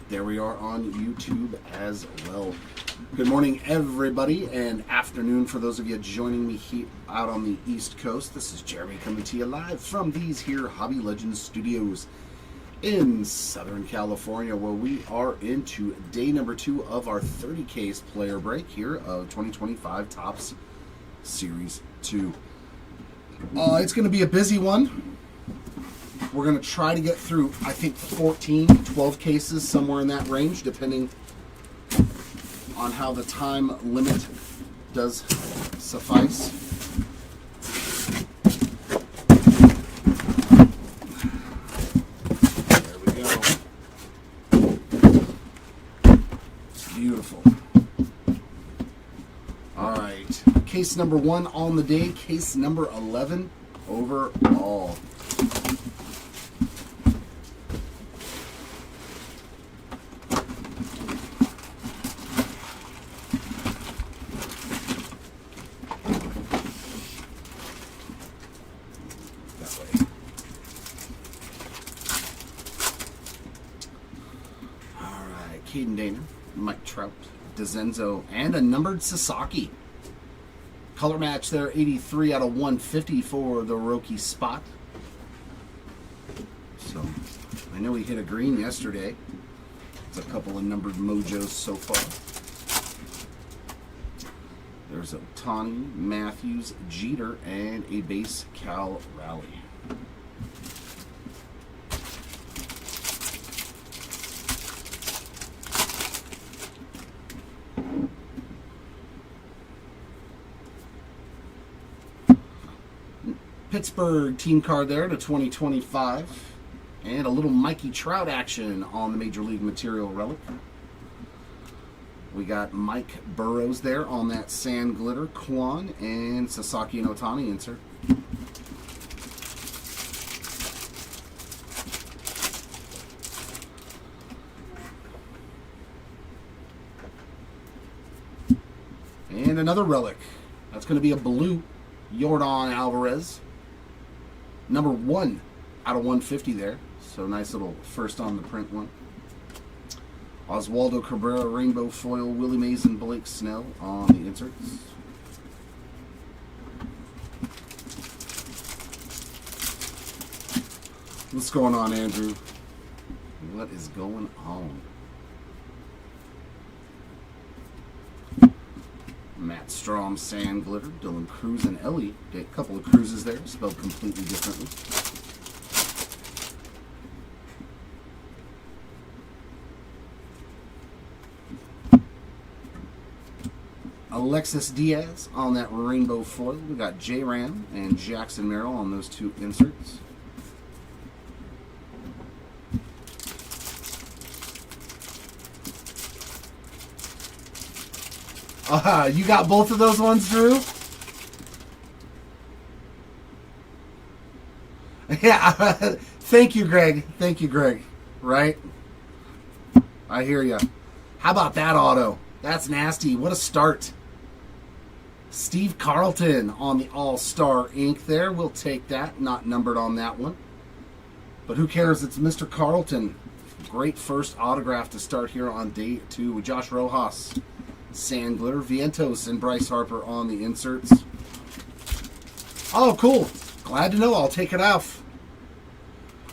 There we are on YouTube as well. Good morning, everybody, and afternoon for those of you joining me out on the East Coast. This is Jeremy coming to you live from these here Hobby Legends studios in Southern California, where we are into day number 2 of our 30 case player break here of 2025 Topps Series 2. It's going to be a busy one. We're going to try to get through, I think, 14, 12 cases, somewhere in that range, depending on how the time limit does suffice. There we go. Beautiful. All right. Case number 1 on the day. Case number 11 overall. Caden Dana, Mike Trout, DeZenzo, and a numbered Sasaki. Color match there, 83 out of 150 for the rookie spot. So, I know he hit a green yesterday. It's a couple of numbered mojos so far. There's a Ohtani, Matthews, Jeter, and a base Cal Raleigh. Pittsburgh team card there to 2025. And a little Mikey Trout action on the Major League Material relic. We got Mike Burrows there on that Sand Glitter, Kwan, and Sasaki and Ohtani insert. And another relic. That's going to be a blue Yordan Alvarez. Number 1 out of 150 there. So nice little first on the print one. Oswaldo Cabrera Rainbow Foil, Willie Mays and Blake Snell on the inserts. What's going on, Andrew? What is going on? Matt Strom, Sand Glitter, Dylan Cruz, and Ellie. A couple of cruises there, spelled completely differently. Alexis Diaz on that rainbow foil. We got J-Ram and Jackson Merrill on those two inserts. You got both of those ones, Drew? Yeah, thank you, Greg. Thank you, Greg. Right? I hear you. How about that auto? That's nasty. What a start. Steve Carlton on the All-Star ink there. We'll take that. Not numbered on that one. But who cares? It's Mr. Carlton. Great first autograph to start here on day 2 with Josh Rojas. Sand Glitter, Vientos, and Bryce Harper on the inserts. Oh, cool. Glad to know. I'll take it off.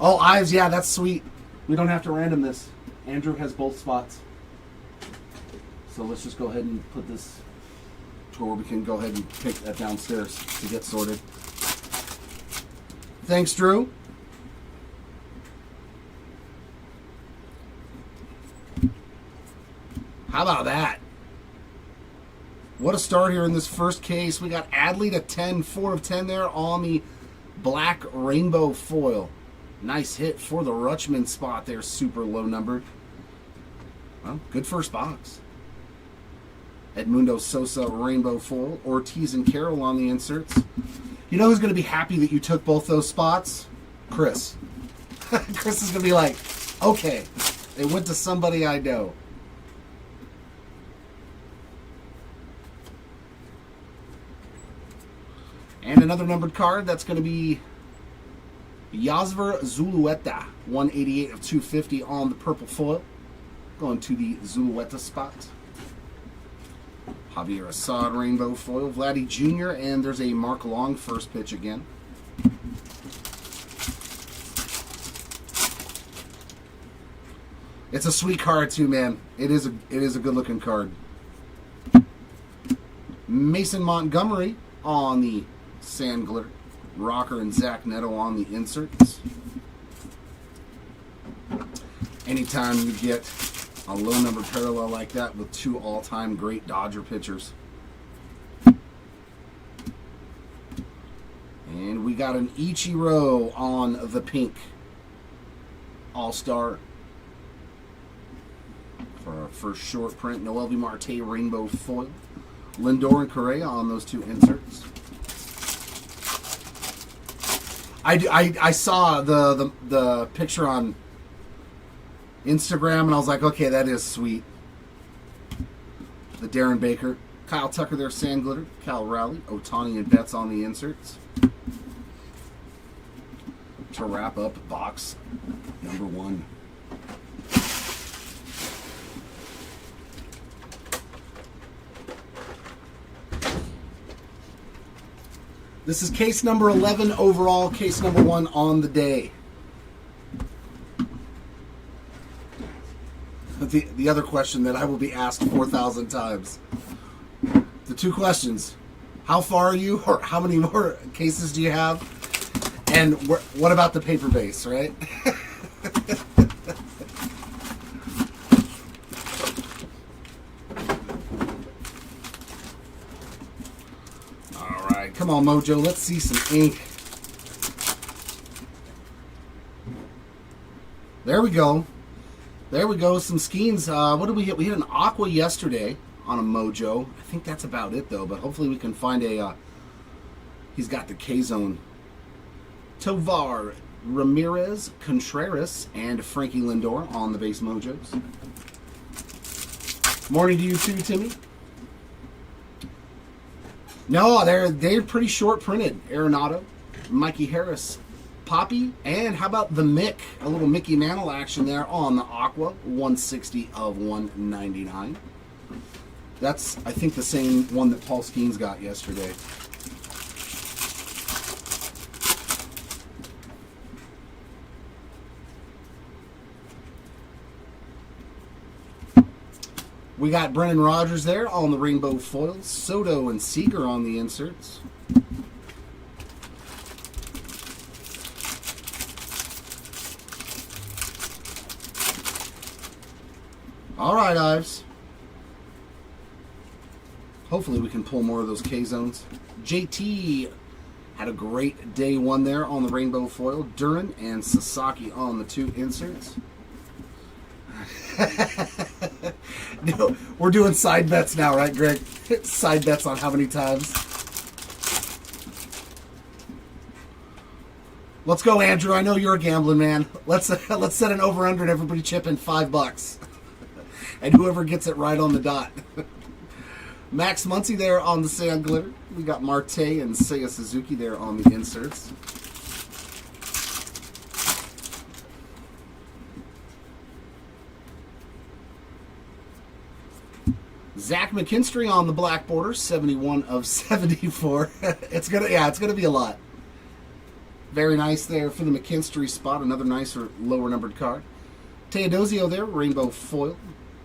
Oh, Ives, yeah, that's sweet. We don't have to random this. Andrew has both spots. So let's just go ahead and put this to where we can go ahead and take that downstairs to get sorted. Thanks, Drew. How about that? What a start here in this first case. We got Adley to 10, 4 of 10 there on the black rainbow foil. Nice hit for the Rutschman spot there, super low numbered. Well, good first box. Edmundo Sosa rainbow foil, Ortiz and Carroll on the inserts. You know who's going to be happy that you took both those spots? Chris. Chris is going to be like, okay, it went to somebody I know. And another numbered card, that's going to be Yasver Zulueta, 188 of 250 on the purple foil. going to the Zulueta spot. Javier Assad rainbow foil, Vladdy Jr., and there's a Mark Long first pitch again. It's a sweet card too, man. It is a good looking card. Mason Montgomery on the Sand Glitter. Rocker and Zach Neto on the inserts. Anytime you get a low number parallel like that with two all-time great Dodger pitchers. And we got an Ichiro on the pink All-Star for our first short print. Noelvi Marte rainbow foil. Lindor and Correa on those two inserts. I saw the picture on Instagram and I was like, okay, that is sweet. The Darren Baker, Kyle Tucker there, Sand Glitter, Cal Raleigh, Ohtani and Betts on the inserts. To wrap up box number 1. This is case number 11 overall, case number 1 on the day. The other question that I will be asked 4,000 times. The two questions. How far are you, or how many more cases do you have? And what about the paper base, right? All right, come on, Mojo. Let's see some ink. There we go. There we go. Some Skeens. What did we hit? We hit an Aqua yesterday on a Mojo. I think that's about it, though. But hopefully we can find a... he's got the K-Zone. Tovar, Ramirez, Contreras, and Frankie Lindor on the base Mojos. Morning to you too, Timmy. No, they're pretty short printed. Arenado, Mikey Harris, Poppy, and how about the Mick? A little Mickey Mantle action there on the Aqua, 160 of 199. That's, I think, the same one that Paul Skeens got yesterday. We got Brennan Rodgers there on the rainbow foils. Soto and Seager on the inserts. All right, Ives. Hopefully we can pull more of those K-Zones. JT had a great day 1 there on the rainbow foil. Duran and Sasaki on the 2 inserts. No, we're doing side bets now, right, Greg? Side bets on how many times. Let's go, Andrew. I know you're a gambling man. Let's set an over/under and everybody chip in $5, and whoever gets it right on the dot. Max Muncy there on the Sand Glitter. We got Marte and Seiya Suzuki there on the inserts. Zach McKinstry on the black border, 71 of 74. It's gonna be a lot. Very nice there for the McKinstry spot. Another nicer lower numbered card. Teodosio there, rainbow foil.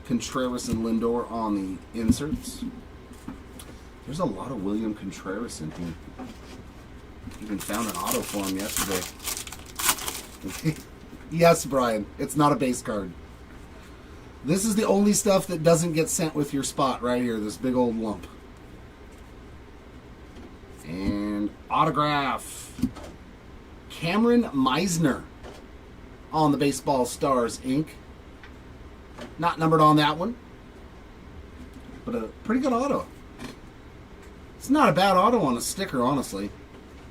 Contreras and Lindor on the inserts. There's a lot of William Contreras in here. Even found an auto for him yesterday. Yes, Brian, it's not a base card. This is the only stuff that doesn't get sent with your spot right here, this big old lump. And autograph. Cameron Meisner on the Baseball Stars Inc. Not numbered on that one, but a pretty good auto. It's not a bad auto on a sticker, honestly.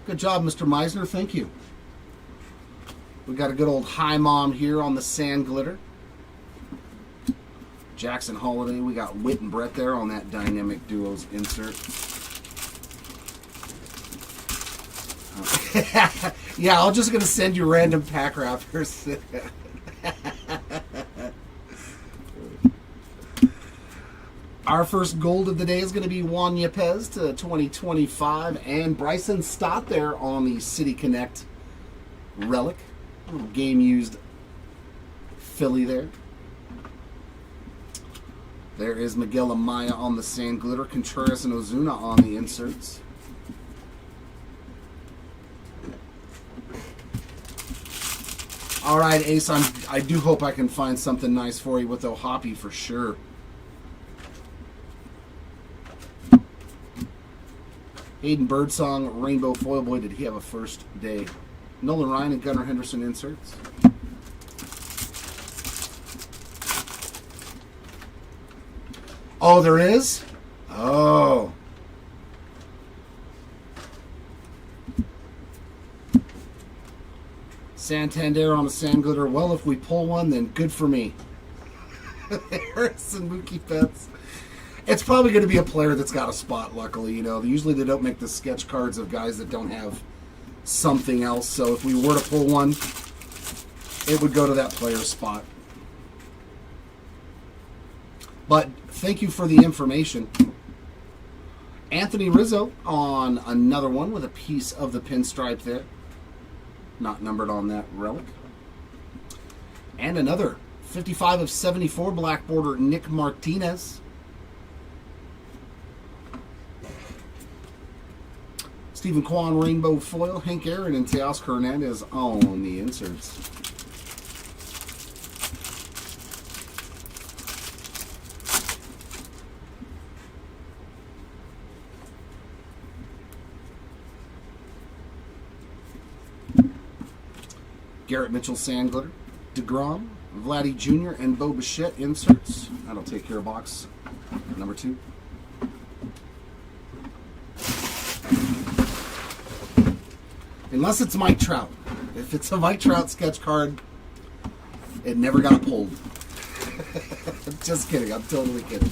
Good job, Mr. Meisner. Thank you. We got a good old High Mom here on the Sand Glitter. Jackson Holiday. We got Whit and Brett there on that Dynamic Duos insert. Yeah, I'm just going to send you random pack wrappers. Our first gold of the day is going to be Juan Yepez to 2025, and Bryson Stott there on the City Connect relic. Game used Philly there. There is Miguel Amaya on the sand glitter, Contreras and Ozuna on the inserts. All right, Ace, I do hope I can find something nice for you with O'Hoppe for sure. Hayden Birdsong, Rainbow Foil. Boy, did he have a first day. Nolan Ryan and Gunnar Henderson inserts. Oh, there is? Oh. Santander on a sand glitter. Well, if we pull one, then good for me. Harrison Mookie Betts. It's probably going to be a player that's got a spot, luckily. You know, usually they don't make the sketch cards of guys that don't have something else. So if we were to pull one, it would go to that player's spot. But thank you for the information. Anthony Rizzo on another one with a piece of the pinstripe there. Not numbered on that relic. And another 55 of 74 black border Nick Martinez. Stephen Kwan Rainbow Foil, Hank Aaron, and Teoscar Hernandez on the inserts. Garrett Mitchell Sand Glitter, DeGrom, Vladdy Jr., and Bo Bichette inserts. That'll take care of box number 2. Unless it's Mike Trout. If it's a Mike Trout sketch card, it never got pulled. Just kidding. I'm totally kidding.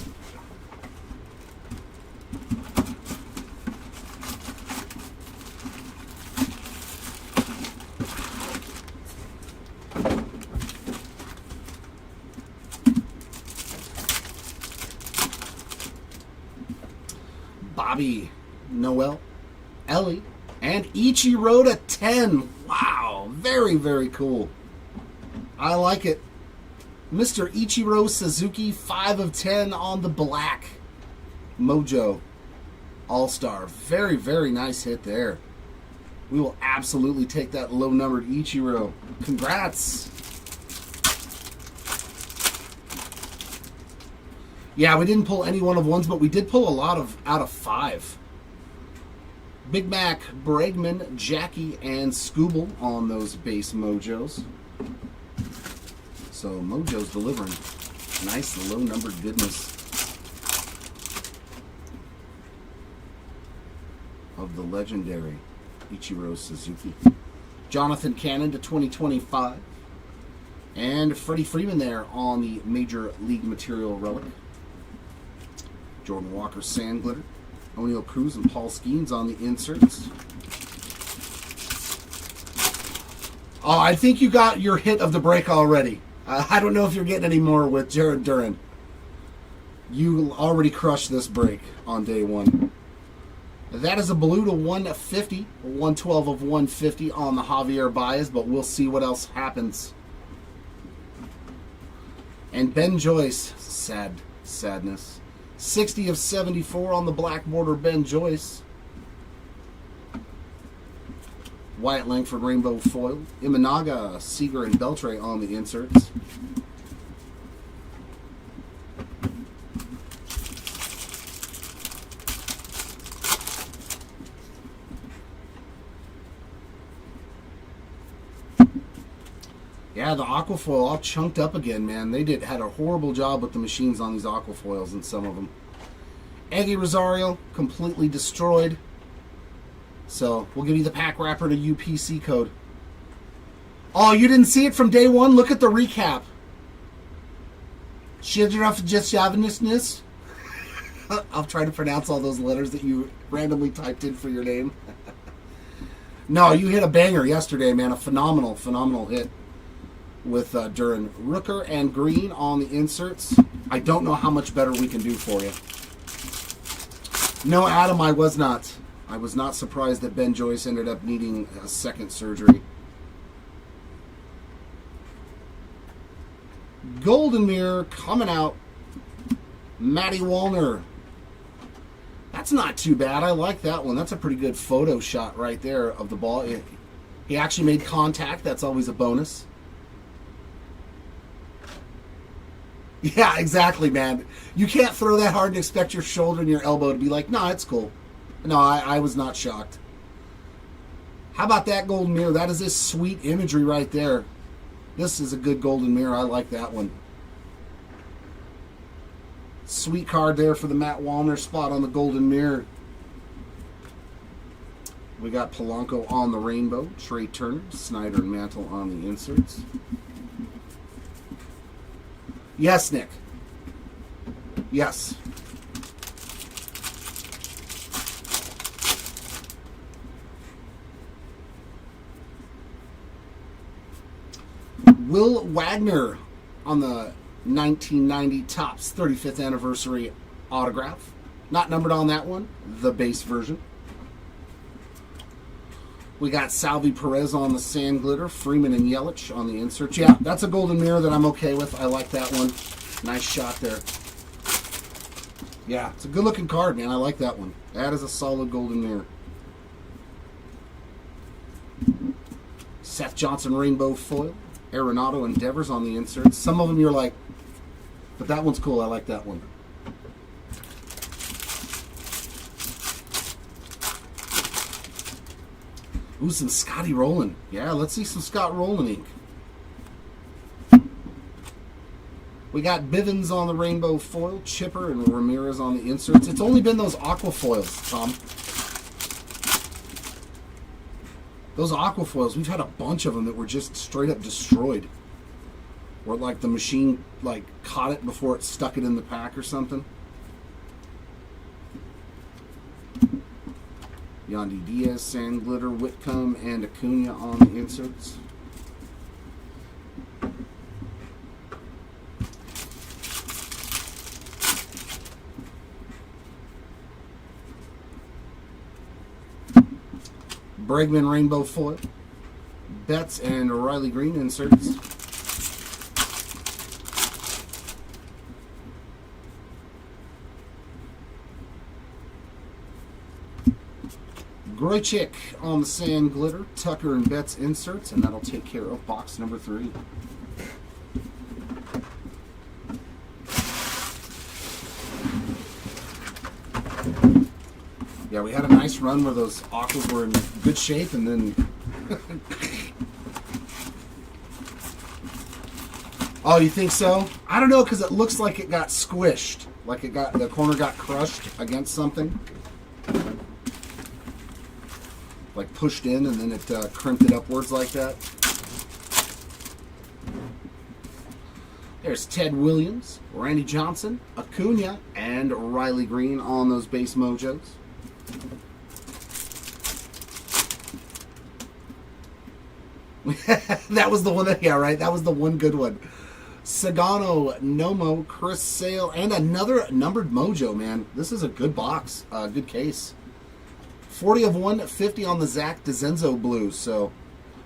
Bobby, Noel, Ellie, and Ichiro to 10. Wow, very, very cool. I like it. Mr. Ichiro Suzuki, 5 of 10 on the black. Mojo All-Star. Very, very nice hit there. We will absolutely take that low-numbered Ichiro. Congrats. Yeah, we didn't pull any one of ones, but we did pull a lot of out of 5. Big Mac, Bregman, Jackie, and Scooble on those base Mojos. So Mojo's delivering nice low-numbered goodness of the legendary Ichiro Suzuki. Jonathan Cannon to 2025. And Freddie Freeman there on the Major League Material relic. Jordan Walker Sand Glitter. O'Neal Cruz and Paul Skeens on the inserts. Oh, I think you got your hit of the break already. I don't know if you're getting any more with Jared Duran. You already crushed this break on day 1. That is a blue to 150, 112 of 150 on the Javier Baez, but we'll see what else happens. And Ben Joyce, sadness. 60 of 74 on the black border Ben Joyce. Wyatt Langford Rainbow Foil. Imanaga, Seager, and Beltre on the inserts. Yeah, the Aquafoil all chunked up again, man. They had a horrible job with the machines on these Aquafoils and some of them. Eggy Rosario, completely destroyed. So, we'll give you the pack wrapper to UPC code. Oh, you didn't see it from day 1? Look at the recap. Shidruf. I'll try to pronounce all those letters that you randomly typed in for your name. No, you hit a banger yesterday, man. A phenomenal hit. with Duran Rooker and green on the inserts. I don't know how much better we can do for you. No, Adam, I was not. I was not surprised that Ben Joyce ended up needing a second surgery. Golden Mirror coming out. Matty Wallner. That's not too bad. I like that one. That's a pretty good photo shot right there of the ball. He actually made contact. That's always a bonus. Yeah, exactly, man. You can't throw that hard and expect your shoulder and your elbow to be like, nah, it's cool. No, I was not shocked. How about that golden mirror? That is this sweet imagery right there. This is a good golden mirror. I like that one. Sweet card there for the Matt Wallner spot on the golden mirror. We got Polanco on the rainbow. Trey Turner, Snyder, and Mantle on the inserts. Yes, Nick. Yes. Will Wagner on the 1990 Topps 35th anniversary autograph. Not numbered on that one, the base version. We got Salvi Perez on the sand glitter, Freeman and Yelich on the inserts. Yeah, that's a golden mirror that I'm okay with. I like that one. Nice shot there. Yeah, it's a good looking card, man. I like that one. That is a solid golden mirror. Seth Johnson rainbow foil. Arenado and Devers on the inserts. Some of them you're like, but that one's cool. I like that one. Ooh, some Scotty Rowland. Yeah, let's see some Scott Rowland ink. We got Bivens on the rainbow foil, Chipper and Ramirez on the inserts. It's only been those aqua foils, Tom. Those aqua foils, we've had a bunch of them that were just straight up destroyed. Or like the machine like caught it before it stuck it in the pack or something. Yandy Diaz, Sand Glitter, Whitcomb, and Acuna on the inserts. Bregman rainbow foil. Betts and Riley Green inserts. Groychik on the sand glitter, Tucker and Betts inserts, and that'll take care of box number 3. Yeah, we had a nice run where those aquas were in good shape, and then oh, you think so? I don't know, because it looks like it got squished, like the corner got crushed against something. Like pushed in and then it crimped it upwards like that. There's Ted Williams, Randy Johnson, Acuna, and Riley Green on those base mojos. That was the one that, yeah, right? That was the one good one. Sagano, Nomo, Chris Sale, and another numbered mojo, man. This is a good box, good case. 40 of 150 on the Zach DeZenzo Blues. So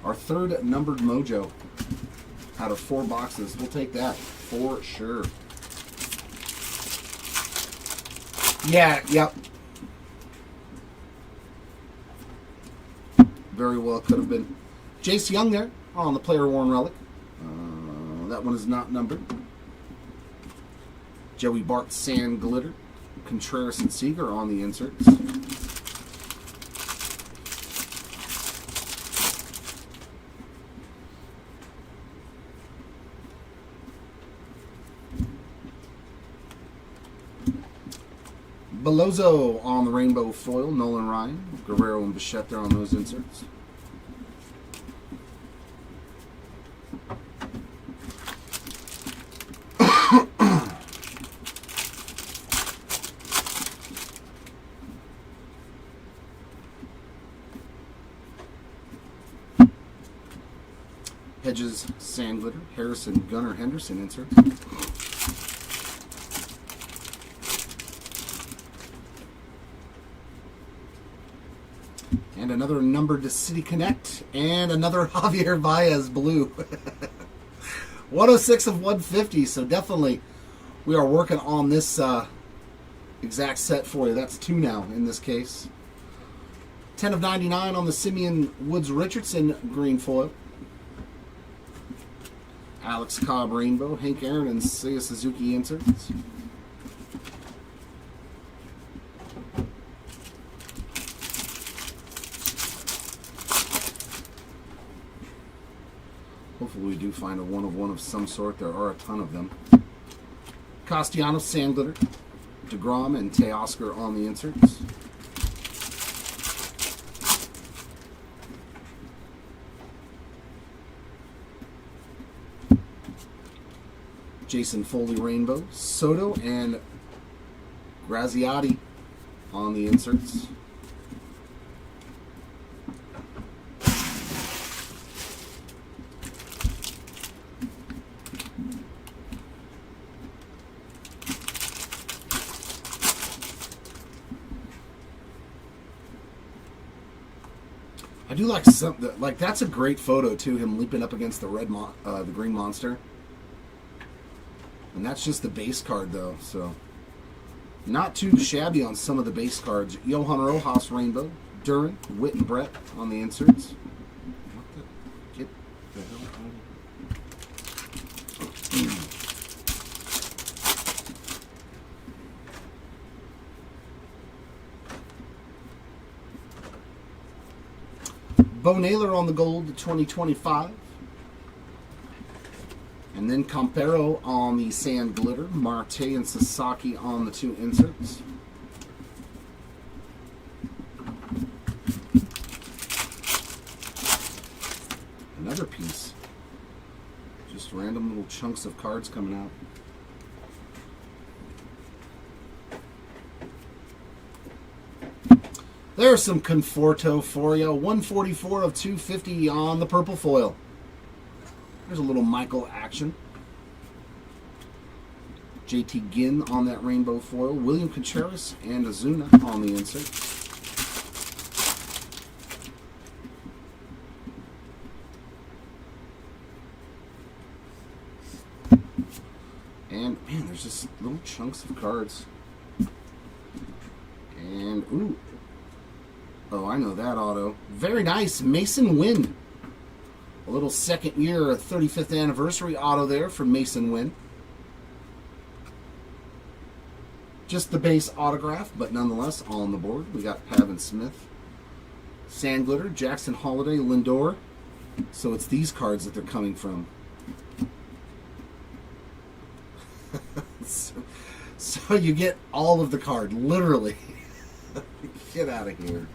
our third numbered mojo out of 4 boxes. We'll take that for sure. Yeah, yep. Very well could have been. Jace Young there on the player worn relic. That one is not numbered. Joey Bart Sand Glitter. Contreras and Seager on the inserts. Belozo on the rainbow foil, Nolan Ryan, Guerrero and Bichette there on those inserts. Hedges Sand Glitter, Harrison Gunnar Henderson insert. And another numbered to City Connect, and another Javier Baez blue. 106 of 150, so definitely we are working on this exact set for you. That's 2 now in this case. 10 of 99 on the Simeon Woods Richardson green foil. Alex Cobb rainbow, Hank Aaron and Seiya Suzuki inserts. Hopefully we do find a one of one of some sort. There are a ton of them. Castellanos Sand Glitter, DeGrom and Teoscar on the inserts. Jason Foley rainbow, Soto and Graziati on the inserts. I do like that's a great photo too. Him leaping up against the the green monster, and that's just the base card though. So not too shabby on some of the base cards. Johan Rojas rainbow, Duran, Witt and Brett on the inserts. What the? Get the hell out of here. Bo Naylor on the gold to 2025. And then Campero on the Sand Glitter. Marte and Sasaki on the 2 inserts. Another piece. Just random little chunks of cards coming out. There's some Conforto for you. 144 of 250 on the purple foil. There's a little Michael action. JT Ginn on that rainbow foil. William Contreras and Azuna on the insert. And man, there's just little chunks of cards. And ooh. Oh, I know that auto. Very nice. Mason Wynn. A little second year, 35th anniversary auto there from Mason Wynn. Just the base autograph, but nonetheless on the board. We got Pavin Smith. Sand Glitter, Jackson Holiday, Lindor. So it's these cards that they're coming from. So you get all of the card, literally. Get out of here.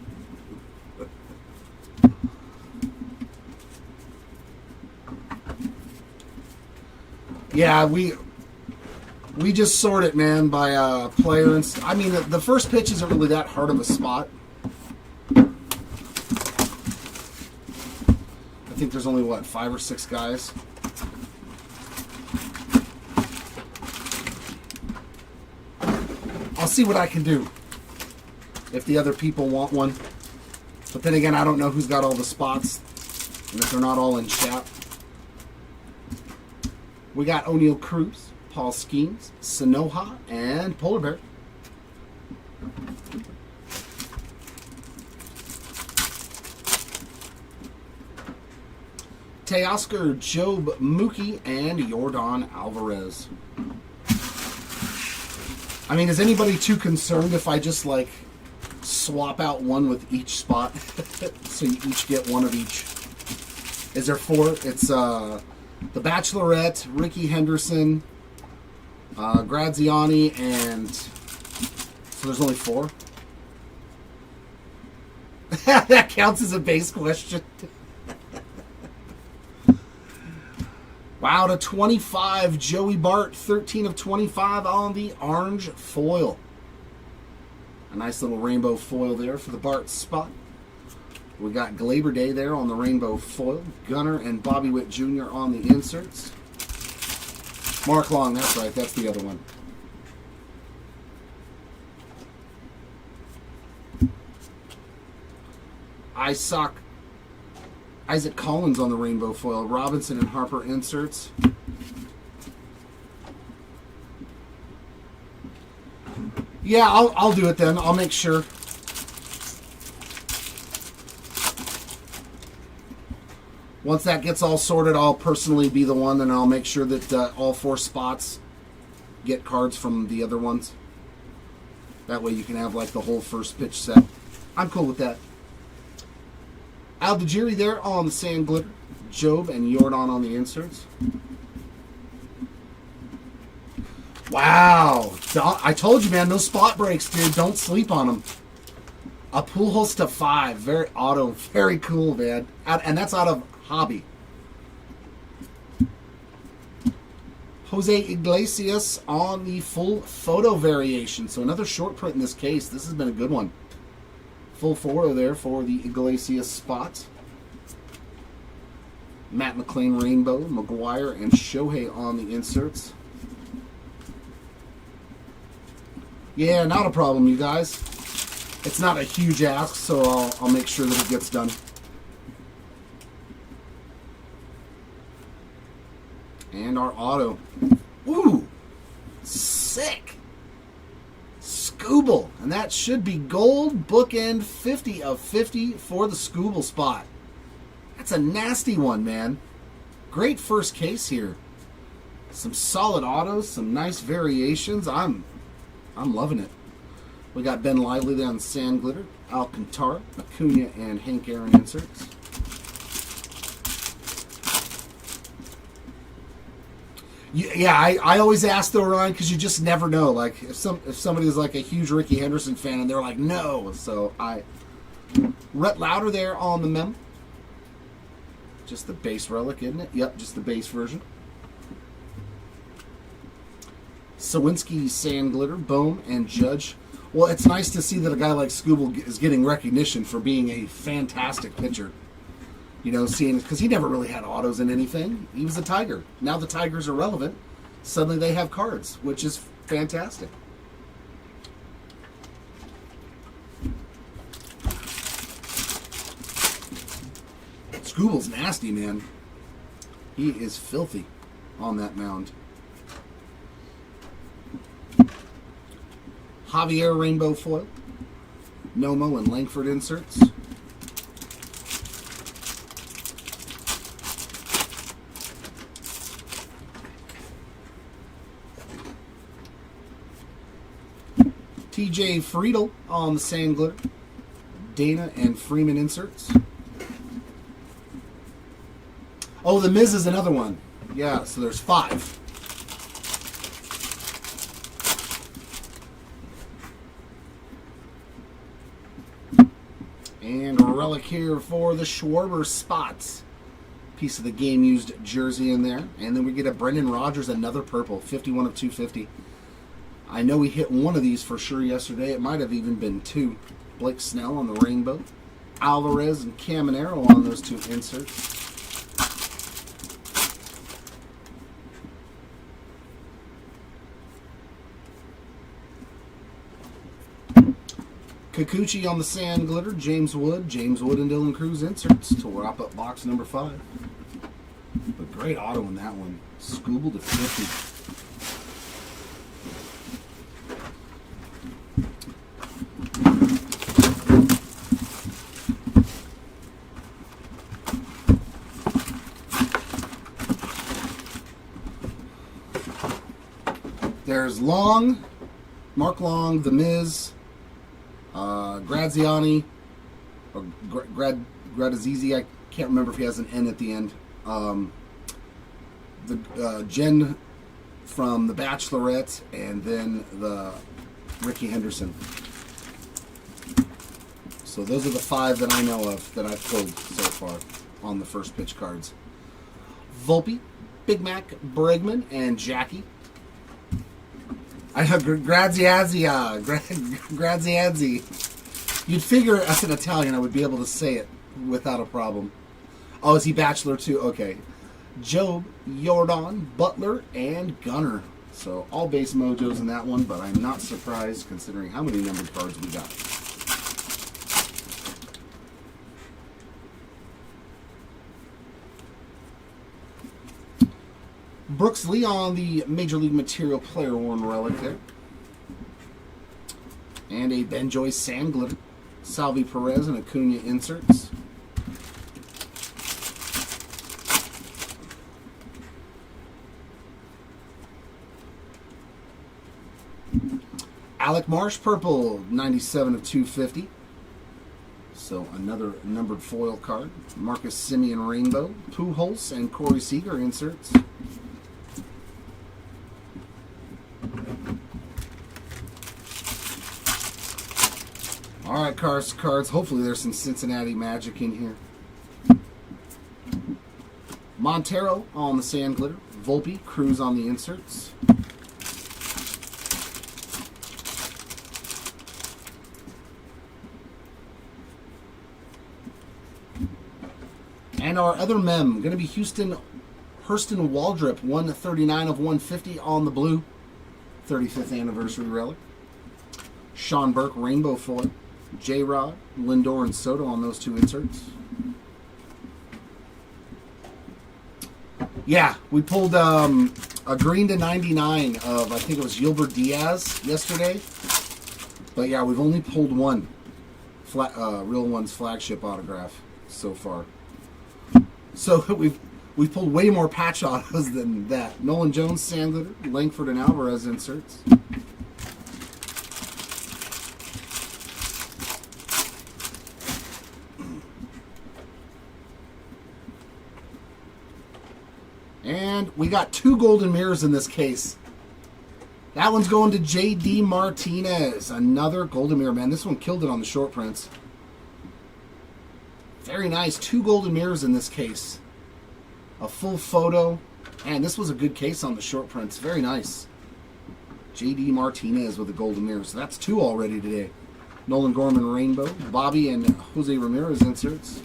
Yeah, we just sort it, man, by player. And I mean, the first pitch isn't really that hard of a spot. I think there's only, what, 5 or 6 guys? I'll see what I can do if the other people want one. But then again, I don't know who's got all the spots and if they're not all in chat. We got O'Neill Cruz, Paul Skeens, Sanoha, and Polar Bear. Teoscar, Job Mookie, and Yordan Alvarez. I mean, is anybody too concerned if I just, like, swap out one with each spot? So you each get one of each. Is there 4? It's, The Bachelorette, Ricky Henderson, Graziani, and so there's only 4. That counts as a base question. Wow, to 25, Joey Bart, 13 of 25 on the orange foil. A nice little rainbow foil there for the Bart spot. We got Glaber Day there on the rainbow foil. Gunner and Bobby Witt Jr. on the inserts. Mark Long, that's right, that's the other one. Isaac Collins on the rainbow foil. Robinson and Harper inserts. Yeah, I'll do it then. I'll make sure. Once that gets all sorted, I'll personally be the one, and I'll make sure that all 4 spots get cards from the other ones. That way you can have like the whole first pitch set. I'm cool with that. Aldejiri there on the sand glitter. Job and Jordan on the inserts. Wow. I told you, man, those spot breaks, dude. Don't sleep on them. A Pujols to 5. Very auto. Very cool, man. And that's out of Hobby. Jose Iglesias on the full photo variation. So another short print in this case. This has been a good one. Full photo there for the Iglesias spot. Matt McLean Rainbow, McGuire, and Shohei on the inserts. Yeah, not a problem, you guys. It's not a huge ask, so I'll make sure that it gets done. And our auto. Ooh! Sick! Scooble. And that should be gold bookend 50 of 50 for the Scooble spot. That's a nasty one, man. Great first case here. Some solid autos, some nice variations. I'm loving it. We got Ben Lively there on Sand Glitter, Alcantara, Acuna, and Hank Aaron inserts. Yeah, I always ask though, Ryan, because you just never know. Like if somebody's like a huge Ricky Henderson fan and they're like, no. So Rhett Lauder there on the mem. Just the base relic, isn't it? Yep, just the base version. Sawinski, Sand Glitter, Bohm, and Judge. Well, it's nice to see that a guy like Scooble is getting recognition for being a fantastic pitcher. You know, seeing, because he never really had autos in anything. He was a Tiger. Now the Tigers are relevant. Suddenly they have cards, which is fantastic. Scooble's nasty, man. He is filthy on that mound. Javier Rainbow Foil. Nomo and Langford inserts. TJ Friedel on the Sand Glitter. Dana and Freeman inserts. Oh, the Miz is another one. Yeah, so there's 5. And a relic here for the Schwarber spots. Piece of the game-used jersey in there. And then we get a Brendan Rodgers, another purple, 51 of 250. I know we hit one of these for sure yesterday. It might have even been 2. Blake Snell on the rainbow. Alvarez and Caminero on those 2 inserts. Kikuchi on the Sand Glitter, James Wood and Dylan Cruz inserts to wrap up box number 5. But great auto in that one. Scooble to 50. There's Long, Mark Long, The Miz, Graziani, or Gradazizi, I can't remember if he has an N at the end. The Jen from The Bachelorette, and then the Ricky Henderson. So those are the 5 that I know of that I've pulled so far on the first pitch cards. Volpe, Big Mac, Bregman, and Jackie. I have Graziazzi. You'd figure as an Italian I would be able to say it without a problem. Oh, is he Bachelor too? Okay. Job, Jordan, Butler, and Gunner. So all base mojos in that one, but I'm not surprised considering how many numbered cards we got. Brooks Lee on the Major League Material player worn relic there. And a Ben Joyce Sand Glitter. Salvi Perez and Acuna inserts. Alec Marsh purple, 97 of 250. So another numbered foil card. Marcus Semien rainbow. Pujols and Corey Seager inserts. All right, cards. Hopefully there's some Cincinnati magic in here. Montero on the sand glitter. Volpe, Cruz on the inserts. And our other mem, going to be Hurston Waldrop, 139 of 150 on the blue. 35th anniversary relic. Sean Burke, rainbow foil. J-Rod, Lindor, and Soto on those two inserts. Yeah, we pulled a green to 99 of, I think it was Gilbert Diaz yesterday. But yeah, we've only pulled one. Real One's flagship autograph so far. So we've pulled way more patch autos than that. Nolan Jones, sand glitter, Langford and Alvarez inserts. And we got two golden mirrors in this case. That one's going to J.D. Martinez. Another golden mirror, man. This one killed it on the short prints. Very nice. Two golden mirrors in this case. A full photo. And this was a good case on the short prints. Very nice. J.D. Martinez with a golden mirror. So that's two already today. Nolan Gorman rainbow. Bobby and Jose Ramirez inserts.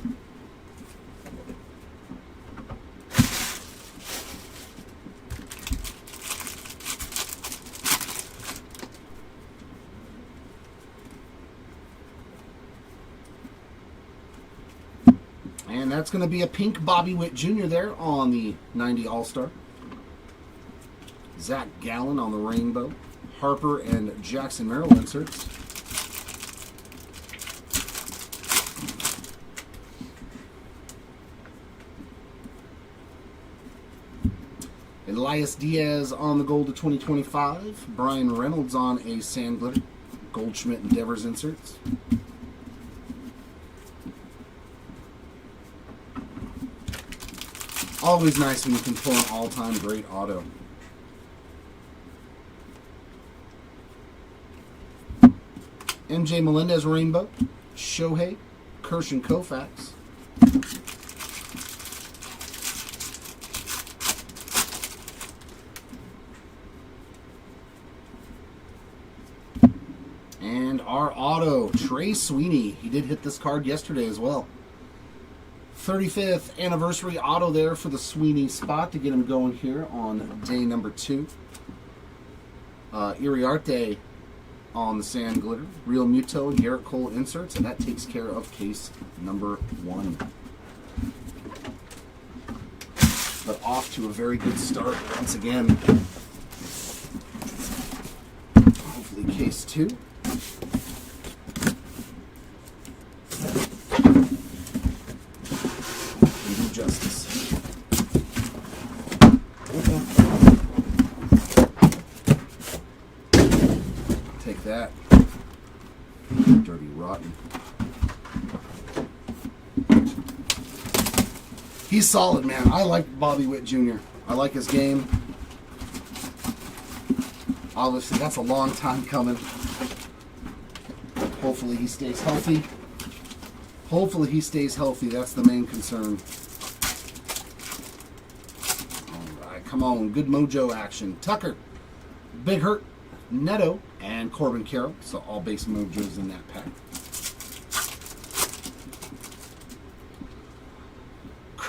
And that's going to be a pink Bobby Witt Jr. there on the 90 All-Star. Zach Gallen on the rainbow. Harper and Jackson Merrill inserts. Elias Diaz on the gold to 2025. Brian Reynolds on a sand glitter. Goldschmidt and Devers inserts. Always nice when you can pull an all-time great auto. MJ Melendez rainbow. Shohei, Kirsch and Koufax. And our auto, Trey Sweeney. He did hit this card yesterday as well. 35th anniversary auto there for the Sweeney spot to get him going here on day number 2. Iriarte on the sand glitter. Real Muto and Garrett Cole inserts, and that takes care of case number 1. But off to a very good start once again. Hopefully case 2. Justice. Take that. Dirty rotten. He's solid, man. I like Bobby Witt Jr. I like his game. Obviously, that's a long time coming. Hopefully he stays healthy. Hopefully he stays healthy. That's the main concern. Come on, good mojo action. Tucker, Big Hurt, Neto, and Corbin Carroll. So all base mojos in that pack.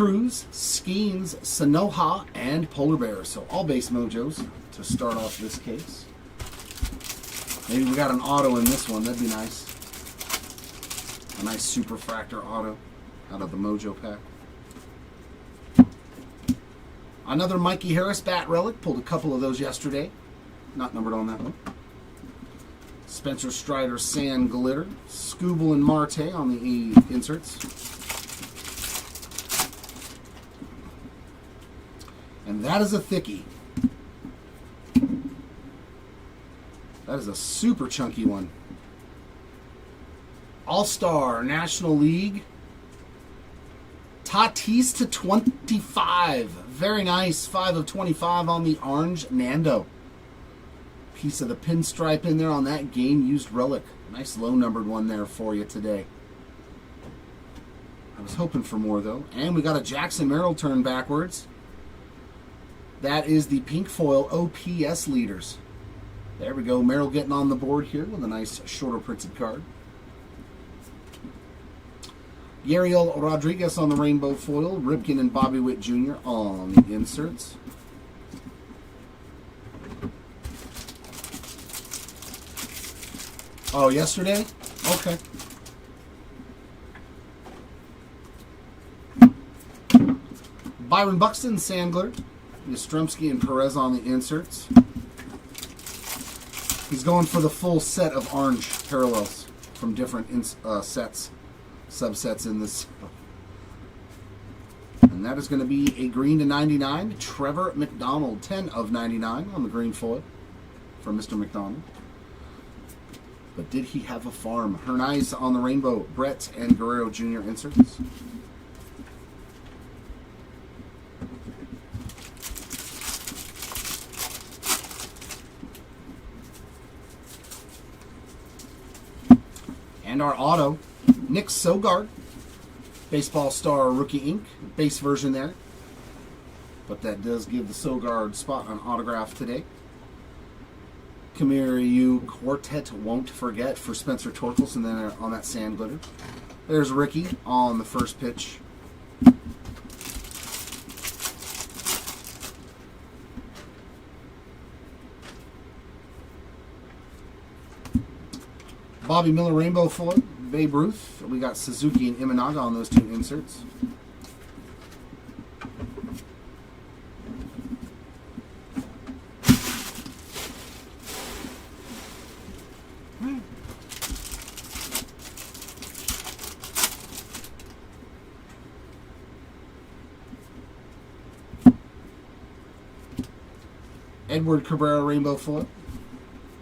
Cruz, Skeens, Sanoha, and Polar Bear. So all base mojos to start off this case. Maybe we got an auto in this one. That'd be nice. A nice super fractor auto out of the mojo pack. Another Mikey Harris bat relic. Pulled a couple of those yesterday. Not numbered on that one. Spencer Strider Sand Glitter. Scooble and Marte on the E inserts. And that is a thickie. That is a super chunky one. All-Star National League. Tatis to 25. Very nice. 5 of 25 on the orange Nando. Piece of the pinstripe in there on that game-used relic. Nice low-numbered one there for you today. I was hoping for more, though. And we got a Jackson Merrill turn backwards. That is the pink foil OPS leaders. There we go. Merrill getting on the board here with a nice shorter printed card. Yariel Rodriguez on the rainbow foil. Ripken and Bobby Witt Jr. on the inserts. Oh, yesterday? Okay. Byron Buxton, Sandler. Yastrzemski and Perez on the inserts. He's going for the full set of orange parallels from different sets, subsets in this. And that is going to be a green to 99. Trevor McDonald, 10 of 99 on the green foil from Mr. McDonald. But did he have a farm? Hernaiz on the rainbow. Brett and Guerrero Jr. inserts. And our auto, Nick Sogard, Baseball Star Rookie Ink, base version there. But that does give the Sogard spot on autograph today. Kamiriyu Quartet Won't Forget for Spencer Torkelson then on that sand glitter. There's Ricky on the first pitch. Bobby Miller Rainbow foil, Babe Ruth. We got Suzuki and Imanaga on those two inserts. Edward Cabrera Rainbow foil,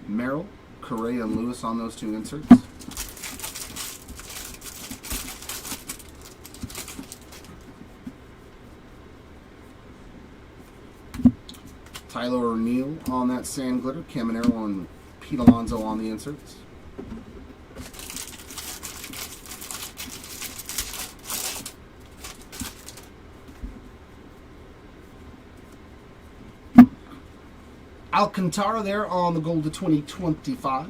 Merrill, Correa and Lewis on those two inserts. Tyler O'Neill on that sand glitter. Caminero and Pete Alonso on the inserts. Alcantara there on the gold to 2025.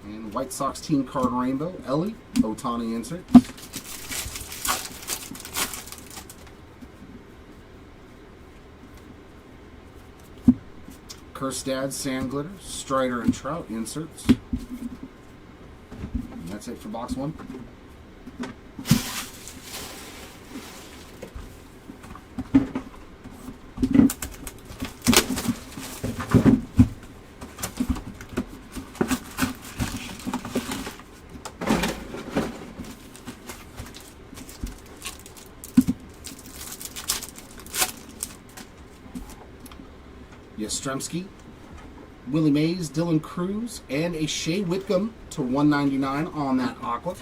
And White Sox team card rainbow. Ellie, Otani insert. Kerstad, Sand Glitter, Strider and Trout inserts. And that's it for box one. Yastrzemski, Willie Mays, Dylan Cruz, and a Shea Whitcomb to 199 on that aqua.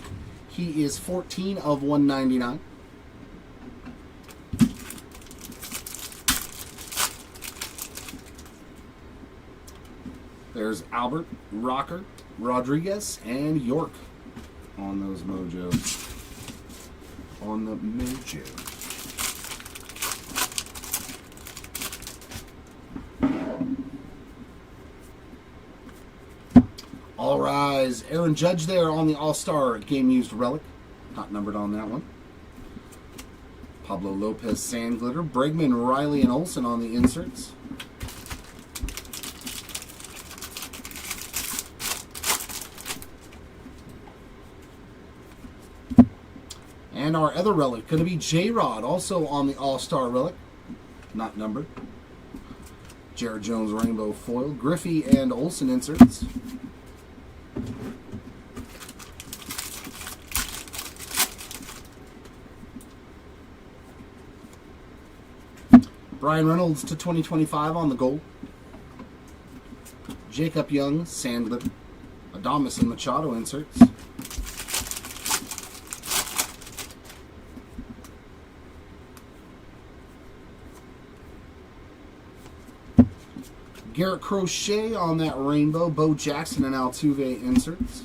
He is 14 of 199. There's Albert, Rocker, Rodriguez, and York on those mojos. On the mojo. All rise. Aaron Judge there on the All-Star game-used relic. Not numbered on that one. Pablo Lopez sand glitter. Bregman, Riley, and Olsen on the inserts. And our other relic, going to be J-Rod, also on the All-Star relic. Not numbered. Jared Jones rainbow foil. Griffey and Olsen inserts. Brian Reynolds to 2025 on the gold. Jacob Young, sand glitter. Adames and Machado inserts. Garrett Crochet on that rainbow. Bo Jackson and Altuve inserts.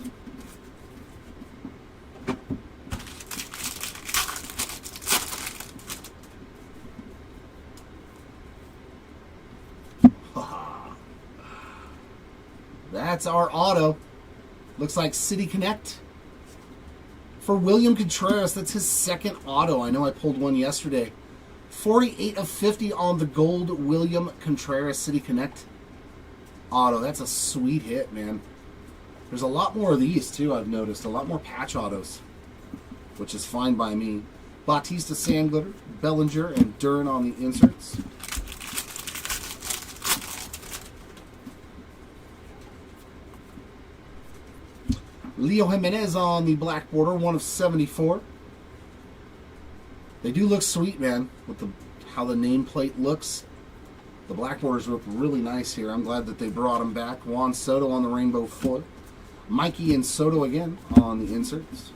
That's our auto. Looks like City Connect. For William Contreras, that's his second auto. I know I pulled one yesterday. 48 of 50 on the gold William Contreras City Connect auto. That's a sweet hit, man. There's a lot more of these, too, I've noticed. A lot more patch autos, which is fine by me. Bautista sand glitter, Bellinger, and Duran on the inserts. Leo Jimenez on the black border, 1 of 74. They do look sweet, man, with how the nameplate looks. The black borders look really nice here. I'm glad that they brought them back. Juan Soto on the rainbow foot. Mikey and Soto again on the inserts.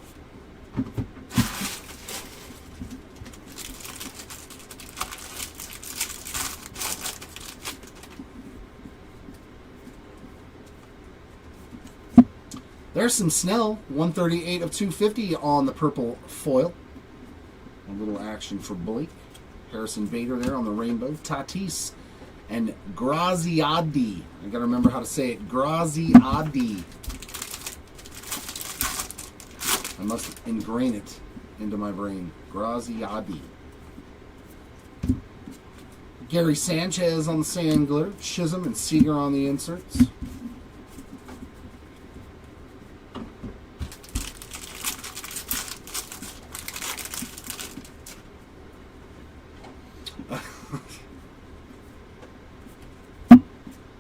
There's some Snell, 138 of 250 on the purple foil. A little action for Blake. Harrison Bader there on the rainbow. Tatis and Graziadi. I gotta remember how to say it. Graziadi. I must ingrain it into my brain. Graziadi. Gary Sanchez on the sand glitter. Chisholm and Seager on the inserts.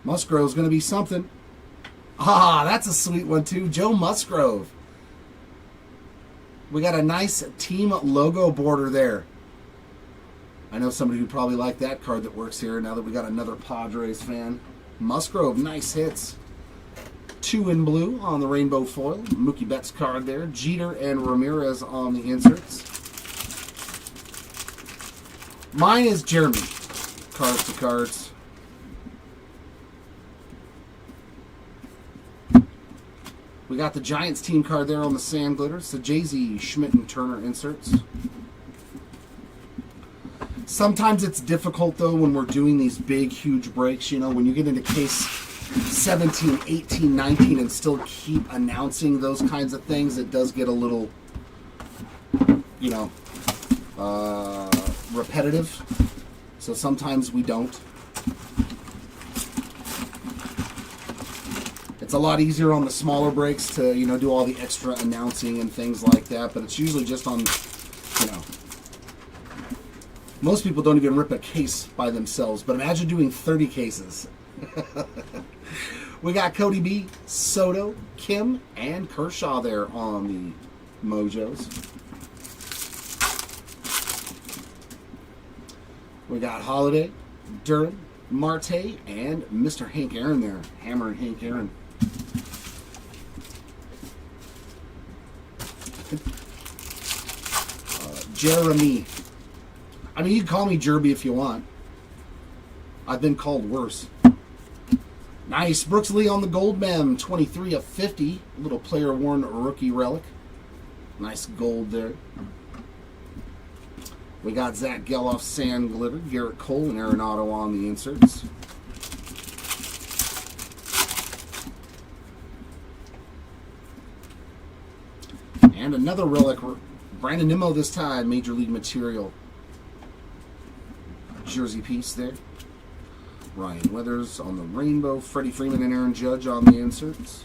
Musgrove's going to be something. Ah, that's a sweet one too. Joe Musgrove. We got a nice team logo border there. I know somebody who probably liked that card that works here now that we got another Padres fan. Musgrove, nice hits. 2 in blue on the rainbow foil. Mookie Betts card there. Jeter and Ramirez on the inserts. Mine is Jeremy. Cards to cards. We got the Giants team card there on the sand glitter. So Jay-Z, Schmidt, and Turner inserts. Sometimes it's difficult, though, when we're doing these big, huge breaks. You know, when you get into case 17, 18, 19, and still keep announcing those kinds of things, it does get a little, you know, repetitive. So sometimes we don't. It's a lot easier on the smaller breaks to, you know, do all the extra announcing and things like that, but it's usually just on, you know, most people don't even rip a case by themselves, but imagine doing 30 cases. We got Cody B, Soto, Kim, and Kershaw there on the Mojos. We got Holiday, Duran, Marte, and Mr. Hank Aaron there. Hammer and Hank Aaron. Jeremy. I mean, you can call me Jerby if you want. I've been called worse. Nice. Brooks Lee on the Gold Mem. 23 of 50. Little player-worn rookie relic. Nice gold there. We got Zach Geloff sand glitter. Garrett Cole and Arenado on the inserts. And another relic. Brandon Nimmo this time. Major League material. jersey piece there. Ryan Weathers on the rainbow. Freddie Freeman and Aaron Judge on the inserts.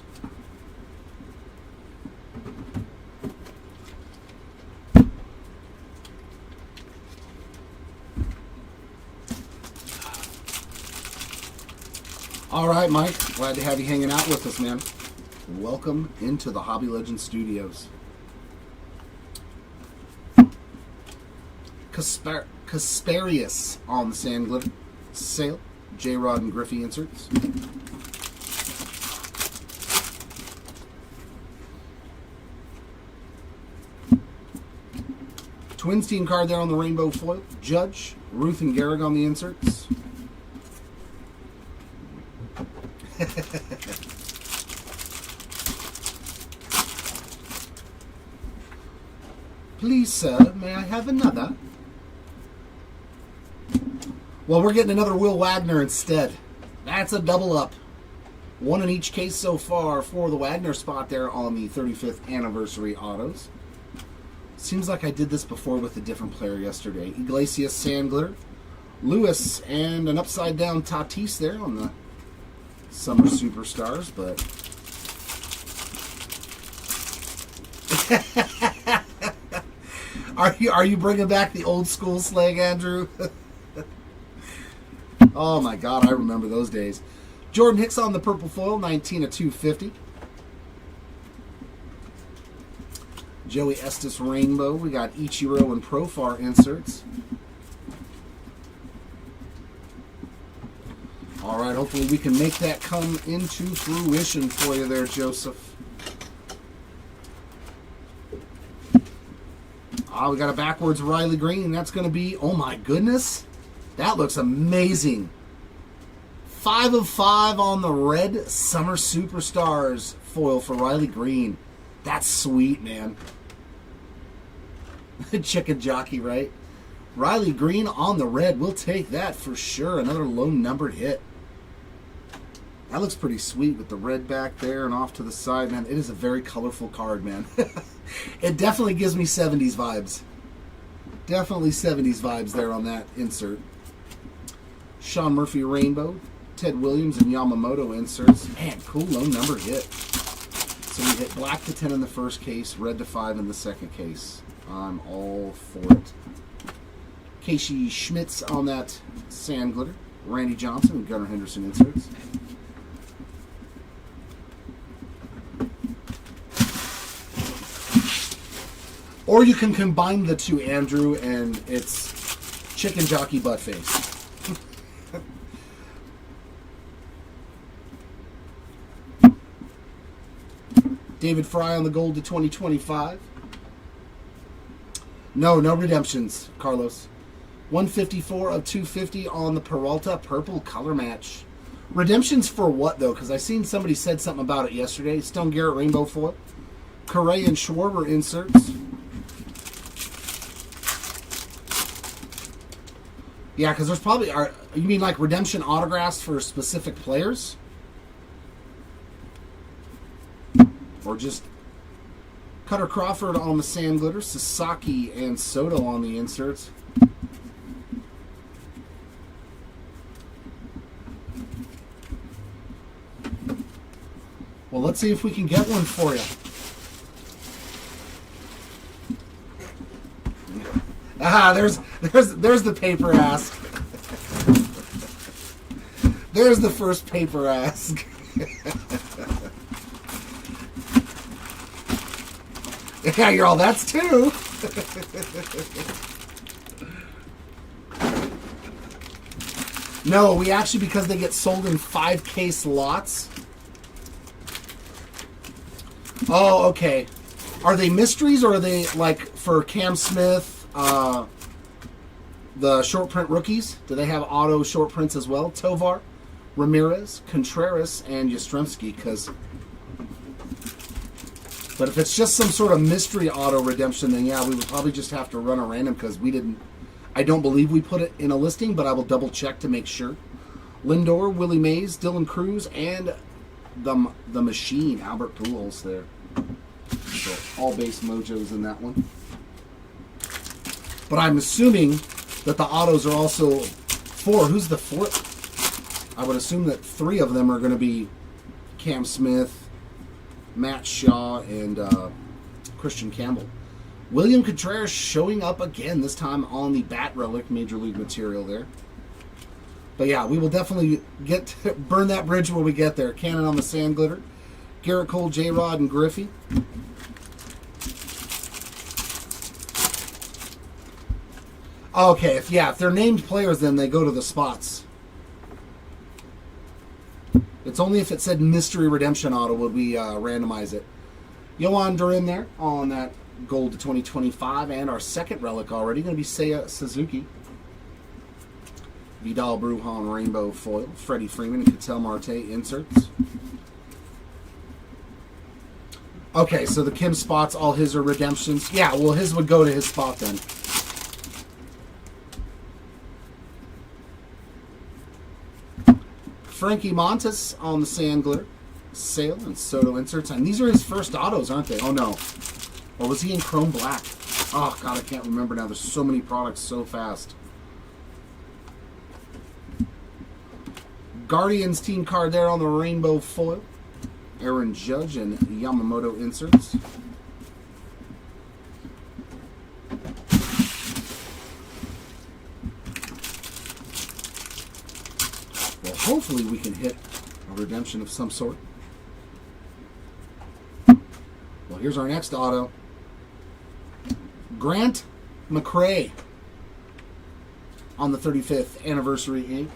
All right, Mike. Glad to have you hanging out with us, man. Welcome into the Hobby Legends Studios. Kasparius on the sand glitter. Sale. J-Rod and Griffey inserts. Twins team card there on the rainbow foil. Judge. Ruth and Gehrig on the inserts. Please, sir, may I have another? Well, we're getting another Will Wagner instead. That's a double up. One in each case so far for the Wagner spot there on the 35th anniversary autos. Seems like I did this before with a different player yesterday. Iglesias sand glitter. Lewis and an upside down Tatis there on the Summer Superstars, but are you bringing back the old school slang, Andrew? Oh my God, I remember those days. Jordan Hicks on the purple foil, 19 of 250. Joey Estes rainbow. We got Ichiro and Profar inserts. All right, hopefully we can make that come into fruition for you there, Joseph. We got a backwards Riley Green. That's going to be, oh my goodness, that looks amazing. 5 of 5 on the red Summer Superstars foil for Riley Green. That's sweet, man. Chicken jockey, right? Riley Green on the red. We'll take that for sure. Another low numbered hit. That looks pretty sweet with the red back there and off to the side, man. It is a very colorful card, man. It definitely gives me 70s vibes. Definitely 70s vibes there on that insert. Sean Murphy rainbow. Ted Williams and Yamamoto inserts. Man, cool low numbered hit. So we hit black to 10 in the first case, red to 5 in the second case. I'm all for it. Casey Schmitz on that sand glitter. Randy Johnson and Gunnar Henderson inserts. Or you can combine the two, Andrew, and it's chicken jockey butt face. David Fry on the gold to 2025. No redemptions, Carlos. 154 of 250 on the Peralta purple color match. Redemptions for what, though? Because I seen somebody said something about it yesterday. Stone Garrett rainbow foil. Correa and Schwarber inserts. Yeah, because there's probably... you mean like redemption autographs for specific players? Or just Cutter Crawford on the sand glitter. Sasaki and Soto on the inserts. Well, let's see if we can get one for you. There's the paper ask. There's the first paper ask. Yeah, you're all, that's two. No, we actually, because they get sold in 5-case lots. Oh, okay. Are they mysteries, or are they like for Cam Smith, the short print rookies? Do they have auto short prints as well? Tovar, Ramirez, Contreras, and Yastrzemski. But if it's just some sort of mystery auto redemption, then yeah, we would probably just have to run a random, because we didn't. I don't believe we put it in a listing, but I will double check to make sure. Lindor, Willie Mays, Dylan Cruz, and the machine, Albert Pujols there. So all base mojos in that one. But I'm assuming that the autos are also 4. Who's the 4th? I would assume that 3 of them are going to be Cam Smith, Matt Shaw, and Christian Campbell. William Contreras showing up again, this time on the Bat Relic Major League material there. But yeah, we will definitely burn that bridge when we get there. Cannon on the Sand Glitter. Garrett Cole, J-Rod, and Griffey. Okay, if they're named players, then they go to the spots. It's only if it said Mystery Redemption Auto would we randomize it. Yohan Durin there on that Gold to 2025, and our second relic already going to be Seiya Suzuki. Vidal Brujan Rainbow Foil. Freddie Freeman and Ketel Marte inserts. Okay, so the Kim spots, all his are redemptions. Yeah, well, his would go to his spot then. Frankie Montes on the Sand Glitter. Sale and Soto inserts. And these are his first autos, aren't they? Oh, no. Or was he in Chrome Black? Oh, God, I can't remember now. There's so many products so fast. Guardians team card there on the Rainbow Foil. Aaron Judge and Yamamoto inserts. Well, hopefully we can hit a redemption of some sort. Well, here's our next auto. Grant McRae on the 35th Anniversary Ink.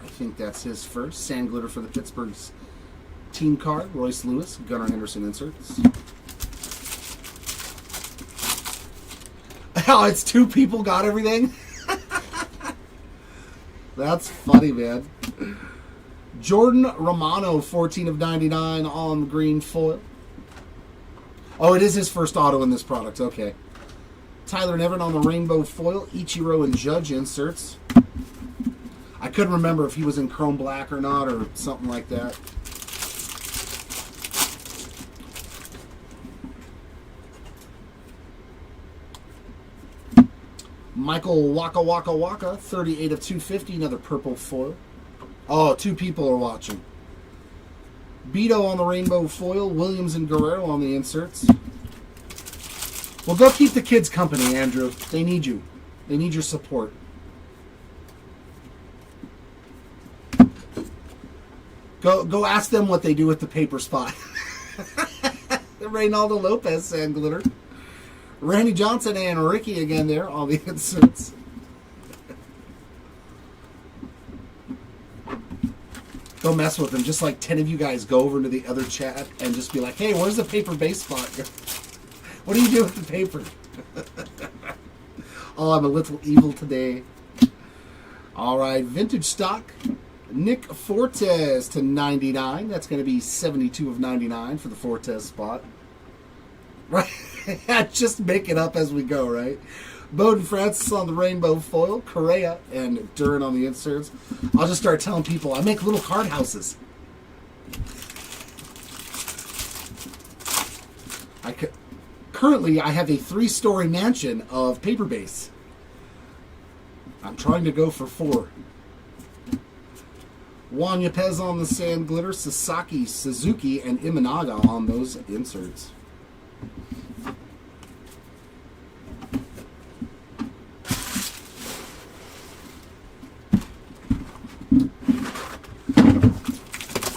I think that's his first. Sand Glitter for the Pittsburgh's team card. Royce Lewis, Gunnar Henderson inserts. Oh, it's 2 people got everything? That's funny, man. Jordan Romano, 14 of 99 on the green foil. Oh, it is his first auto in this product. Okay. Tyler Nevin on the Rainbow Foil. Ichiro and Judge inserts. I couldn't remember if he was in Chrome Black or not or something like that. Michael Waka Waka Waka, 38 of 250, another purple foil. Oh, 2 people are watching. Beto on the Rainbow Foil, Williams and Guerrero on the inserts. Well, go keep the kids company, Andrew. They need you. They need your support. Go ask them what they do with the paper spot. Reynaldo Lopez, Sand Glitter. Randy Johnson and Ricky again there, all the inserts. Don't mess with them. Just like 10 of you guys go over to the other chat and just be like, hey, where's the paper base spot? What do you do with the paper? Oh, I'm a little evil today. All right, vintage stock. Nick Fortes to 99. That's going to be 72 of 99 for the Fortes spot. Right? Just make it up as we go, right? Bowden Francis on the Rainbow Foil. Correa and Duran on the inserts. I'll just start telling people I make little card houses. Currently, I have a 3-story mansion of paper base. I'm trying to go for 4. Juan Yepez on the Sand Glitter. Sasaki, Suzuki, and Imanaga on those inserts.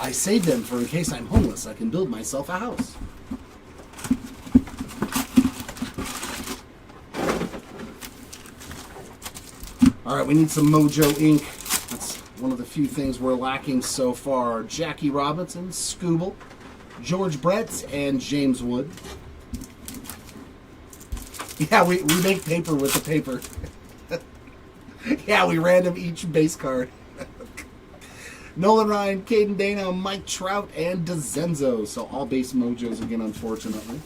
I save them for in case I'm homeless. I can build myself a house. All right, we need some Mojo ink. That's one of the few things we're lacking so far. Jackie Robinson, Scooble, George Brett, and James Wood. Yeah, we make paper with the paper. Yeah, we random each base card. Nolan Ryan, Caden Dana, Mike Trout, and DeZenzo. So all base Mojos again, unfortunately.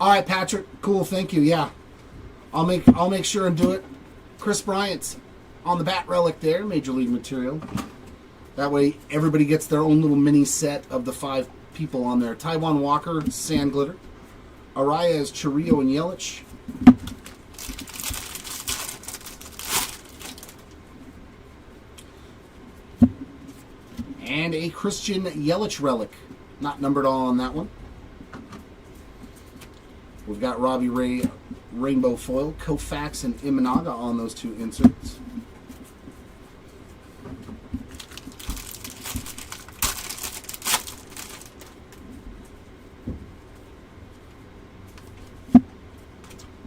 All right, Patrick. Cool, thank you. Yeah, I'll make sure and do it. Chris Bryant on the Bat Relic there, Major League material. That way, everybody gets their own little mini set of the 5 people on there. Taiwan Walker, Sand Glitter. Arias, Chiriyo, and Yelich. And a Christian Yelich relic. Not numbered all on that one. We've got Robbie Ray Rainbow Foil, Koufax, and Imanaga on those two inserts.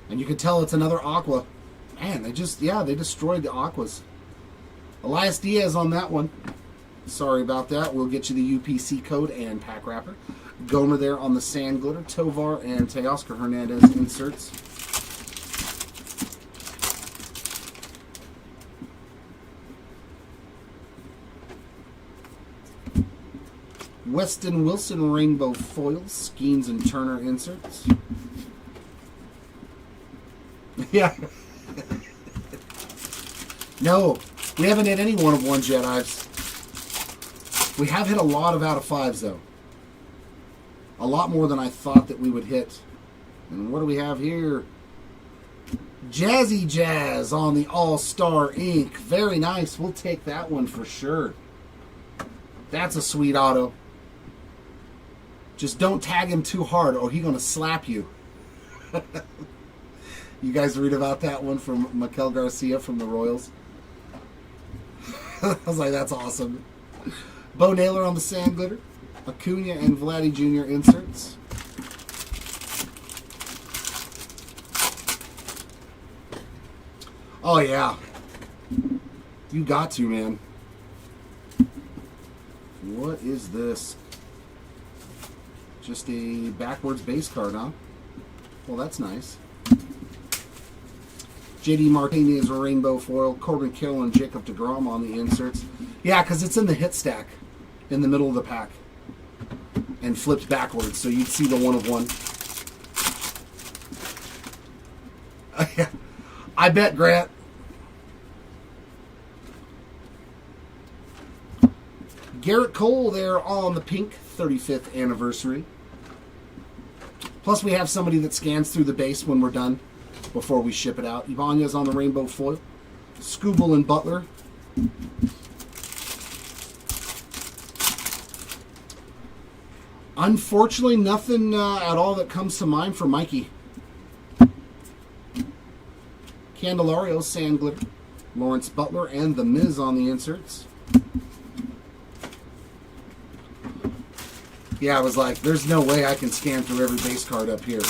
And you can tell it's another Aqua. Man, they destroyed the Aquas. Elias Diaz on that one. Sorry about that. We'll get you the UPC code and pack wrapper. Gomer there on the Sand Glitter. Tovar and Teoscar Hernandez inserts. Weston Wilson Rainbow Foils. Skeens and Turner inserts. Yeah. No, we haven't hit any 1 of 1 Jedis. We have hit a lot of out of 5s, though. A lot more than I thought that we would hit. And what do we have here? Jazzy Jazz on the All-Star Ink. Very nice. We'll take that one for sure. That's a sweet auto. Just don't tag him too hard or he's going to slap you. You guys read about that one from Maikel Garcia from the Royals? I was like, that's awesome. Bo Naylor on the Sand Glitter. Acuna and Vladdy Jr. inserts. Oh, yeah. You got to, man. What is this? Just a backwards base card, huh? Well, that's nice. JD Martinez Rainbow Foil, Corbin Carroll and Jacob deGrom on the inserts. Yeah, because it's in the hit stack in the middle of the pack and flipped backwards, so you'd see the 1 of 1. I bet, Grant. Garrett Cole there on the pink 35th anniversary. Plus, we have somebody that scans through the base when we're done before we ship it out. Ibanez on the Rainbow Foil. Skubal and Butler. Unfortunately, nothing at all that comes to mind for Mikey. Candelario, Sand Glitter. Lawrence Butler and The Miz on the inserts. Yeah, I was like, there's no way I can scan through every base card up here.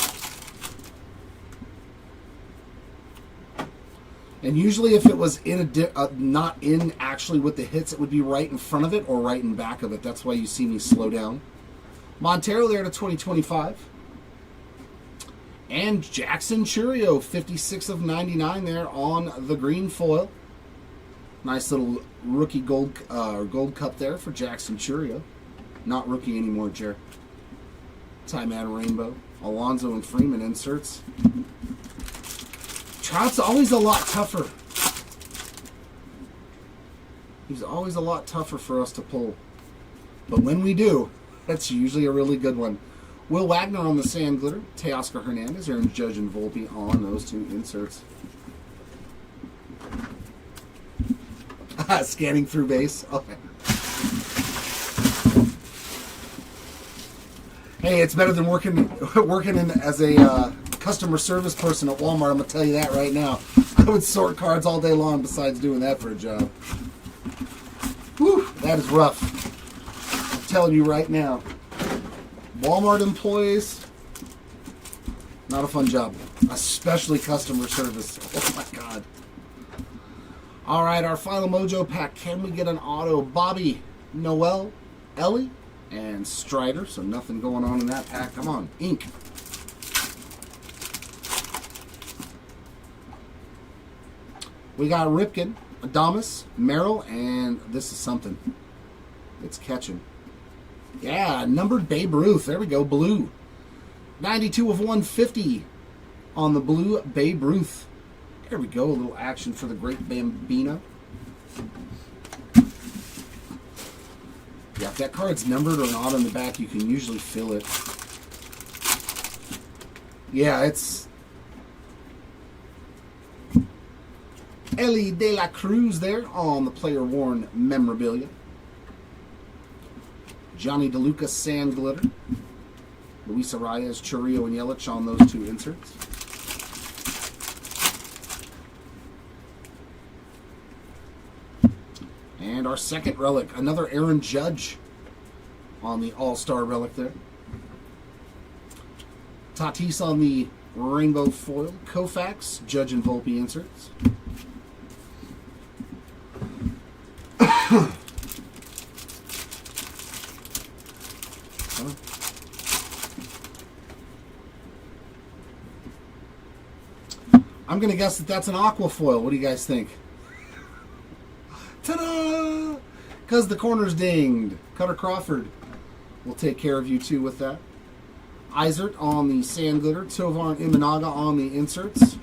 And usually if it was in not in actually with the hits, it would be right in front of it or right in back of it. That's why you see me slow down. Montero there to 2025. And Jackson Chiriyo, 56 of 99 there on the green foil. Nice little rookie gold cup there for Jackson Chiriyo. Not rookie anymore, Jer. Time Man Rainbow. Alonso and Freeman inserts. Trout's always a lot tougher. He's always a lot tougher for us to pull. But when we do, that's usually a really good one. Will Wagner on the Sand Glitter. Teoscar Hernandez, Aaron Judge and Volpe on those two inserts. Scanning through base. Okay. Hey, it's better than working in as a customer service person at Walmart. I'm gonna tell you that right now. I would sort cards all day long. Besides doing that for a job. Whew, that is rough. I'm telling you right now. Walmart employees, not a fun job, especially customer service. Oh my God. All right, our final Mojo pack. Can we get an auto? Bobby, Noel, Ellie, and Strider. So nothing going on in that pack. Come on, ink. We got Ripken, Adames, Merrill, and this is something. It's catching. Yeah, numbered Babe Ruth. There we go, blue. 92 of 150 on the blue Babe Ruth. There we go, a little action for the great Bambino. Yeah, if that card's numbered or not on the back, you can usually feel it. Yeah, it's Ellie De La Cruz there on the player-worn memorabilia. Johnny DeLuca Sand Glitter. Luis Arias, Churrillo, and Yelich on those two inserts. And our second relic, another Aaron Judge on the All-Star relic there. Tatis on the rainbow foil. Koufax, Judge and Volpe inserts. I'm going to guess that that's an aqua foil. What do you guys think? Ta-da! Because the corner's dinged. Cutter Crawford will take care of you too with that. Izert on the sand glitter. Tovar and Imanaga on the inserts.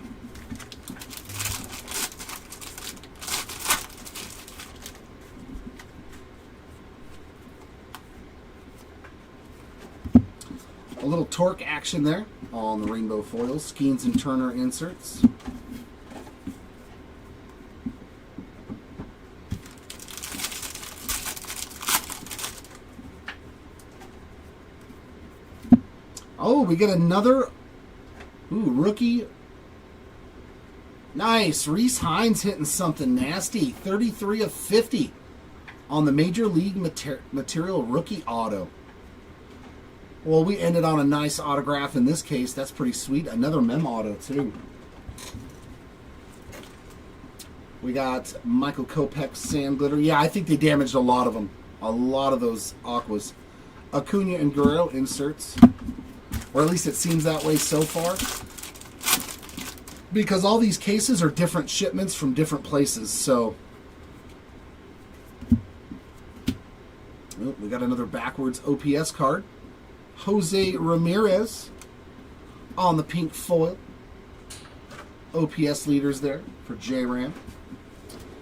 A little torque action there on the rainbow foils. Skeens and Turner inserts. Oh, we get another rookie. Nice. Reese Hines hitting something nasty. 33 of 50 on the Major League Material rookie auto. Well, we ended on a nice autograph in this case. That's pretty sweet. Another mem auto, too. We got Michael Kopech Sand Glitter. Yeah, I think they damaged a lot of them. A lot of those aquas. Acuna and Guerrero inserts. Or at least it seems that way so far. Because all these cases are different shipments from different places. So, oh, we got another backwards OPS card. Jose Ramirez on the pink foil. OPS leaders there for J-Ram.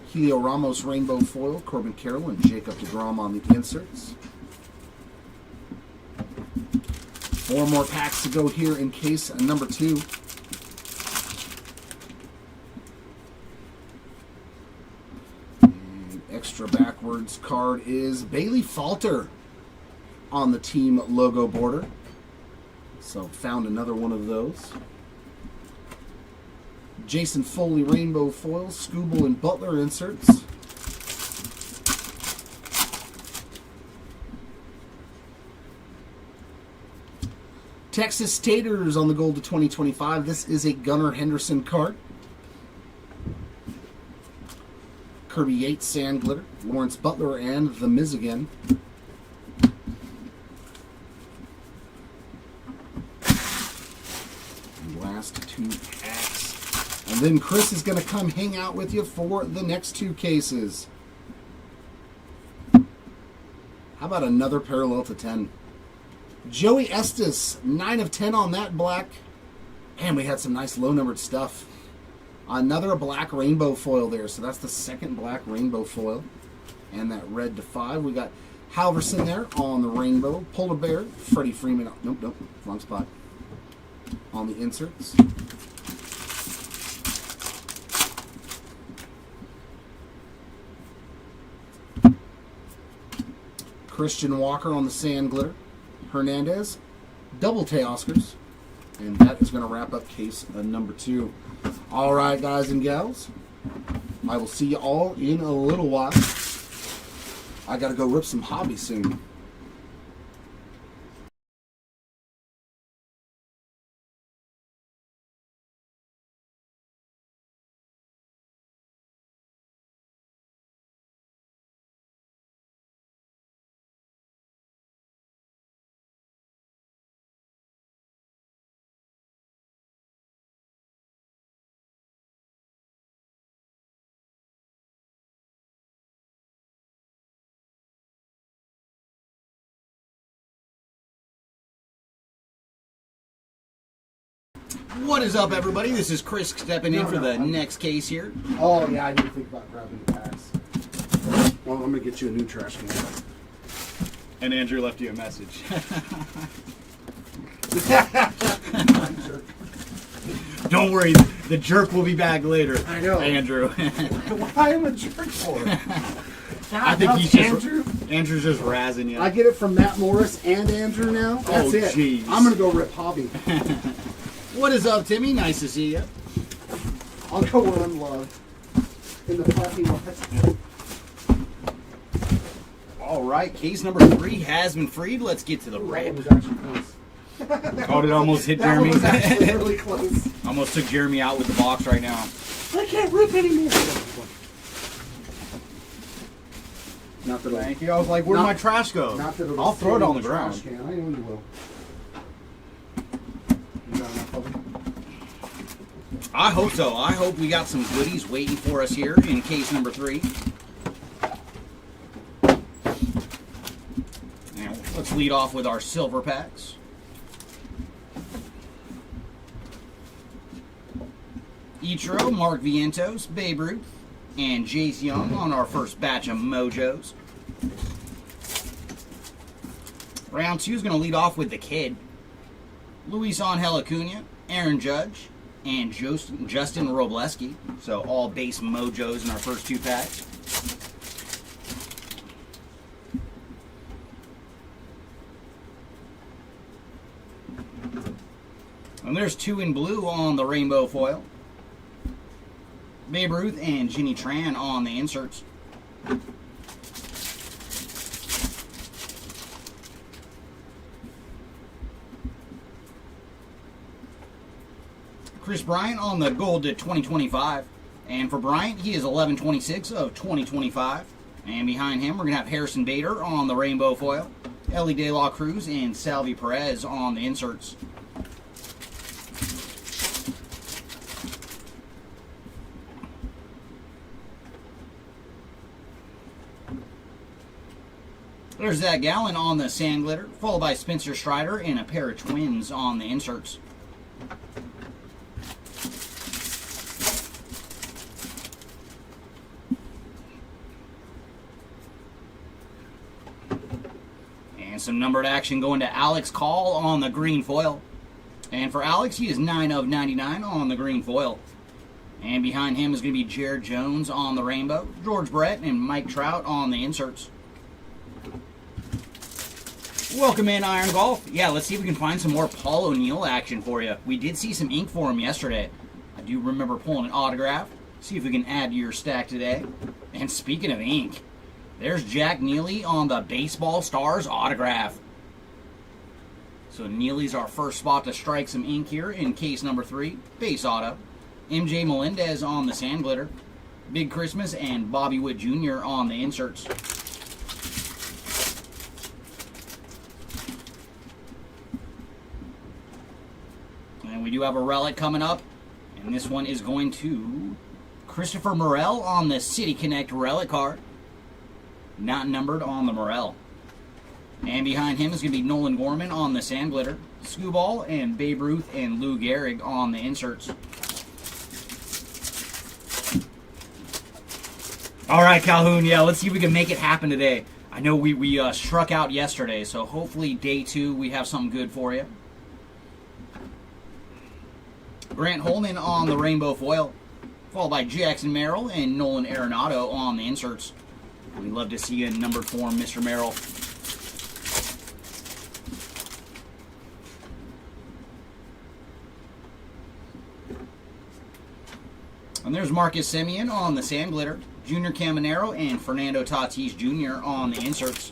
Helio Ramos rainbow foil. Corbin Carroll and Jacob deGrom on the inserts. 4 more packs to go here in case number 2. And extra backwards card is Bailey Falter on the team logo border. So found another one of those. Jason Foley rainbow foil, Scooble and Butler inserts. Texas Taters on the gold to 2025. This is a Gunnar Henderson card. Kirby Yates Sand Glitter, Lawrence Butler, and the Miz again. Last 2 packs. And then Chris is going to come hang out with you for the next 2 cases. How about another parallel to 10? Joey Estes, 9 of 10 on that black. And we had some nice low-numbered stuff. Another black rainbow foil there. So that's the second black rainbow foil. And that red to 5. We got Halverson there on the rainbow. Polar Bear, Freddie Freeman. Nope, wrong spot. On the inserts. Christian Walker on the sand glitter. Hernandez, double Teoscars, and that is going to wrap up case number 2. All right, guys and gals, I will see you all in a little while. I got to go rip some hobby soon. What is up, everybody? This is Chris stepping in for the next case here. Oh, yeah, I didn't think about grabbing the packs. Well, I'm going to get you a new trash can. And Andrew left you a message. Don't worry, the jerk will be back later. I know. Andrew. Why am I a jerk for? I think he's just Andrew's just razzing you. I get it from Matt Morris and Andrew now. That's it. Geez. I'm gonna go rip Hobby. What is up, Timmy? Nice to see you. I'll go where I'm loved. In the parking lot. All right, case number 3 has been freed. Let's get to the That rip. one was actually close. Oh, did it almost hit That Jeremy? one was actually really close. Almost took Jeremy out with the box right now. I can't rip anymore. Not that Thank you. I was like, where'd my trash go? Not that I'll throw it on the trash ground. can. I know you will. You got enough of it? I hope so. I hope we got some goodies waiting for us here in case number 3. Now, let's lead off with our silver packs. Ichiro, Mark Vientos, Babe Ruth, and Jace Young on our first batch of Mojos. Round 2 is going to lead off with the kid. Luis Angel Acuna, Aaron Judge, and Justin Robleski. So all base Mojos in our first 2 packs. And there's 2 in blue on the rainbow foil. Babe Ruth and Ginny Tran on the inserts. Chris Bryant on the gold to 2025. And for Bryant, he is 1126 of 2025. And behind him, we're going to have Harrison Bader on the rainbow foil. Ellie De La Cruz and Salvi Perez on the inserts. There's Zach Gallen on the sand glitter, followed by Spencer Strider and a pair of twins on the inserts. And some numbered action going to Alex Call on the green foil. And for Alex, he is 9 of 99 on the green foil. And behind him is going to be Jared Jones on the rainbow, George Brett and Mike Trout on the inserts. Welcome in, Iron Golf. Yeah, let's see if we can find some more Paul O'Neill action for you. We did see some ink for him yesterday. I do remember pulling an autograph. See if we can add to your stack today. And speaking of ink, there's Jack Neely on the Baseball Stars autograph. So Neely's our first spot to strike some ink here in case number 3, base auto. MJ Melendez on the sand glitter. Big Christmas and Bobby Wood Jr. on the inserts. And we do have a relic coming up, and this one is going to Christopher Morel on the City Connect relic card. Not numbered on the Morel. And behind him is going to be Nolan Gorman on the sand glitter, Scooball and Babe Ruth and Lou Gehrig on the inserts. All right, Calhoun, yeah, let's see if we can make it happen today. I know we struck out yesterday, so hopefully day 2 we have something good for you. Grant Holman on the rainbow foil, followed by Jackson Merrill and Nolan Arenado on the inserts. We'd love to see you in numbered form, Mr. Merrill. And there's Marcus Semien on the sand glitter, Junior Caminero and Fernando Tatis Jr. on the inserts.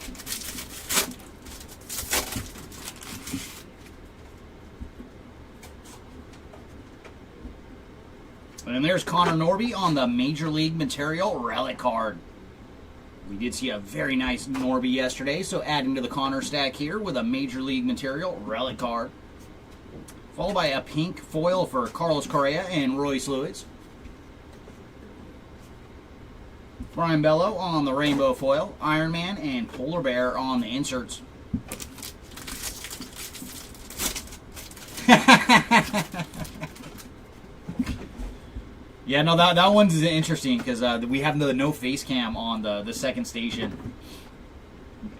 And there's Connor Norby on the Major League Material relic card. We did see a very nice Norby yesterday, so adding to the Connor stack here with a Major League Material relic card. Followed by a pink foil for Carlos Correa and Royce Lewis. Brian Bello on the rainbow foil, Iron Man and Polar Bear on the inserts. Yeah, no, that one's interesting because we have the no face cam on the second station.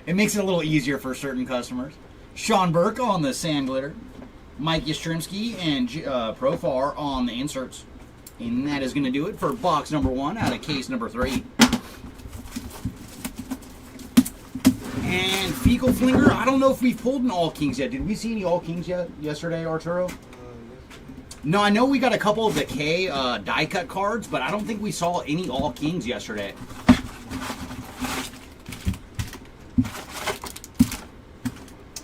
It makes it a little easier for certain customers. Sean Burke on the sand glitter. Mike Yastrzemski and Profar on the inserts. And that is going to do it for box number 1 out of case number 3. And Fecal Flinger, I don't know if we've pulled an All Kings yet. Did we see any All Kings yet yesterday, Arturo? No, I know we got a couple of the K die cut cards, but I don't think we saw any All Kings yesterday.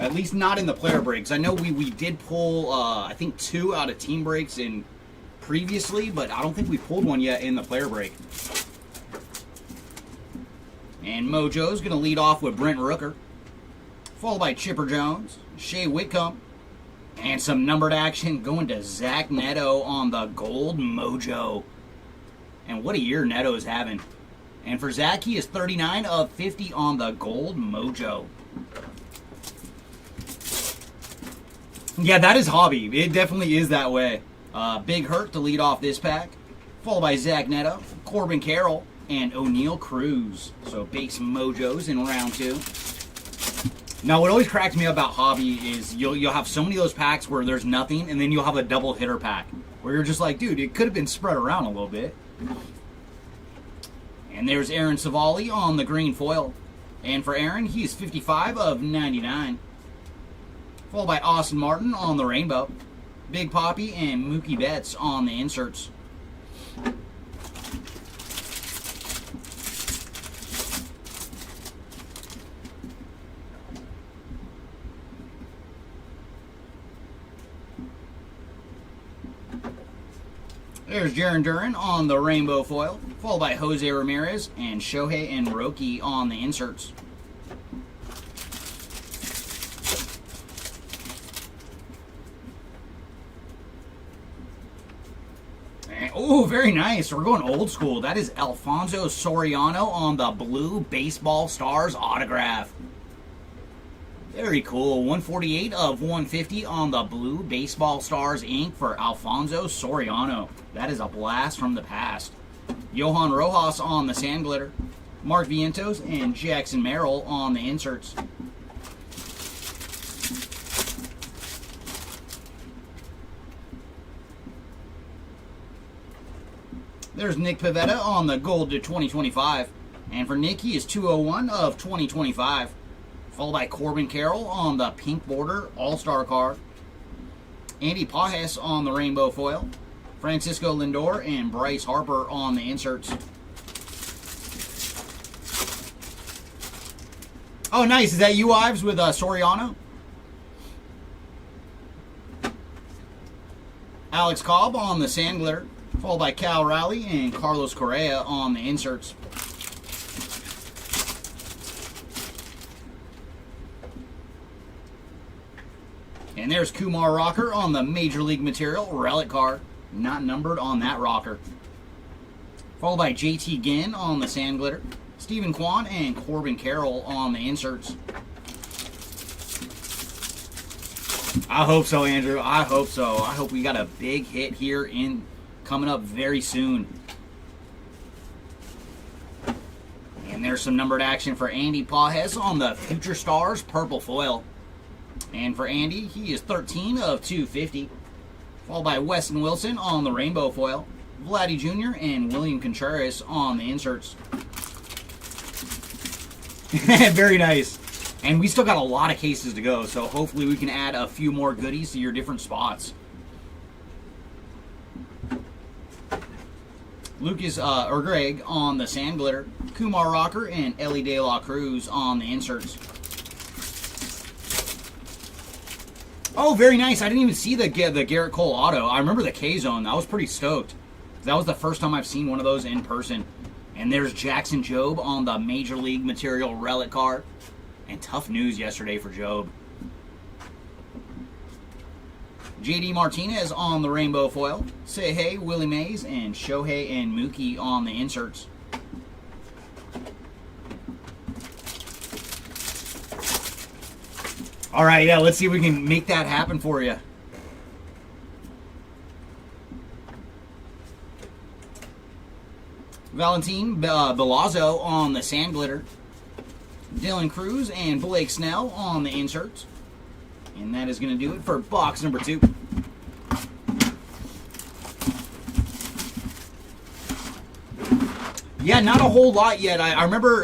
At least not in the player breaks. I know we did pull, I think 2 out of team breaks in previously, but I don't think we pulled one yet in the player break. And Mojo's going to lead off with Brent Rooker, followed by Chipper Jones, Shea Whitcomb, and some numbered action going to Zach Neto on the gold Mojo. And what a year Neto's having. And for Zach, he is 39 of 50 on the gold Mojo. Yeah, that is hobby. It definitely is that way. Big Hurt to lead off this pack, followed by Zach Neto, Corbin Carroll, and O'Neal Cruz. So base Mojos in round 2. Now, what always cracks me up about hobby is you'll have so many of those packs where there's nothing, and then you'll have a double hitter pack where you're just like, dude, it could have been spread around a little bit. And there's Aaron Savali on the green foil. And for Aaron, he is 55 of 99. Followed by Austin Martin on the rainbow. Big Poppy and Mookie Betts on the inserts. There's Jarren Duran on the rainbow foil, followed by Jose Ramirez and Shohei and Roki on the inserts. Oh, very nice. We're going old school. That is Alfonso Soriano on the blue Baseball Stars autograph. Very cool. 148 of 150 on the blue Baseball Stars ink for Alfonso Soriano. That is a blast from the past. Johan Rojas on the sand glitter. Mark Vientos and Jackson Merrill on the inserts. There's Nick Pivetta on the gold to 2025. And for Nick, he is 201 of 2025. Followed by Corbin Carroll on the pink border all-star card. Andy Pajes on the rainbow foil. Francisco Lindor and Bryce Harper on the inserts. Oh, nice. Is that you, Ives, with Soriano? Alex Cobb on the sand glitter. Followed by Cal Raleigh and Carlos Correa on the inserts. And there's Kumar Rocker on the Major League Material relic card. Not numbered on that rocker. Followed by JT Ginn on the sand glitter. Stephen Kwan and Corbin Carroll on the inserts. I hope so, Andrew. I hope so. I hope we got a big hit here coming up very soon. And there's some numbered action for Andy Pajes on the Future Stars purple foil. And for Andy, he is 13 of 250. Followed by Weston Wilson on the rainbow foil. Vladdy Jr. and William Contreras on the inserts. Very nice. And we still got a lot of cases to go, so hopefully we can add a few more goodies to your different spots. Greg on the sand glitter. Kumar Rocker and Ellie De La Cruz on the inserts. Oh, very nice. I didn't even see the Garrett Cole auto. I remember the K-Zone. I was pretty stoked. That was the first time I've seen one of those in person. And there's Jackson Jobe on the Major League Material relic card. And tough news yesterday for Jobe. JD Martinez on the rainbow foil. Say Hey, Willie Mays, and Shohei and Mookie on the inserts. All right, yeah, let's see if we can make that happen for you. Valentin Belazzo on the sand glitter. Dylan Cruz and Blake Snell on the inserts. And that is going to do it for box number 2. Yeah, not a whole lot yet. I remember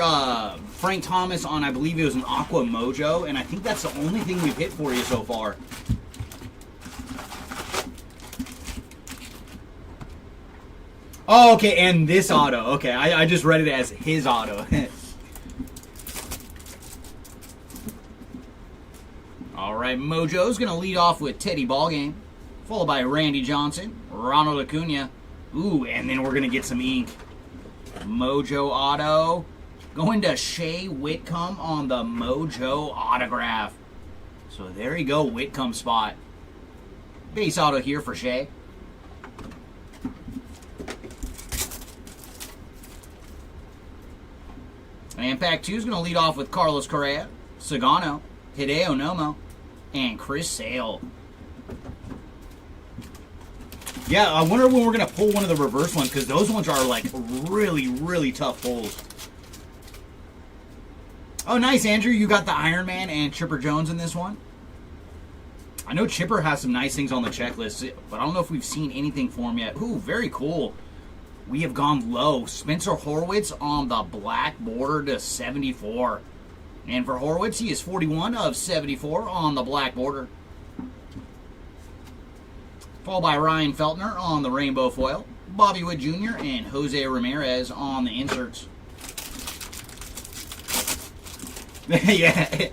Frank Thomas on, I believe it was an Aqua Mojo, and I think that's the only thing we've hit for you so far. Oh, okay, and this auto. Okay, I just read it as his auto. All right, Mojo's going to lead off with Teddy Ballgame, followed by Randy Johnson, Ronald Acuna. Ooh, and then we're going to get some ink. Mojo auto. Going to Shea Whitcomb on the Mojo autograph. So there you go, Whitcomb spot. Base auto here for Shea. And pack 2 is going to lead off with Carlos Correa, Sagano, Hideo Nomo, and Chris Sale. Yeah, I wonder when we're going to pull one of the reverse ones, because those ones are like really, really tough pulls. Oh, nice, Andrew. You got the Iron Man and Chipper Jones in this one. I know Chipper has some nice things on the checklist, but I don't know if we've seen anything for him yet. Ooh, very cool. We have gone low. Spencer Horwitz on the black border to 74. And for Horwitz, he is 41 of 74 on the black border. Followed by Ryan Feltner on the rainbow foil. Bobby Witt Jr. and Jose Ramirez on the inserts. Yeah.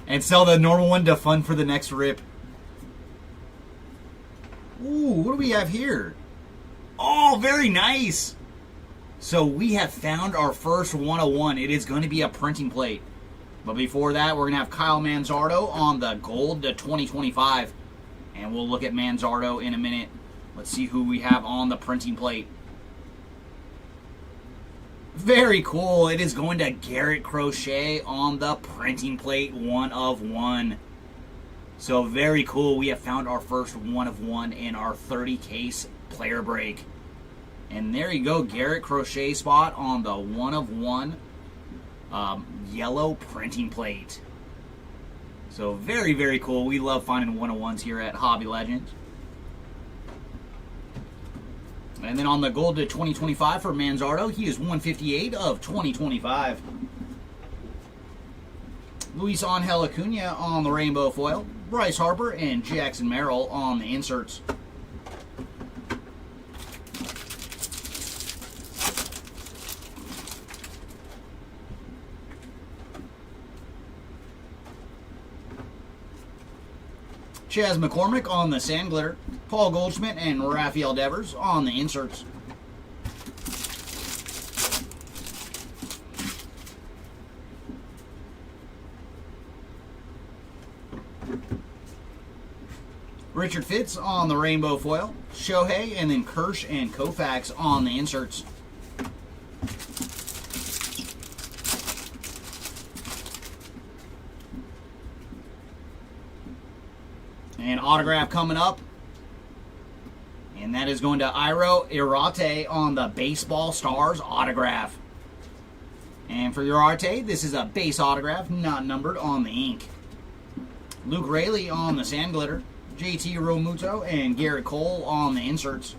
And sell the normal one to fund for the next rip. Ooh, what do we have here? Oh, very nice. So we have found our first 101. It is going to be a printing plate. But before that, we're going to have Kyle Manzardo on the gold to 2025. And we'll look at Manzardo in a minute. Let's see who we have on the printing plate. Very cool. It is going to Garrett Crochet on the printing plate, 1 of 1. So very cool. We have found our first 1 of 1 in our 30 case player break. And there you go, Garrett Crochet spot on the 1 of 1 yellow printing plate. So very, very cool. We love finding 101s here at Hobby Legends. And then on the gold to 2025 for Manzardo, he is 158 of 2025. Luis Angel Acuna on the rainbow foil. Bryce Harper and Jackson Merrill on the inserts. Chas McCormick on the sand glitter. Paul Goldschmidt and Rafael Devers on the inserts. Richard Fitz on the rainbow foil. Shohei and then Kirsch and Koufax on the inserts. And autograph coming up. And that is going to Iro Irate on the Baseball Stars autograph. And for your Arte, this is a base autograph, not numbered, on the ink. Luke Raley on the sand glitter. JT Romuto and Garrett Cole on the inserts.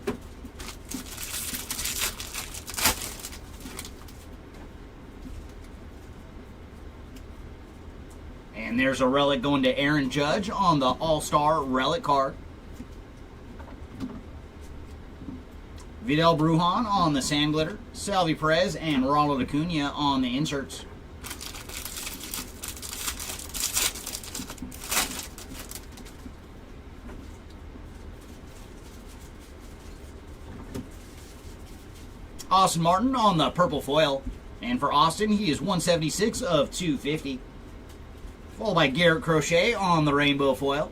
And there's a relic going to Aaron Judge on the All-Star relic card. Vidal Brujan on the sand glitter. Salvi Perez and Ronald Acuna on the inserts. Austin Martin on the purple foil. And for Austin, he is 176 of 250. Followed by Garrett Crochet on the rainbow foil.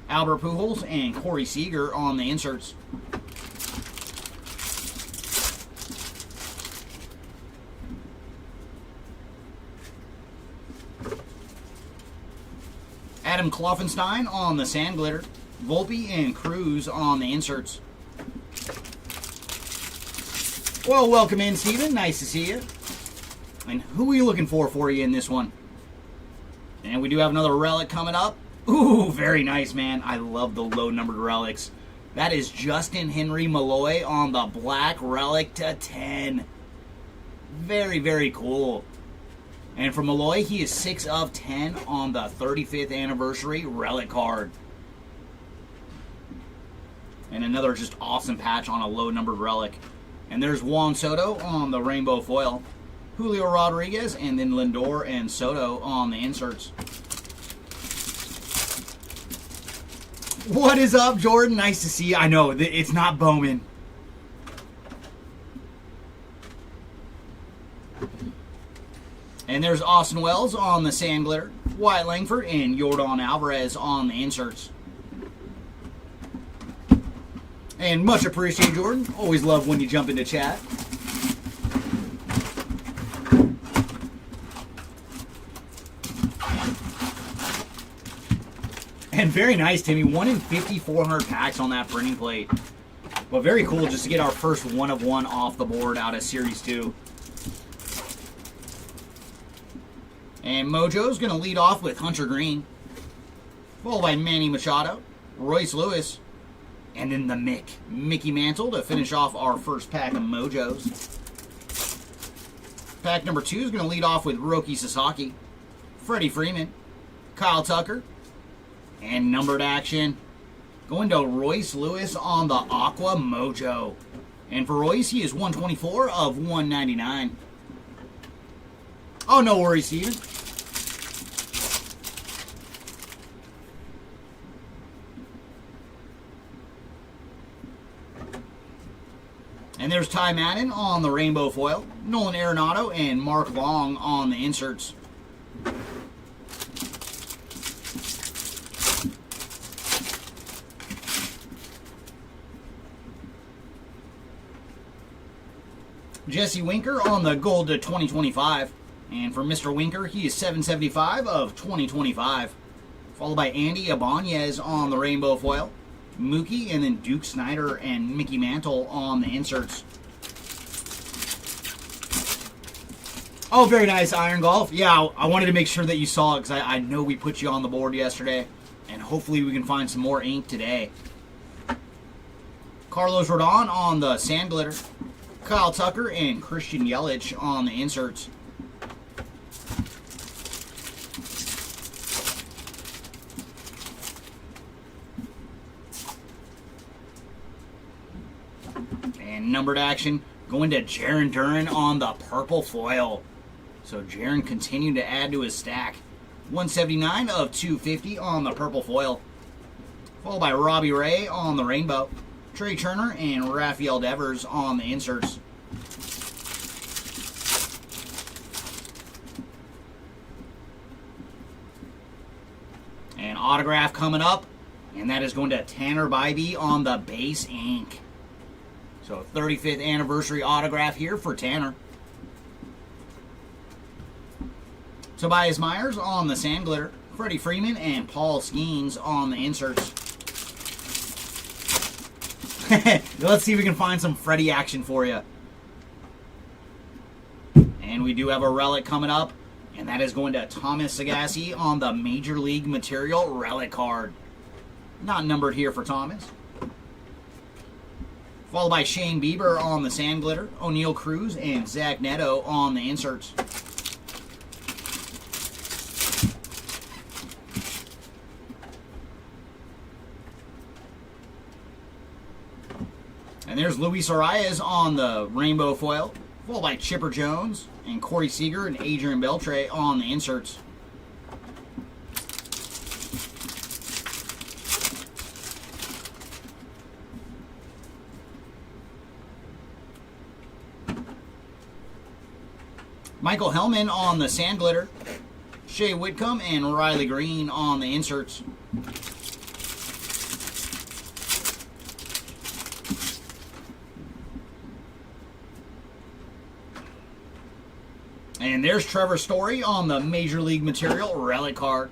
Albert Pujols and Corey Seager on the inserts. Adam Kloffenstein on the sand glitter. Volpe and Cruz on the inserts. Well, welcome in, Steven. Nice to see you. And who are you looking for you in this one? And we do have another relic coming up. Ooh, very nice, man. I love the low-numbered relics. That is Justin Henry Malloy on the black relic to 10. Very, very cool. And for Malloy, he is 6 of 10 on the 35th anniversary relic card. And another just awesome patch on a low-numbered relic. And there's Juan Soto on the rainbow foil. Julio Rodriguez, and then Lindor and Soto on the inserts. What is up, Jordan? Nice to see you. I know, it's not Bowman. And there's Austin Wells on the sand glitter. Wyatt Langford and Yordan Alvarez on the inserts. And much appreciated, Jordan. Always love when you jump into chat. And very nice, Timmy. 1 in 5,400 packs on that printing plate. But very cool just to get our first 1 of 1 off the board out of Series 2. And Mojo's going to lead off with Hunter Green. Followed by Manny Machado, Royce Lewis, and then the Mickey Mantle to finish off our first pack of Mojos. Pack number 2 is going to lead off with Roki Sasaki, Freddie Freeman, Kyle Tucker, and numbered action going to Royce Lewis on the Aqua Mojo. And for Royce, he is 124 of 199. Oh, no worries, Steven. And there's Ty Madden on the rainbow foil, Nolan Arenado and Mark Long on the inserts. Jesse Winker on the gold to 2025. And for Mr. Winker, he is 775 of 2025. Followed by Andy Ibanez on the rainbow foil, Mookie, and then Duke Snyder and Mickey Mantle on the inserts. Oh, very nice, Iron Golf. Yeah, I wanted to make sure that you saw it because I know we put you on the board yesterday. And hopefully we can find some more ink today. Carlos Rodon on the sand glitter, Kyle Tucker and Christian Yelich on the inserts. And numbered action going to Jarren Duran on the purple foil. So Jarren continued to add to his stack. 179 of 250 on the purple foil. Followed by Robbie Ray on the rainbow, Trey Turner and Rafael Devers on the inserts. And autograph coming up, and that is going to Tanner Bybee on the base ink. So 35th anniversary autograph here for Tanner. Tobias Myers on the sand glitter, Freddie Freeman and Paul Skeens on the inserts. Let's see if we can find some Freddie action for you. And we do have a relic coming up, and that is going to Thomas Sagassi on the Major League Material relic card. Not numbered here for Thomas. Followed by Shane Bieber on the sand glitter, O'Neal Cruz and Zach Neto on the inserts. And there's Luis Arias on the rainbow foil, followed by Chipper Jones and Corey Seager and Adrian Beltre on the inserts. Michael Hellman on the sand glitter, Shea Whitcomb and Riley Green on the inserts. And there's Trevor Story on the Major League Material relic card.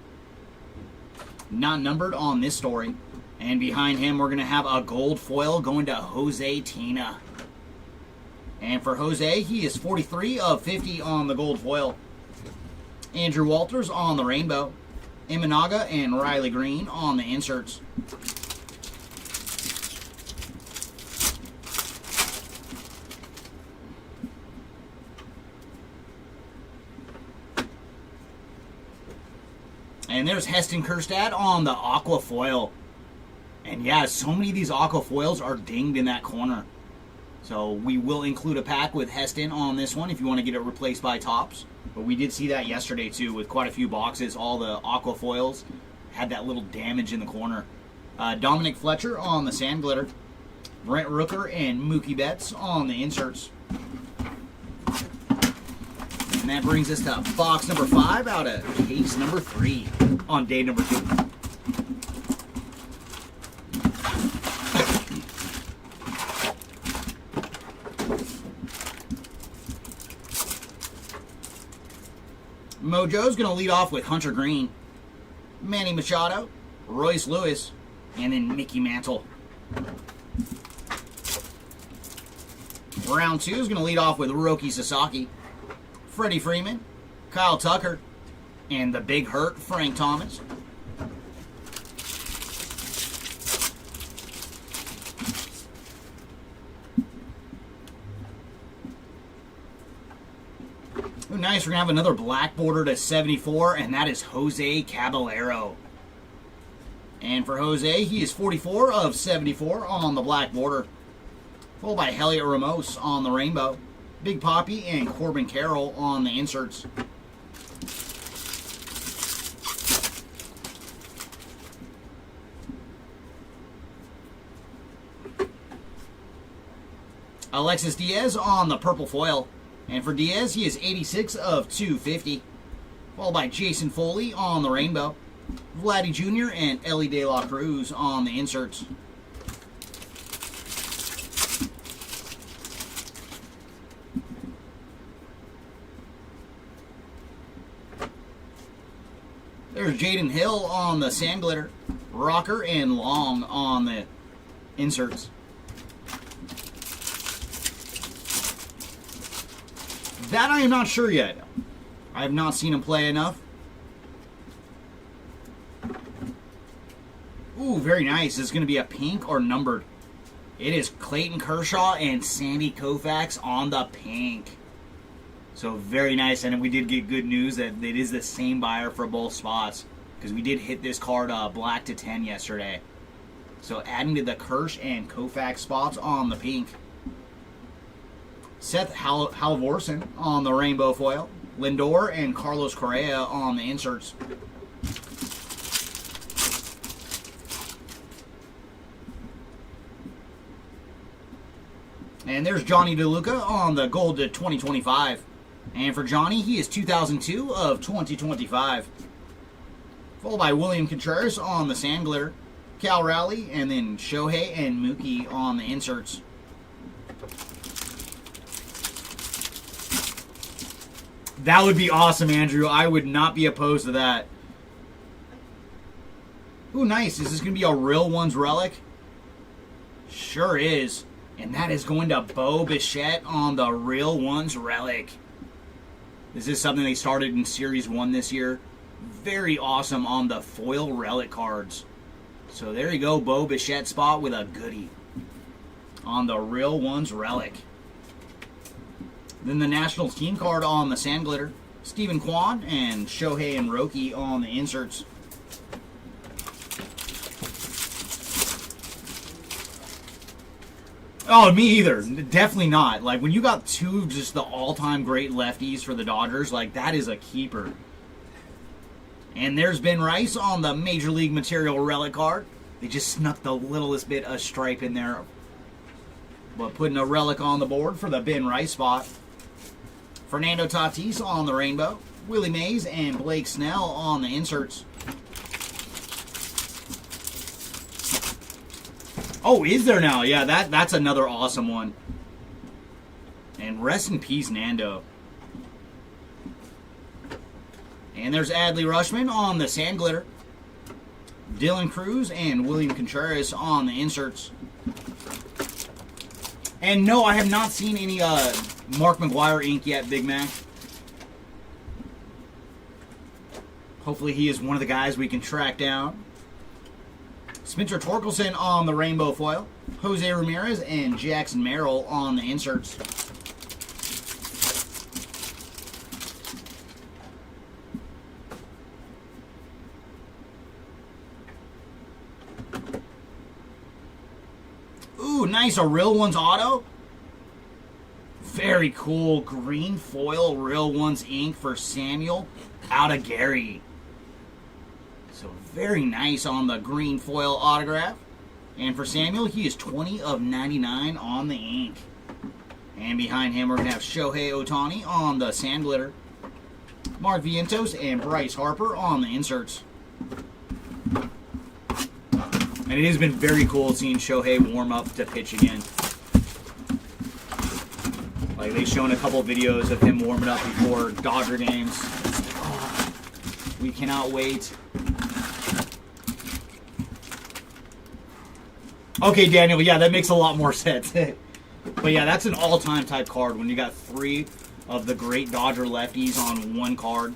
Not numbered on this story. And behind him, we're going to have a gold foil going to Jose Tina. And for Jose, he is 43 of 50 on the gold foil. Andrew Walters on the rainbow. Imanaga and Riley Green on the inserts. And there's Heston Kjerstad on the aqua foil. And yeah, so many of these aqua foils are dinged in that corner. So we will include a pack with Heston on this one if you want to get it replaced by Topps. But we did see that yesterday too with quite a few boxes. All the aqua foils had that little damage in the corner. Dominic Fletcher on the sand glitter. Brent Rooker and Mookie Betts on the inserts. And that brings us to box number 5 out of case number 3 on day number 2. Mojo's going to lead off with Hunter Green, Manny Machado, Royce Lewis, and then Mickey Mantle. Round 2 is going to lead off with Roki Sasaki, Freddie Freeman, Kyle Tucker, and the Big Hurt, Frank Thomas. Ooh, nice. We're going to have another black border to 74, and that is Jose Caballero. And for Jose, he is 44 of 74 on the black border. Followed by Heliot Ramos on the rainbow. Big Poppy and Corbin Carroll on the inserts. Alexis Diaz on the purple foil. And for Diaz, he is 86 of 250. Followed by Jason Foley on the rainbow. Vladdy Jr. and Ellie De La Cruz on the inserts. There's Jaden Hill on the sand glitter. Rocker and Long on the inserts. That I am not sure yet. I have not seen him play enough. Ooh, very nice. Is going to be a pink or numbered? It is Clayton Kershaw and Sandy Koufax on the pink. So very nice. And we did get good news that it is the same buyer for both spots. Because we did hit this card black to 10 yesterday. So adding to the Kersh and Koufax spots on the pink. Seth Halvorsen on the rainbow foil. Lindor and Carlos Correa on the inserts. And there's Johnny DeLuca on the gold to 2025. And for Johnny, he is 2002 of 2025. Followed by William Contreras on the sand glitter. Cal Raleigh, and then Shohei and Mookie on the inserts. That would be awesome, Andrew. I would not be opposed to that. Ooh, nice. Is this going to be a Real Ones relic? Sure is. And that is going to Bo Bichette on the Real Ones relic. This is something they started in Series 1 this year. Very awesome on the foil relic cards. So there you go, Bo Bichette spot with a goodie on the Real Ones relic. Then the Nationals team card on the sand glitter. Stephen Kwan and Shohei and Roki on the inserts. Oh, me either. Definitely not. Like, when you got two just the all-time great lefties for the Dodgers, like, that is a keeper. And there's Ben Rice on the Major League Material relic card. They just snuck the littlest bit of stripe in there. But putting a relic on the board for the Ben Rice spot. Fernando Tatis on the rainbow. Willie Mays and Blake Snell on the inserts. Oh, is there now? Yeah, that's another awesome one. And rest in peace, Nando. And there's Adley Rutschman on the sand glitter. Dylan Cruz and William Contreras on the inserts. And no, I have not seen any Mark McGwire ink yet, Big Mac. Hopefully he is one of the guys we can track down. Spencer Torkelson on the rainbow foil. Jose Ramirez and Jackson Merrill on the inserts. Ooh, nice. A Real Ones auto. Very cool. Green foil Real Ones ink for Samuel out of Gary. So very nice on the green foil autograph. And for Samuel, he is 20 of 99 on the ink. And behind him, we're going to have Shohei Ohtani on the sand glitter. Mark Vientos and Bryce Harper on the inserts. And it has been very cool seeing Shohei warm up to pitch again. Like, they've shown a couple videos of him warming up before Dodger games. Oh, we cannot wait. Okay, Daniel, yeah, that makes a lot more sense. But yeah, that's an all-time type card when you got 3 of the great Dodger lefties on one card.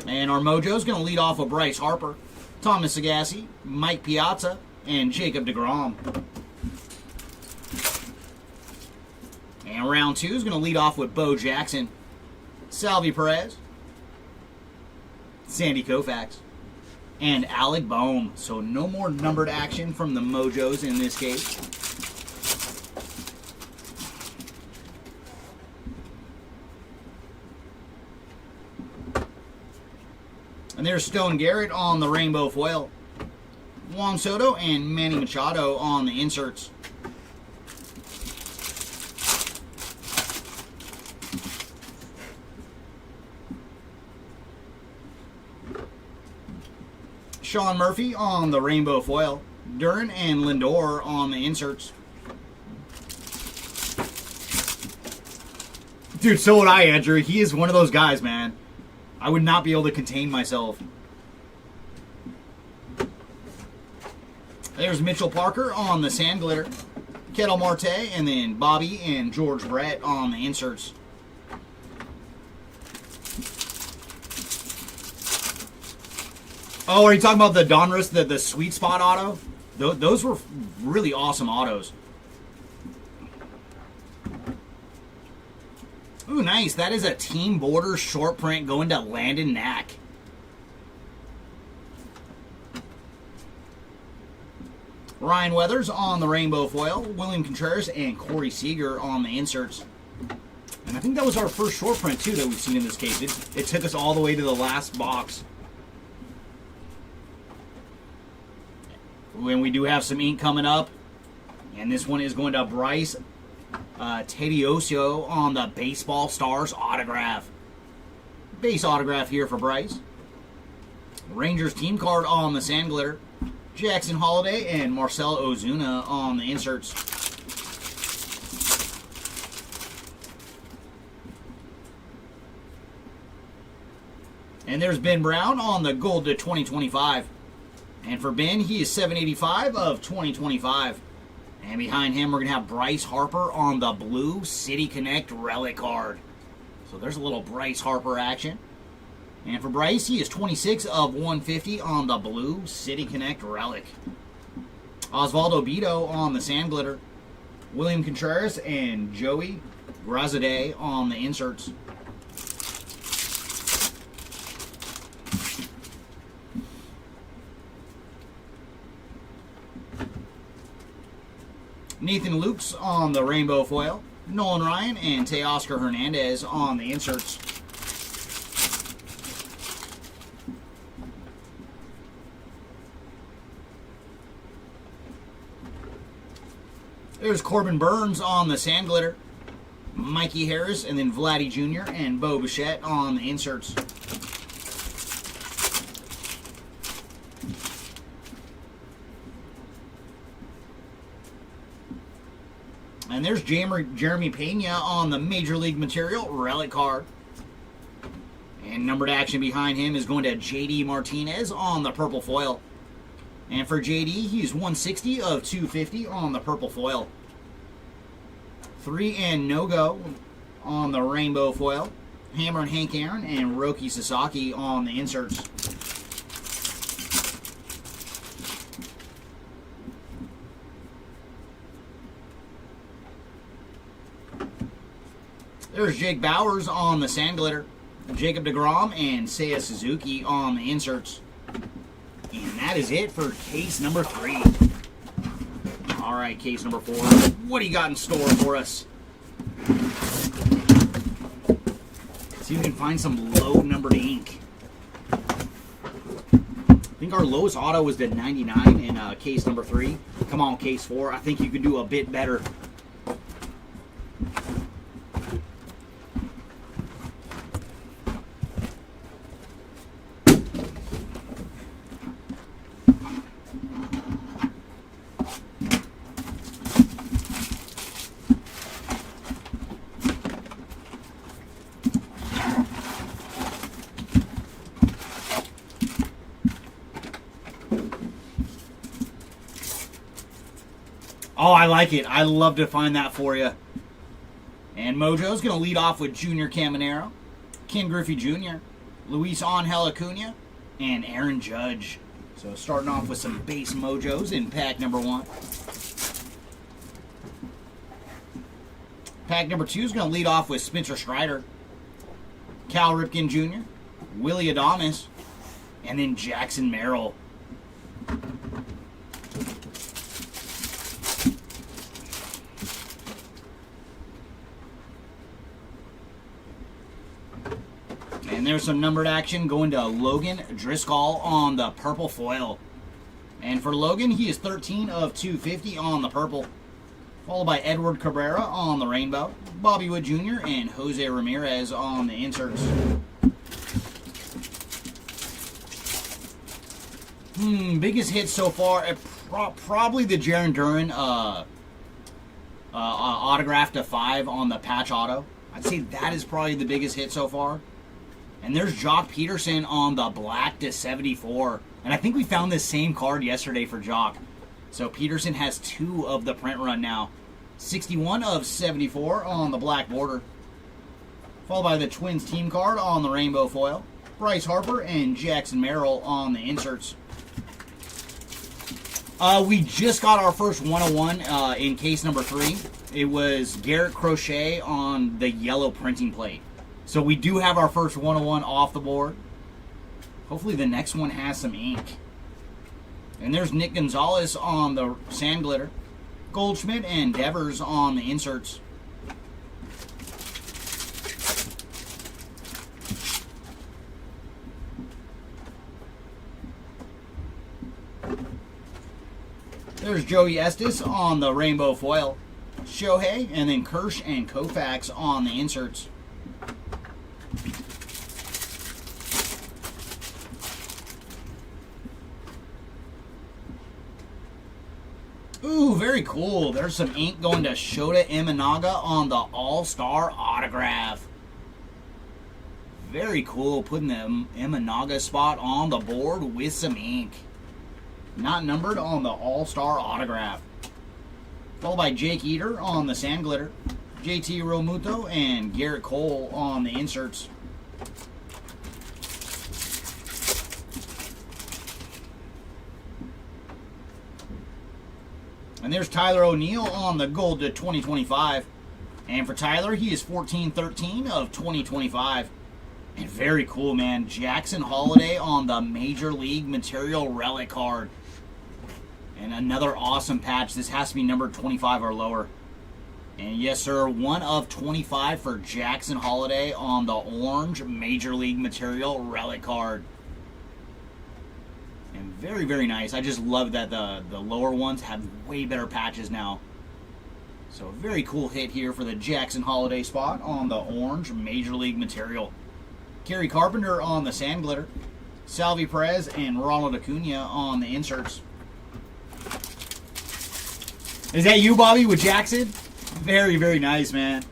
And our mojo's going to lead off with Bryce Harper, Thomas Agassi, Mike Piazza, and Jacob deGrom. And round 2 is going to lead off with Bo Jackson, Salvi Perez, Sandy Koufax, and Alec Boehm. So no more numbered action from the mojos in this case. And there's Stone Garrett on the rainbow foil. Juan Soto and Manny Machado on the inserts. Sean Murphy on the rainbow foil. Duran and Lindor on the inserts. Dude, so would I, Andrew. He is one of those guys, man. I would not be able to contain myself. There's Mitchell Parker on the sand glitter. Ketel Marte, and then Bobby and George Brett on the inserts. Oh, are you talking about the Donruss, the sweet spot auto? Those were really awesome autos. Ooh, nice. That is a team border short print going to Landon Knack. Ryan Weathers on the rainbow foil. William Contreras and Corey Seager on the inserts. And I think that was our first short print, too, that we've seen in this case. It took us all the way to the last box. When we do have some ink coming up. And this one is going to Bryce Tedioso on the Baseball Stars autograph. Base autograph here for Bryce. Rangers team card on the sand glitter. Jackson Holiday and Marcell Ozuna on the inserts. And there's Ben Brown on the gold to 2025. And for Ben, he is 785 of 2025. And behind him, we're going to have Bryce Harper on the blue City Connect relic card. So there's a little Bryce Harper action. And for Bryce, he is 26 of 150 on the blue City Connect relic. Osvaldo Bido on the sand glitter. William Contreras and Joey Grazade on the inserts. Nathan Lukes on the rainbow foil. Nolan Ryan and Teoscar Hernandez on the inserts. There's Corbin Burns on the sand glitter. Mikey Harris and then Vladdy Jr. and Bo Bichette on the inserts. And there's Jeremy Pena on the Major League Material relic card. And numbered action behind him is going to J.D. Martinez on the purple foil. And for J.D., he's 160 of 250 on the purple foil. 3 and no-go on the rainbow foil. Hammer and Hank Aaron, and Roki Sasaki on the inserts. There's Jake Bowers on the Sand Glitter, Jacob deGrom, and Seiya Suzuki on the inserts. And that is it for case number 3. All right, case number 4. What do you got in store for us? See if we can find some low-numbered ink. I think our lowest auto was the 99 in case number 3. Come on, case 4. I think you can do a bit better. Oh, I like it. I love to find that for you. And Mojo's going to lead off with Junior Caminero, Ken Griffey Jr., Luis Angel Acuna, and Aaron Judge. So starting off with some base Mojos in pack number 1. Pack number 2 is going to lead off with Spencer Strider, Cal Ripken Jr., Willie Adames, and then Jackson Merrill. And there's some numbered action going to Logan Driscoll on the purple foil. And for Logan, he is 13 of 250 on the purple. Followed by Edward Cabrera on the rainbow, Bobby Wood Jr., and Jose Ramirez on the inserts. Biggest hit so far, probably the Jarren Duran autograph to 5 on the patch auto. I'd say that is probably the biggest hit so far. And there's Jock Peterson on the black to 74. And I think we found this same card yesterday for Jock. So Peterson has 2 of the print run now. 61 of 74 on the black border. Followed by the Twins team card on the rainbow foil. Bryce Harper and Jackson Merrill on the inserts. We just got our first 101 in case number 3. It was Garrett Crochet on the yellow printing plate. So we do have our first 101 off the board. Hopefully the next one has some ink. And there's Nick Gonzalez on the Sand Glitter, Goldschmidt and Devers on the inserts. There's Joey Estes on the rainbow foil, Shohei, and then Kirsch and Koufax on the inserts. Ooh, very cool. There's some ink going to Shota Imanaga on the All-Star autograph. Very cool, putting the Imanaga spot on the board with some ink. Not numbered on the All-Star autograph. Followed by Jake Eater on the Sand Glitter, JT Realmuto, and Garrett Cole on the inserts. And there's Tyler O'Neill on the gold to 2025. And for Tyler, he is 14-13 of 2025. And very cool, man. Jackson Holiday on the Major League Material Relic card. And another awesome patch. This has to be number 25 or lower. And yes, sir, 1 of 25 for Jackson Holiday on the orange Major League Material Relic card. And very, very nice. I just love that the lower ones have way better patches now. So a very cool hit here for the Jackson Holiday spot on the orange Major League Material. Kerry Carpenter on the Sand Glitter, Salvi Perez and Ronald Acuna on the inserts. Is that you, Bobby, with Jackson? Very, very nice, man.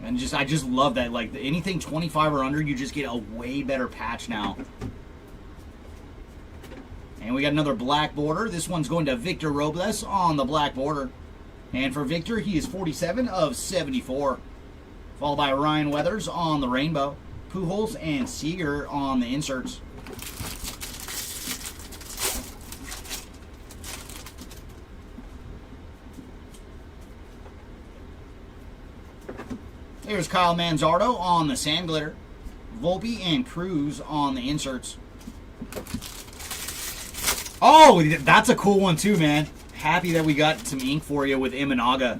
And I just love that. Like, anything 25 or under, you just get a way better patch now. And we got another black border. This one's going to Victor Robles on the black border. And for Victor, he is 47 of 74. Followed by Ryan Weathers on the rainbow. Pujols and Seager on the inserts. There's Kyle Manzardo on the sand glitter. Volpe and Cruz on the inserts. Oh, that's a cool one too, man. Happy that we got some ink for you with Imanaga.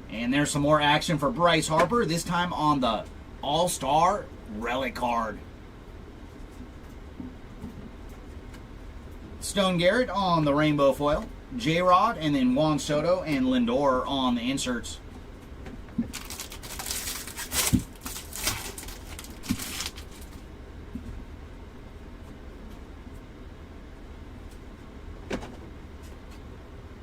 And there's some more action for Bryce Harper, this time on the All-Star Relic card. Stone Garrett on the rainbow foil. J-Rod, and then Juan Soto and Lindor on the inserts.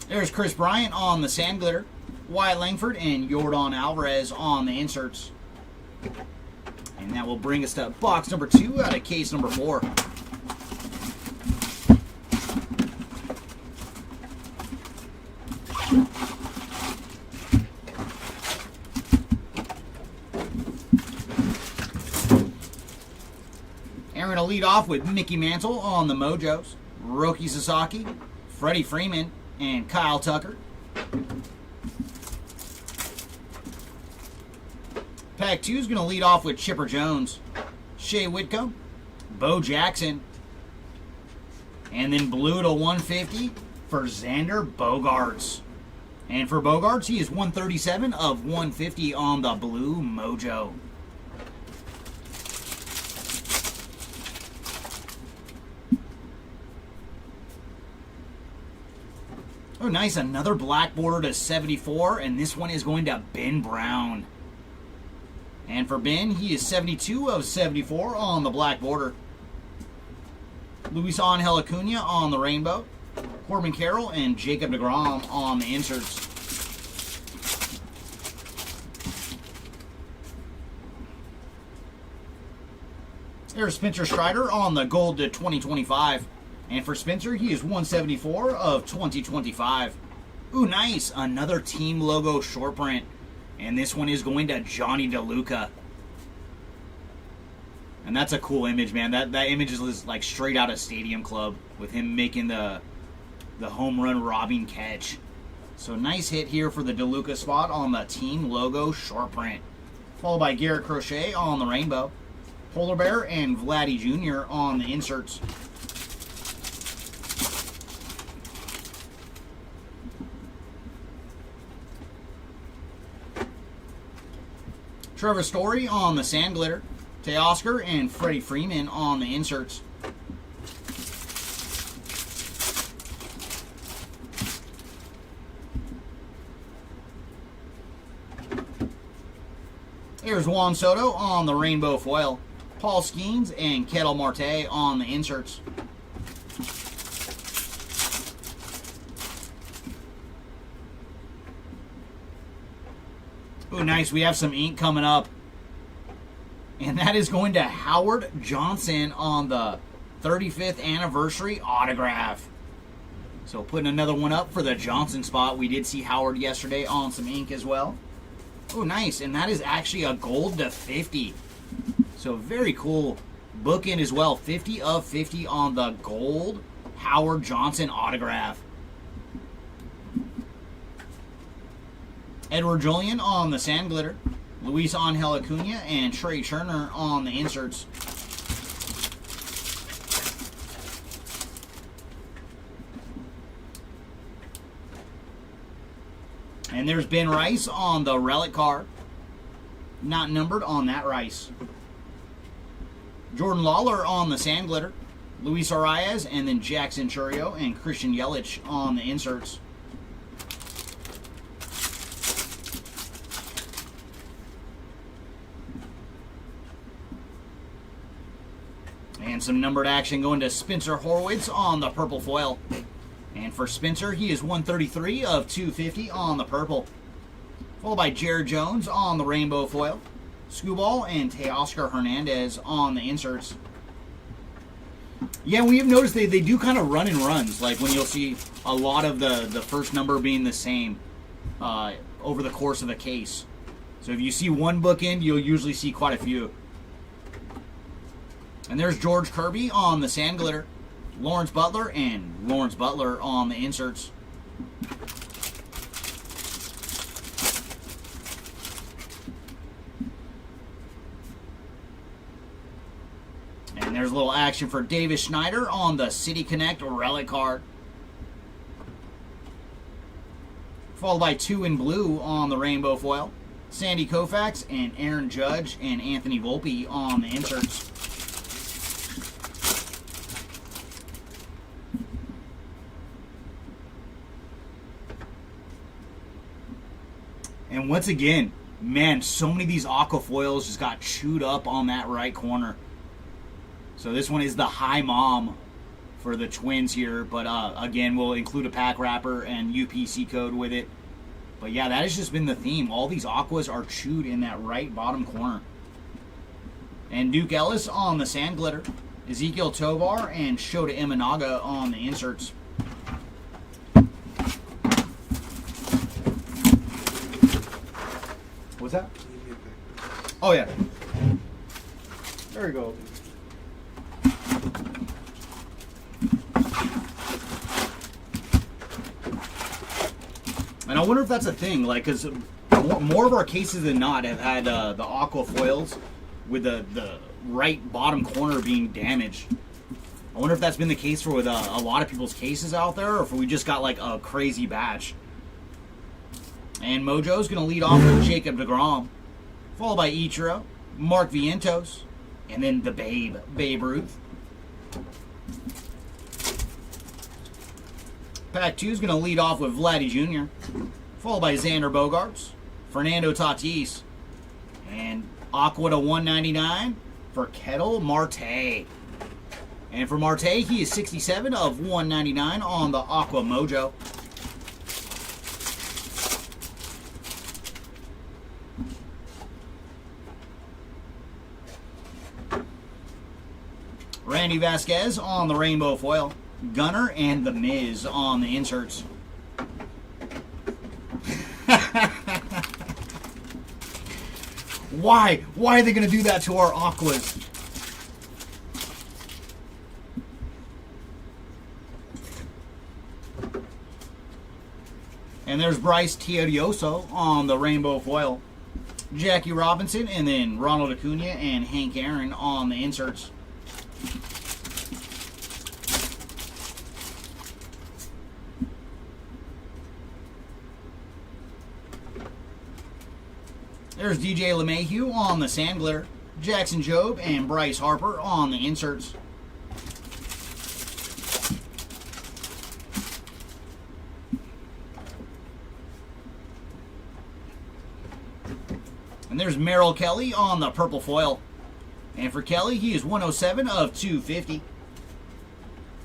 There's Chris Bryant on the sand glitter. Wyatt Langford and Yordan Alvarez on the inserts. And that will bring us to box number 2 out of case number 4. And we're going to lead off with Mickey Mantle on the Mojos, Roki Sasaki, Freddie Freeman, and Kyle Tucker. Pack 2 is going to lead off with Chipper Jones, Shea Whitcomb, Bo Jackson, and then blue to 150 for Xander Bogaerts. And for Bogaerts, he is 137 of 150 on the blue Mojo. Oh, nice. Another black border to 74, and this one is going to Ben Brown. And for Ben, he is 72 of 74 on the black border. Luis Angel Acuna on the rainbow. Corbin Carroll and Jacob deGrom on the inserts. There's Spencer Strider on the gold to 2025. And for Spencer, he is 174 of 2025. Ooh, nice. Another team logo short print. And this one is going to Johnny DeLuca. And that's a cool image, man. That image is like straight out of Stadium Club with him making the home run robbing catch. So nice hit here for the DeLuca spot on the team logo short print. Followed by Garrett Crochet on the rainbow. Polar Bear and Vladdy Jr. on the inserts. Trevor Story on the sand glitter. Teoscar and Freddie Freeman on the inserts. There's Juan Soto on the rainbow foil. Paul Skeens and Ketel Marte on the inserts. Ooh, nice. We have some ink coming up. And that is going to Howard Johnson on the 35th anniversary autograph. So putting another one up for the Johnson spot. We did see Howard yesterday on some ink as well. Oh, nice. And that is actually a gold to 50. So very cool bookend as well. 50 of 50 on the gold Howard Johnson autograph. Edward Julian on the sand glitter. Luis Angel Acuna and Trey Turner on the inserts. And there's Ben Rice on the relic card. Not numbered on that Rice. Jordan Lawler on the sand glitter. Luis Arias and then Jackson Churio and Christian Yelich on the inserts. And some numbered action going to Spencer Horwitz on the purple foil. And for Spencer, he is 133 of 250 on the purple. Followed by Jared Jones on the rainbow foil. Skubal and Teoscar Hernandez on the inserts. Yeah, we have noticed they do kind of run and runs. Like when you'll see a lot of the first number being the same over the course of a case. So if you see one bookend, you'll usually see quite a few. And there's George Kirby on the sand glitter, Lawrence Butler, and Lawrence Butler on the inserts. And there's a little action for Davis Schneider on the City Connect relic card. Followed by 2 in blue on the rainbow foil. Sandy Koufax and Aaron Judge and Anthony Volpe on the inserts. And once again, man, so many of these aqua foils just got chewed up on that right corner. So this one is the High Mom for the Twins here. But again, we'll include a pack wrapper and UPC code with it. But yeah, that has just been the theme. All these aquas are chewed in that right bottom corner. And Duke Ellis on the sand glitter. Ezekiel Tovar and Shota Imanaga on the inserts. What's that? Oh yeah. There we go. And I wonder if that's a thing, like, because more of our cases than not have had the aqua foils with the right bottom corner being damaged. I wonder if that's been the case for with a lot of people's cases out there, or if we just got like a crazy batch. And Mojo's going to lead off with Jacob deGrom, followed by Ichiro, Mark Vientos, and then the Babe Ruth. Pack 2 is going to lead off with Vladdy Jr., followed by Xander Bogaerts, Fernando Tatis, and Aqua to 199 for Kettle Marte. And for Marte, he is 67 of 199 on the Aqua Mojo. Randy Vasquez on the rainbow foil. Gunner and The Miz on the inserts. Why? Why are they going to do that to our aquas? And there's Bryce Teodioso on the rainbow foil. Jackie Robinson, and then Ronald Acuna and Hank Aaron on the inserts. There's DJ LeMahieu on the sand glitter, Jackson Jobe and Bryce Harper on the inserts. And there's Merrill Kelly on the purple foil. And for Kelly, he is 107 of 250.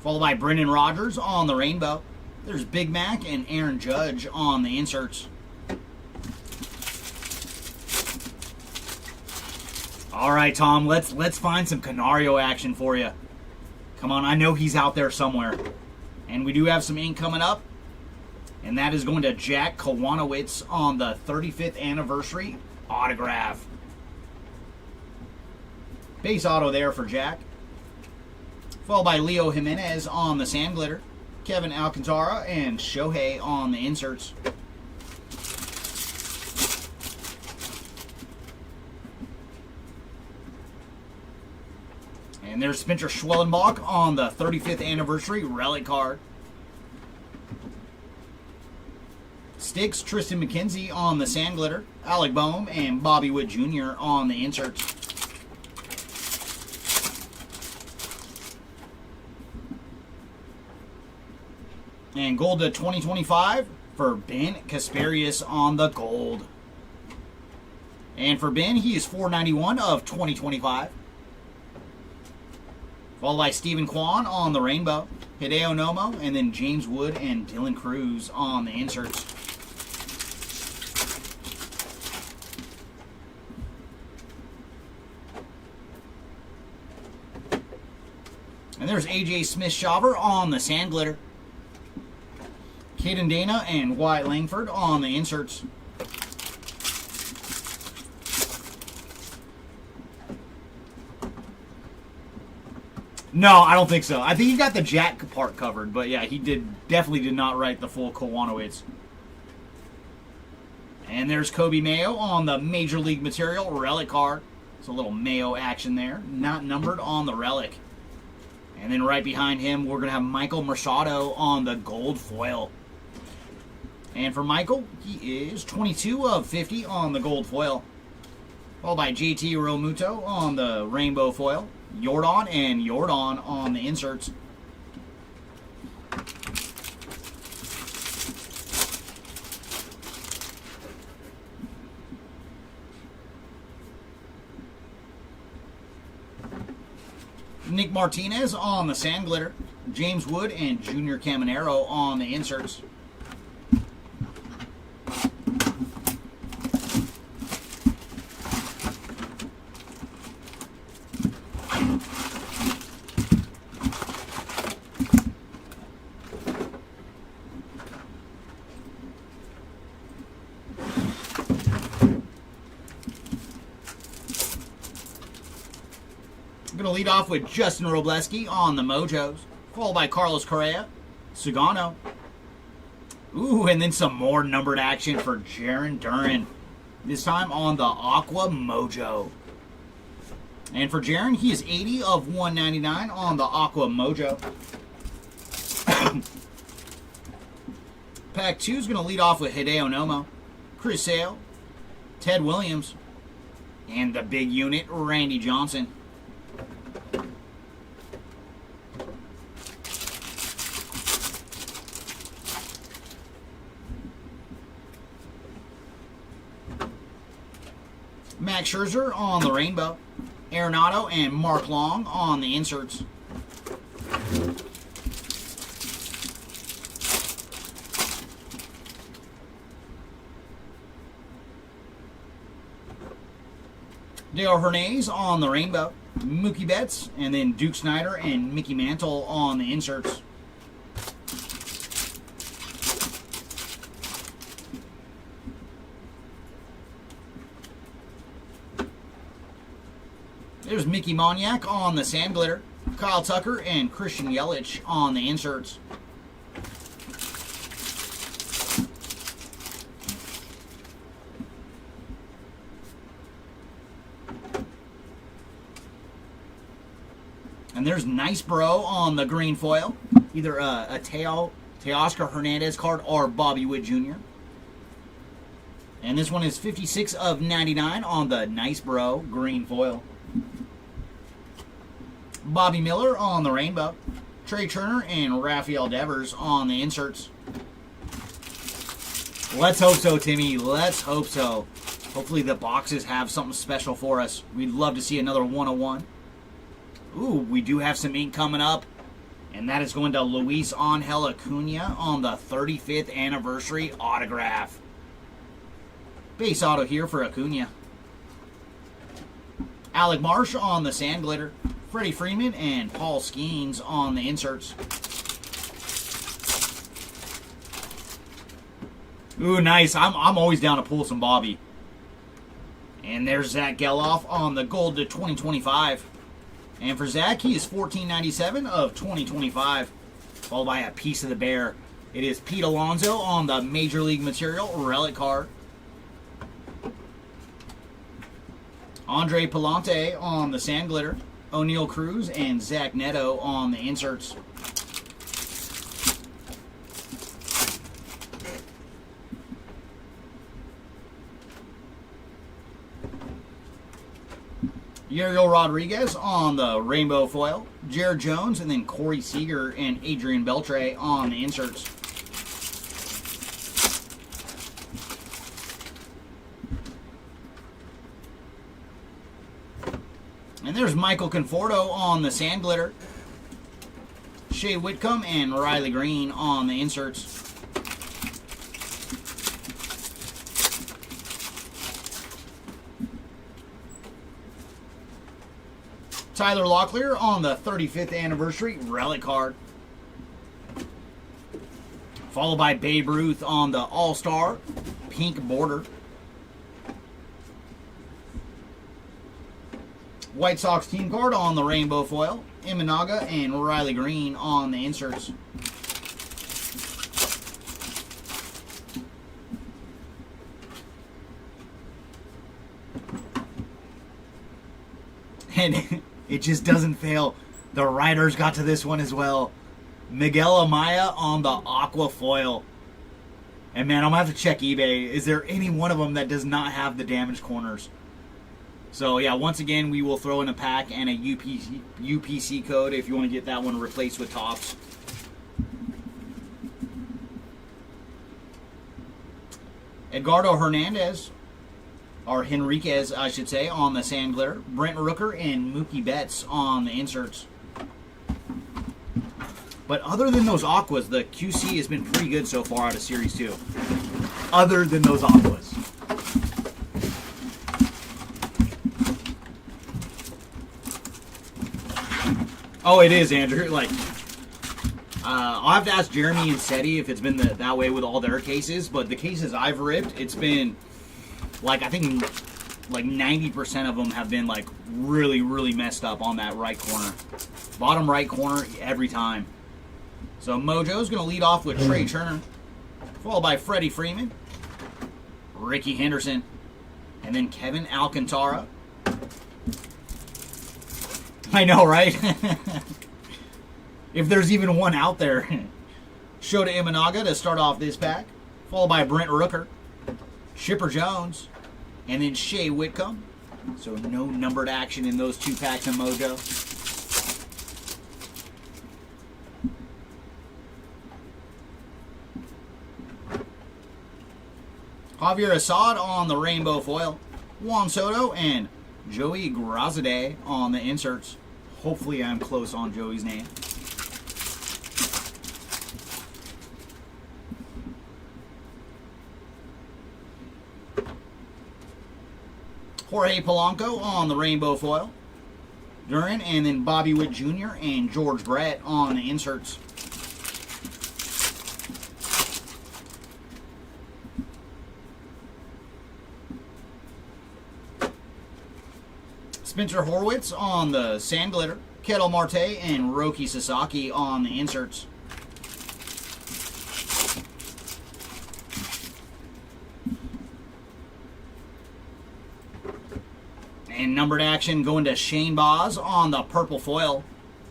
Followed by Brendan Rodgers on the rainbow. There's Big Mac and Aaron Judge on the inserts. All right, Tom, let's find some Canario action for you. Come on, I know he's out there somewhere. And we do have some ink coming up. And that is going to Jack Kawanowitz on the 35th anniversary autograph. Base auto there for Jack. Followed by Leo Jimenez on the sand glitter. Kevin Alcantara and Shohei on the inserts. And there's Spencer Schwellenbach on the 35th anniversary relic card. Sticks, Tristan McKenzie on the sand glitter. Alec Boehm and Bobby Witt Jr. on the inserts. And gold to 2025 for Ben Kasperius on the gold. And for Ben, he is 491 of 2025. Followed by Stephen Kwan on the rainbow, Hideo Nomo, and then James Wood and Dylan Cruz on the inserts. And there's AJ Smith-Shawver on the sand glitter. Caden Dana and Wyatt Langford on the inserts. No, I don't think so. I think he got the Jack part covered, but yeah, he definitely did not write the full Kowanowitz. And there's Kobe Mayo on the Major League Material relic card. It's a little Mayo action there, not numbered on the relic. And then right behind him, we're going to have Michael Machado on the gold foil. And for Michael, he is 22 of 50 on the gold foil. Followed by JT Realmuto on the rainbow foil. Yordan and Yordan on the inserts. Nick Martinez on the sand glitter. James Wood and Junior Caminero on the inserts. Going to lead off with Justin Robleski on the Mojos, followed by Carlos Correa, Sugano. Ooh, and then some more numbered action for Jarren Duran. This time on the Aqua Mojo. And for Jarren, he is 80 of 199 on the Aqua Mojo. Pack 2 is going to lead off with Hideo Nomo, Chris Sale, Ted Williams, and the big unit, Randy Johnson. Max Scherzer on the rainbow. Arenado and Mark Long on the inserts. Dale Hernandez on the rainbow. Mookie Betts, and then Duke Snyder and Mickey Mantle on the inserts. There's Mickey Moniak on the sand glitter. Kyle Tucker and Christian Yelich on the inserts. And there's Nice Bro on the green foil. Either a Teoscar Hernandez card or Bobby Witt Jr. And this one is 56 of 99 on the Nice Bro green foil. Bobby Miller on the rainbow. Trey Turner and Rafael Devers on the inserts. Let's hope so, Timmy. Let's hope so. Hopefully the boxes have something special for us. We'd love to see another 101. Ooh, we do have some ink coming up. And that is going to Luis Angel Acuna on the 35th anniversary autograph. Base auto here for Acuna. Alec Marsh on the sand glitter. Freddie Freeman and Paul Skeens on the inserts. Ooh, nice. I'm always down to pull some Bobby. And there's Zach Geloff on the gold to 2025. And for Zach, he is $14.97 of 2025. Followed by a piece of the bear. It is Pete Alonso on the Major League Material relic card. Andre Palante on the sand glitter. O'Neal Cruz and Zach Neto on the inserts. Yariel Rodriguez on the rainbow foil. Jared Jones and then Corey Seager and Adrian Beltre on the inserts. And there's Michael Conforto on the sand glitter. Shea Whitcomb and Riley Green on the inserts. Tyler Locklear on the 35th anniversary relic card. Followed by Babe Ruth on the All-Star pink border. White Sox team card on the rainbow foil. Imanaga and Riley Green on the inserts. And it just doesn't fail. The writers got to this one as well. Miguel Amaya on the aqua foil. And man, I'm going to have to check eBay. Is there any one of them that does not have the damaged corners? So yeah, once again, we will throw in a pack and a UPC code if you want to get that one replaced with tops. Edgardo Hernandez, or Henriquez, I should say, on the sand glitter. Brent Rooker and Mookie Betts on the inserts. But other than those aquas, the QC has been pretty good so far out of Series 2. Other than those aquas. Oh, it is, Andrew. Like, I'll have to ask Jeremy and Seti if it's been that way with all their cases. But the cases I've ripped, it's been, like, I think, like 90% of them have been, like, really, really messed up on that right corner. Bottom right corner every time. So Mojo's going to lead off with Trey Turner, followed by Freddie Freeman, Ricky Henderson, and then Kevin Alcantara. I know, right? If there's even one out there. Shota Imanaga to start off this pack, followed by Brent Rooker, Chipper Jones, and then Shea Whitcomb. So no numbered action in those two packs of Mojo. Javier Assad on the rainbow foil, Juan Soto and Joey Grazade on the inserts. Hopefully I'm close on Joey's name. Jorge Polanco on the rainbow foil. Duran and then Bobby Witt Jr. and George Brett on the inserts. Spencer Horwitz on the sand glitter, Ketel Marte and Roki Sasaki on the inserts. And numbered action going to Shane Boz on the purple foil.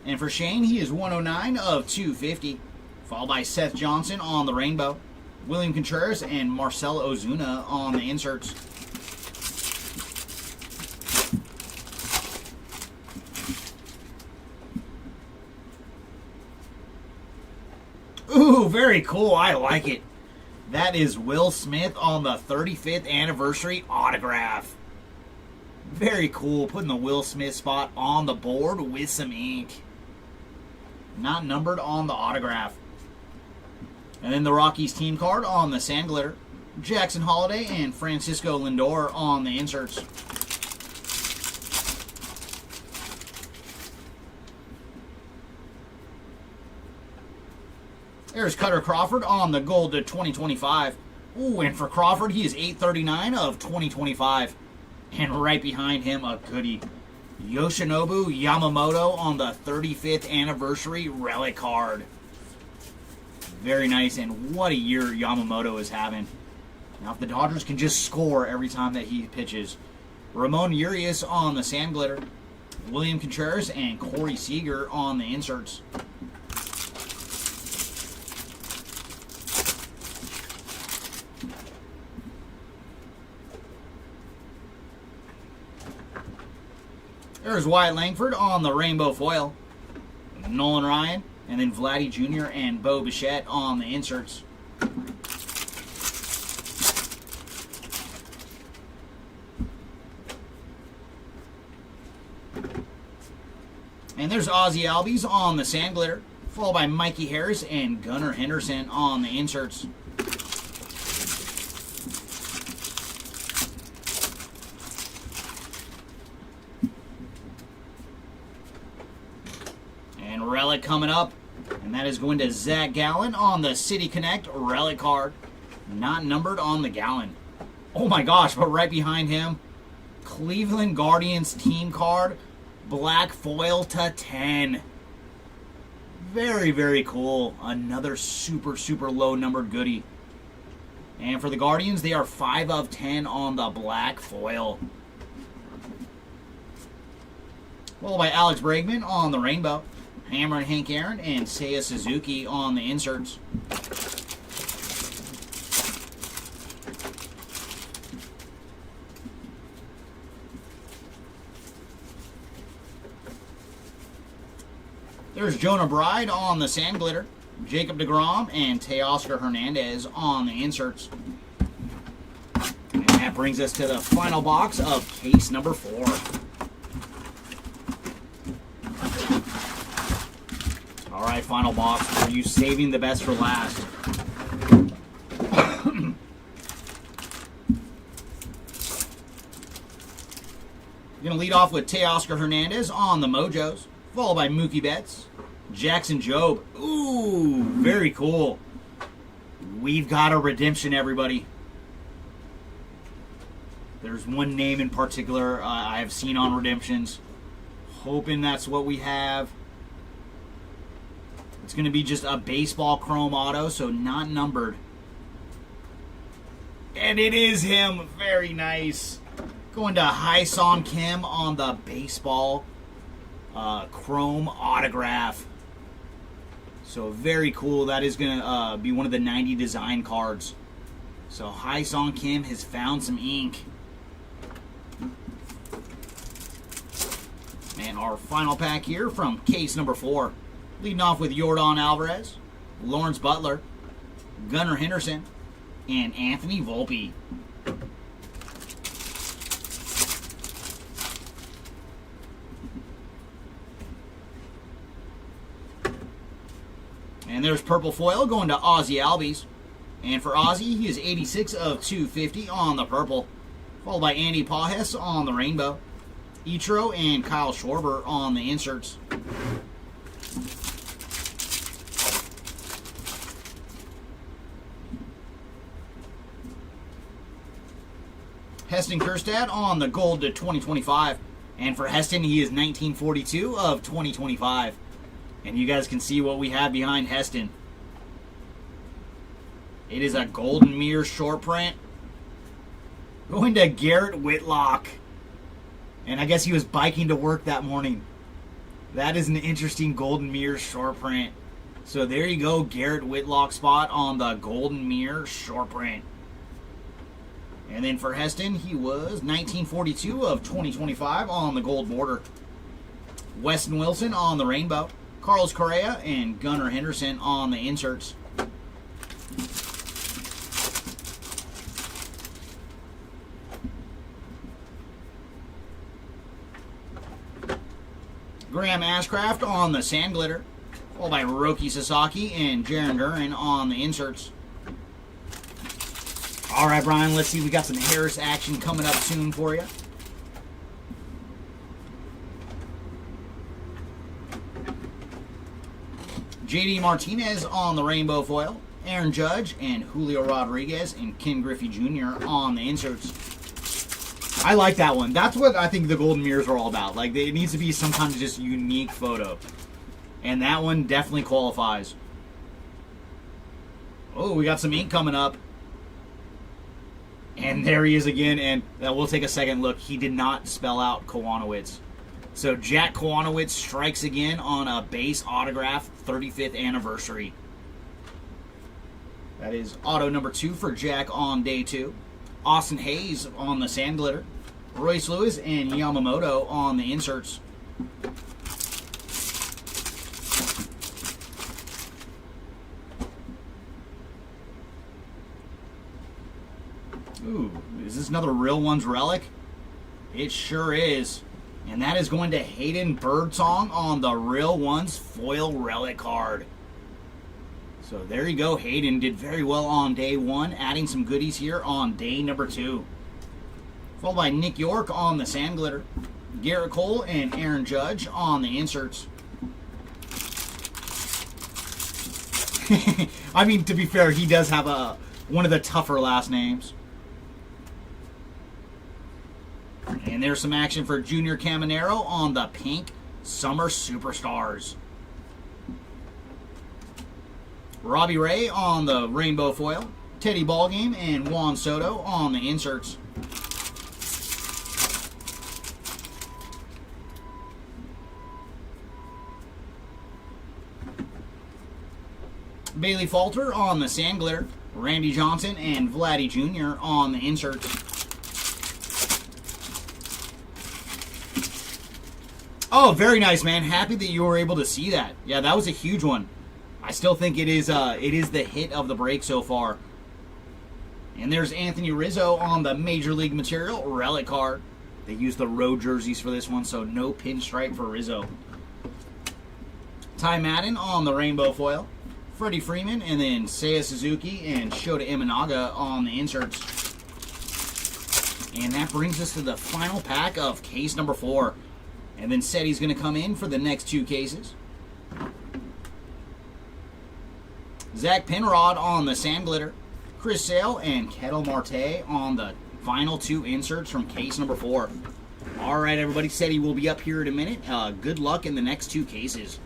And for Shane, he is 109 of 250. Followed by Seth Johnson on the rainbow, William Contreras and Marcell Ozuna on the inserts. Ooh, very cool. I like it. That is Will Smith on the 35th anniversary autograph. Very cool. Putting the Will Smith spot on the board with some ink. Not numbered on the autograph. And then the Rockies team card on the sand glitter, Jackson Holiday and Francisco Lindor on the inserts. There's Cutter Crawford on the gold to 2025. Ooh, and for Crawford, he is 839 of 2025. And right behind him, a goodie. Yoshinobu Yamamoto on the 35th anniversary relic card. Very nice, and what a year Yamamoto is having. Now, if the Dodgers can just score every time that he pitches. Ramon Urias on the sand glitter, William Contreras and Corey Seager on the inserts. There's Wyatt Langford on the rainbow foil, Nolan Ryan, and then Vladdy Jr. and Bo Bichette on the inserts. And there's Ozzie Albies on the sand glitter, followed by Mikey Harris and Gunnar Henderson on the inserts. And relic coming up, and that is going to Zach Gallen on the City Connect relic card. Not numbered on the Gallen. Oh my gosh, but right behind him, Cleveland Guardians team card, Black foil to 10. Very, very cool. Another super, super low numbered goodie. And for the Guardians, they are 5 of 10 on the black foil. Followed by Alex Bregman on the rainbow. Hammer and Hank Aaron and Seiya Suzuki on the inserts. There's Jonah Bride on the sand glitter. Jacob deGrom and Teoscar Hernandez on the inserts. And that brings us to the final box of case number 4. All right, final box. Are you saving the best for last? We're going to lead off with Teoscar Hernandez on the Mojos, followed by Mookie Betts, Jackson Jobe. Ooh, very cool. We've got a redemption, everybody. There's one name in particular I have seen on redemptions. Hoping that's what we have. It's going to be just a baseball chrome auto, so not numbered. And it is him. Very nice. Going to Hyun Kim on the baseball chrome autograph. So very cool. That is going to be one of the 90 design cards. So Hyun Kim has found some ink. And our final pack here from case number 4. Leading off with Yordan Alvarez, Lawrence Butler, Gunnar Henderson, and Anthony Volpe. And there's purple foil going to Ozzie Albies. And for Ozzie, he is 86 of 250 on the purple. Followed by Andy Pajes on the rainbow. Ichiro and Kyle Schwarber on the inserts. Heston Kjerstad on the gold to 2025. And for Heston, he is 1942 of 2025. And you guys can see what we have behind Heston. It is a golden mirror short print. Going to Garrett Whitlock. And I guess he was biking to work that morning. That is an interesting golden mirror short print. So there you go, Garrett Whitlock spot on the golden mirror short print. And then for Heston, he was 1942 of 2025 on the gold border. Weston Wilson on the rainbow. Carlos Correa and Gunnar Henderson on the inserts. Graham Ashcraft on the sand glitter. Followed by Roki Sasaki and Jarren Duran on the inserts. All right, Brian, let's see. We got some Harris action coming up soon for you. JD Martinez on the rainbow foil. Aaron Judge and Julio Rodriguez and Ken Griffey Jr. on the inserts. I like that one. That's what I think the golden mirrors are all about. Like, it needs to be some kind of just unique photo. And that one definitely qualifies. Oh, we got some ink coming up. And there he is again, and we'll take a second look. He did not spell out Kowanowitz. So Jack Kowanowitz strikes again on a base autograph 35th anniversary. That is auto number 2 for Jack on day 2. Austin Hayes on the sand glitter. Royce Lewis and Yamamoto on the inserts. Ooh, is this another Real Ones relic? It sure is. And that is going to Hayden Birdsong on the Real Ones foil relic card. So there you go. Hayden did very well on day 1, adding some goodies here on day number 2. Followed by Nick York on the sand glitter. Garrett Cole and Aaron Judge on the inserts. I mean, to be fair, he does have one of the tougher last names. And there's some action for Junior Caminero on the pink Summer Superstars. Robbie Ray on the rainbow foil. Teddy Ballgame and Juan Soto on the inserts. Bailey Falter on the sand glitter. Randy Johnson and Vladdy Jr. on the inserts. Oh, very nice, man. Happy that you were able to see that. Yeah, that was a huge one. I still think it is the hit of the break so far. And there's Anthony Rizzo on the Major League Material relic card. They used the road jerseys for this one, so no pinstripe for Rizzo. Ty Madden on the rainbow foil. Freddie Freeman, and then Seiya Suzuki and Shota Imanaga on the inserts. And that brings us to the final pack of case number 4. And then Seti's going to come in for the next 2 cases. Zach Penrod on the sand glitter. Chris Sale and Ketel Marte on the final 2 inserts from case number 4. All right, everybody. Seti will be up here in a minute. Good luck in the next 2 cases.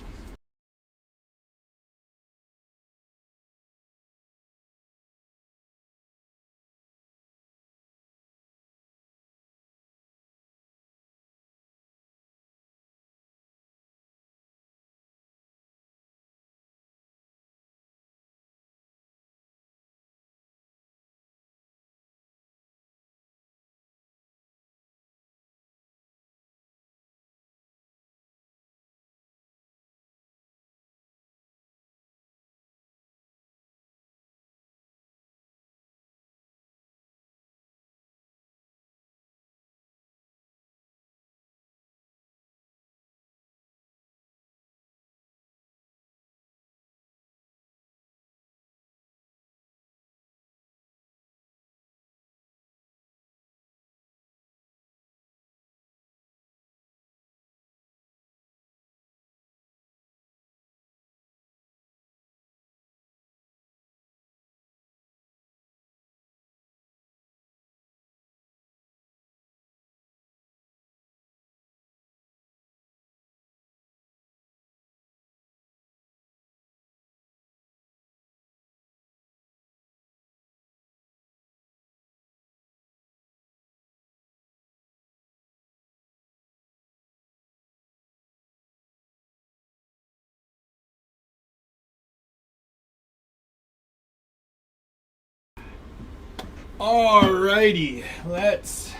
Alrighty, let's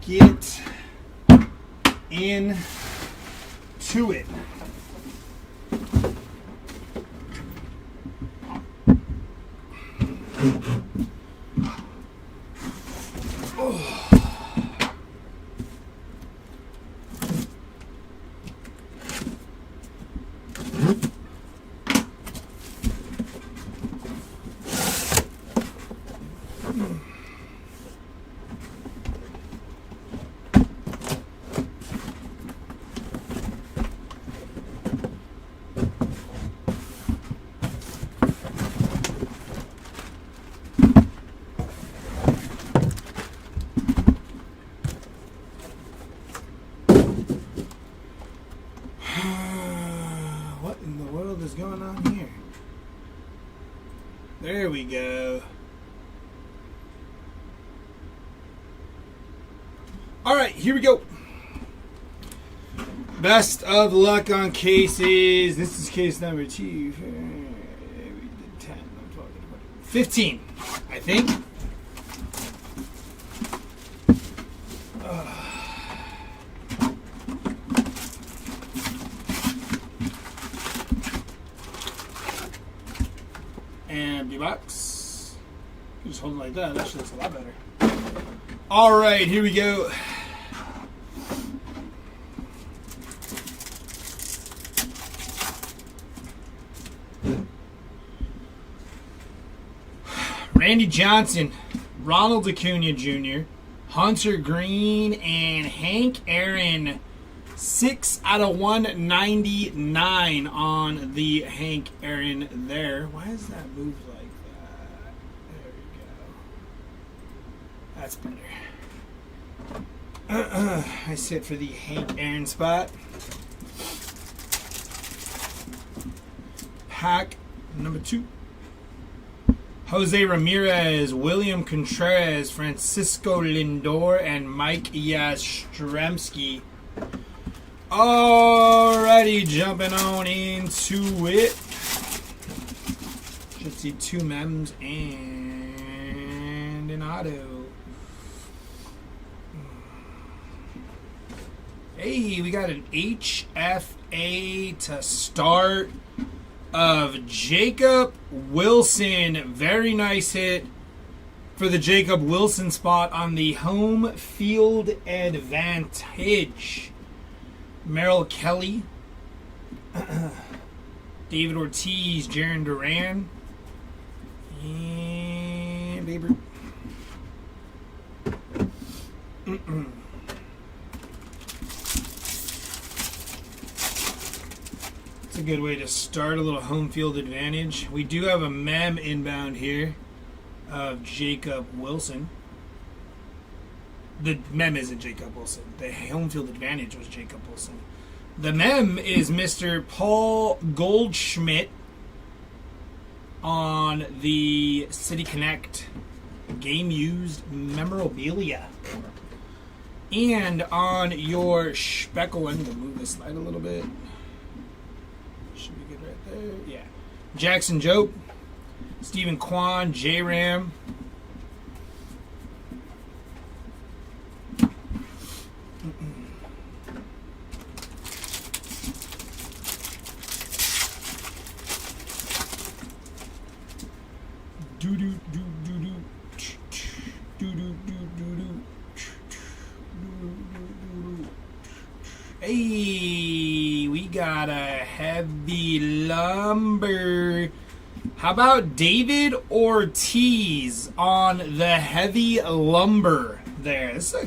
get into it. What in the world is going on here? There we go. Alright, here we go. Best of luck on cases. This is case number 2. We did 10. I'm talking about 15, I think. Empty box. Just hold it like that. That actually looks a lot better. Alright, here we go. Randy Johnson, Ronald Acuna Jr., Hunter Green, and Hank Aaron. 6 out of 199 on the Hank Aaron there. Why is that moved like that? There we go. That's better. I sit for the Hank Aaron spot. Pack number 2. Jose Ramirez, William Contreras, Francisco Lindor, and Mike Yastrzemski. Alrighty, jumping on into it. Should see 2 mems and an auto. Hey, we got an HFA to start of Jacob Wilson. Very nice hit for the Jacob Wilson spot on the home field advantage. Merrill Kelly, David Ortiz, Jaron Duran, and Baber. It's a good way to start a little home field advantage. We do have a mem inbound here of Jacob Wilson. The mem isn't Jacob Wilson. The home field advantage was Jacob Wilson. The mem is Mr. Paul Goldschmidt on the City Connect game used memorabilia. And on your speckle, I'm going to move this slide a little bit. Should be good right there. Yeah. Jackson Jobe, Stephen Kwan, J-Ram. Hey, we got a heavy lumber. How about David Ortiz on the heavy lumber there? This is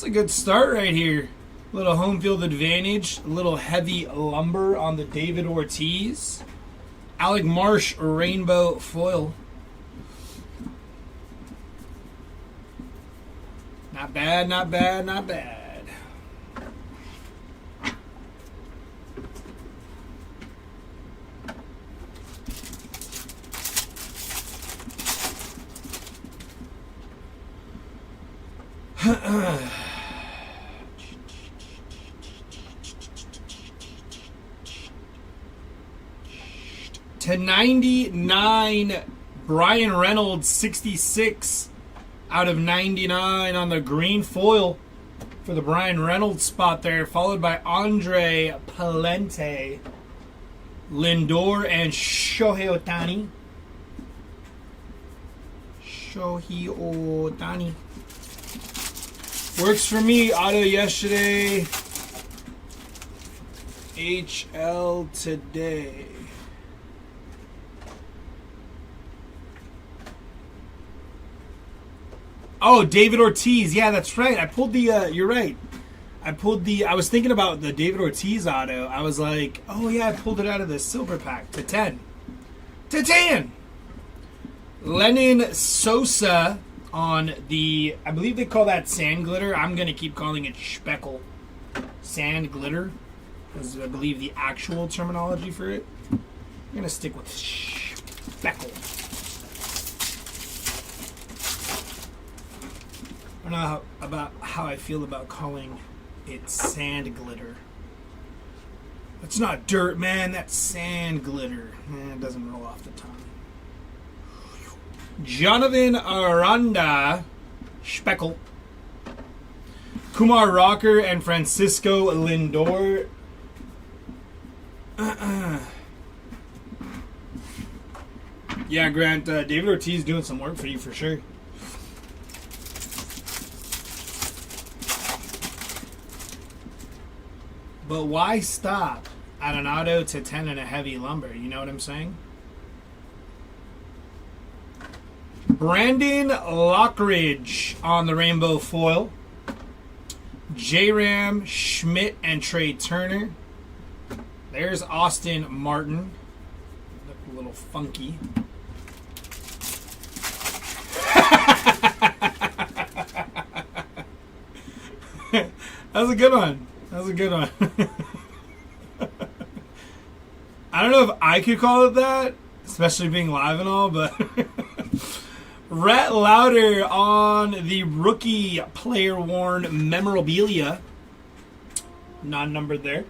a good start right here. Little home field advantage, a little heavy lumber on the David Ortiz. Alec Marsh rainbow foil. Not bad, not bad, not bad. /99, Brian Reynolds, 66 out of 99 on the green foil for the Brian Reynolds spot there, followed by Andre Palente, Lindor, and Shohei Ohtani. Shohei Ohtani. Works for me. Auto yesterday. HL today. Oh, David Ortiz. Yeah, that's right. I pulled the, you're right. I was thinking about the David Ortiz auto. I was like, oh yeah, I pulled it out of the silver pack to 10. To 10! Lennon Sosa on the, I believe they call that sand glitter. I'm going to keep calling it speckle. Sand glitter is, I believe, the actual terminology for it. I'm going to stick with speckle. I don't know about how I feel about calling it sand glitter. That's not dirt, man. That's sand glitter. It doesn't roll off the tongue. Jonathan Aranda, speckle. Kumar Rocker and Francisco Lindor. Yeah, Grant, David Ortiz doing some work for you for sure. But why stop at an auto to 10 and a heavy lumber? You know what I'm saying? Brandon Lockridge on the rainbow foil. J-Ram, Schmidt, and Trey Turner. There's Austin Martin. Look a little funky. That was a good one. That was a good one. I don't know if I could call it that, especially being live and all, but Rhett Lauder on the rookie player worn memorabilia. Non-numbered there.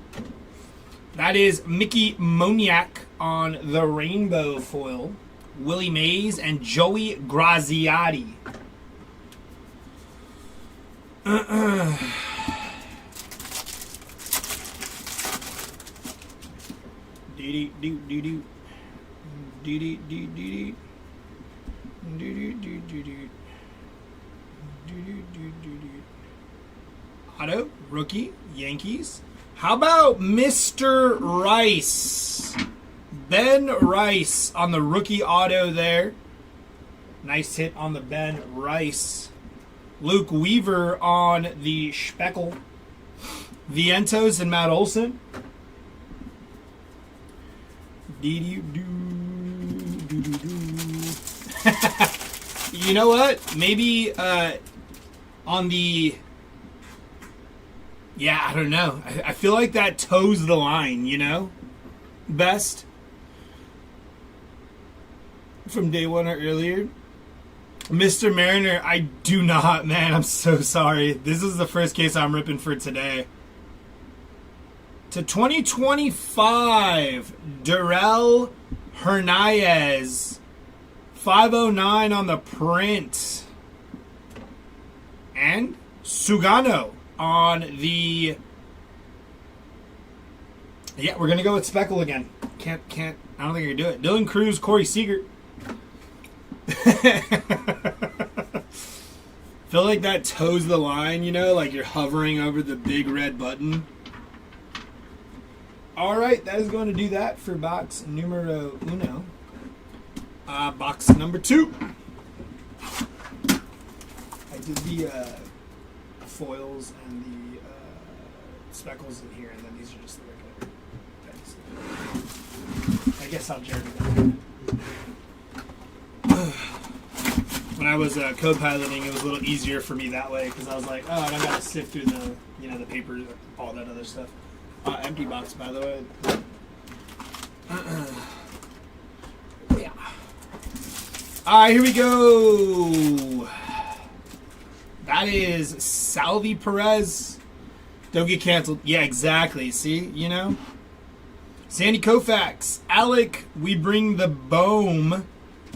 That is Mickey Moniak on the rainbow foil. Willie Mays and Joey Graziati. Auto, rookie, Yankees. How about Mr. Rice? Ben Rice on the rookie auto there. Nice hit on the Ben Rice. Luke Weaver on the Speckle. Vientos and Matt Olson. You know what? Maybe on the... Yeah, I don't know. I feel like that toes the line, you know? Best. From day one or earlier. Mr. Mariner, I do not, man. I'm so sorry. This is the first case I'm ripping for today. To 2025, Darrell Hernandez. 509 on the print. And Sugano on the... Yeah, we're going to go with Speckle again. Can't, I don't think I can do it. Dylan Cruz, Corey Seager. Feel like that toes the line, you know, like you're hovering over the big red button. Alright, that is going to do that for box numero uno. Box number 2. I did the foils and the speckles in here, and then these are just the regular things. I guess I'll jeremy them. When I was co-piloting, it was a little easier for me that way because I was like, oh, I don't got to sift through the, you know, the paper, all that other stuff. Empty box, by the way. Yeah. All right, here we go. That is Salvi Perez. Don't get canceled. Yeah, exactly. See, you know. Sandy Koufax. Alec, we bring the boom.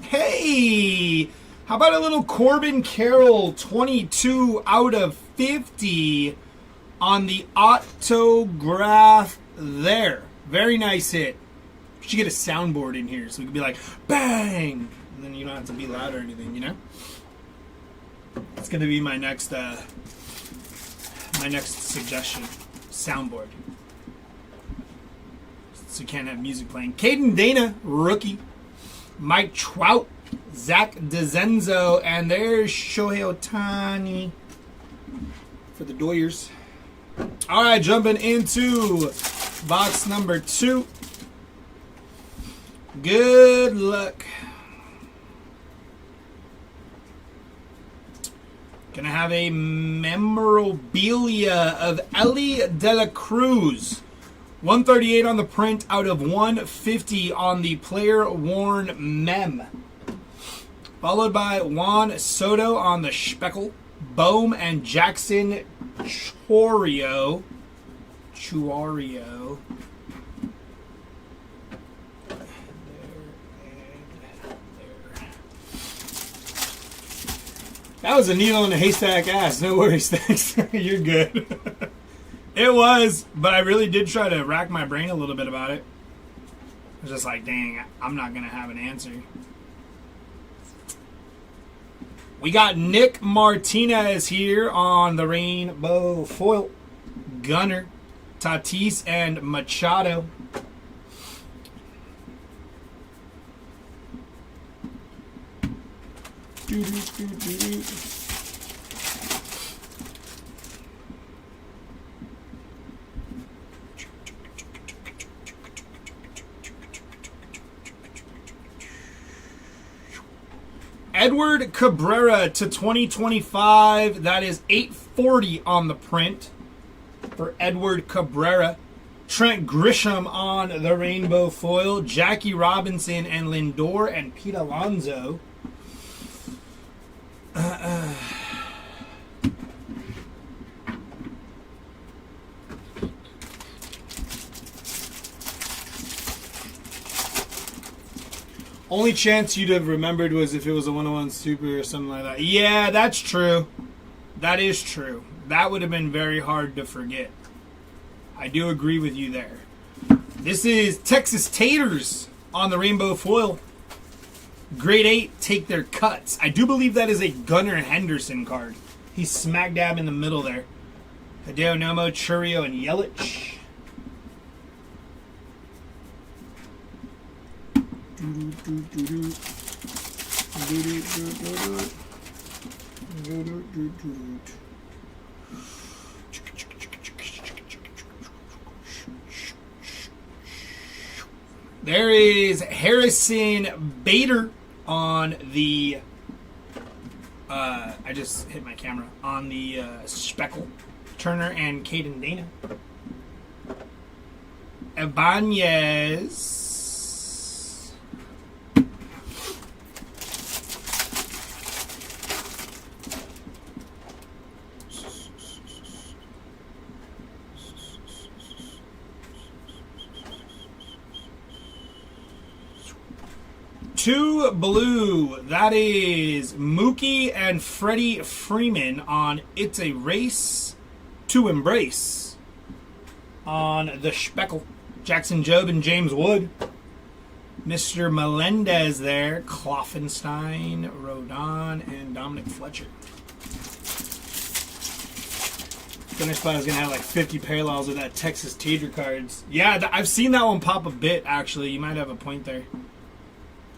Hey, how about a little Corbin Carroll, 22 out of 50 on the autograph there. Very nice hit. We should get a soundboard in here so we can be like, bang! And then you don't have to be loud or anything, you know? That's going to be my next suggestion. Soundboard. So you can't have music playing. Caden Dana, rookie. Mike Trout, Zach DeZenzo, and there's Shohei Ohtani for the Doyers. All right, jumping into box number 2. Good luck. Gonna have a memorabilia of Ellie De La Cruz. 138 on the print out of 150 on the player-worn mem. Followed by Juan Soto on the Speckle. Bohm and Jackson Chourio. There and there. That was a needle in a haystack ass. No worries, thanks. You're good. It was, but I really did try to rack my brain a little bit about it. I was just like, dang, I'm not going to have an answer. We got Nick Martinez here on the rainbow foil. Gunner, Tatis, and Machado. Edward Cabrera to 2025. That is 840 on the print. for Edward Cabrera. Trent Grisham on the rainbow foil. Jackie Robinson and Lindor and Pete Alonso. Only chance you'd have remembered was if it was a 101 Super or something like that. Yeah, that's true. That is true. That would have been very hard to forget. I do agree with you there. This is Texas Taters on the rainbow foil. Grade 8, take their cuts. I do believe that is a Gunnar Henderson card. He's smack dab in the middle there. Hideo Nomo, Churio, and Yelich. There is Harrison Bader on the I just hit my camera on the Speckle. Turner and Caden Dana. Ibanez. Two blue. That is Mookie and Freddie Freeman on It's a Race to Embrace. On the Speckle. Jackson Jobe and James Wood. Mr. Melendez there. Kloffenstein, Rodon, and Dominic Fletcher. Finish spot is going to have like 50 parallels of that Texas Tater cards. Yeah, I've seen that one pop a bit, actually. You might have a point there.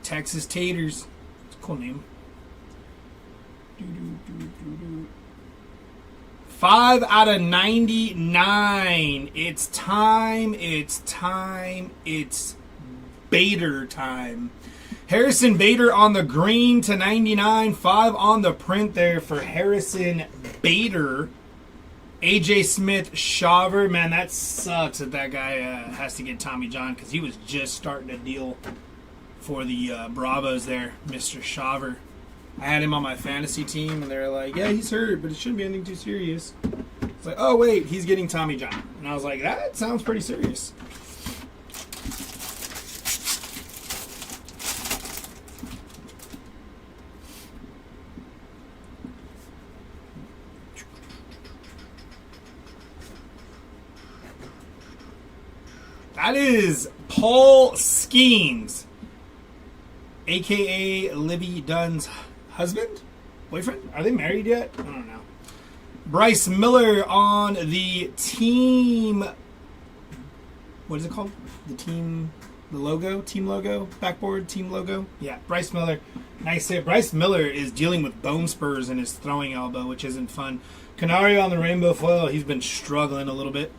Texas Taters. It's a cool name. 5 out of 99. It's time. It's time. It's Bader time. Harrison Bader on the green to 99. 5 on the print there for Harrison Bader. AJ Smith Shaver. Man, that sucks that guy has to get Tommy John because he was just starting to deal for the Bravos there, Mr. Shaver. I had him on my fantasy team, and they're like, yeah, he's hurt, but it shouldn't be anything too serious. It's like, oh, wait, he's getting Tommy John. And I was like, that sounds pretty serious. That is Paul Skeens, a.k.a. Libby Dunn's husband? Boyfriend? Are they married yet? I don't know. Bryce Miller on the team. What is it called? The logo? Team logo? Backboard? Team logo? Yeah, Bryce Miller. Nice hit. Bryce Miller is dealing with bone spurs in his throwing elbow, which isn't fun. Canario on the rainbow foil. He's been struggling a little bit.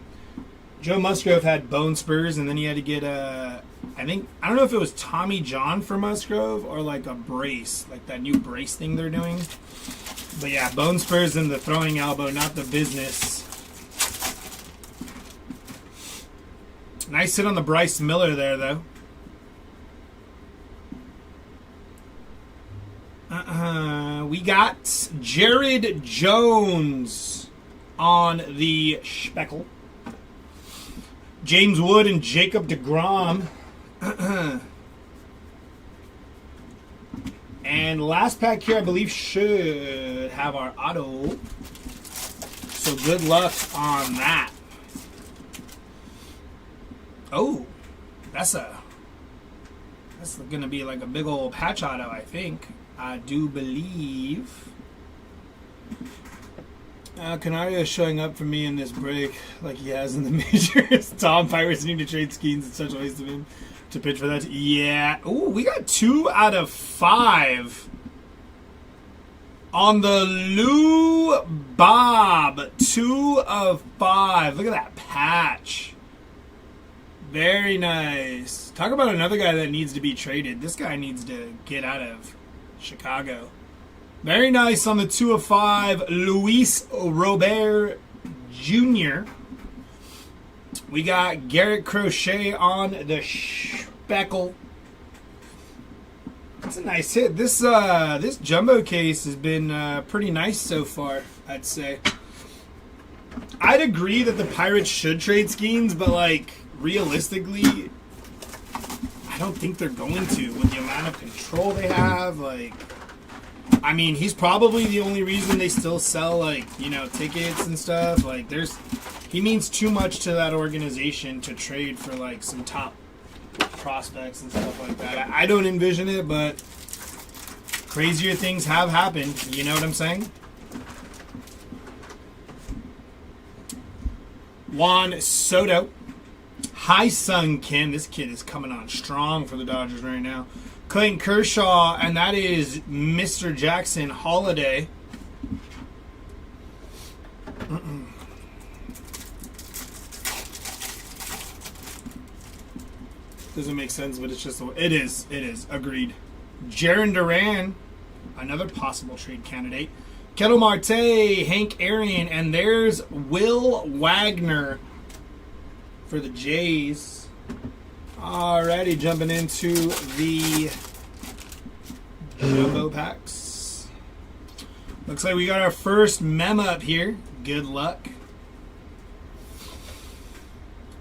Joe Musgrove had bone spurs, and then he had to get I don't know if it was Tommy John for Musgrove or like a brace, like that new brace thing they're doing. But yeah, bone spurs in the throwing elbow, not the business. Nice hit on the Bryce Miller there, though. We got Jared Jones on the Speckle. James Wood and Jacob DeGrom. And last pack here, I believe, should have our auto. So good luck on that. Oh, that's going to be like a big old patch auto, I think. I do believe. Canario is showing up for me in this break like he has in the majors. Tom, Pirates need to trade Skeens. It's such a waste of him to pitch for that. Yeah. Ooh, we got 2 out of 5 on the Lou Bob. 2 of 5. Look at that patch. Very nice. Talk about another guy that needs to be traded. This guy needs to get out of Chicago. Very nice on the 2 of 5, Luis Robert Jr. We got Garrett Crochet on the Speckle. That's a nice hit. This jumbo case has been pretty nice so far, I'd say. I'd agree that the Pirates should trade Skeens, but like realistically, I don't think they're going to with the amount of control they have. Like, I mean, he's probably the only reason they still sell like, you know, tickets and stuff. Like, he means too much to that organization to trade for like some top prospects and stuff like that. I don't envision it, but crazier things have happened. You know what I'm saying? Juan Soto. Hi Sung Kim. This kid is coming on strong for the Dodgers right now. Clayton Kershaw, and that is Mr. Jackson Holiday. Doesn't make sense, but it's just it is. Agreed. Jaron Duran, another possible trade candidate. Ketel Marte, Hank Aaron, and there's Will Wagner for the Jays. Alrighty, jumping into the jumbo packs. Looks like we got our first mem up here. Good luck.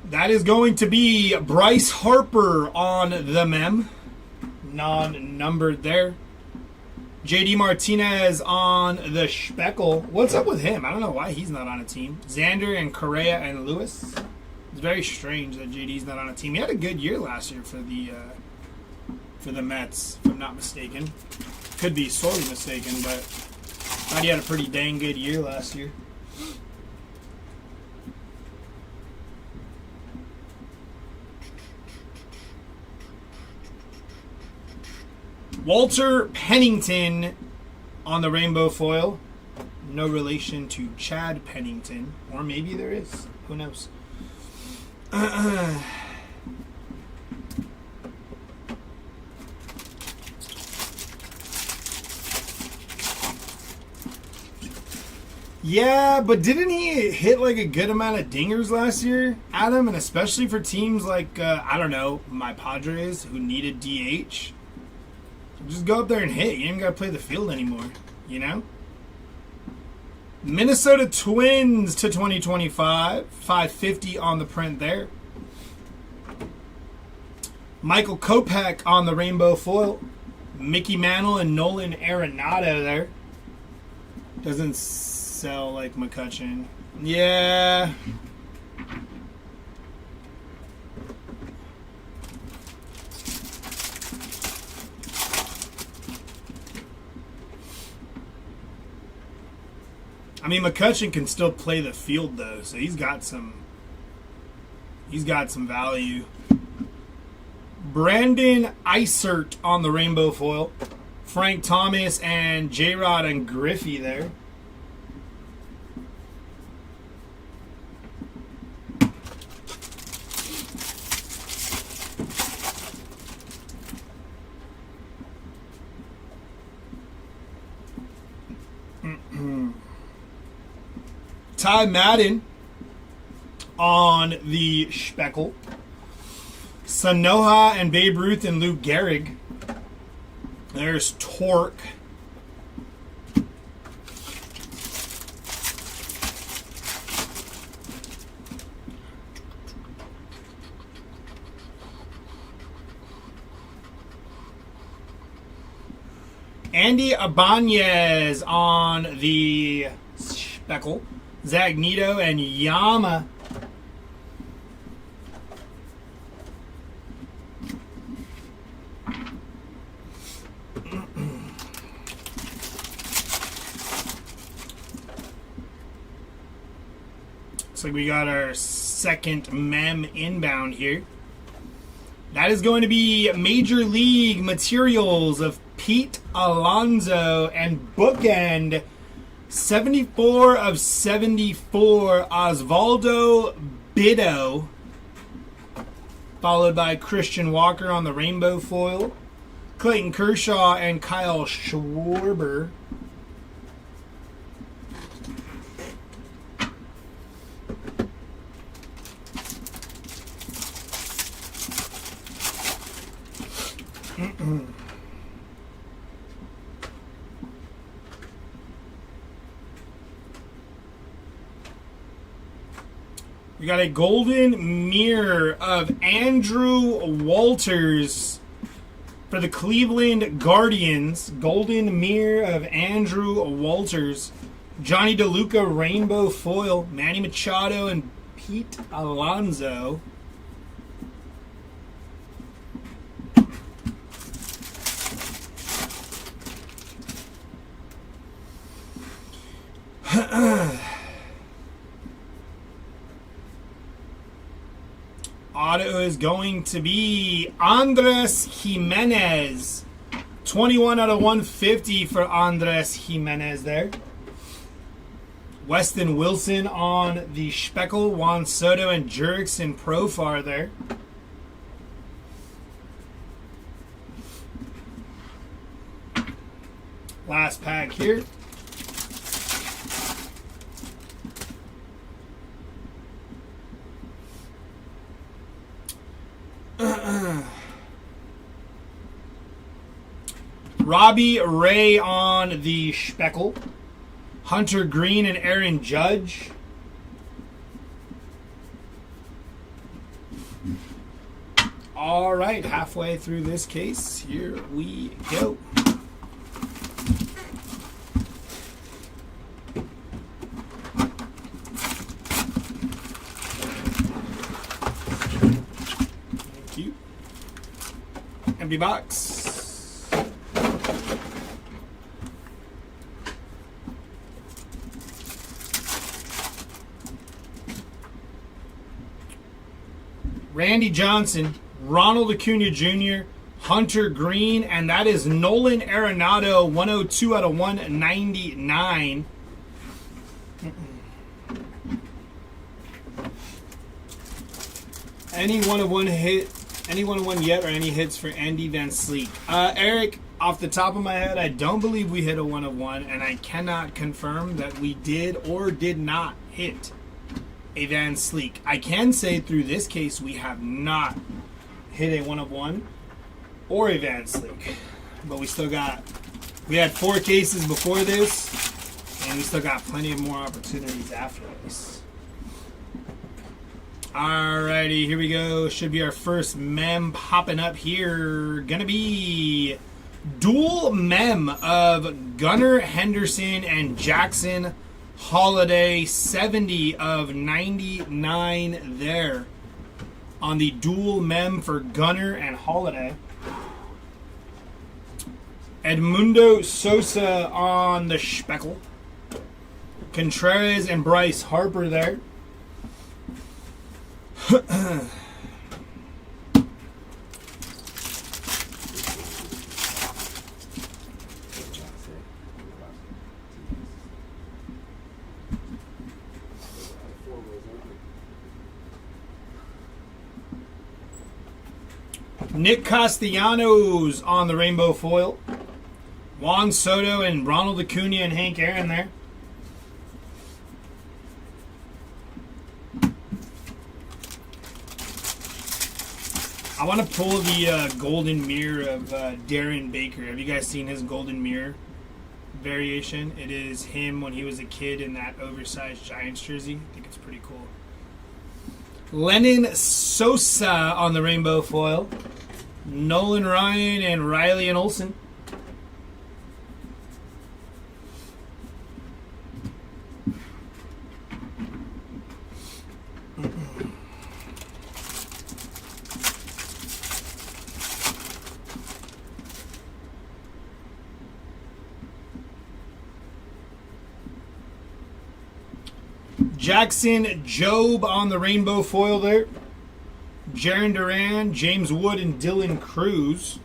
That is going to be Bryce Harper on the mem. Non-numbered there. JD Martinez on the Speckle. What's up with him? I don't know why he's not on a team. Xander and Correa and Lewis. It's very strange that JD's not on a team. He had a good year last year for the Mets, if I'm not mistaken. Could be sorely mistaken, but thought he had a pretty dang good year last year. Walter Pennington on the rainbow foil. No relation to Chad Pennington. Or maybe there is. Who knows? Yeah, but didn't he hit like a good amount of dingers last year, Adam? And especially for teams like, I don't know, my Padres who needed DH. Just go up there and hit. You ain't got to play the field anymore, you know? Minnesota Twins to 2025. 550 on the print there. Michael Kopech on the rainbow foil. Mickey Mantle and Nolan Arenado there. Doesn't sell like McCutchen. Yeah. I mean, McCutchen can still play the field though, so he's got some value. Brandon Isert on the rainbow foil. Frank Thomas and J-Rod and Griffey there. Ty Madden on the Speckle. Sanoha and Babe Ruth and Lou Gehrig. There's Torque. Andy Ibanez on the Speckle. Zagnito and Yama. Looks like we got our second mem inbound here. That is going to be Major League Materials of Pete Alonso and Bookend. 74 of 74, Osvaldo Bido. Followed by Christian Walker on the rainbow foil. Clayton Kershaw and Kyle Schwarber. We got a golden mirror of Andrew Walters for the Cleveland Guardians. Golden mirror of Andrew Walters. Johnny DeLuca rainbow foil. Manny Machado and Pete Alonso. Auto is going to be Andres Jimenez. 21 out of 150 for Andres Jimenez there. Weston Wilson on the Speckle. Juan Soto and Jurickson Profar there. Last pack here. Robbie Ray on the Speckle. Hunter Green and Aaron Judge. All right, halfway through this case. Here we go. Thank you. Empty box. Randy Johnson, Ronald Acuna Jr., Hunter Green, and that is Nolan Arenado, 102 out of 199. Any one of one yet, or any hits for Andy Van Sleek? Eric, off the top of my head, I don't believe we hit a 1 of 1, and I cannot confirm that we did or did not hit a Van Sleek. I can say through this case we have not hit a 1 of 1 or a Van Sleek, but we had 4 cases before this, and we still got plenty of more opportunities after this. Alrighty, here we go. Should be our first mem popping up here. Gonna be dual mem of Gunnar Henderson and Jackson Holiday, 70 of 99 there on the dual mem for Gunnar and Holiday. Edmundo Sosa on the Speckle. Contreras and Bryce Harper there. Nick Castellanos on the rainbow foil. Juan Soto and Ronald Acuna and Hank Aaron there. I want to pull the golden mirror of Darren Baker. Have you guys seen his golden mirror variation? It is him when he was a kid in that oversized Giants jersey. I think it's pretty cool. Lennon Sosa on the rainbow foil. Nolan Ryan and Riley and Olsen. Jackson Job on the rainbow foil there. Jaron Duran, James Wood, and Dylan Cruz.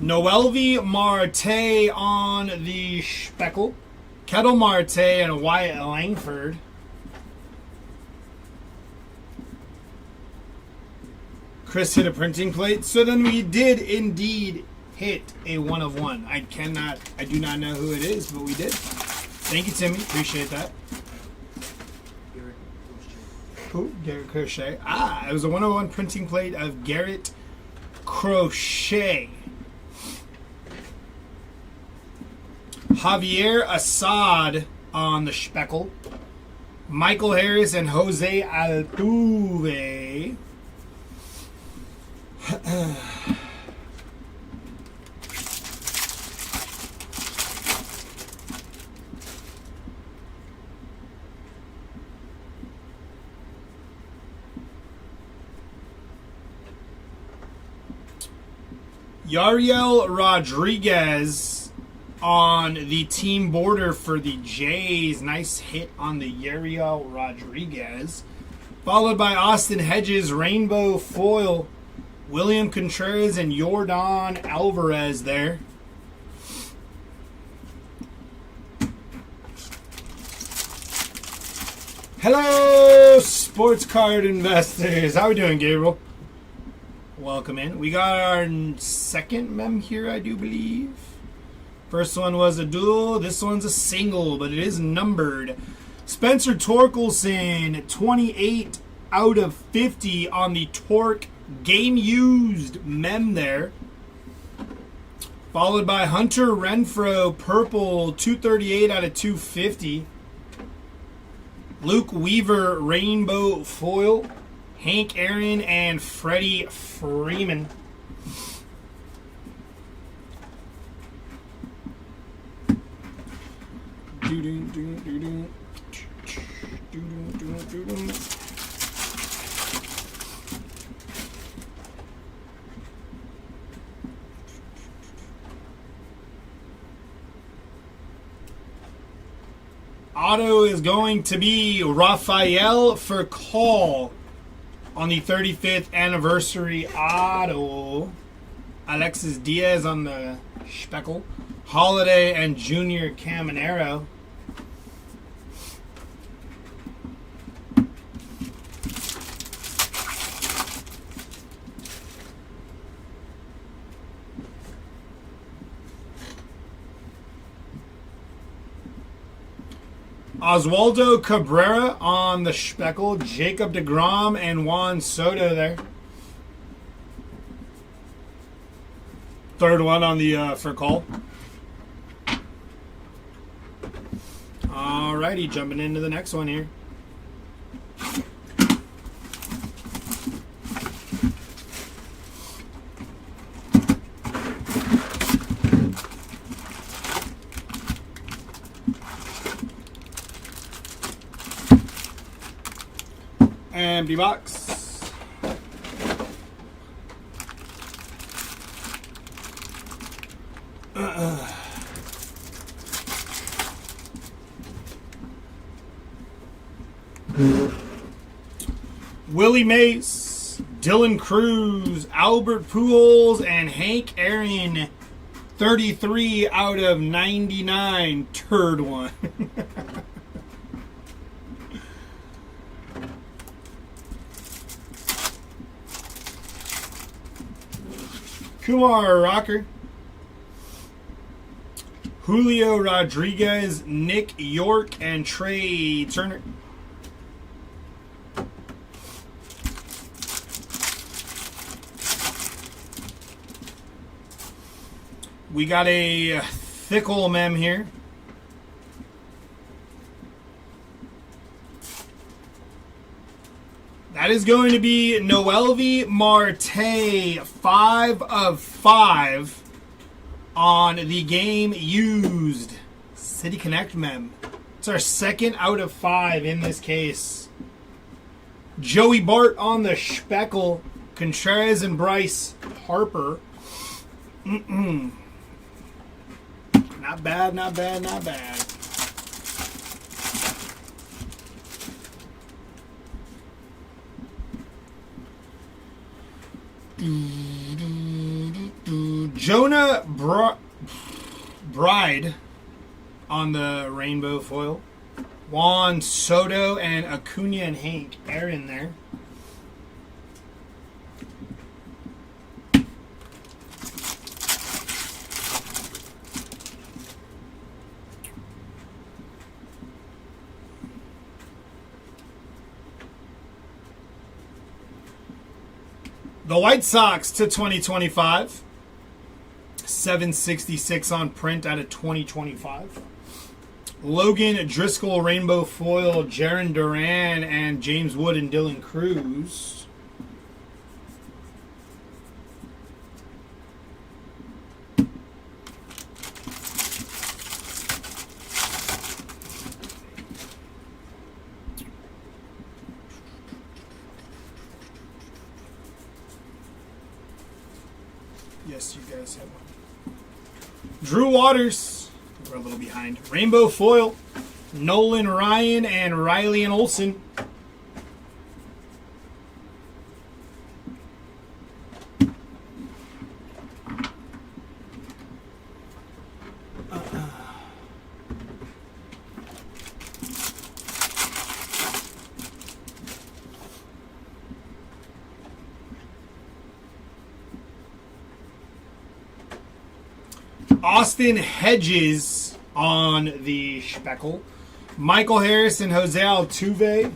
Noelvi Marte on the Speckle. Kettle Marte and Wyatt Langford. Chris hit a printing plate. So then we did indeed hit a 1 of 1. I do not know who it is, but we did. Thank you, Timmy. Appreciate that. Ooh, Garrett Crochet. It was a 101 printing plate of Garrett Crochet. Javier Assad on the Speckle. Michael Harris and Jose Altuve. Yariel Rodriguez on the team border for the Jays. Nice hit on the Yariel Rodriguez. Followed by Austin Hedges, rainbow foil. William Contreras and Yordan Alvarez there. Hello, sports card investors. How we doing, Gabriel? Welcome in. We got our second mem here, I do believe. First one was a dual. This one's a single, but it is numbered. Spencer Torkelson, 28 out of 50 on the Torque game used mem there. Followed by Hunter Renfroe, purple, 238 out of 250. Luke Weaver, rainbow foil. Hank Aaron and Freddie Freeman. Auto is going to be Rafael Furcal on the 35th anniversary auto. Alexis Diaz on the Speckle. Holiday and Junior Caminero. Oswaldo Cabrera on the Speckle, Jacob deGrom and Juan Soto there. Third one on the Furcal. Alrighty, jumping into the next one here. Empty box. Willie Mace, Dylan Cruz, Albert Pujols, and Hank Aaron. 33 out of 99. Turd one. Kumar Rocker, Julio Rodriguez, Nick York, and Trey Turner. We got a Thickle mem here. That is going to be Noelvi Marte, 5 of 5 on the game used. City Connect mem. It's our second out of 5 in this case. Joey Bart on the Speckle, Contreras and Bryce Harper. Not bad, not bad, not bad. Jonah Bride on the rainbow foil. Juan Soto and Acuna and Hank Aaron there. The White Sox to 2025. 766 on print out of 2025. Logan Driscoll Rainbow Foil, Jarren Duran, and James Wood and Dylan Cruz. Yes, you guys have one. Drew Waters. We're a little behind. Rainbow Foil. Nolan Ryan and Riley and Olsen. Austin Hedges on the Speckle. Michael Harris and Jose Altuve.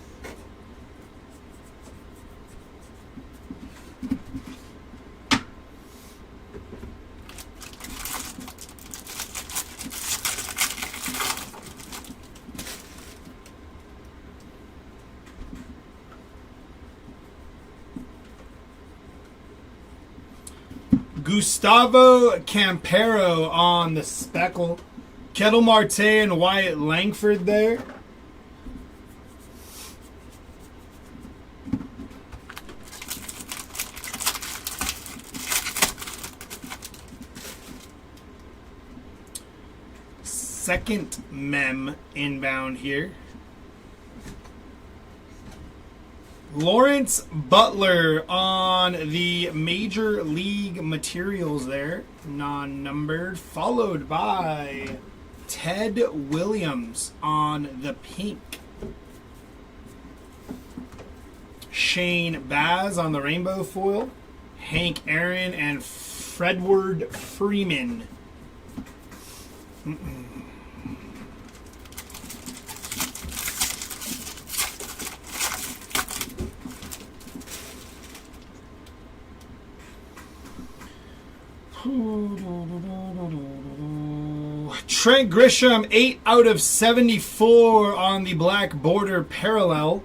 Gustavo Campero on the Speckle. Kettle Marte and Wyatt Langford there. Second mem inbound here. Lawrence Butler on the Major League Materials there, non-numbered, followed by Ted Williams on the pink. Shane Baz on the rainbow foil. Hank Aaron and Fredward Freeman. Trent Grisham, 8 out of 74 on the black border parallel.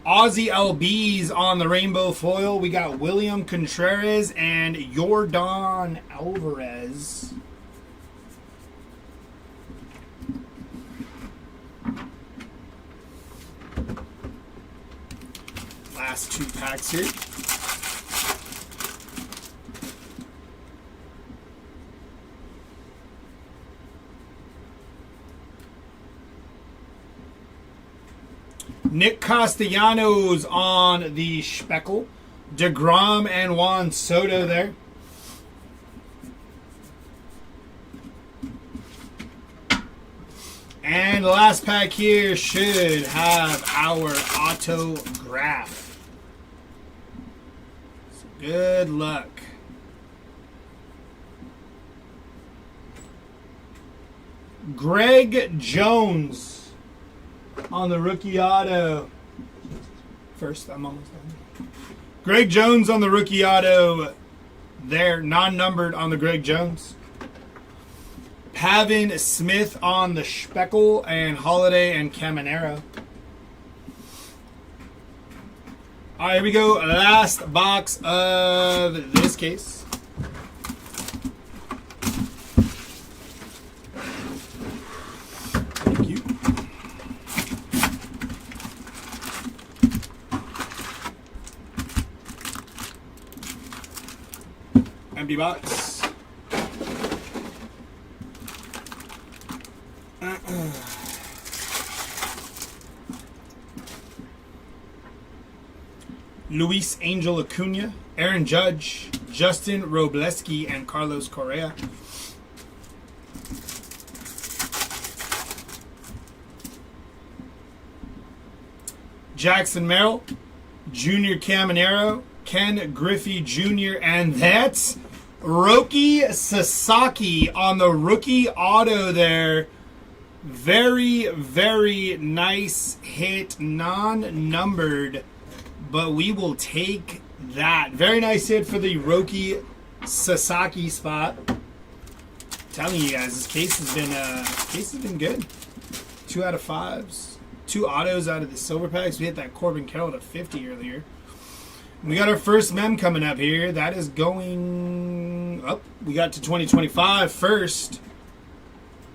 Ozzy Albies on the rainbow foil. We got William Contreras and Yordan Alvarez. Last two packs here. Nick Castellanos on the Speckle. DeGrom and Juan Soto there. And the last pack here should have our autograph. So good luck. Greg Jones on the rookie auto. First, I'm almost done. Greg Jones on the rookie auto there, non-numbered on the Greg Jones. Pavin Smith on the Speckle and Holiday and Caminero. All right, here we go. Last box of this case. Thank you. Empty box. Luis Angel Acuna, Aaron Judge, Justin Robleski, and Carlos Correa. Jackson Merrill, Junior Caminero, Ken Griffey Jr., and that's Roki Sasaki on the rookie auto there. Very, very nice hit, non-numbered, but we will take that. Very nice hit for the Roki Sasaki spot. Telling you guys, this case has been good. 2 out of 5s. 2 autos out of the silver packs. We hit that Corbin Carroll to 50 earlier. We got our first mem coming up here. That is going up. We got to 2025 first.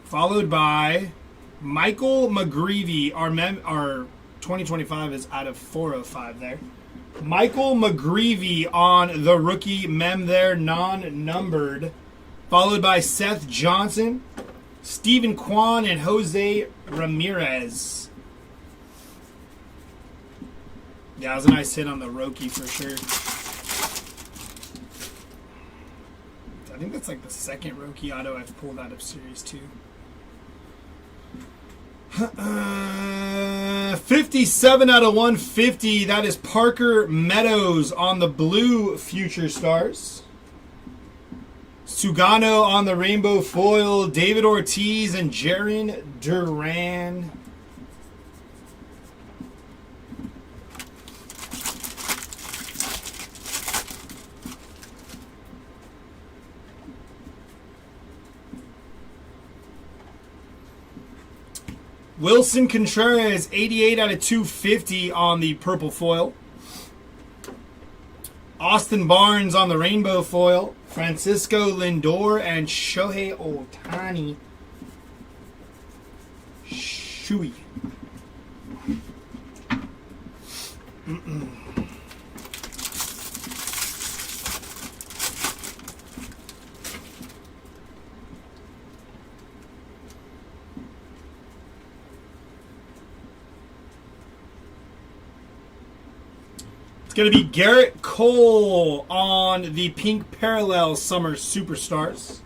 Followed by Michael McGreevy. Our 2025 is out of 405 there. Michael McGreevy on the rookie mem there, non-numbered. Followed by Seth Johnson, Stephen Kwan, and Jose Ramirez. Yeah, it was a nice hit on the Roki for sure. I think that's like the second Roki auto I've pulled out of Series 2. 57 out of 150. That is Parker Meadows on the blue Future Stars. Sugano on the rainbow foil. David Ortiz and Jaron Duran. Wilson Contreras, 88 out of 250 on the purple foil. Austin Barnes on the rainbow foil. Francisco Lindor and Shohei Ohtani. Shui. Going to be Garrett Cole on the pink parallel Summer Superstars.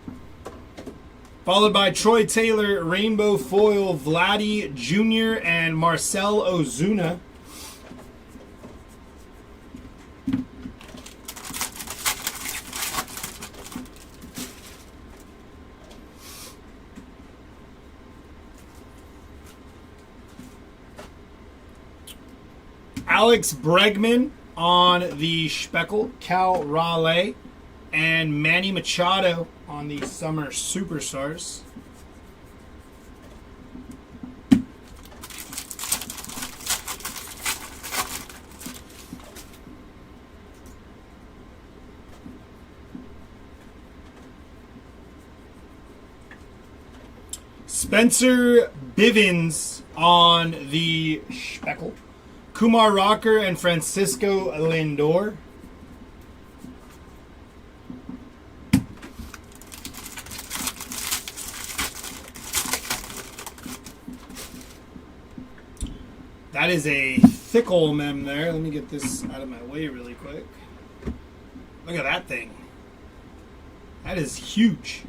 Followed by Troy Taylor, Rainbow Foil, Vladdy Jr., and Marcel Ozuna. Alex Bregman on the Speckle, Cal Raleigh, and Manny Machado on the Summer Superstars. Spencer Bivens on the Speckle. Kumar Rocker and Francisco Lindor. That is a thick old mem there. Let me get this out of my way really quick. Look at that thing. That is huge.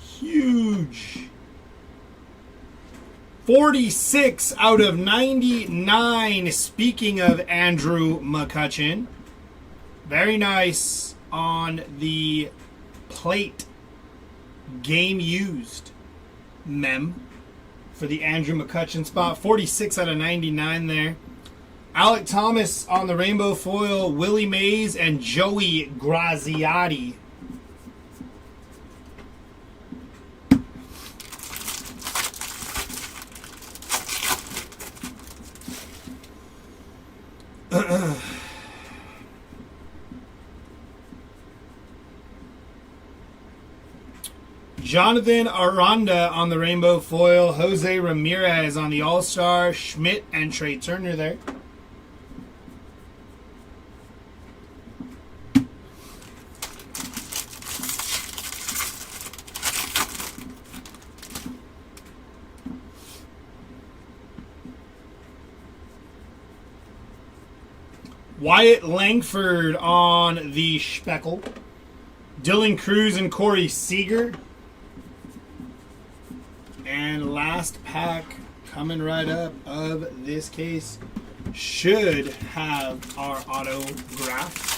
Huge. 46 out of 99. Speaking of Andrew McCutchen. Very nice on the plate. Game used mem for the Andrew McCutchen spot. 46 out of 99 there. Alec Thomas on the rainbow foil. Willie Mays and Joey Graziati. Jonathan Aranda on the rainbow foil. Jose Ramirez on the All-Star. Schmidt and Trey Turner there. Wyatt Langford on the Speckle. Dylan Cruz and Corey Seager. And last pack coming right up of this case should have our autograph.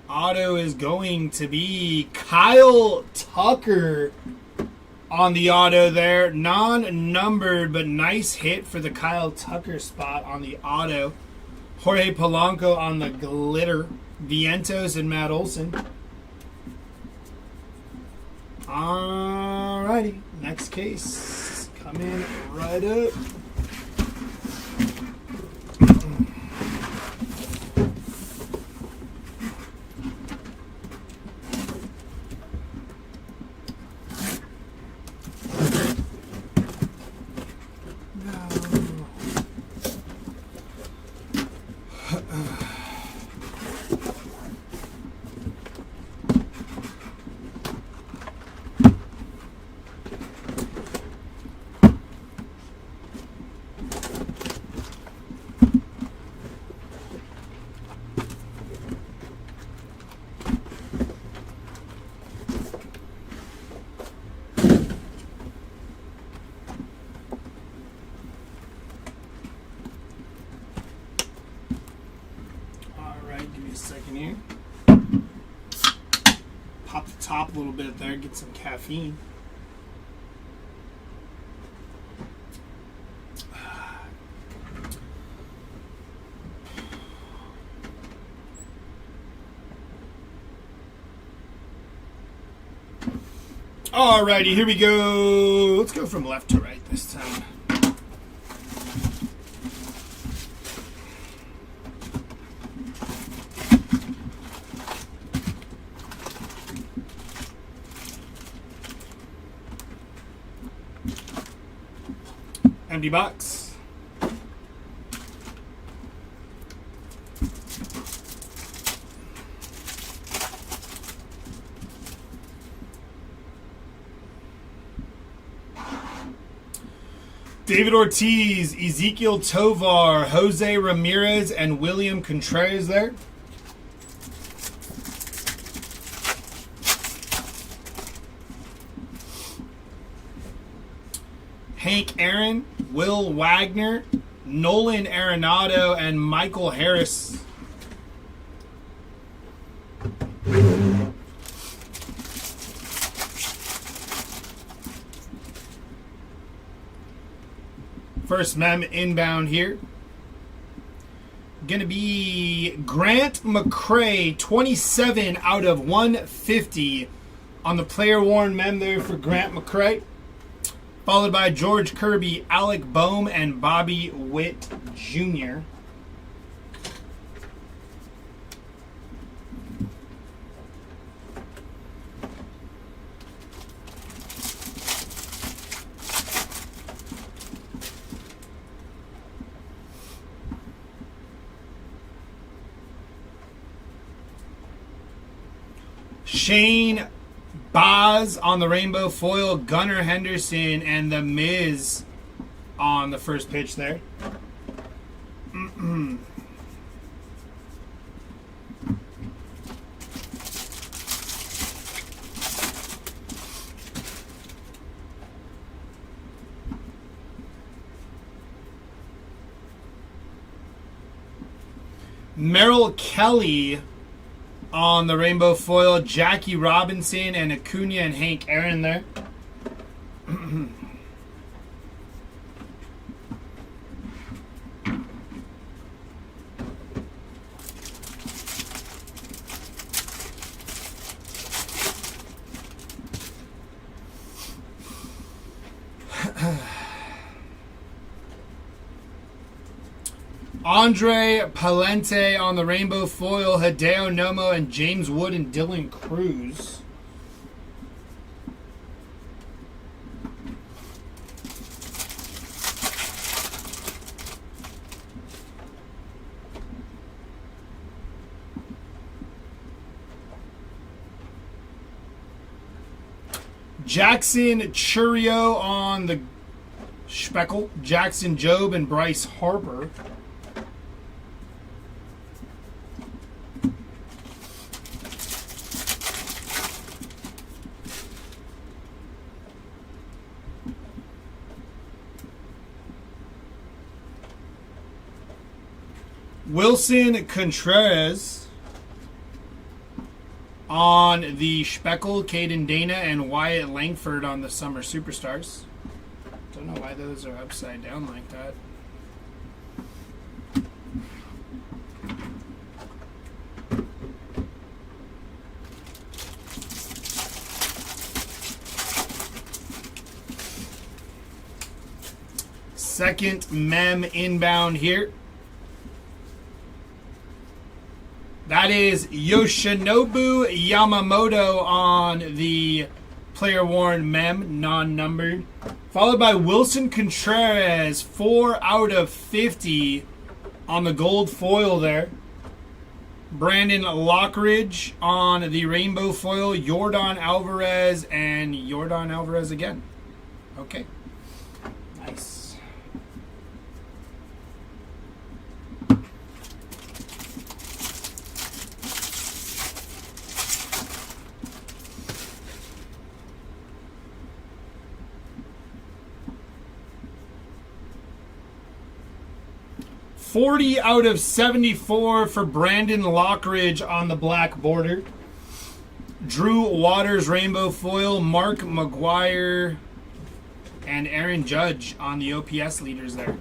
Auto is going to be Kyle Tucker on the auto there. Non-numbered, but nice hit for the Kyle Tucker spot on the auto. Jorge Polanco on the glitter. Vientos and Matt Olson. Alrighty, next case. Come in right up. Second here. Pop the top a little bit there, get some caffeine. Alrighty, here we go. Let's go from left to right this time. Empty box. David Ortiz, Ezequiel Tovar, Jose Ramirez, and William Contreras there. Hank Aaron, Will Wagner, Nolan Arenado, and Michael Harris. First mem inbound here. Going to be Grant McCray, 27 out of 150 on the player worn mem there for Grant McCray. Followed by George Kirby, Alec Boehm, and Bobby Witt Jr. Shane Baz on the rainbow foil, Gunnar Henderson, and The Miz on the first pitch there. Merrill Kelly on the rainbow foil, Jackie Robinson and Acuna and Hank Aaron there. Andre Palente on the rainbow foil, Hideo Nomo and James Wood and Dylan Cruz. Jackson Churio on the speckle, Jackson Jobe and Bryce Harper. Wilson Contreras on the Speckle, Caden Dana, and Wyatt Langford on the Summer Superstars. Don't know why those are upside down like that. Second mem inbound here. That is Yoshinobu Yamamoto on the player worn mem, non-numbered. Followed by Wilson Contreras, 4 out of 50 on the gold foil there. Brandon Lockridge on the rainbow foil. Yordan Alvarez and Yordan Alvarez again. Okay. Nice. $40 out of 74 for Brandon Lockridge on the black border. Drew Waters rainbow foil, Mark McGuire, and Aaron Judge on the OPS leaders there.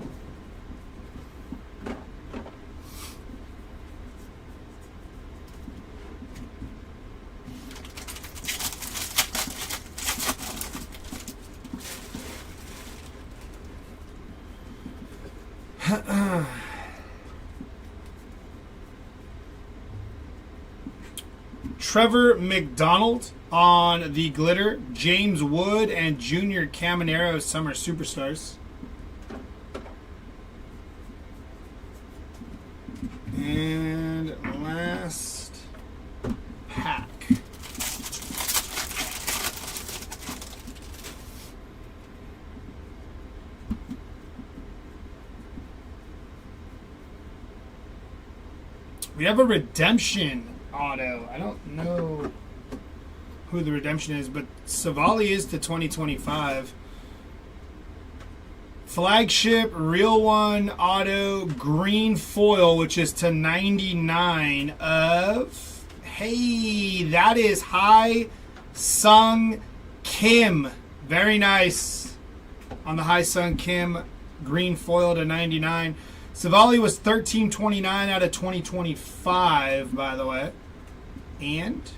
Trevor McDonald on the glitter. James Wood and Junior Caminero Summer Superstars. And last pack. We have a redemption auto. I don't know who the redemption is, but Savali is to 2025. Flagship Real One auto green foil, which is to 99 of, hey, that is Hai Sung Kim. Very nice on the Hai Sung Kim green foil to 99. Savali was 1329 out of 2025, by the way. And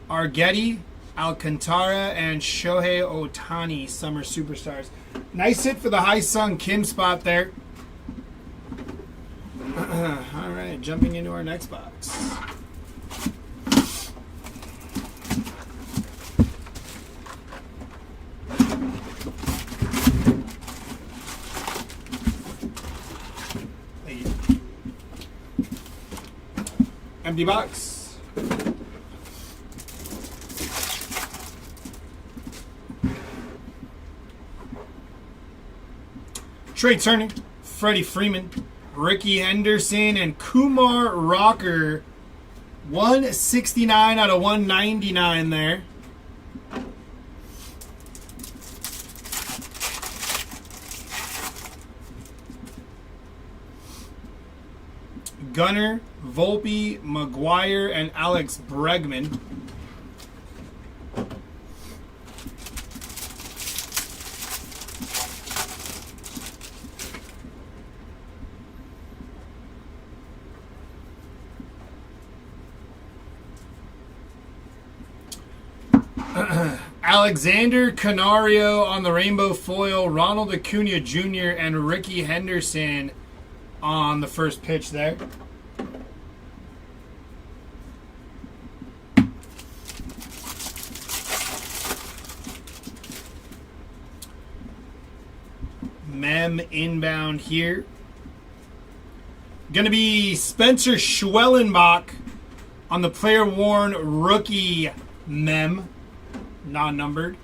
Argeti, Alcantara, and Shohei Ohtani, Summer Superstars. Nice hit for the Hai Sung Kim spot there. All right, jumping into our next box. Empty box. Trey Turner, Freddie Freeman, Ricky Henderson, and Kumar Rocker. 169 out of 199 there. Gunner, Volpe, McGuire, and Alex Bregman. Alexander Canario on the rainbow foil, Ronald Acuna Jr. and Ricky Henderson on the first pitch there. Mem inbound here. Going to be Spencer Schwellenbach on the player worn rookie mem, non-numbered.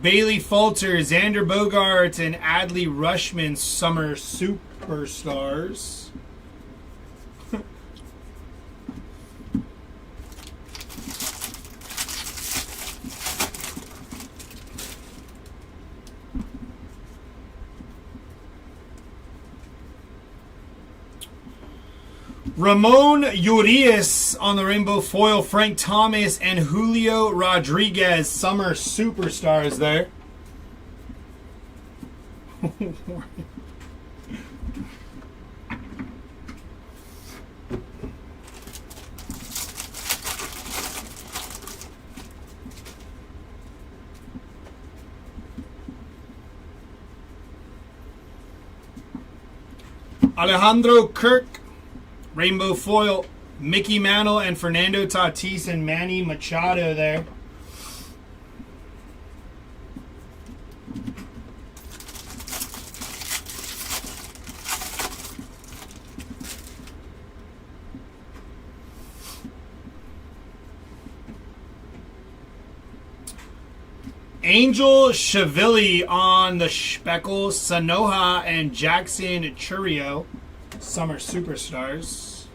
Bailey Falter, Xander Bogaerts, and Adley Rushman Summer Superstars. Ramon Urias on the rainbow foil. Frank Thomas and Julio Rodriguez, summer superstars there. Alejandro Kirk, rainbow foil. Mickey Mantle and Fernando Tatis and Manny Machado there. Angel Shavili on the Speckle. Sanoja and Jackson Churio, summer superstars.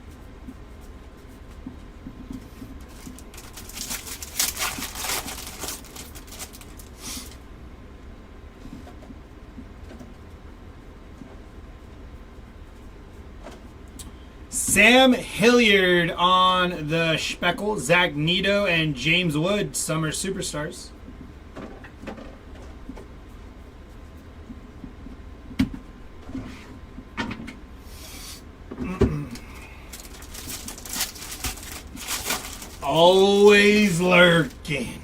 Sam Hilliard on the Speckle. Zach Neto and James Wood, summer superstars. Always lurking.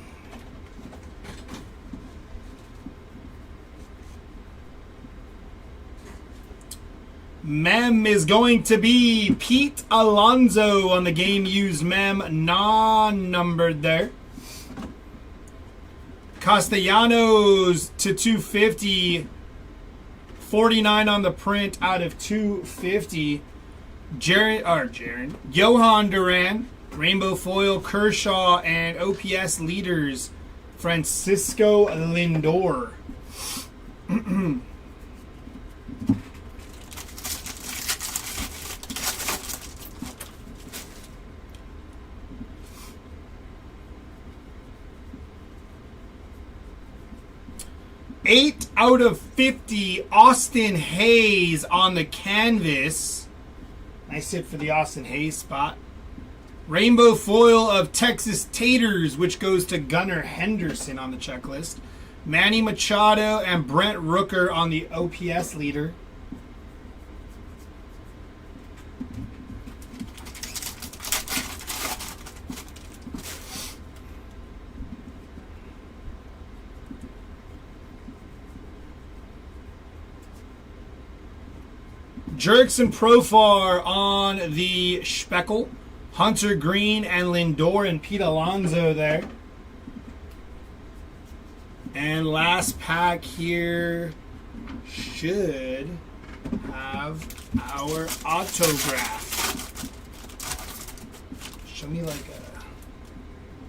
Mem is going to be Pete Alonso on the game used mem, non-numbered there. Castellanos to 250. 49 on the print out of 250. Johan Duran, rainbow foil. Kershaw and OPS leaders, Francisco Lindor. 8 out of 50, Austin Hayes on the canvas. Nice hit for the Austin Hayes spot. Rainbow foil of Texas Taters, which goes to Gunnar Henderson on the checklist. Manny Machado and Brent Rooker on the OPS leader. Jurickson Profar on the Speckle. Hunter Green and Lindor and Pete Alonso there. And last pack here should have our autograph. Show me like a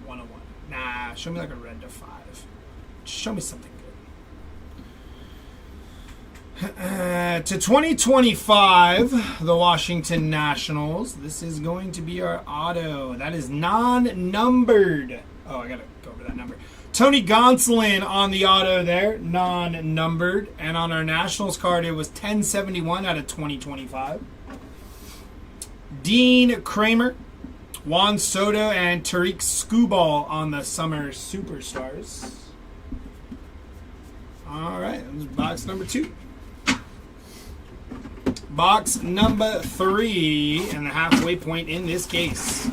101. Nah, show me like a red to 5. Just show me something good. To 2025, the Washington Nationals. This is going to be our auto. That is non-numbered. Oh, I gotta go over that number. Tony Gonsolin on the auto there, non-numbered. And on our Nationals card, it was 1071 out of 2025. Dean Kramer, Juan Soto, and Tariq Skubal on the Summer Superstars. All right, that was box number 2. Box number 3 and the halfway point in this case.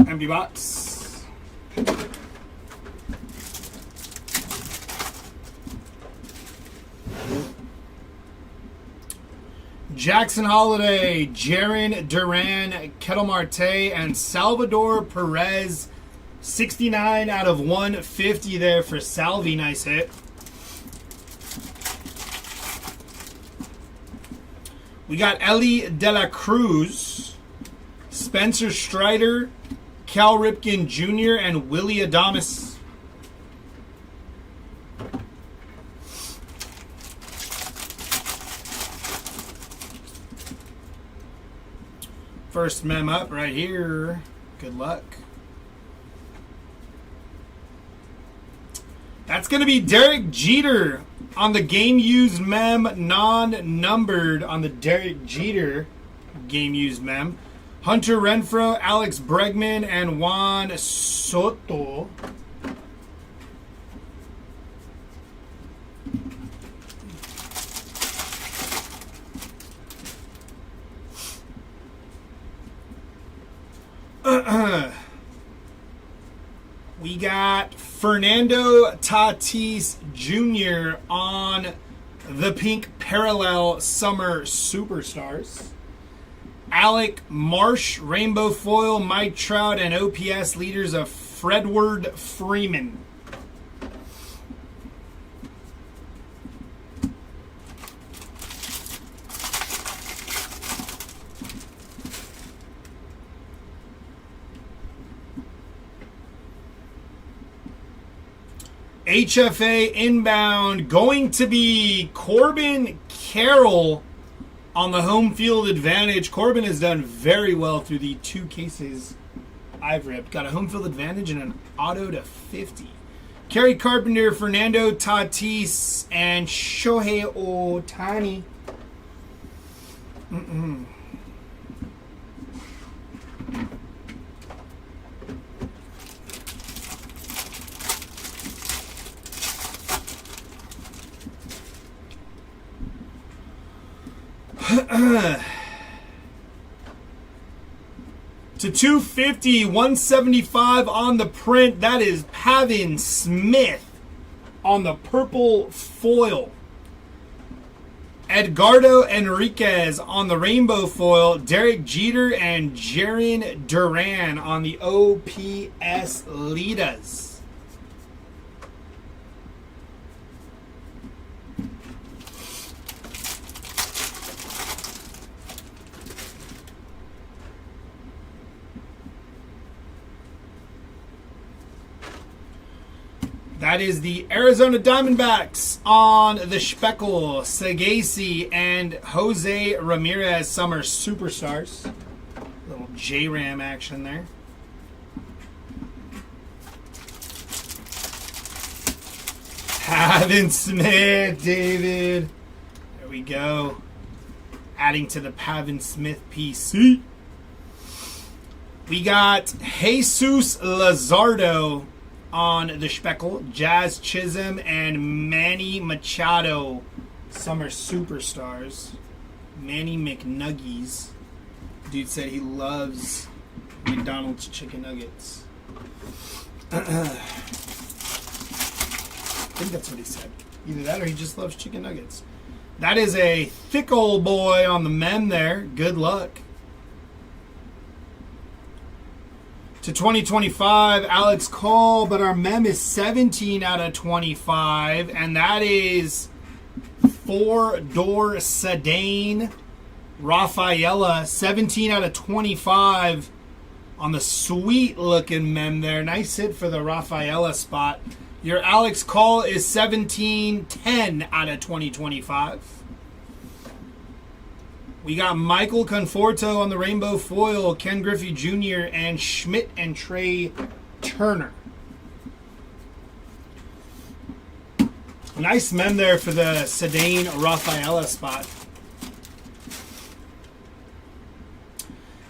Empty box. Jackson Holiday, Jarren Duran, Ketel Marte, and Salvador Perez. 69 out of 150 there for Salvi. Nice hit. We got Ellie De La Cruz, Spencer Strider, Cal Ripken Jr., and Willie Adames. First mem up right here Good luck. That's going to be Derek Jeter on the game used mem, non-numbered on the Derek Jeter game used mem. Hunter Renfroe, Alex Bregman, and Juan Soto. We got Fernando Tatis Jr. on the pink parallel Summer Superstars. Alec Marsh, Rainbow Foil, Mike Trout, and OPS leaders of Fredward Freeman. HFA inbound going to be Corbin Carroll on the home field advantage. Corbin has done very well through the 2 cases I've ripped. Got a home field advantage and an auto to 50. Kerry Carpenter, Fernando Tatis, and Shohei Ohtani. To 250, 175 on the print. That is Pavin Smith on the purple foil. Edgardo Enriquez on the rainbow foil. Derek Jeter and Jaron Duran on the OPS Litas. That is the Arizona Diamondbacks on the Speckle, Sagasi, and Jose Ramirez Summer Superstars. Little J-Ram action there. Pavin Smith, David. There we go. Adding to the Pavin Smith PC. We got Jesus Lazardo on the Speckle, Jazz Chisholm, and Manny Machado, Summer Superstars. Manny McNuggies. Dude said he loves McDonald's chicken nuggets. I think that's what he said. Either that or he just loves chicken nuggets. That is a thick old boy on the mem there. Good luck. To 2025, Alex Cole, but our mem is 17 out of 25, and that is 4-door sedan Rafaela, 17 out of 25 on the sweet looking mem there. Nice hit for the Rafaela spot. Your Alex Cole is 17, 10 out of 2025. We got Michael Conforto on the rainbow foil, Ken Griffey Jr., and Schmidt and Trey Turner. Nice mem there for the Sedan Rafaela spot.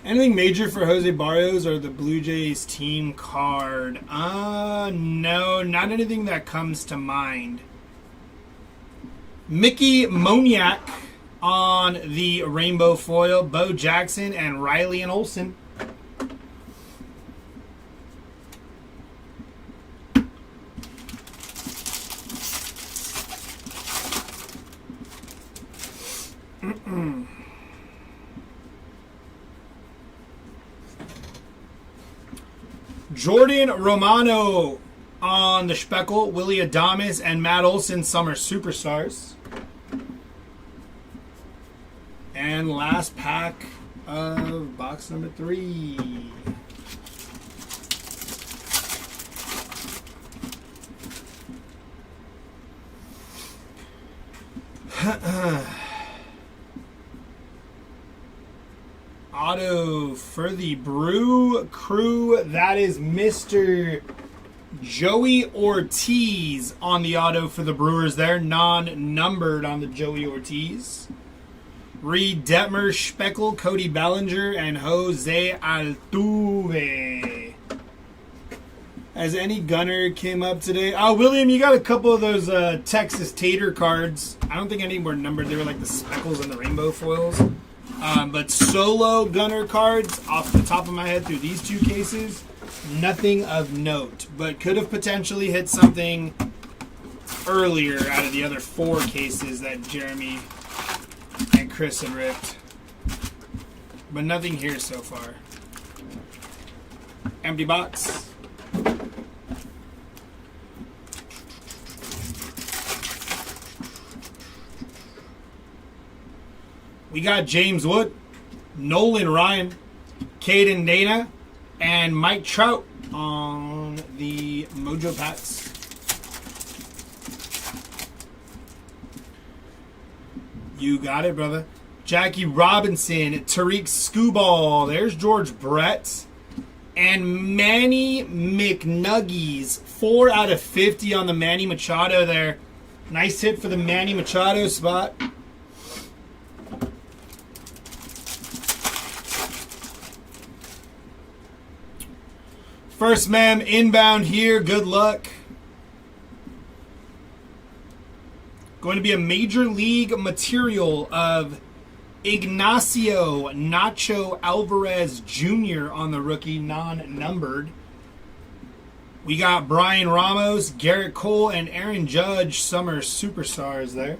Anything major for Jose Barrios or the Blue Jays team card? No, not anything that comes to mind. Mickey Moniak on the rainbow foil, Bo Jackson and Riley and Olsen. Jordan Romano on the Speckle, Willie Adames and Matt Olson, Summer Superstars. And last pack of box number 3. auto for the Brew Crew. That is Mr. Joey Ortiz on the auto for the Brewers there. Non-numbered on the Joey Ortiz. Reed Detmer, Speckle, Cody Bellinger, and Jose Altuve. Has any gunner came up today? Oh, William, you got a couple of those Texas Tater cards. I don't think any were numbered. They were like the speckles and the rainbow foils. But solo gunner cards, off the top of my head through these two cases, nothing of note. But could have potentially hit something earlier out of the other 4 cases that Jeremy and Chris had ripped. But nothing here so far. Empty box. We got James Wood, Nolan Ryan, Caden Dana, and Mike Trout on the Mojo Pats. You got it, brother. Jackie Robinson, Tariq Skubal. There's George Brett. And Manny McNuggies. 4 out of 50 on the Manny Machado there. Nice hit for the Manny Machado spot. First ma'am inbound here. Good luck. Going to be a Major League material of Ignacio Nacho Alvarez Jr. on the rookie, non-numbered. We got Brian Ramos, Garrett Cole, and Aaron Judge, summer superstars there.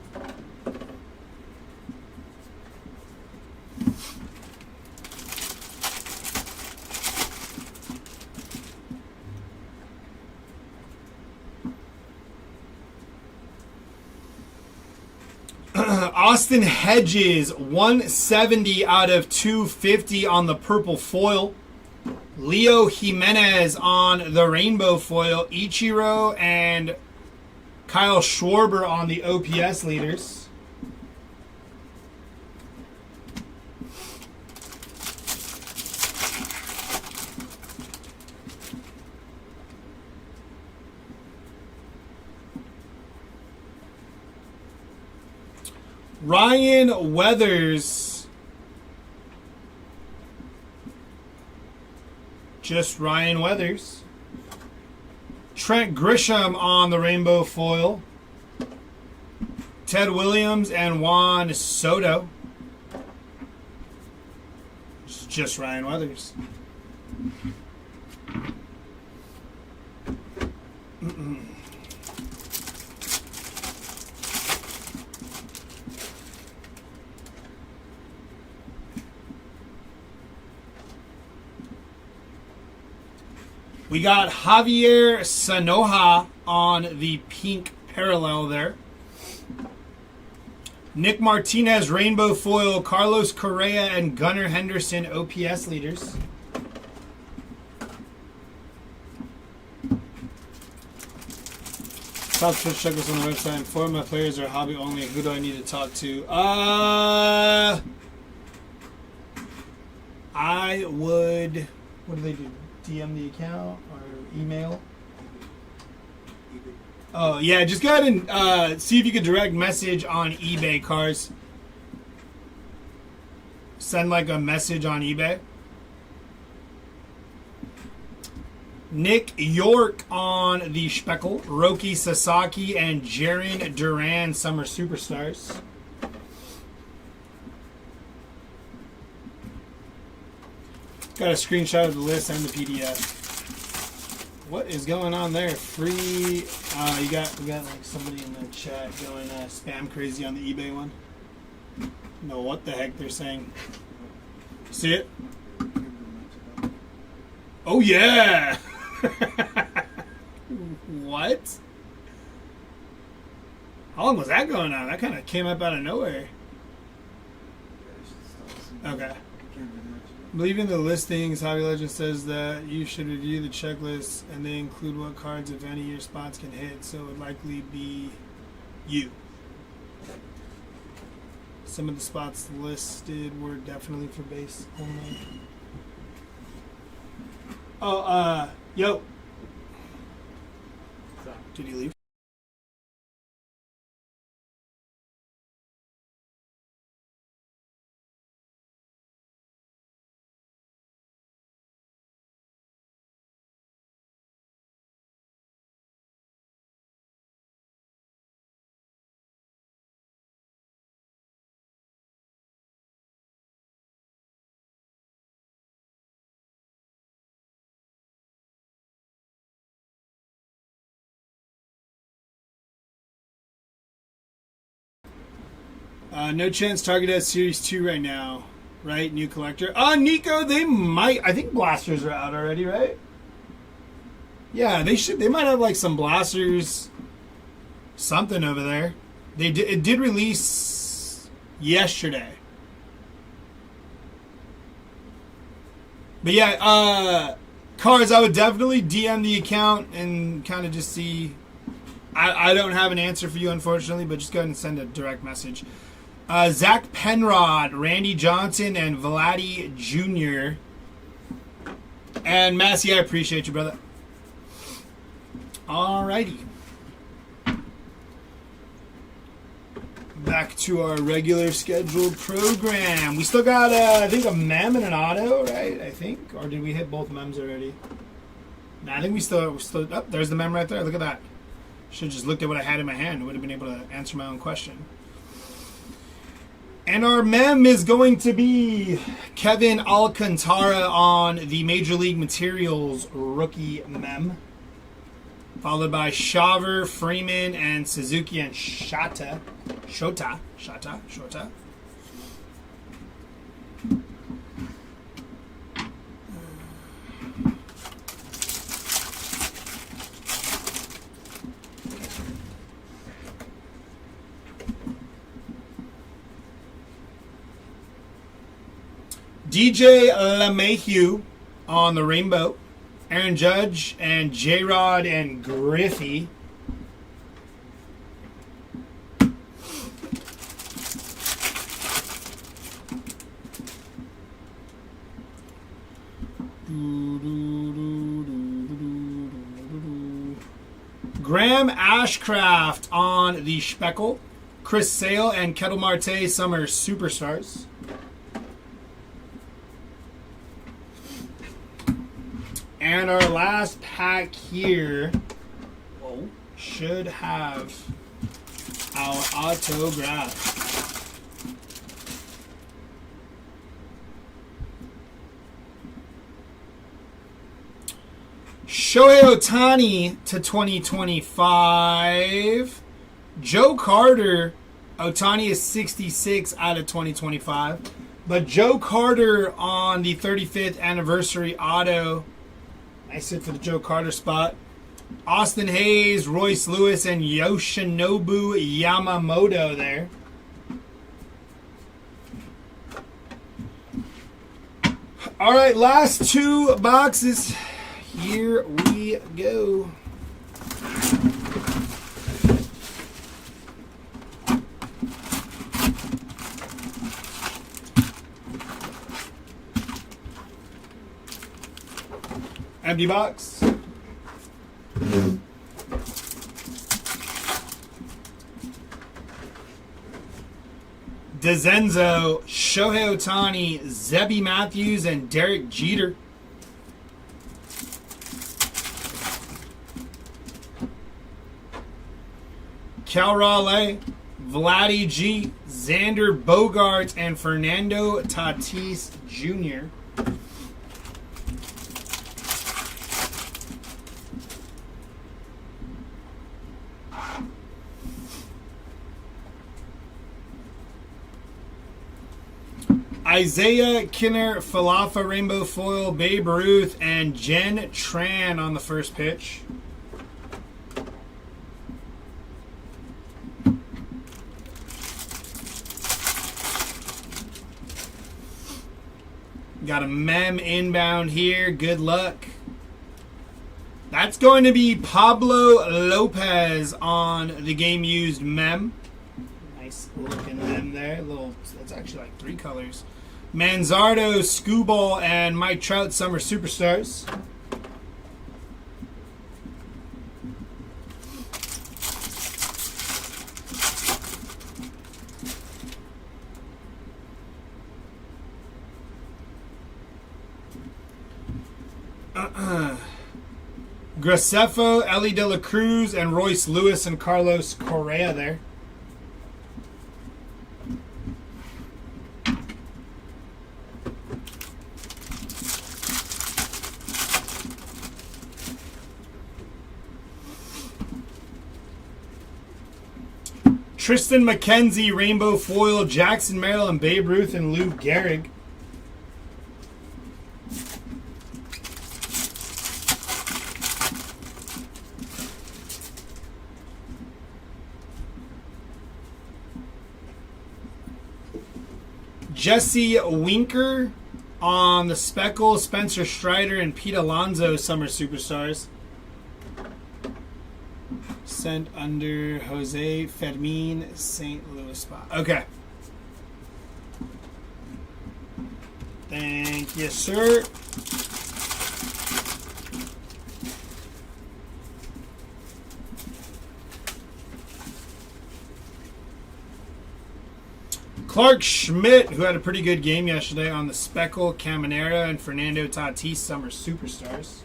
Austin Hedges, 170 out of 250 on the purple foil. Leo Jimenez on the rainbow foil. Ichiro and Kyle Schwarber on the OPS leaders. Ryan Weathers. Just Ryan Weathers. Trent Grisham on the rainbow foil. Ted Williams and Juan Soto. Just Ryan Weathers. We got Javier Sanoja on the pink parallel there. Nick Martinez, rainbow foil, Carlos Correa, and Gunnar Henderson, OPS leaders. Top Twitch checklist on the website. Four of my players are hobby only. Who do I need to talk to? I would... What do they do? DM the account or email? Oh, yeah, just go ahead and see if you could direct message on eBay, cars. Send like a message on eBay. Nick York on the Speckle. Roki Sasaki and Jaron Duran, summer superstars. Got a screenshot of the list and the PDF. What is going on there? Free. We got like somebody in the chat going spam crazy on the eBay one. Know what the heck they're saying? See it? Oh yeah. What? How long was that going on? That kind of came up out of nowhere. Okay. Believing the listings, Hobby Legend says that you should review the checklist and they include what cards, if any, your spots can hit, so it would likely be you. Some of the spots listed were definitely for base only. Oh, yo. Did he leave? No chance Target has Series 2 right now. Right? New collector. Nico, they might. I think blasters are out already, right? Yeah, they should. They might have like some blasters, something over there. It did release yesterday. But yeah, cards, I would definitely DM the account and kind of just see. I don't have an answer for you, unfortunately, but just go ahead and send a direct message. Zach Penrod, Randy Johnson, and Vladdy Jr. And Massey, I appreciate you, brother. Alrighty. Back to our regular scheduled program. We still got, I think, a mem and an auto, right? I think. Or did we hit both mems already? Nah, I think we're still. Oh, there's the mem right there. Look at that. Should have just looked at what I had in my hand. I would have been able to answer my own question. And our mem is going to be Kevin Alcantara on the Major League Materials rookie mem. Followed by Shaver, Freeman, and Suzuki and Shota. DJ LeMahieu on the rainbow. Aaron Judge and J-Rod and Griffey. Graham Ashcraft on the Speckle. Chris Sale and Kettle Marte Summer Superstars. And our last pack here should have our autograph. Shohei Ohtani to 2025. Joe Carter. Ohtani is 66 out of 2025. But Joe Carter on the 35th anniversary auto. Nice hit for the Joe Carter spot. Austin Hayes, Royce Lewis, and Yoshinobu Yamamoto there. All right, last two boxes. Here we go. Empty box. DeZenzo, Shohei Ohtani, Zebby Matthews, and Derek Jeter. Cal Raleigh, Vladdy G, Xander Bogaerts, and Fernando Tatis Jr. Isaiah Kinner, Falafa Rainbow Foil, Babe Ruth, and Jen Tran on the first pitch. Got a mem inbound here. Good luck. That's going to be Pablo Lopez on the game used mem. Nice Nice looking them there. That's actually like 3 colors. Manzardo, Scooball, and Mike Trout, Summer Superstars. Graceffo, Ellie De La Cruz, and Royce Lewis and Carlos Correa there. Tristan McKenzie, Rainbow Foil, Jackson Merrill, and Babe Ruth, and Lou Gehrig. Jesse Winker on the Speckle, Spencer Strider, and Pete Alonso, Summer Superstars. Sent under Jose Fermin, St. Louis spot. Okay. Thank you, sir. Clark Schmidt, who had a pretty good game yesterday on the Speckle, Caminera, and Fernando Tatis, Summer Superstars.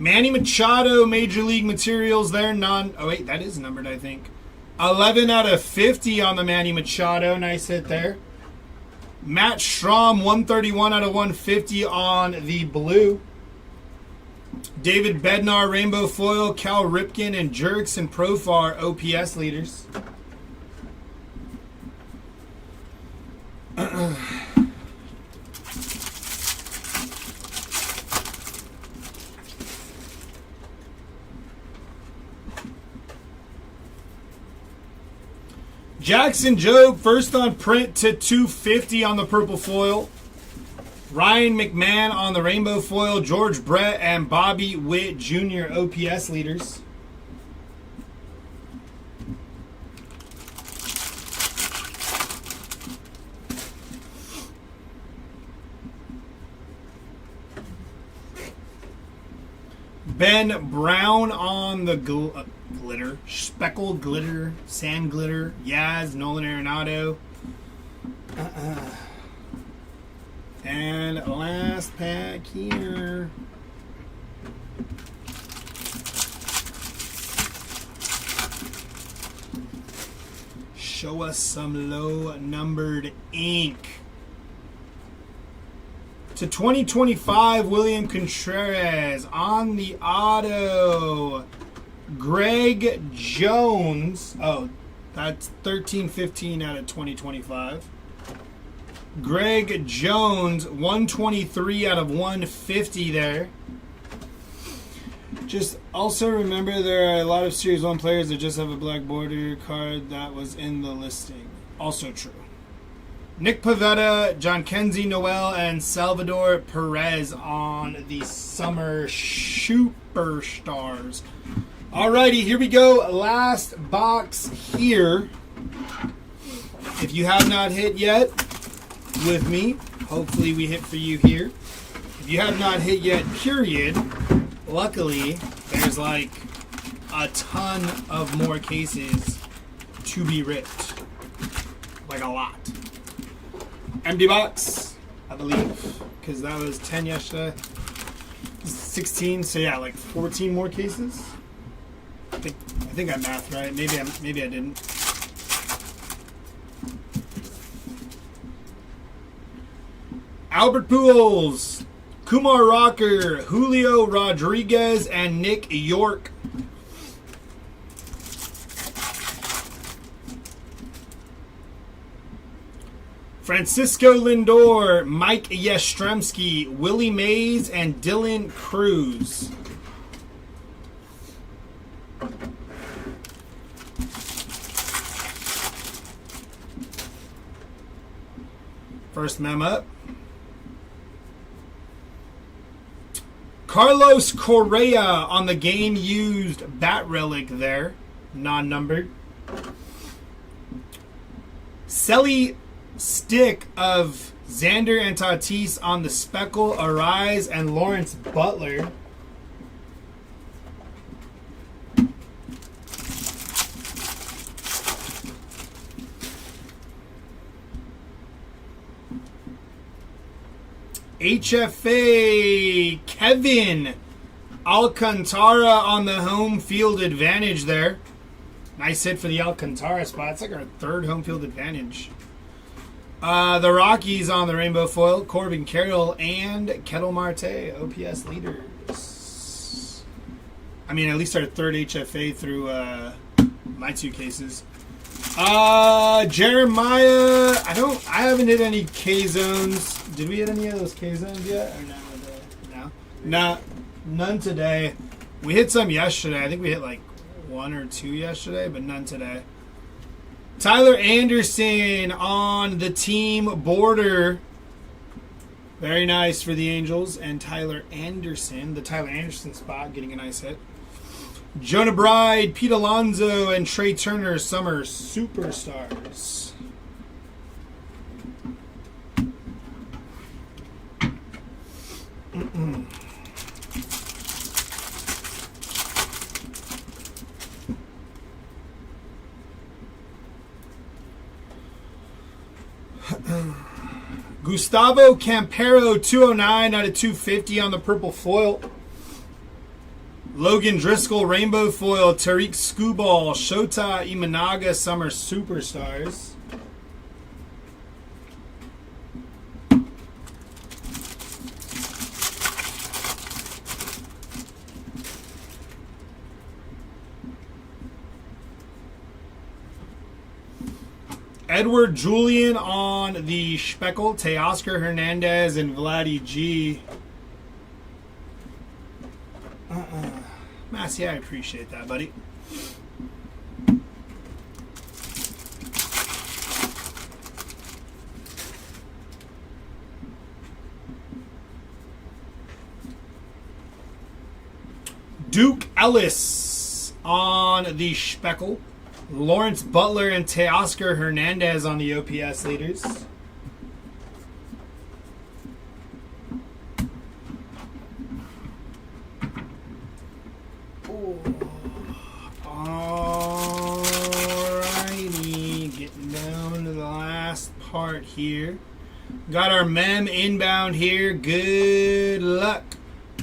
Manny Machado, Major League Materials there. Oh, wait, that is numbered, I think. 11 out of 50 on the Manny Machado. Nice hit there. Matt Strahm, 131 out of 150 on the blue. David Bednar, Rainbow Foil, Cal Ripken, and Jerks and Profar, OPS leaders. Jackson Jobe, first on print to 250 on the purple foil. Ryan McMahon on the rainbow foil. George Brett and Bobby Witt Jr. OPS leaders. Ben Brown on the glitter, speckled glitter, sand glitter, Yaz, Nolan Arenado. And last pack here. Show us some low numbered ink. To 2025, William Contreras on the auto. Greg Jones. Oh, that's 13-15 out of 2025. Greg Jones, 123 out of 150 there. Just also remember there are a lot of Series 1 players that just have a black border card that was in the listing. Also true. Nick Pivetta, John Kenzie Noel, and Salvador Perez on the Summer Superstars. Alrighty, here we go. Last box here. If you have not hit yet with me, hopefully we hit for you here. If you have not hit yet, period, luckily there's like a ton of more cases to be ripped. Like a lot. Empty box, I believe, because that was 10 yesterday. 16, so yeah, like 14 more cases. I think I mathed right. Maybe I didn't. Albert Pujols, Kumar Rocker, Julio Rodriguez, and Nick York. Francisco Lindor, Mike Yastrzemski, Willie Mays, and Dylan Cruz. First mem up. Carlos Correa on the game used bat relic there. Non-numbered. Selly stick of Xander and Tatis on the Speckle, Arise, and Lawrence Butler. HFA Kevin Alcantara on the home field advantage there. Nice hit for the Alcantara spot. It's like our third home field advantage. The Rockies on the rainbow foil. Corbin Carroll and Kettle Marte, OPS leaders. I mean, at least our third HFA through my two cases. Jeremiah, I haven't hit any K zones. Did we hit any of those K zones yet? Or no? No, none today. We hit some yesterday. I think we hit like 1 or 2 yesterday, but none today. Tyler Anderson on the team border. Very nice for the Angels. And Tyler Anderson, the Tyler Anderson spot, getting a nice hit. Jonah Bride, Pete Alonso, and Trey Turner, summer superstars. Gustavo Campero, 209 out of 250 on the purple foil. Logan Driscoll, rainbow foil. Tariq Skubal, Shota Imanaga, summer superstars. Edward Julian on the Speckle, Teoscar Hernandez, and Vladdy G. Massey, I appreciate that, buddy. Duke Ellis on the Speckle. Lawrence Butler and Teoscar Hernandez on the OPS leaders. Alrighty, getting down to the last part here. Got our mem inbound here. Good luck.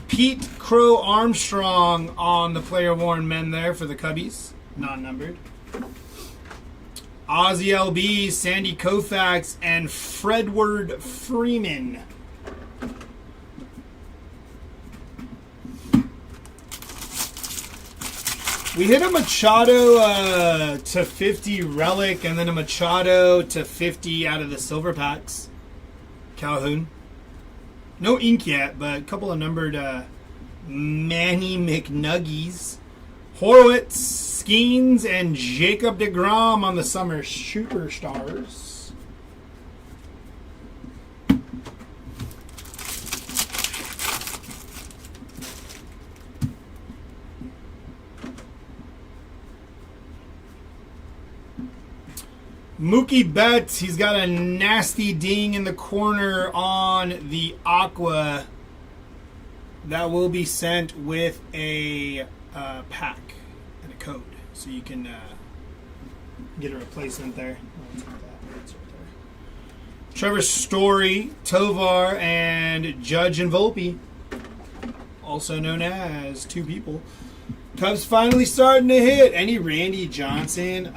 Pete Crow Armstrong on the player worn mem there for the Cubbies. Non-numbered. Ozzy LB, Sandy Koufax, and Fredward Freeman. We hit a Machado to 50 relic, and then a Machado to 50 out of the silver packs. Calhoun. No ink yet, but a couple of numbered Manny McNuggies. Horowitz, Skeens, and Jacob deGrom on the summer superstars. Mookie Betts, he's got a nasty ding in the corner on the Aqua. That will be sent with a pack and a code, so you can get a replacement there. Trevor Story, Tovar, and Judge and Volpe, also known as two people. Cubs finally starting to hit. Any Randy Johnson?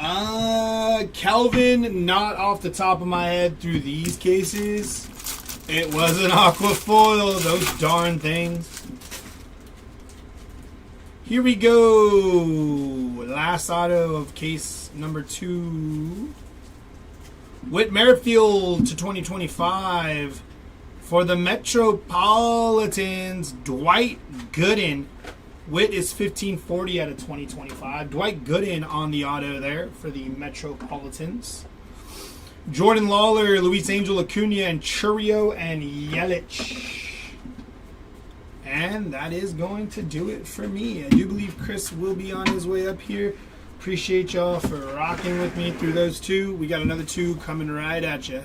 Kelvin, not off the top of my head through these cases. It was an aqua foil, those darn things. Here we go. Last auto of case number 2. Whit Merrifield to 2025 for the Metropolitans. Dwight Gooden. Whit is 1540 out of 2025. Dwight Gooden on the auto there for the Metropolitans. Jordan Lawler, Luis Angel Acuna, and Churio and Yelich. And that is going to do it for me. I do believe Chris will be on his way up here. Appreciate y'all for rocking with me through those two. We got another two coming right at you.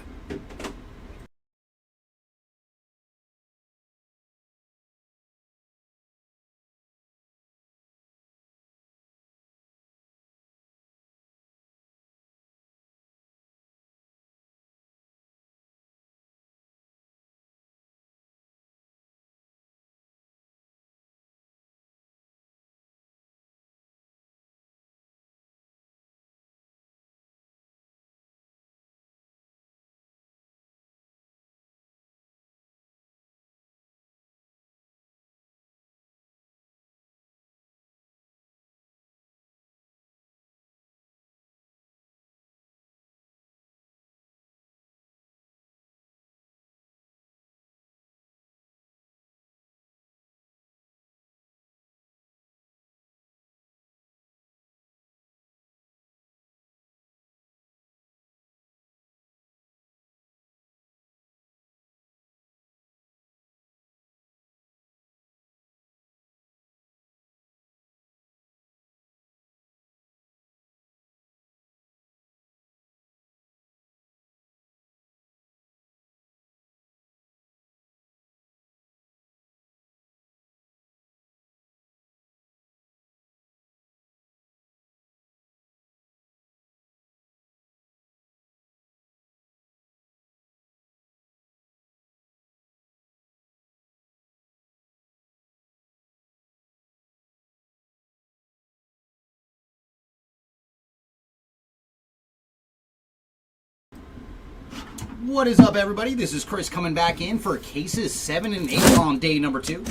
What is up, everybody? This is Chris coming back in for cases 7 and 8 on day number 2.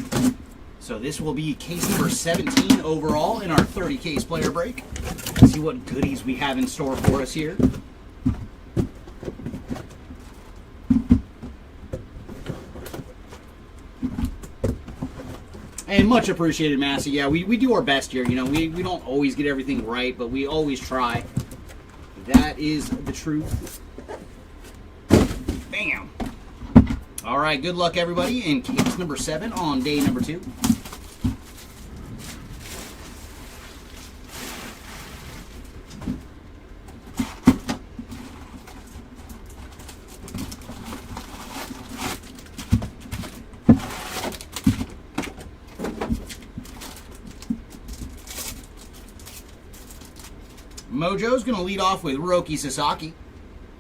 So this will be case number 17 overall in our 30 case player break. Let's see what goodies we have in store for us here. And much appreciated, Massey. Yeah, we do our best here. You know, we don't always get everything right, but we always try. That is the truth. Bam. All right, good luck, everybody, in case number 7 on day number 2. Mojo's going to lead off with Roki Sasaki,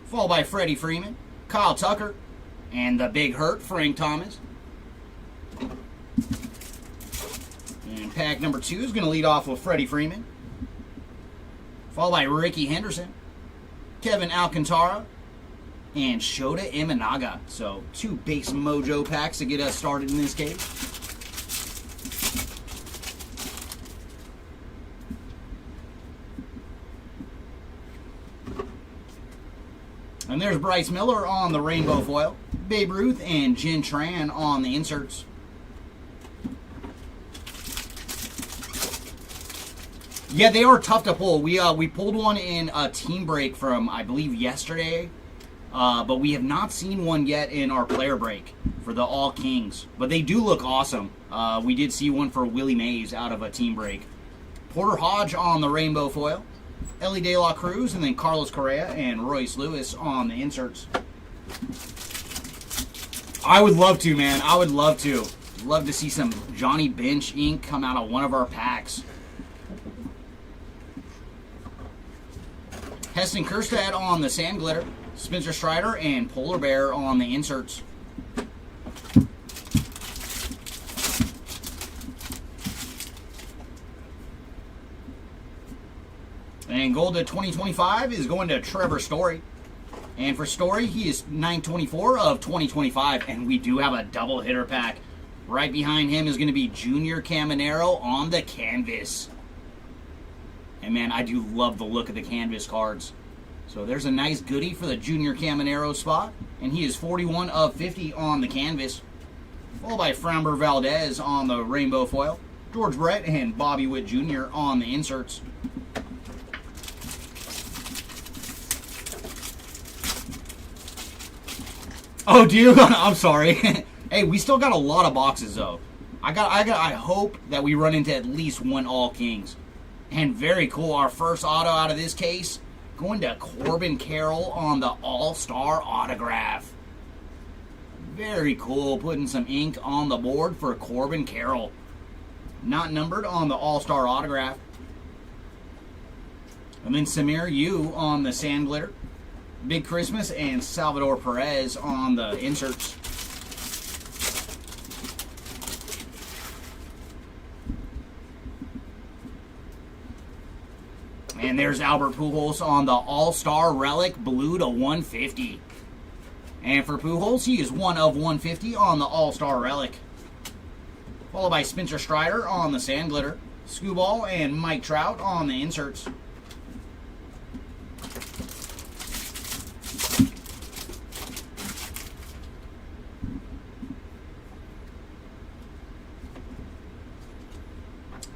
followed by Freddie Freeman, Kyle Tucker, and the Big Hurt, Frank Thomas. And pack number 2 is going to lead off with Freddie Freeman, followed by Ricky Henderson, Kevin Alcantara, and Shota Imanaga. So 2 base Mojo packs to get us started in this case. And there's Bryce Miller on the rainbow foil, Babe Ruth and Jin Tran on the inserts. Yeah, they are tough to pull. We pulled one in a team break from, I believe, yesterday, but we have not seen one yet in our player break for the All Kings. But they do look awesome. We did see one for Willie Mays out of a team break. Porter Hodge on the rainbow foil, Ellie De La Cruz, and then Carlos Correa and Royce Lewis on the inserts. I would love to, man. I would love to. Love to see some Johnny Bench ink come out of one of our packs. Heston Kjerstad on the Sand Glitter, Spencer Strider and Polar Bear on the inserts. And gold to 2025 is going to Trevor Story. And for Story, he is 924 of 2025. And we do have a double hitter pack. Right behind him is going to be Junior Caminero on the canvas. And man, I do love the look of the canvas cards. So there's a nice goodie for the Junior Caminero spot. And he is 41 of 50 on the canvas. Followed by Framber Valdez on the rainbow foil, George Brett and Bobby Witt Jr. on the inserts. Oh, do you? I'm sorry. Hey, we still got a lot of boxes though. I hope that we run into at least one All Kings. And very cool. Our first auto out of this case going to Corbin Carroll on the All-Star autograph. Very cool. Putting some ink on the board for Corbin Carroll. Not numbered on the All-Star autograph. And then Samir Yu on the Sand Glitter. Big Christmas and Salvador Perez on the inserts. And there's Albert Pujols on the All-Star Relic Blue to 150. And for Pujols, he is 1 of 150 on the All-Star Relic. Followed by Spencer Strider on the Sand Glitter. Scooball and Mike Trout on the inserts.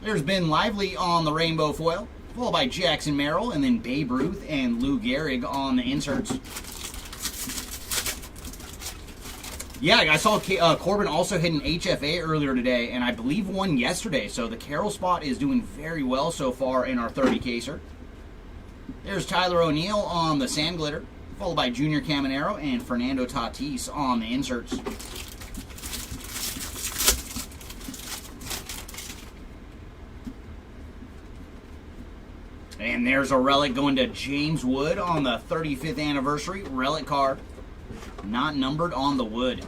There's Ben Lively on the Rainbow Foil. Followed by Jackson Merrill, and then Babe Ruth and Lou Gehrig on the inserts. Yeah, I saw Corbin also hit an HFA earlier today, and I believe one yesterday. So the Carroll spot is doing very well so far in our 30-caser. There's Tyler O'Neill on the Sand Glitter, followed by Junior Caminero and Fernando Tatis on the inserts. And there's a relic going to James Wood on the 35th anniversary relic card. Not numbered on the wood.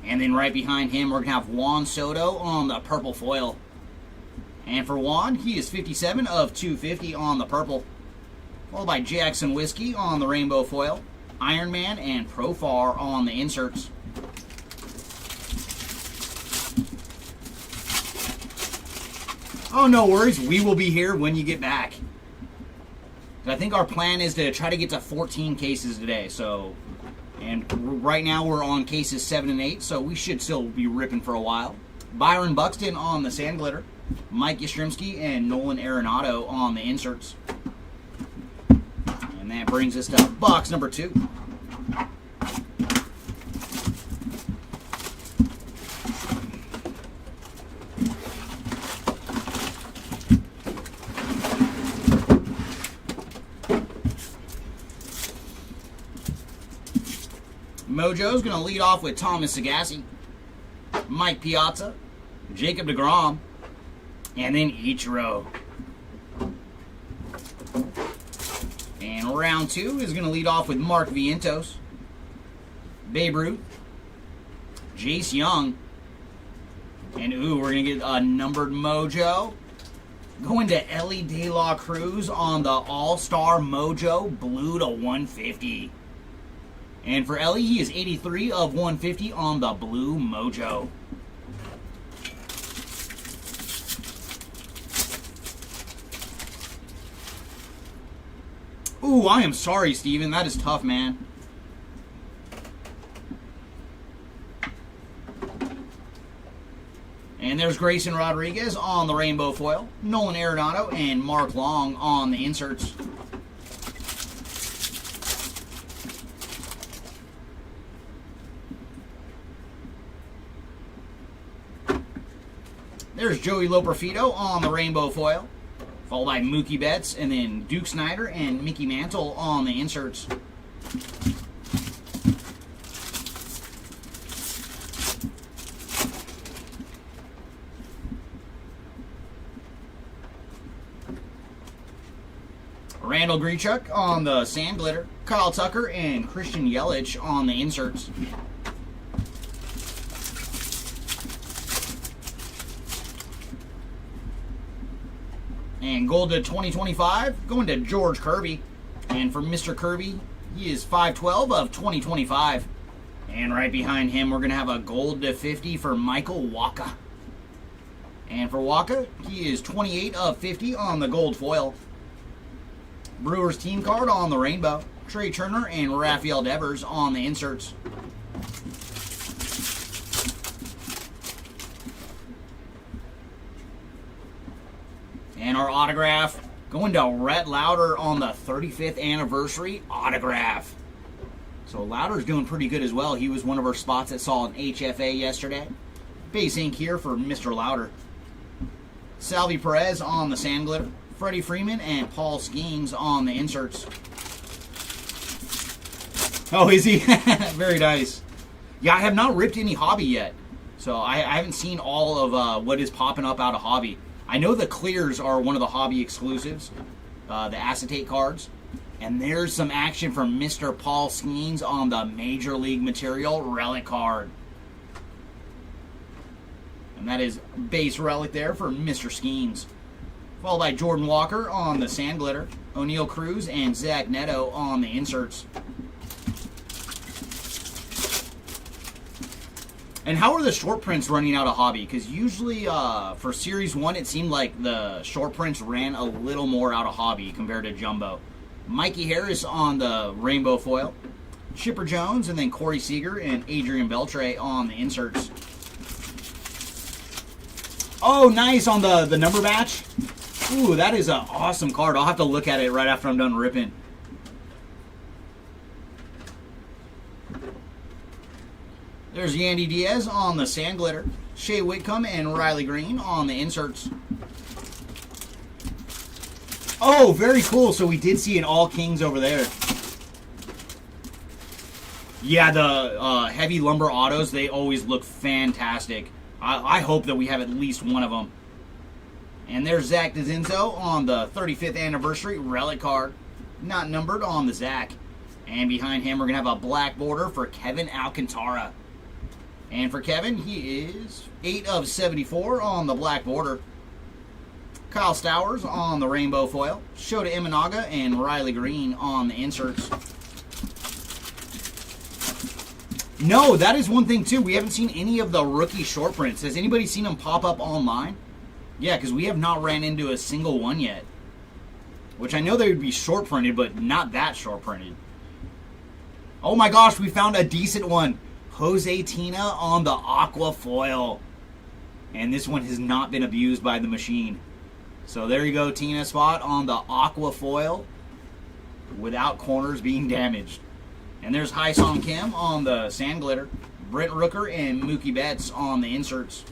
And then right behind him, we're going to have Juan Soto on the purple foil. And for Juan, he is 57 of 250 on the purple. Followed by Jackson Whiskey on the rainbow foil. Iron Man and Profar on the inserts. Oh, no worries. We will be here when you get back. I think our plan is to try to get to 14 cases today. So, and right now we're on cases 7 and 8, so we should still be ripping for a while. Byron Buxton on the Sand Glitter, Mike Yastrzemski and Nolan Arenado on the inserts. And that brings us to box number 2. Mojo's going to lead off with Thomas Sagassi, Mike Piazza, Jacob deGrom, and then Ichiro. And round 2 is going to lead off with Mark Vientos, Babe Ruth, Jace Young, and we're going to get a numbered Mojo. Going to Ellie De La Cruz on the All-Star Mojo Blue to 150. And for Ellie, he is 83 of 150 on the Blue Mojo. Ooh, I am sorry, Steven. That is tough, man. And there's Grayson Rodriguez on the rainbow foil. Nolan Arenado and Mark Long on the inserts. There's Joey Loperfido on the rainbow foil, followed by Mookie Betts, and then Duke Snider and Mickey Mantle on the inserts. Randall Grichuk on the Sand Glitter, Kyle Tucker and Christian Yelich on the inserts. And gold to 2025, going to George Kirby. And for Mr. Kirby, he is 512 of 2025. And right behind him, we're going to have a gold to 50 for Michael Wacha. And for Wacha, he is 28 of 50 on the gold foil. Brewers team card on the rainbow. Trey Turner and Rafael Devers on the inserts. And our autograph going to Rhett Lauder on the 35th anniversary autograph. So Louder's doing pretty good as well. He was one of our spots that saw an HFA yesterday. Base ink here for Mr. Louder. Salvi Perez on the sand glitter. Freddie Freeman and Paul Skeens on the inserts. Oh, is he? Very nice. Yeah, I have not ripped any hobby yet. So I haven't seen all of what is popping up out of hobby. I know the clears are one of the hobby exclusives. The acetate cards. And there's some action from Mr. Paul Skeens on the Major League Material relic card. And that is base relic there for Mr. Skeens. Followed by Jordan Walker on the sand glitter. O'Neal Cruz and Zach Neto on the inserts. And how are the short prints running out of hobby? Because usually for Series 1, it seemed like the short prints ran a little more out of hobby compared to Jumbo. Mikey Harris on the rainbow foil. Chipper Jones, and then Corey Seager and Adrian Beltre on the inserts. Oh, nice on the number batch. Ooh, that is an awesome card. I'll have to look at it right after I'm done ripping. There's Yandy Diaz on the sand glitter. Shea Whitcomb and Riley Green on the inserts. Oh, very cool. So we did see an All Kings over there. Yeah, the heavy lumber autos, they always look fantastic. I hope that we have at least one of them. And there's Zach DeZinzo on the 35th anniversary relic card. Not numbered on the Zach. And behind him, we're going to have a black border for Kevin Alcantara. And for Kevin, he is 8 of 74 on the black border. Kyle Stowers on the rainbow foil. Shota Imanaga and Riley Green on the inserts. No, that is one thing too. We haven't seen any of the rookie short prints. Has anybody seen them pop up online? Yeah, because we have not ran into a single one yet. Which I know they would be short printed, but not that short printed. Oh my gosh, we found a decent one. Jose Tina on the aqua foil. And this one has not been abused by the machine. So there you go, Tina spot on the aqua foil without corners being damaged. And there's Hai Song Kim on the sand glitter. Brent Rooker and Mookie Betts on the inserts.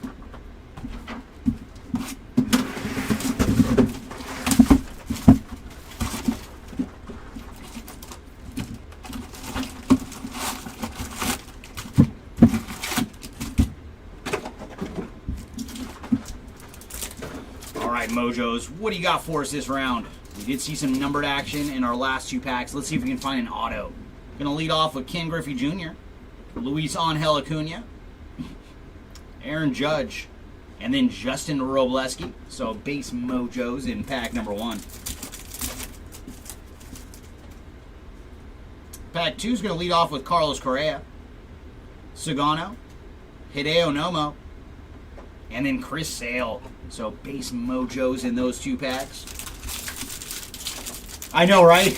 All right, Mojos, what do you got for us this round? We did see some numbered action in our last two packs. Let's see if we can find an auto. Going to lead off with Ken Griffey Jr., Luis Angel Acuna, Aaron Judge, and then Justin Robleski. So base Mojos in pack number 1. Pack 2 is going to lead off with Carlos Correa, Sugano, Hideo Nomo, and then Chris Sale. So base Mojos in those 2 packs. I know, right?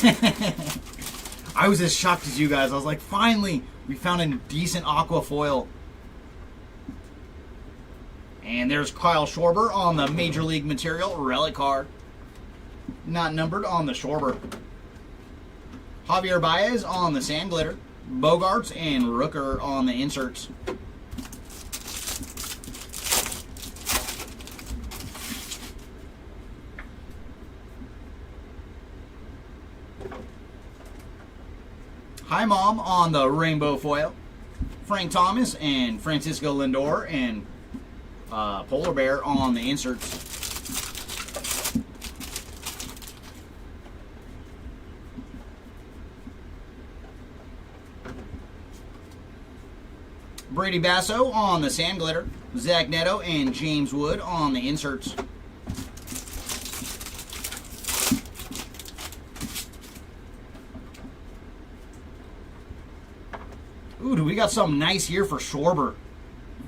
I was as shocked as you guys. I was like, finally, we found a decent aqua foil. And there's Kyle Schwarber on the Major League Material relic card. Not numbered on the Schwarber. Javier Baez on the sand glitter. Bogarts and Rooker on the inserts. Hi Mom on the rainbow foil. Frank Thomas and Francisco Lindor and Polar Bear on the inserts. Brady Basso on the sand glitter. Zach Neto and James Wood on the inserts. Ooh, do we got something nice here for Schwarber.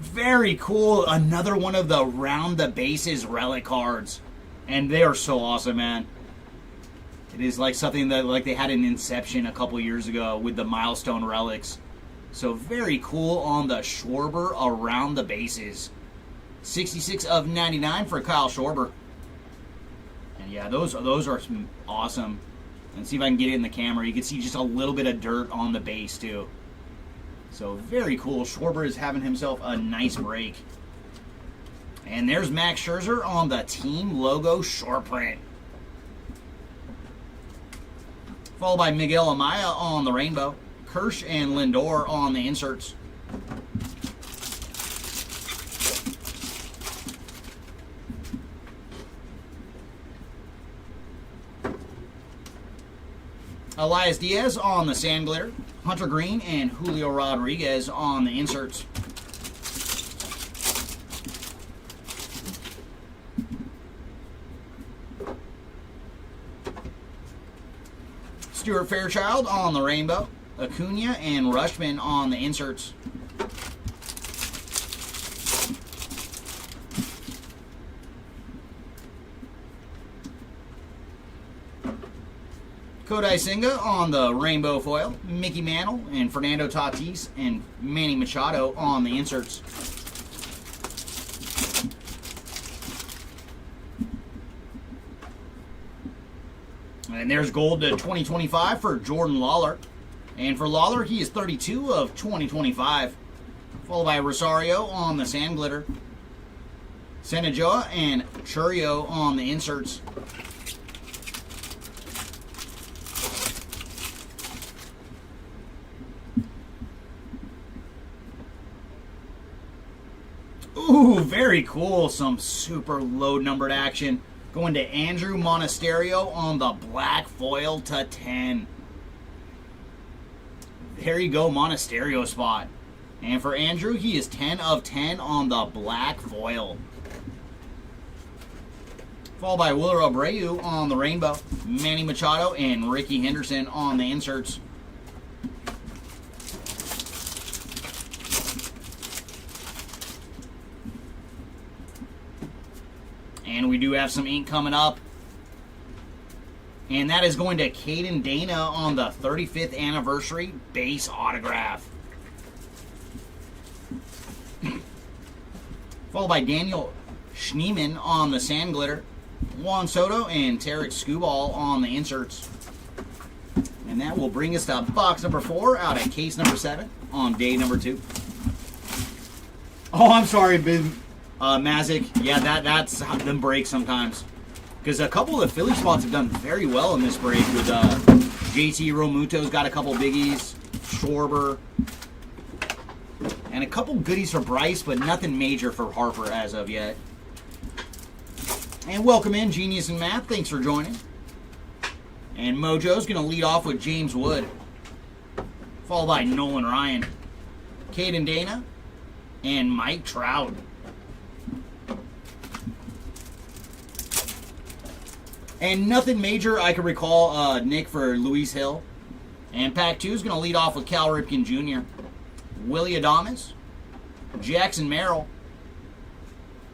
Very cool. Another one of the round the bases relic cards. And they are so awesome, man. It is like something that like they had in Inception a couple years ago with the milestone relics. So very cool on the Schwarber around the bases. 66 of 99 for Kyle Schwarber. And yeah, those are some awesome. And see if I can get it in the camera. You can see just a little bit of dirt on the base too. So very cool. Schwarber is having himself a nice break. And there's Max Scherzer on the team logo short print. Followed by Miguel Amaya on the rainbow. Kirsch and Lindor on the inserts. Elias Diaz on the sand glitter. Hunter Green and Julio Rodriguez on the inserts. Stuart Fairchild on the rainbow. Acuna and Rushman on the inserts. Kodai Senga on the rainbow foil. Mickey Mantle and Fernando Tatis and Manny Machado on the inserts. And there's gold to 2025 for Jordan Lawler. And for Lawler, he is 32 of 2025. Followed by Rosario on the sand glitter. Senajoa and Churio on the inserts. Ooh, very cool. Some super low numbered action. Going to Andrew Monasterio on the black foil to 10. There you go, Monasterio spot. And for Andrew, he is 10 of 10 on the black foil. Followed by Willer Abreu on the rainbow. Manny Machado and Ricky Henderson on the inserts. And we do have some ink coming up. And that is going to Caden Dana on the 35th anniversary base autograph. Followed by Daniel Schneemann on the sand glitter. Juan Soto and Tarek Skubal on the inserts. And that will bring us to box number 4 out of case number 7 on day number 2. Oh, I'm sorry, Mazik. Yeah, that's how them break sometimes. Because a couple of the Philly spots have done very well in this break. With JT Romuto's got a couple biggies. Schwarber. And a couple goodies for Bryce, but nothing major for Harper as of yet. And welcome in, Genius and Math. Thanks for joining. And Mojo's going to lead off with James Wood. Followed by Nolan Ryan. Caden Dana. And Mike Trout. And nothing major I can recall, Nick, for Luis Hill. And Pack 2 is going to lead off with Cal Ripken Jr., Willie Adames, Jackson Merrill,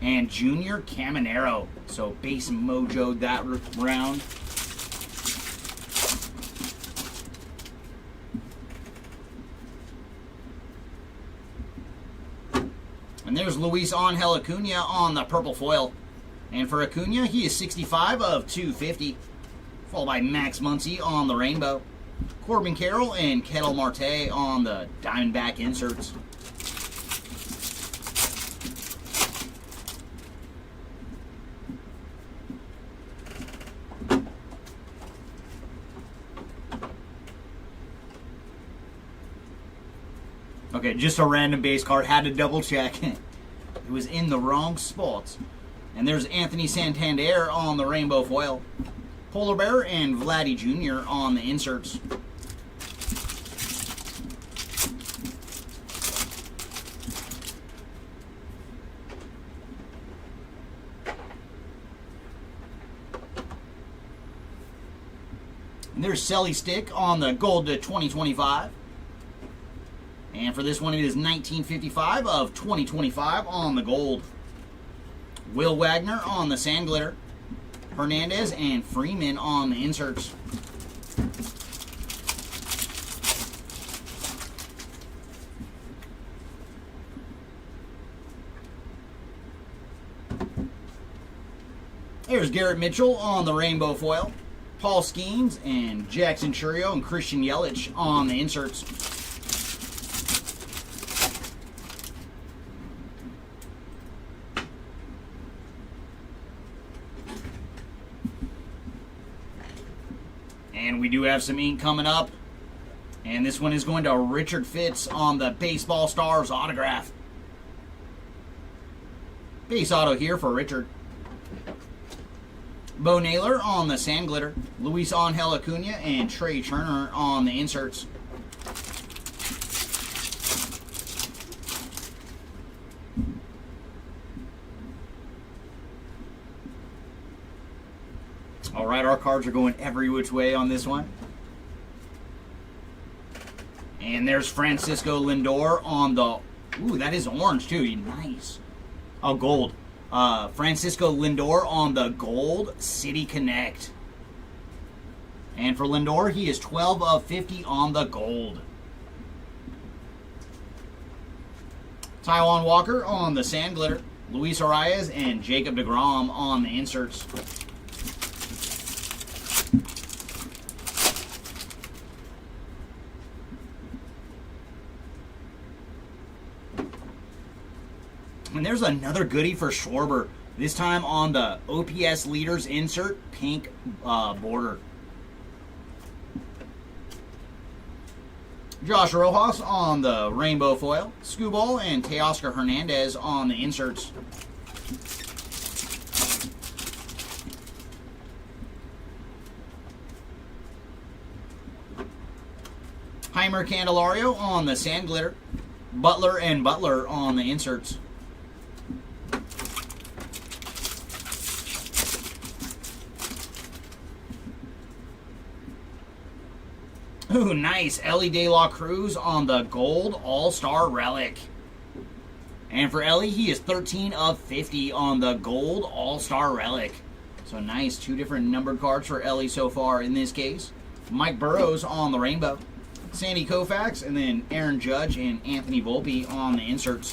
and Junior Caminero. So base mojoed that round. And there's Luis Angel Acuna on the purple foil. And for Acuna, he is 65 of 250. Followed by Max Muncy on the rainbow. Corbin Carroll and Ketel Marte on the Diamondback inserts. Okay, just a random base card. Had to double check. It was in the wrong spots. And there's Anthony Santander on the rainbow foil. Polar Bear and Vladdy Jr. on the inserts. And there's Selly Stick on the gold to 2025. And for this one, it is 1955 of 2025 on the gold. Will Wagner on the sand glitter. Hernandez and Freeman on the inserts. There's Garrett Mitchell on the rainbow foil. Paul Skeens and Jackson Churio and Christian Yelich on the inserts. And we do have some ink coming up. And this one is going to Richard Fitz on the Baseball Stars autograph. Base auto here for Richard. Bo Naylor on the Sand Glitter. Luis Angel Acuna and Trey Turner on the inserts. All right, our cards are going every which way on this one. And there's Francisco Lindor on the... Ooh, that is orange too. Nice. Oh, gold. Francisco Lindor on the gold City Connect. And for Lindor, he is 12 of 50 on the gold. Taijuan Walker on the Sand Glitter. Luis Arias and Jacob deGrom on the inserts. And there's another goodie for Schwarber. This time on the OPS Leaders insert, pink border. Josh Rojas on the rainbow foil. Skubal and Teoscar Hernandez on the inserts. Heimer Candelario on the Sand Glitter. Butler and Butler on the inserts. Ooh, nice. Ellie De La Cruz on the gold All-Star Relic. And for Ellie, he is 13 of 50 on the gold All-Star Relic. So nice. 2 different numbered cards for Ellie so far in this case. Mike Burrows on the rainbow. Sandy Koufax, and then Aaron Judge and Anthony Volpe on the inserts.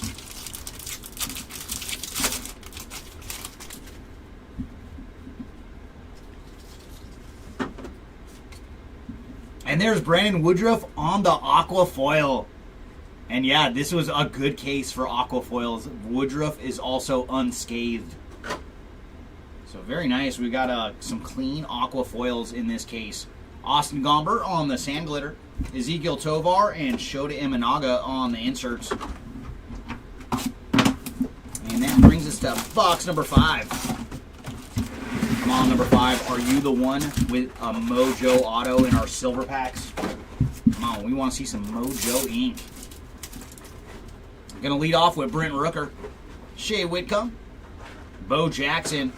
And there's Brandon Woodruff on the Aqua Foil. And yeah, this was a good case for Aqua Foils. Woodruff is also unscathed. So very nice. We got some clean Aqua Foils in this case. Austin Gomber on the Sand Glitter. Ezekiel Tovar and Shota Imanaga on the inserts. And that brings us to box number 5. Come on, number 5. Are you the one with a Mojo Auto in our silver packs? Come on, we want to see some Mojo ink. I'm going to lead off with Brent Rooker, Shea Whitcomb, Bo Jackson,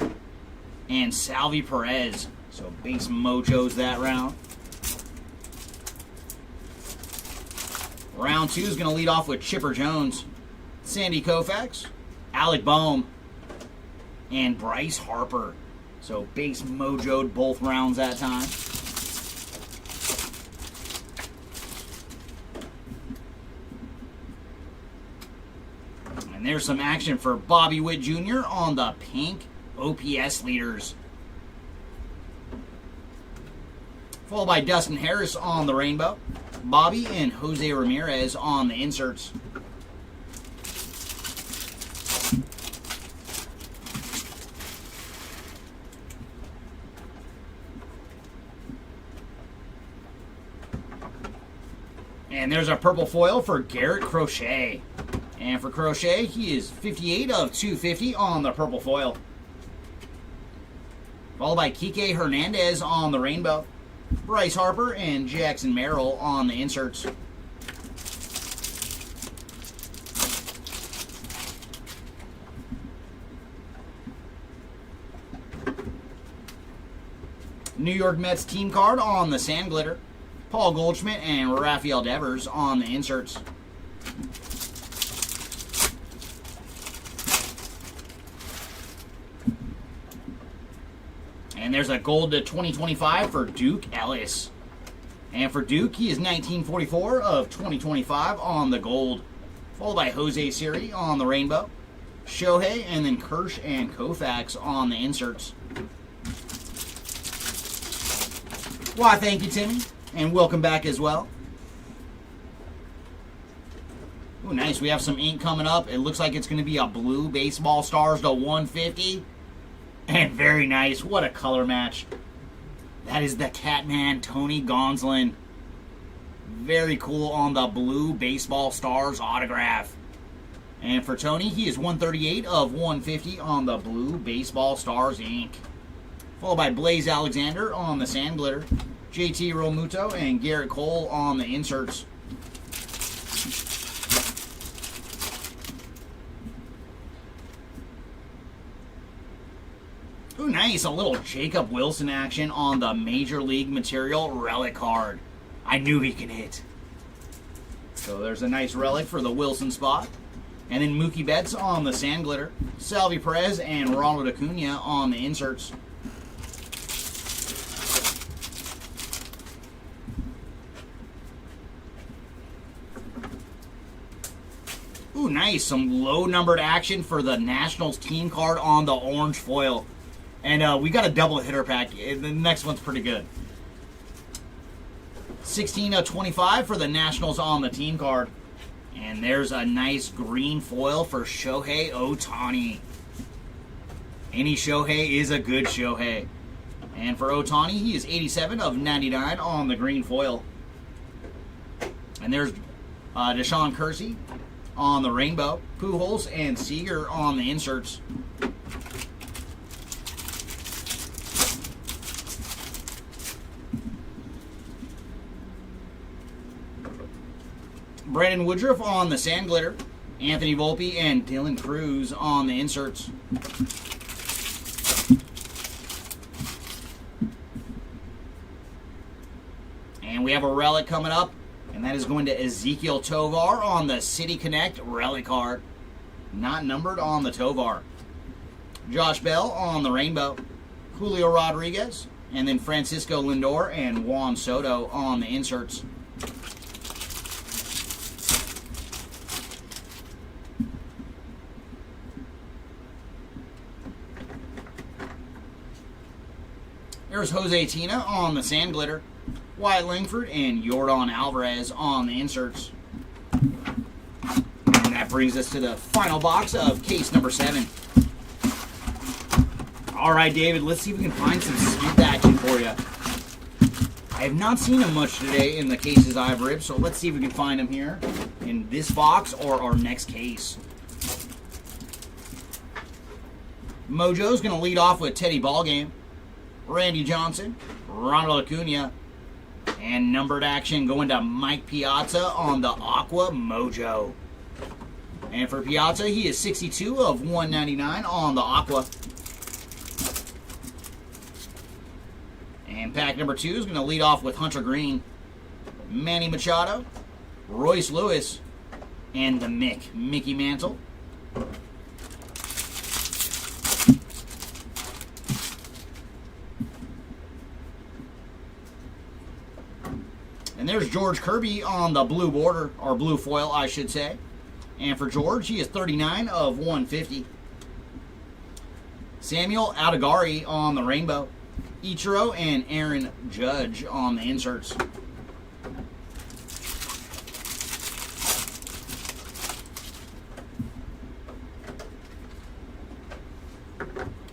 and Salvi Perez. So base Mojos that round. Round 2 is going to lead off with Chipper Jones, Sandy Koufax, Alec Boehm, and Bryce Harper. So base mojoed both rounds that time. And there's some action for Bobby Witt Jr. on the pink OPS Leaders. Followed by Dustin Harris on the rainbow. Bobby and Jose Ramirez on the inserts. And there's a purple foil for Garrett Crochet. And for Crochet, he is 58 of 250 on the purple foil. Followed by Kike Hernandez on the rainbow. Bryce Harper and Jackson Merrill on the inserts. New York Mets team card on the Sand Glitter. Paul Goldschmidt and Rafael Devers on the inserts. And there's a gold to 2025 for Duke Ellis. And for Duke, he is 1944 of 2025 on the gold. Followed by Jose Siri on the rainbow. Shohei, and then Kirsch and Koufax on the inserts. Why, thank you, Timmy. And welcome back as well. Ooh, nice. We have some ink coming up. It looks like it's going to be a blue baseball stars to 150. And very nice. What a color match. That is the Catman Tony Gonsolin. Very cool on the blue baseball stars autograph. And for Tony, he is 138 of 150 on the blue baseball stars ink. Followed by Blaze Alexander on the sand glitter. JT Realmuto and Garrett Cole on the inserts. Ooh, nice. A little Jacob Wilson action on the Major League Material relic card. I knew he could hit. So there's a nice relic for the Wilson spot. And then Mookie Betts on the sand glitter. Salvi Perez and Ronald Acuna on the inserts. Ooh, nice. Some low-numbered action for the Nationals team card on the orange foil. And we got a double hitter pack. The next one's pretty good. 16 of 25 for the Nationals on the team card. And there's a nice green foil for Shohei Ohtani. Any Shohei is a good Shohei. And for Ohtani, he is 87 of 99 on the green foil. And there's Deshaun Kersey on the rainbow. Pujols and Seager on the inserts. Brandon Woodruff on the sand glitter. Anthony Volpe and Dylan Cruz on the inserts. And we have a relic coming up, and that is going to Ezekiel Tovar on the City Connect relic card. Not numbered on the Tovar. Josh Bell on the rainbow. Julio Rodriguez, and then Francisco Lindor and Juan Soto on the inserts. There's Jose Tina on the sand glitter. Wyatt Langford and Yordan Alvarez on the inserts. And that brings us to the final box of case number 7. All right, David, let's see if we can find some skip action for you. I have not seen them much today in the cases I've ripped, so let's see if we can find them here in this box or our next case. Mojo's going to lead off with Teddy Ballgame, Randy Johnson, Ronald Acuna, and numbered action going to Mike Piazza on the Aqua Mojo. And for Piazza, he is 62 of 199 on the Aqua. And pack number 2 is going to lead off with Hunter Green, Manny Machado, Royce Lewis, and the Mickey Mantle. And there's George Kirby on the blue border, or blue foil, I should say. And for George, he is 39 of 150. Samuel Aldigari on the rainbow. Ichiro and Aaron Judge on the inserts.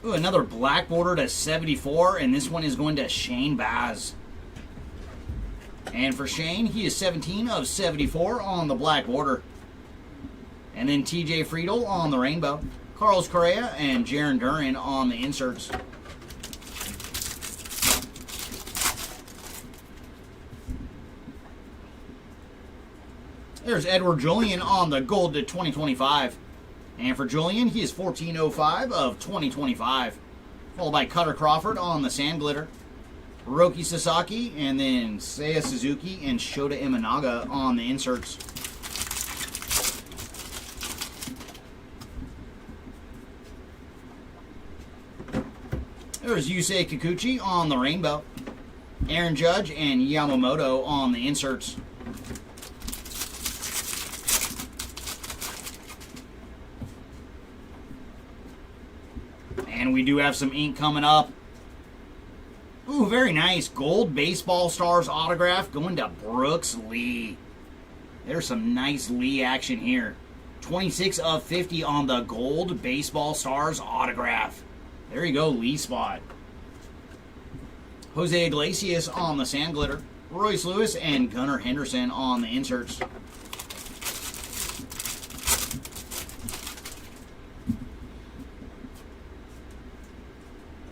Ooh, another black border to 74, and this one is going to Shane Baz. And for Shane, he is 17 of 74 on the black border. And then TJ Friedel on the rainbow. Carlos Correa and Jarren Duran on the inserts. There's Edward Julian on the gold to 2025. And for Julian, he is 1405 of 2025. Followed by Cutter Crawford on the sand glitter. Roki Sasaki, and then Seiya Suzuki and Shota Imanaga on the inserts. There's Yusei Kikuchi on the rainbow. Aaron Judge and Yamamoto on the inserts. And we do have some ink coming up. Ooh, Ooh, very nice. Gold Baseball Stars autograph going to Brooks Lee. There's some nice Lee action here. 26 of 50 on the Gold Baseball Stars autograph. There you go, Lee spot. Jose Iglesias on the Sand Glitter. Royce Lewis and Gunnar Henderson on the inserts.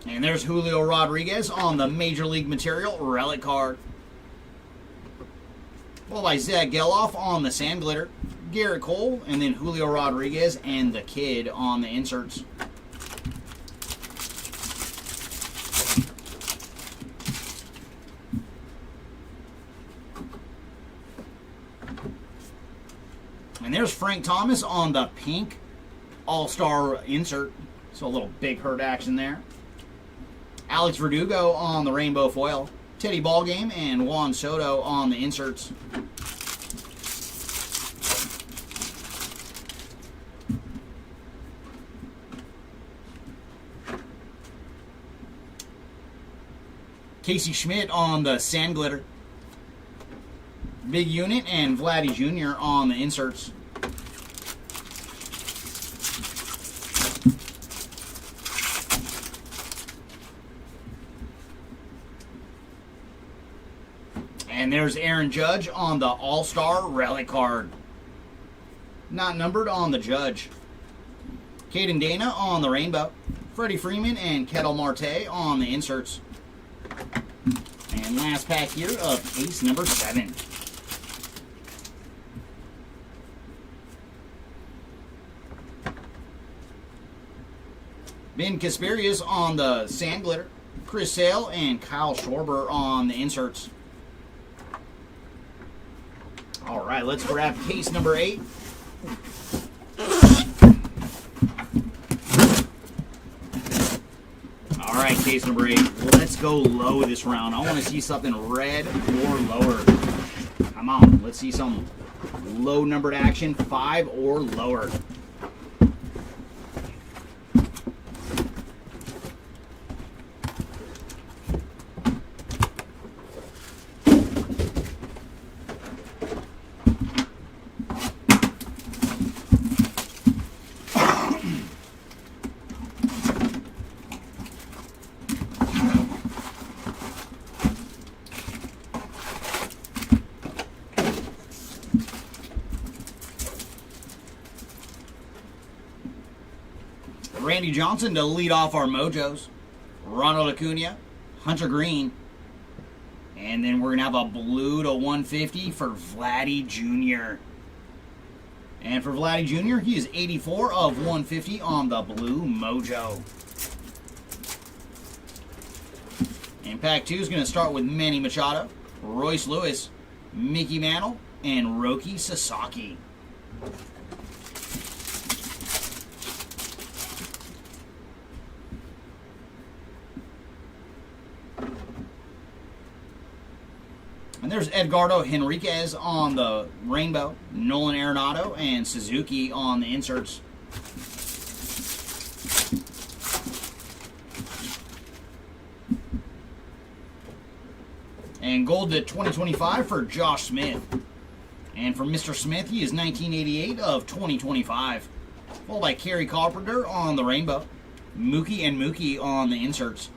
And there's Julio Rodriguez on the Major League Material relic card. Followed by Zach Geloff on the Sand Glitter. Garrett Cole, and then Julio Rodriguez and the Kid on the inserts. And there's Frank Thomas on the pink All-Star insert. So a little big hurt action there. Alex Verdugo on the rainbow foil. Teddy Ballgame and Juan Soto on the inserts. Casey Schmidt on the Sand Glitter. Big Unit and Vladdy Jr. on the inserts. And there's Aaron Judge on the All-Star relic card. Not numbered on the Judge. Caden Dana on the rainbow. Freddie Freeman and Kettle Marte on the inserts. And last pack here of case number 7. Ben Kasperius on the Sand Glitter. Chris Sale and Kyle Schwarber on the inserts. All right, let's grab case number 8. All right, case number 8. Let's go low this round. I want to see something red or lower. Come on, let's see some low numbered action, 5 or lower. Randy Johnson to lead off our mojos. Ronald Acuna, Hunter Green. And then we're going to have a blue to 150 for Vladdy Jr. And for Vladdy Jr., he is 84 of 150 on the blue mojo. And pack 2 is going to start with Manny Machado, Royce Lewis, Mickey Mantle, and Roki Sasaki. And there's Edgardo Henriquez on the rainbow, Nolan Arenado, and Suzuki on the inserts. And gold to 2025 for Josh Smith. And for Mr. Smith, he is 1988 of 2025. Followed by Kerry Carpenter on the rainbow, Mookie and Mookie on the inserts.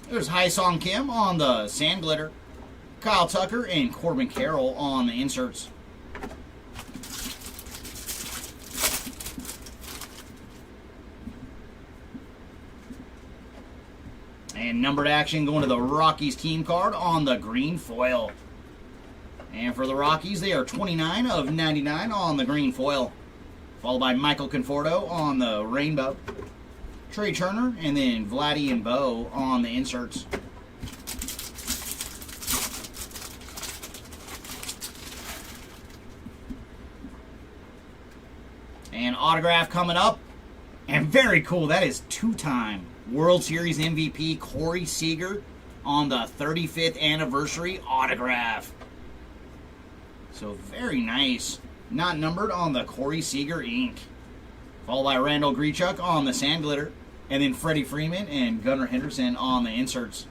There's Hai-Song Kim on the Sand Glitter, Kyle Tucker and Corbin Carroll on the inserts. And numbered action going to the Rockies team card on the green foil. And for the Rockies, they are 29 of 99 on the green foil. Followed by Michael Conforto on the rainbow. Trey Turner, and then Vladdy and Bo on the inserts. And autograph coming up. And very cool, that is 2-time World Series MVP Corey Seager on the 35th anniversary autograph. So So very nice. Not numbered on the Corey Seager ink. Followed by Randall Grichuk on the sand glitter. And then Freddie Freeman and Gunnar Henderson on the inserts.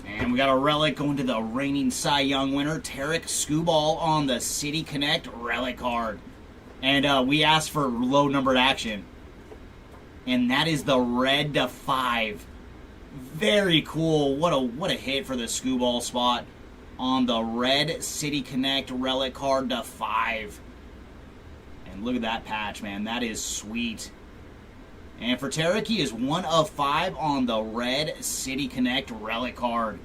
And we got a relic going to the reigning Cy Young winner, Tarek Skubal on the City Connect relic card. And we asked for low numbered action. And that is the red to 5. Very cool. What a hit for the Skubal spot on the red City Connect relic card to 5. And look at that patch, man. That is sweet. And for Tarek, he is 1 of 5 on the red City Connect relic card.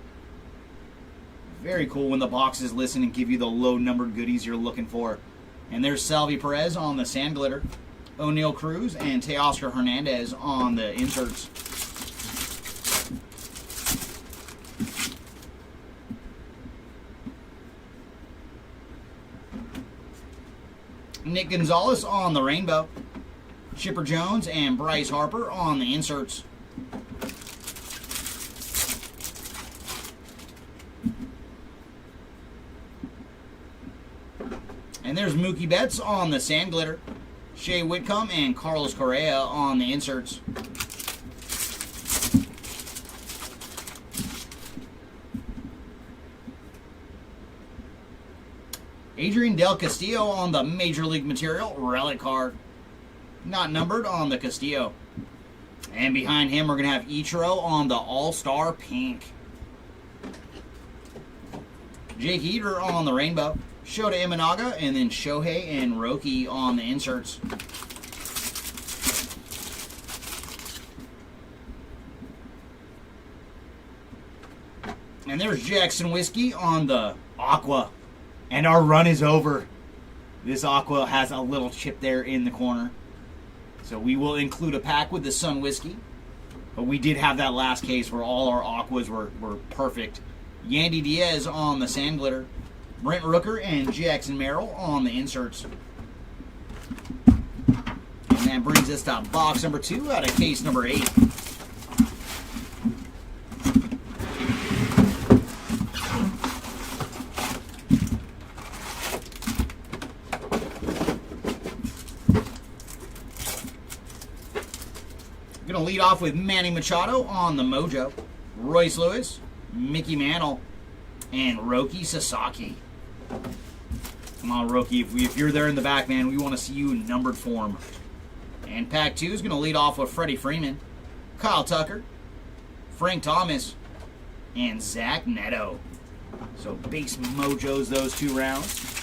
Very cool when the boxes listen and give you the low numbered goodies you're looking for. And there's Salvi Perez on the sand glitter, O'Neal Cruz and Teoscar Hernandez on the inserts. Nick Gonzalez on the rainbow, Chipper Jones and Bryce Harper on the inserts. And there's Mookie Betts on the sand glitter, Shea Whitcomb and Carlos Correa on the inserts. Adrian Del Castillo on the Major League Material relic card. Not numbered on the Castillo. And behind him we're going to have Ichiro on the All-Star pink. Jake Eater on the rainbow, Shota Imanaga, and then Shohei and Roki on the inserts. And there's Jackson Whiskey on the Aqua. And our run is over. This Aqua has a little chip there in the corner. So we will include a pack with the Sun Whiskey. But we did have that last case where all our Aquas were perfect. Yandy Diaz on the sand glitter, Brent Rooker and Jackson Merrill on the inserts. And that brings us to box number 2 out of case number 8. Going to lead off with Manny Machado on the Mojo, Royce Lewis, Mickey Mantle, and Roki Sasaki. Come on, Roki. If you're there in the back, man, we want to see you in numbered form. And pack 2 is going to lead off with Freddie Freeman, Kyle Tucker, Frank Thomas, and Zach Neto. So base Mojos those 2 rounds.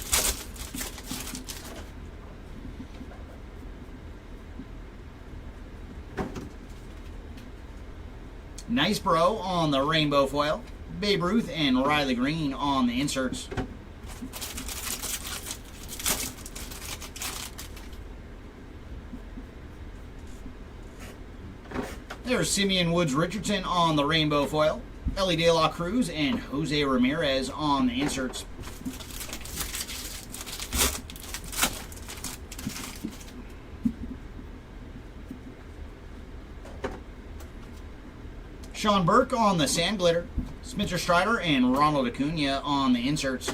Nice Bro on the rainbow foil, Babe Ruth and Riley Green on the inserts. There's Simeon Woods Richardson on the rainbow foil, Ellie De La Cruz and Jose Ramirez on the inserts. Sean Burke on the sand glitter, Spencer Strider and Ronald Acuna on the inserts.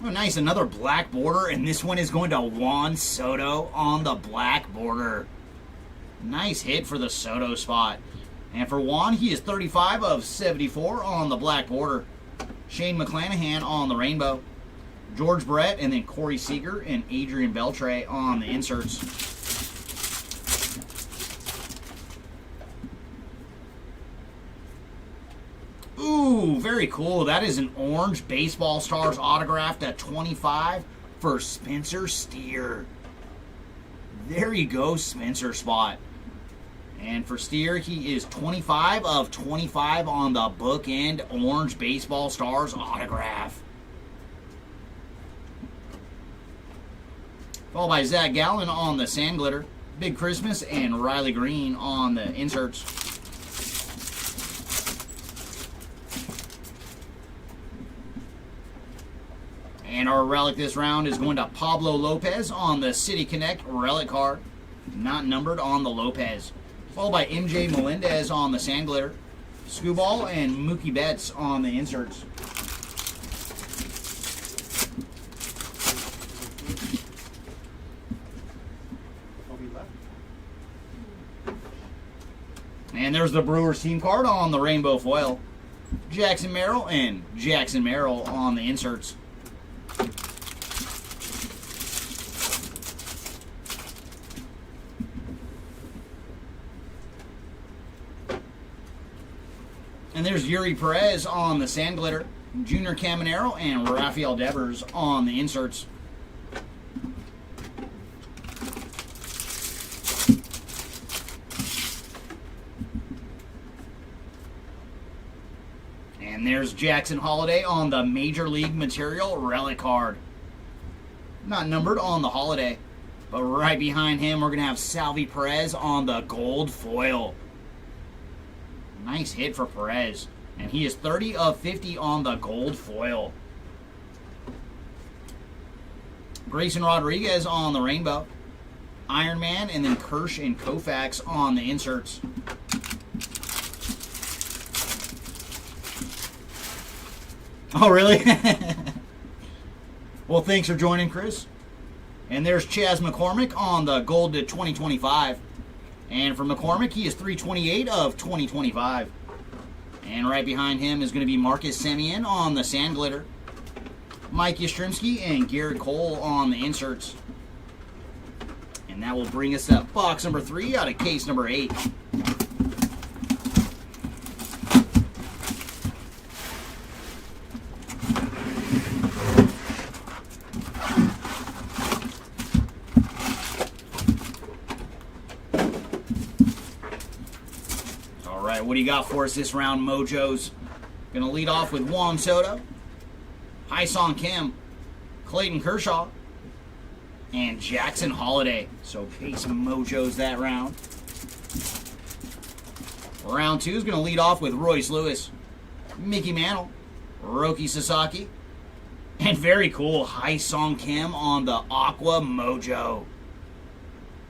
Oh, nice, another black border, and this one is going to Juan Soto on the black border. Nice hit for the Soto spot. And for Juan, he is 35 of 74 on the black border. Shane McClanahan on the rainbow, George Brett, and then Corey Seager and Adrian Beltre on the inserts. Ooh, very cool. That is an orange Baseball Stars autographed at 25 for Spencer Steer. There you go, Spencer spot. And for Steer, he is 25 of 25 on the bookend orange Baseball Stars autograph. Followed by Zach Gallen on the sand glitter, Big Christmas, and Riley Green on the inserts. And our relic this round is going to Pablo Lopez on the City Connect relic card. Not numbered on the Lopez. Followed by MJ Melendez on the Sand Glitter. Screwball and Mookie Betts on the inserts. And there's the Brewers team card on the rainbow foil. Jackson Merrill and Jackson Merrill on the inserts. And there's Yuri Perez on the Sand Glitter. Junior Caminero and Rafael Devers on the inserts. And there's Jackson Holiday on the Major League Material relic card. Not numbered on the Holiday. But right behind him, we're going to have Salvi Perez on the gold foil. Nice hit for Perez. And he is 30 of 50 on the gold foil. Grayson Rodriguez on the rainbow. Iron Man and then Kirsch and Koufax on the inserts. Oh, really? Well, thanks for joining, Chris. And there's Chaz McCormick on the gold to 2025. And for McCormick, he is 328 of 2025. And right behind him is going to be Marcus Semien on the Sand Glitter. Mike Yastrzemski and Garrett Cole on the inserts. And that will bring us up box number 3 out of case number 8. What do you got for us this round, Mojos? Going to lead off with Juan Soto, Hyun-Sung Kim, Clayton Kershaw, and Jackson Holiday. So base Mojos that round. Round 2 is going to lead off with Royce Lewis, Mickey Mantle, Roki Sasaki, and very cool, Hyun-Sung Kim on the Aqua Mojo.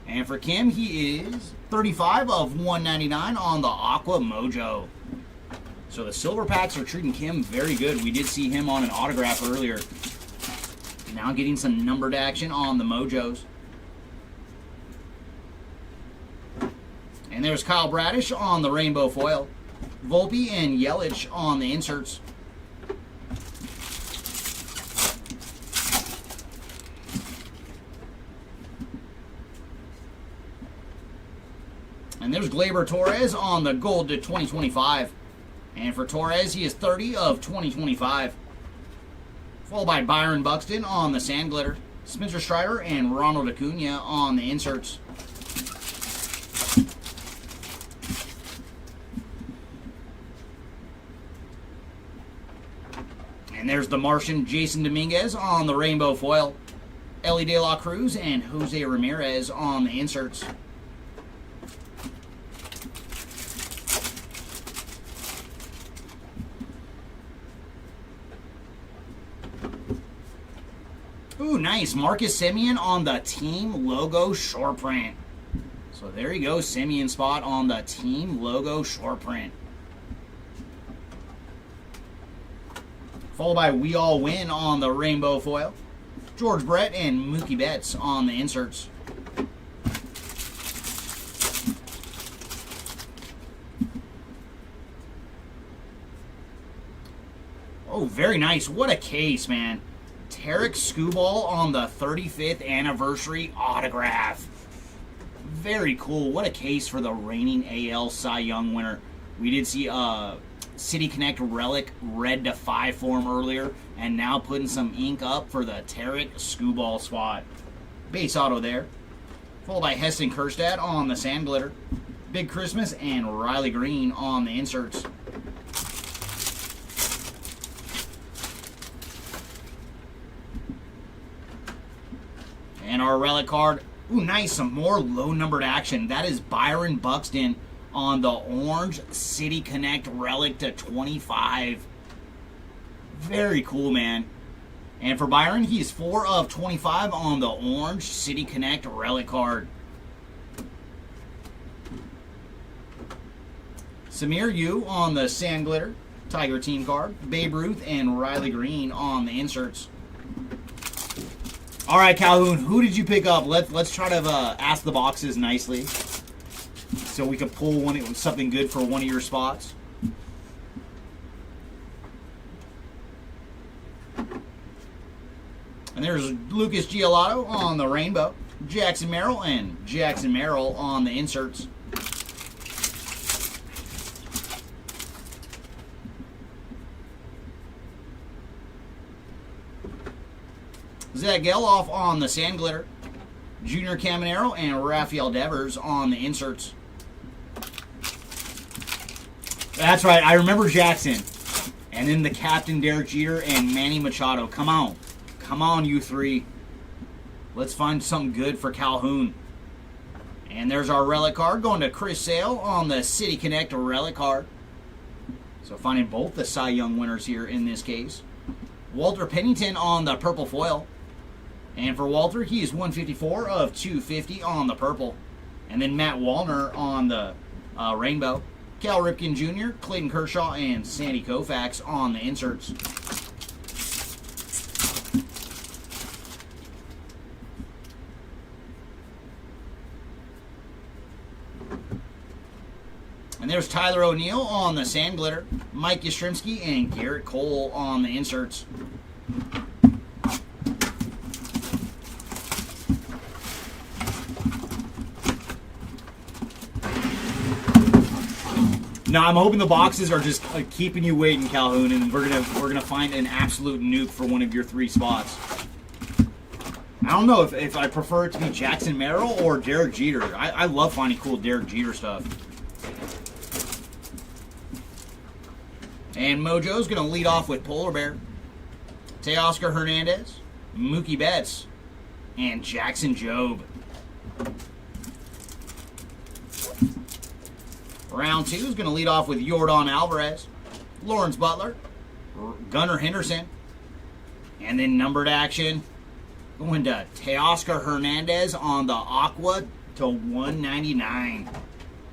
And for Kim, he is 35 of 199 on the Aqua Mojo. So the silver packs are treating Kim very good. We did see him on an autograph earlier. Now getting some numbered action on the Mojos. And there's Kyle Bradish on the rainbow foil. Volpe and Yelich on the inserts. And there's Gleyber Torres on the gold to 2025. And for Torres, he is 30 of 2025. Followed by Byron Buxton on the Sand Glitter. Spencer Strider and Ronald Acuna on the inserts. And there's the Martian Jason Dominguez on the rainbow foil. Ellie De La Cruz and Jose Ramirez on the inserts. Ooh, nice. Marcus Semien on the team logo short print. So there you go, Semien spot on the team logo short print. Followed by We All Win on the rainbow foil. George Brett and Mookie Betts on the inserts. Oh, very nice. What a case, man. Tarek Skubal on the 35th anniversary autograph. Very cool. What a case for the reigning AL Cy Young winner. We did see City Connect relic red to 5 form earlier, and now putting some ink up for the Tarek Skubal spot. Base auto there. Followed by Heston Kjerstad on the Sand Glitter. Big Christmas and Riley Green on the inserts. And our relic card, ooh, nice, some more low-numbered action. That is Byron Buxton on the Orange City Connect relic to 25. Very cool, man. And for Byron, he's 4 of 25 on the orange City Connect relic card. Samir Yu on the Sand Glitter Tiger team card. Babe Ruth and Riley Green on the inserts. All right, Calhoun, who did you pick up? Let's try to ask the boxes nicely, so we can pull something good for one of your spots. And there's Lucas Giolotto on the rainbow, Jackson Merrill, and Jackson Merrill on the inserts. Zach Geloff on the Sand Glitter, Junior Caminero, and Rafael Devers on the inserts. That's right, I remember Jackson. And then the captain, Derek Jeter, and Manny Machado. Come on. Come on, you three. Let's find something good for Calhoun. And there's our relic card going to Chris Sale on the City Connect relic card. So finding both the Cy Young winners here in this case. Walter Pennington on the purple foil. And for Walter, he is 154 of 250 on the purple. And then Matt Wallner on the rainbow. Cal Ripken Jr., Clayton Kershaw, and Sandy Koufax on the inserts. And there's Tyler O'Neill on the Sand Glitter, Mike Yastrzemski, and Garrett Cole on the inserts. No, I'm hoping the boxes are just keeping you waiting, Calhoun, and we're gonna find an absolute nuke for one of your 3 spots. I don't know if I prefer it to be Jackson Merrill or Derek Jeter. I love finding cool Derek Jeter stuff. And Mojo's going to lead off with Polar Bear, Teoscar Hernandez, Mookie Betts, and Jackson Jobe. Round 2 is going to lead off with Yordan Alvarez, Lawrence Butler, Gunnar Henderson, and then numbered action going to Teoscar Hernandez on the Aqua to 199.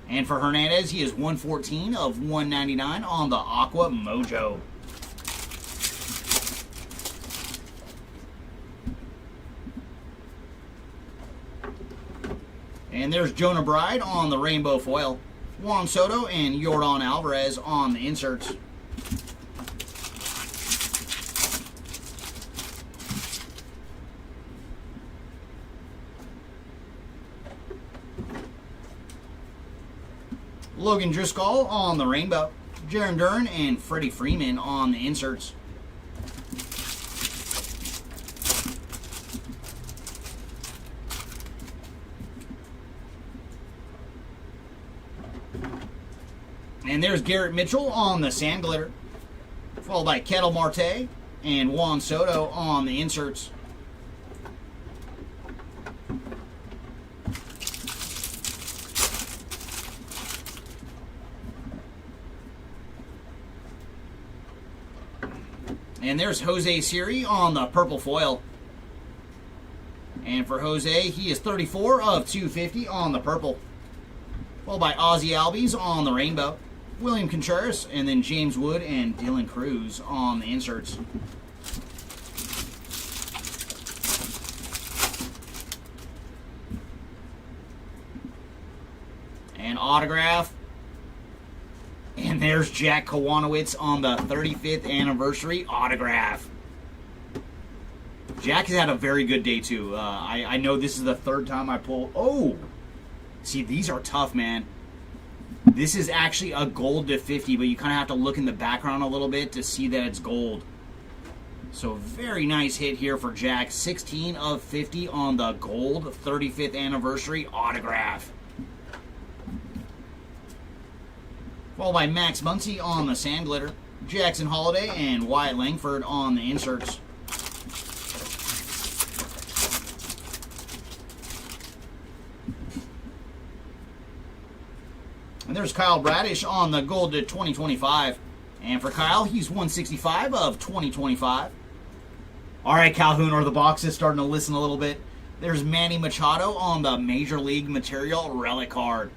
And for Hernandez, he is 114 of 199 on the Aqua Mojo. And there's Jonah Bride on the rainbow foil. Juan Soto and Yordan Alvarez on the inserts. Logan Driscoll on the rainbow. Jaron Duran and Freddie Freeman on the inserts. And there's Garrett Mitchell on the Sand Glitter, followed by Ketel Marte and Juan Soto on the inserts. And there's Jose Siri on the purple foil. And for Jose, he is 34 of 250 on the purple. Followed by Ozzie Albies on the rainbow. William Contreras, and then James Wood and Dylan Cruz on the inserts. And autograph. And there's Jack Kowanowitz on the 35th anniversary autograph. Jack has had a very good day, too. I know this is the 3rd time I pull. Oh! See, these are tough, man. This is actually a gold to 50, but you kind of have to look in the background a little bit to see that it's gold. So, very nice hit here for Jack. 16 of 50 on the gold 35th anniversary autograph. Followed by Max Muncy on the Sand Glitter, Jackson Holiday, and Wyatt Langford on the inserts. And there's Kyle Bradish on the gold to 2025. And for Kyle, he's 165 of 2025. All right, Calhoun, are the boxes starting to listen a little bit? There's Manny Machado on the Major League Material relic card.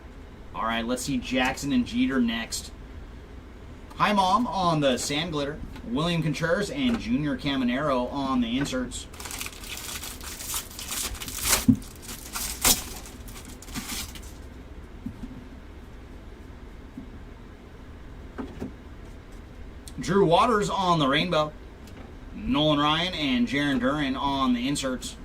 All right, let's see Jackson and Jeter next. Hi Mom on the Sand Glitter. William Contreras and Junior Caminero on the inserts. Drew Waters on the rainbow. Nolan Ryan and Jarren Duran on the inserts.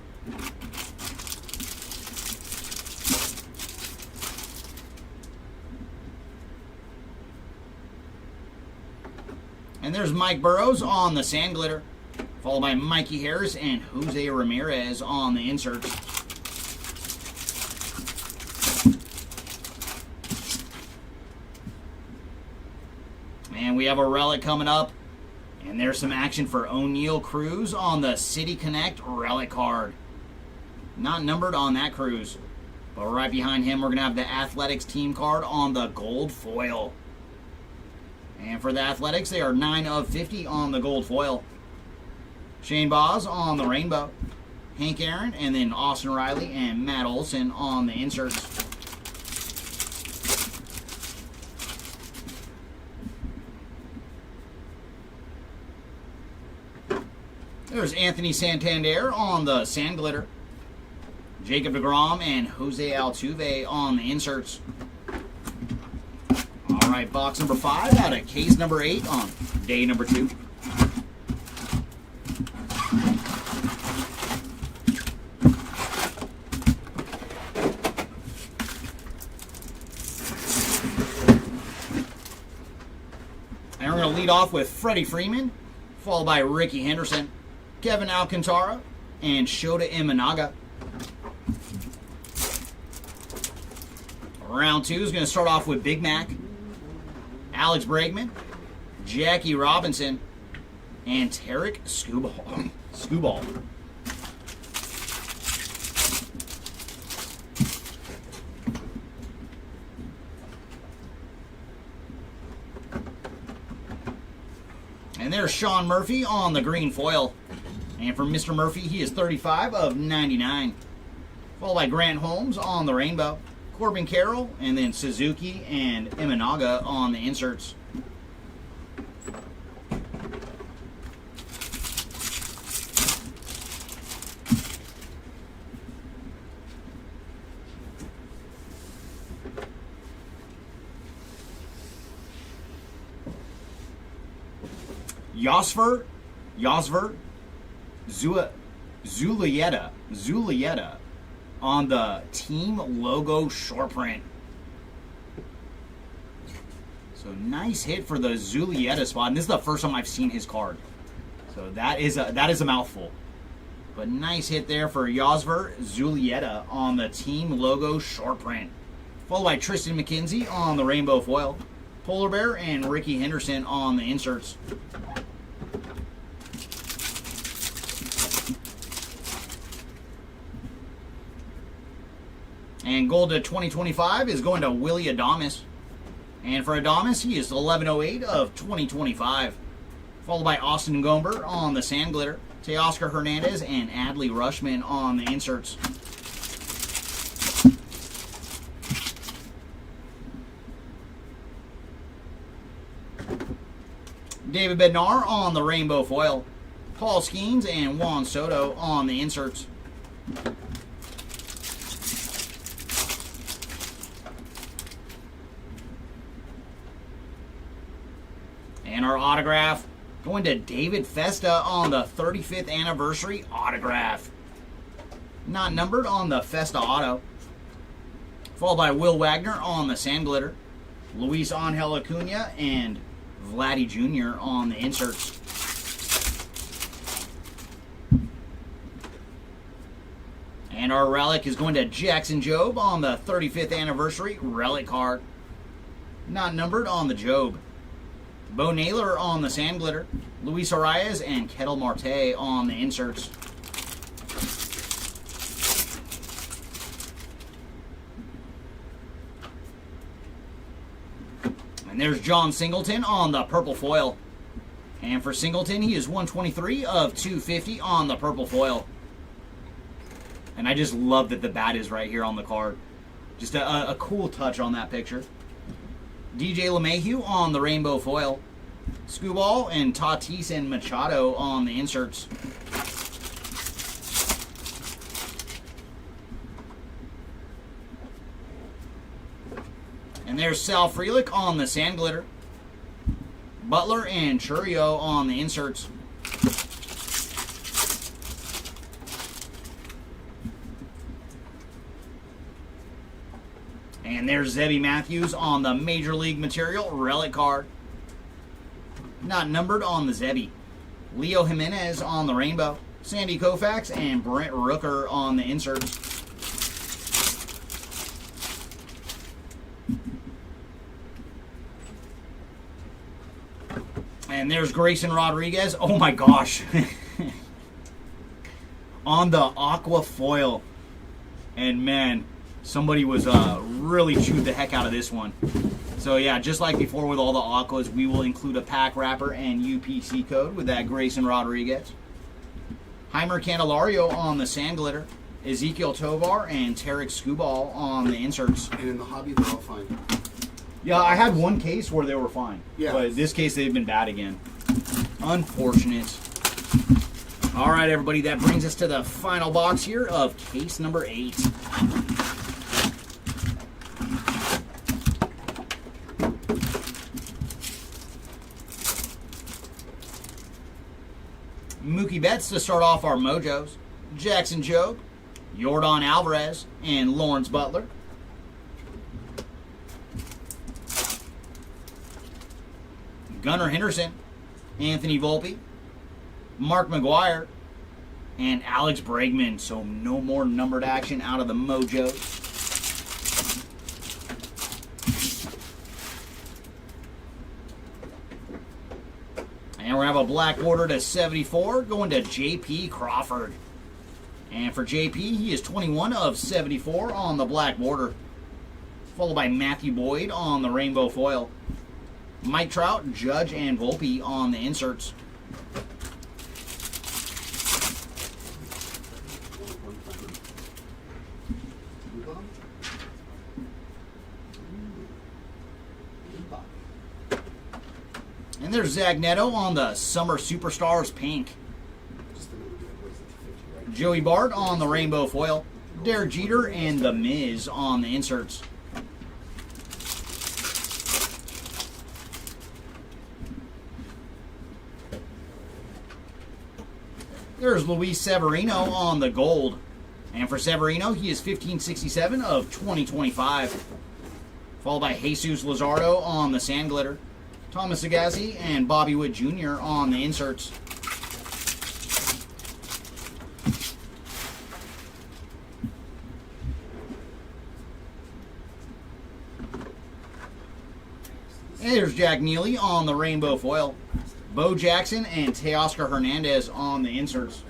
And there's Mike Burrows on the Sand Glitter, followed by Mikey Harris and Jose Ramirez on the inserts. And we have a relic coming up. And there's some action for O'Neal Cruz on the City Connect relic card. Not numbered on that Cruz. But right behind him, we're going to have the Athletics team card on the gold foil. And for the Athletics, they are 9 of 50 on the gold foil. Shane Baz on the rainbow. Hank Aaron, and then Austin Riley and Matt Olson on the inserts. There's Anthony Santander on the Sand Glitter. Jacob deGrom and Jose Altuve on the inserts. All right, box number 5 out of case number 8 on day number 2. And we're going to lead off with Freddie Freeman, followed by Ricky Henderson, Kevin Alcantara, and Shota Imanaga. Round 2 is going to start off with Big Mac, Alex Bregman, Jackie Robinson, and Tarek Skubal. And there's Sean Murphy on the green foil. And for Mr. Murphy, he is 35 of 99. Followed by Grant Holmes on the rainbow. Corbin Carroll, and then Suzuki and Imanaga on the inserts. Yosver Zulieta on the team logo short print. So nice hit for the Zulieta spot, and this is the first time I've seen his card. So that is a mouthful. But nice hit there for Yosver Zulieta on the team logo short print. Followed by Tristan McKenzie on the rainbow foil. Polar Bear and Ricky Henderson on the inserts. And gold to 2025 is going to Willie Adames. And for Adames, he is 1108 of 2025. Followed by Austin Gomber on the Sand Glitter. Teoscar Hernandez and Adley Rushman on the inserts. David Bednar on the rainbow foil. Paul Skeens and Juan Soto on the inserts. And our autograph going to David Festa on the 35th anniversary autograph. Not numbered on the Festa auto. Followed by Will Wagner on the Sand Glitter. Luis Angel Acuna and Vladdy Jr. on the inserts. And our relic is going to Jackson Jobe on the 35th anniversary relic card. Not numbered on the Jobe. Bo Naylor on the Sand Glitter. Luis Arias and Ketel Marte on the inserts. And there's John Singleton on the purple foil. And for Singleton, he is 123 of 250 on the purple foil. And I just love that the bat is right here on the card. Just a cool touch on that picture. DJ LeMahieu on the rainbow foil. Skubal and Tatis and Machado on the inserts. And there's Sal Frelick on the sand glitter. Butler and Churio on the inserts. And there's Zebby Matthews on the Major League Material relic card. Not numbered on the Zebby. Leo Jimenez on the rainbow. Sandy Koufax and Brent Rooker on the inserts. And there's Grayson Rodriguez. Oh my gosh. On the aqua foil. And man, somebody was really chewed the heck out of this one. So yeah, just like before with all the aquas, we will include a pack wrapper and UPC code with that Grayson Rodriguez. Heimer Candelario on the sand glitter. Ezekiel Tovar and Tarek Skubal on the inserts. And in the hobby, they're all fine. Yeah, I had one case where they were fine. Yeah. But this case, they've been bad again. Unfortunate. All right, everybody, that brings us to the final box here of case number 8. Mookie Betts to start off our Mojos. Jackson Jobe, Yordan Alvarez, and Lawrence Butler. Gunnar Henderson, Anthony Volpe, Mark McGuire, and Alex Bregman. So no more numbered action out of the Mojos. And we're going to have a black border to 74 going to J.P. Crawford. And for J.P., he is 21 of 74 on the black border. Followed by Matthew Boyd on the rainbow foil. Mike Trout, Judge, and Volpe on the inserts. And there's Zach Neto on the Summer Superstars pink. Joey Bart on the rainbow foil. Derek Jeter and The Miz on the inserts. There's Luis Severino on the gold. And for Severino, he is 1567 of 2025. Followed by Jesus Luzardo on the sand glitter. Thomas Agassi and Bobby Witt Jr. on the inserts. And there's Jack Neely on the rainbow foil. Bo Jackson and Teoscar Hernandez on the inserts.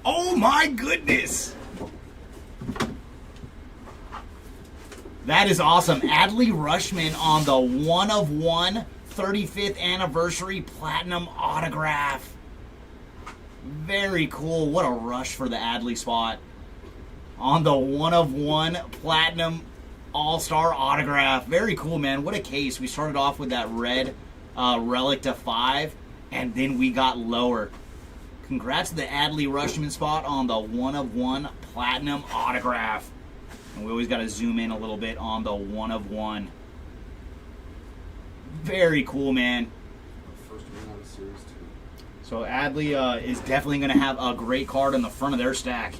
Oh my goodness! That is awesome. Adley Rushman on the 1/1 35th anniversary platinum autograph. Very cool. What a rush for the Adley spot. On the 1/1 platinum all-star autograph. Very cool, man. What a case. We started off with that red relic to 5, and then we got lower. Congrats to the Adley Rushman spot on the 1/1 platinum autograph. And we always got to zoom in a little bit on the 1/1. Very cool, man. First win out of Series 2. So Adley is definitely going to have a great card on the front of their stack.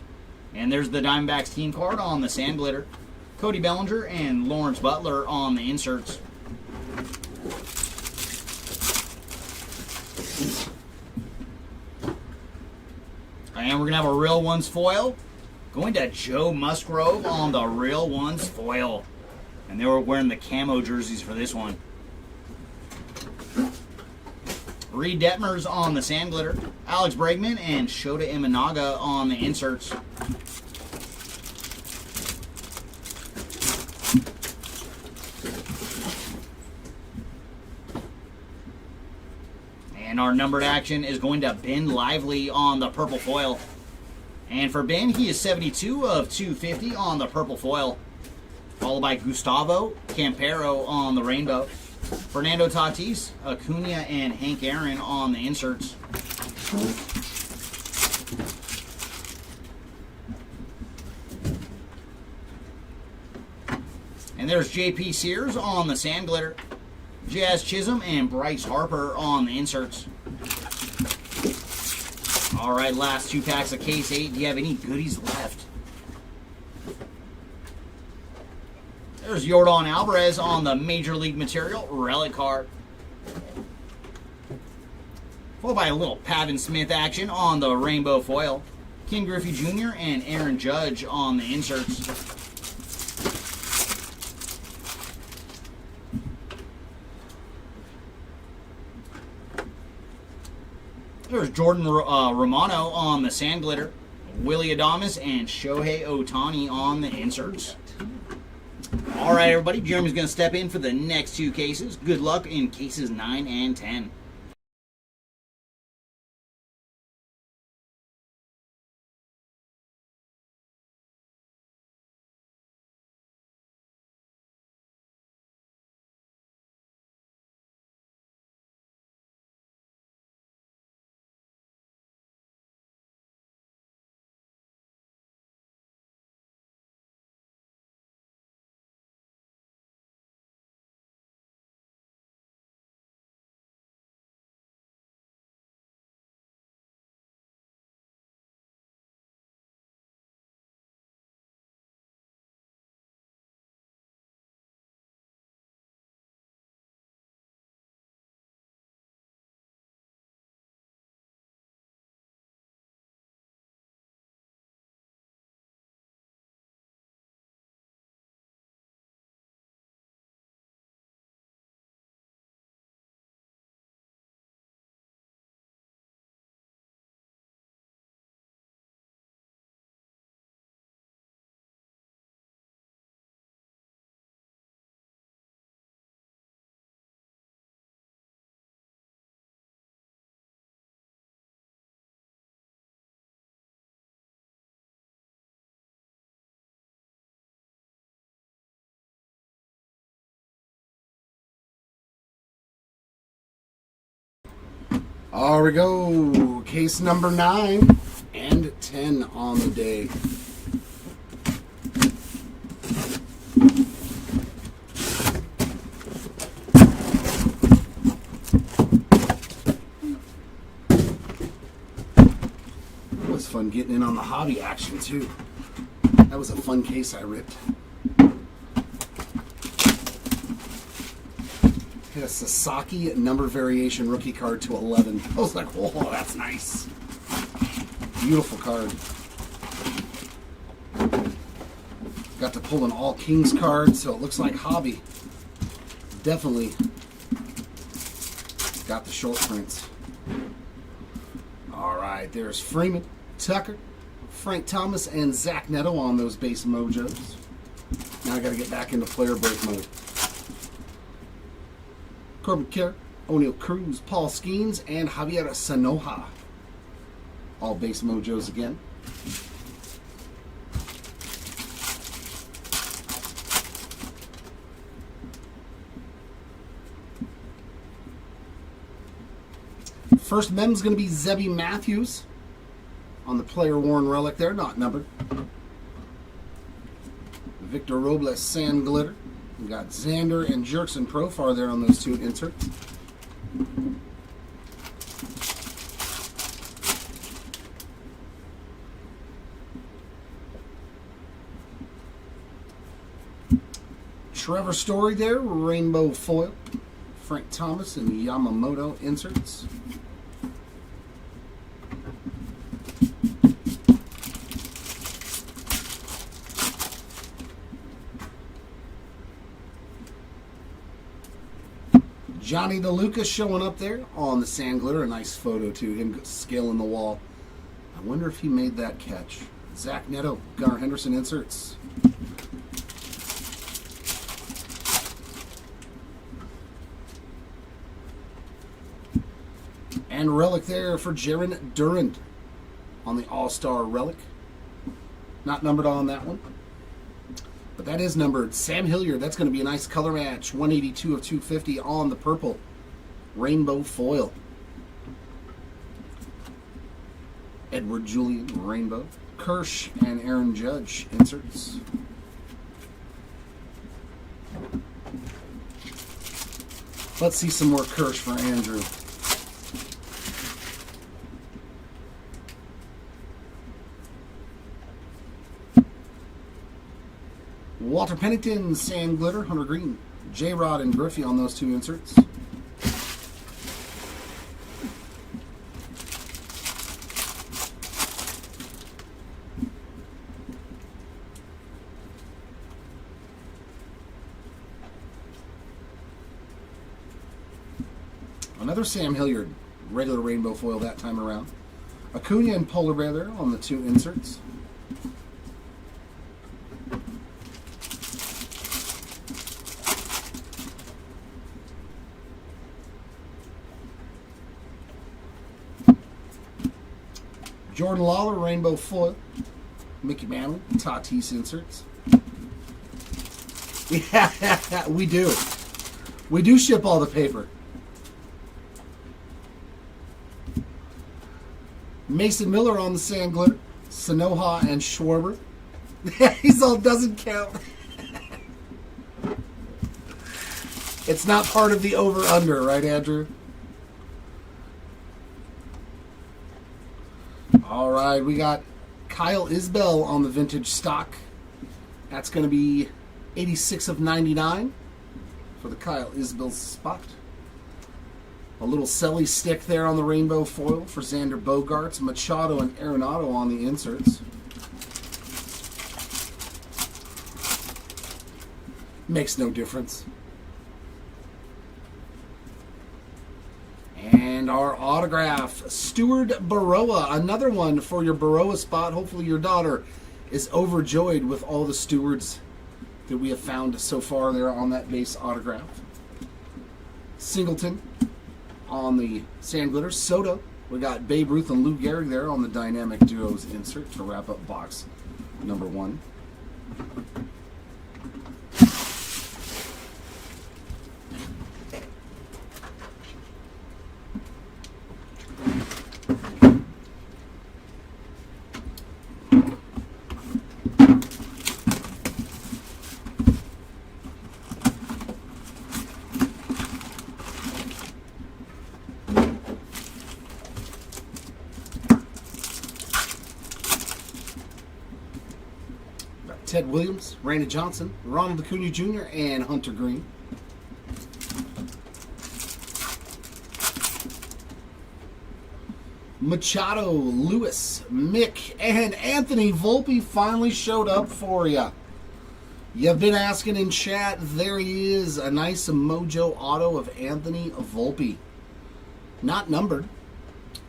And there's the Diamondbacks team card on the sand glitter. Cody Bellinger and Lawrence Butler on the inserts. And we're going to have a Real Ones foil going to Joe Musgrove on the Real Ones foil. And they were wearing the camo jerseys for this one. Reed Detmers on the sand glitter. Alex Bregman and Shota Imanaga on the inserts. And our numbered action is going to Ben Lively on the purple foil. And for Ben, he is 72 of 250 on the purple foil. Followed by Gustavo Campero on the rainbow. Fernando Tatis, Acuna, and Hank Aaron on the inserts. And there's JP Sears on the sand glitter. Jazz Chisholm and Bryce Harper on the inserts. All right, last 2 packs of Case 8. Do you have any goodies left? There's Yordan Alvarez on the Major League Material relic card. Followed by a little Pavin Smith action on the rainbow foil. Ken Griffey Jr. and Aaron Judge on the inserts. There's Jordan Romano on the sand glitter. Willie Adames and Shohei Ohtani on the inserts. All right, everybody. Jeremy's going to step in for the next 2 cases. Good luck in cases 9 and 10. There we go. Case number 9 and 10 on the day. It was fun getting in on the hobby action too. That was a fun case I ripped. Hit a Sasaki number variation rookie card to 11. I was like, whoa, that's nice. Beautiful card. Got to pull an all Kings card, so it looks like hobby. Definitely got the short prints. All right, there's Freeman, Tucker, Frank Thomas, and Zach Neto on those base mojos. Now I got to get back into player break mode. Corbin Carroll, O'Neal Cruz, Paul Skeens, and Javier Sanoja. All base mojos again. First mem's going to be Zebby Matthews on the player worn relic there, not numbered. Victor Robles Sand Glitter. We got Xander and Jerkson Profar there on those 2 inserts. Trevor Story there, rainbow foil. Frank Thomas and Yamamoto inserts. Johnny DeLuca showing up there on the sand glitter. A nice photo too, him scaling the wall. I wonder if he made that catch. Zach Neto, Gunnar Henderson inserts. And relic there for Jaron Durand on the All-Star relic. Not numbered on that one, but that is numbered. Sam Hilliard, that's going to be a nice color match. 182 of 250 on the purple rainbow foil. Edward Julian rainbow. Kirsch and Aaron Judge inserts. Let's see some more Kirsch for Andrew. Walter Pennington, Sand Glitter, Hunter Green. J-Rod and Griffey on those two inserts. Another Sam Hilliard, regular rainbow foil that time around. Acuna and Polar Bear there on the two inserts. Jordan Lawler, rainbow foil. Mickey Mantle, Tatis inserts. Yeah, we do. We do ship all the paper. Mason Miller on the Sand Glitter. Sanoha and Schwarber. He's all doesn't count. It's not part of the over-under, right, Andrew? All right, we got Kyle Isbell on the vintage stock. That's going to be 86 of 99 for the Kyle Isbell spot. A little Selly stick there on the rainbow foil for Xander Bogaerts. Machado and Arenado on the inserts. Makes no difference. And our autograph, Stuart Baroa. Another one for your Baroa spot. Hopefully your daughter is overjoyed with all the Stewards that we have found so far there on that base autograph. Singleton on the Sand Glitter. Soto. We got Babe Ruth and Lou Gehrig there on the Dynamic Duos insert to wrap up box number 1. Ted Williams, Randy Johnson, Ronald Acuna Jr., and Hunter Green. Machado, Lewis, Mick, and Anthony Volpe finally showed up for you. You've been asking in chat. There he is, a nice Mojo auto of Anthony Volpe. Not numbered.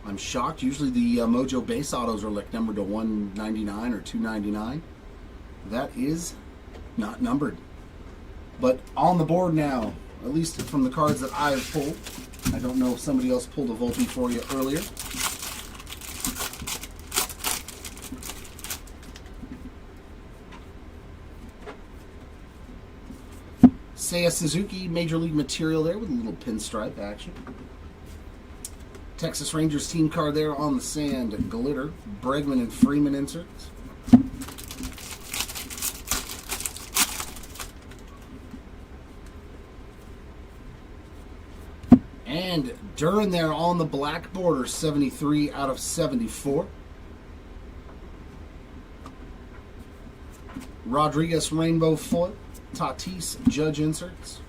I'm shocked. Usually the Mojo base autos are like numbered to 199 or 299. That is not numbered. But on the board now, at least from the cards that I've pulled. I don't know if somebody else pulled a Volpe for you earlier. Seiya Suzuki, Major League material there with a little pinstripe action. Texas Rangers team card there on the Sand Glitter. Bregman and Freeman inserts. And Duran there on the black border, 73 out of 74. Rodriguez rainbow foil. Tatis Judge inserts.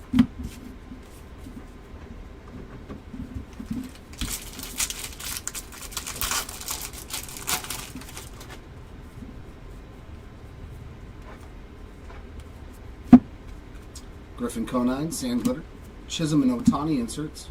Griffin Conine, Sand Glitter. Chisholm and Otani inserts.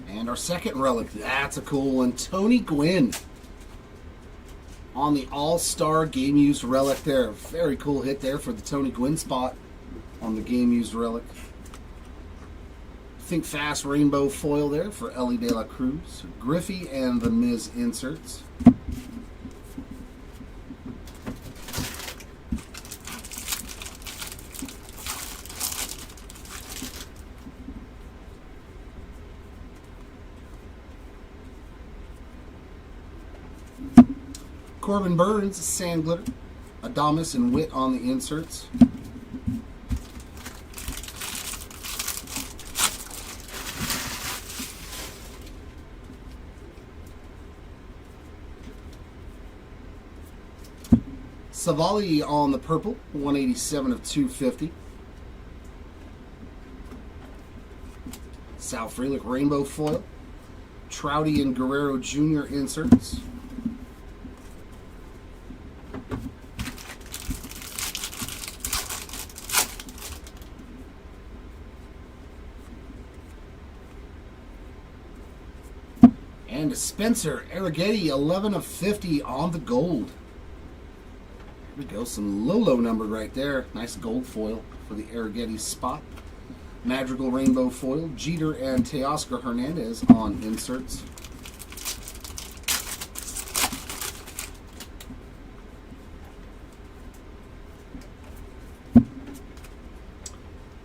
And our second relic, that's a cool one. Tony Gwynn. on the All-Star Game Used Relic there. Very cool hit there for the Tony Gwynn spot on the Game Used Relic. Think Fast Rainbow foil there for Ellie De La Cruz. Griffey and the Miz inserts. Corbin Burns, Sand Glitter. Adamas and Witt on the inserts. Savali on the purple, 187 of 250. Sal Frelick rainbow foil. Trouty and Guerrero Jr. inserts. And Spencer Arrighetti, 11 of 50 on the gold. There we go, some low numbered right there. Nice gold foil for the Arrighetti spot. Madrigal rainbow foil. Jeter and Teoscar Hernandez on inserts.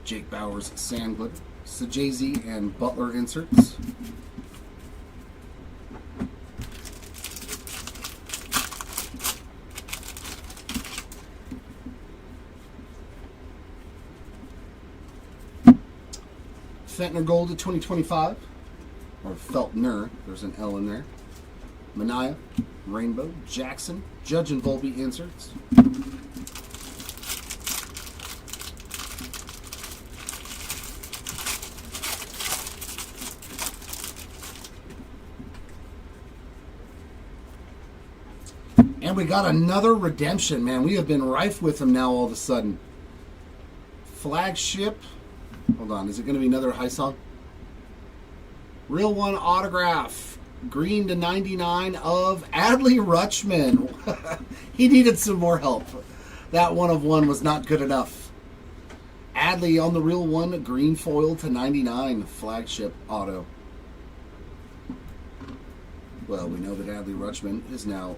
Jake Bauers Sand Glitter. Sajazi and Butler inserts. Fentner Gold to 2025, or Feltner, there's an L in there. Manaya, Rainbow, Jackson, Judge and Volpe inserts. And we got another redemption, man. We have been rife with them now all of a sudden. Flagship. Hold on, is it going to be another high song? Real One autograph. Green to 99 of Adley Rutschman. He needed some more help. That 1 of 1 was not good enough. Adley on the Real One, green foil to 99. Flagship auto. Well, we know that Adley Rutschman is now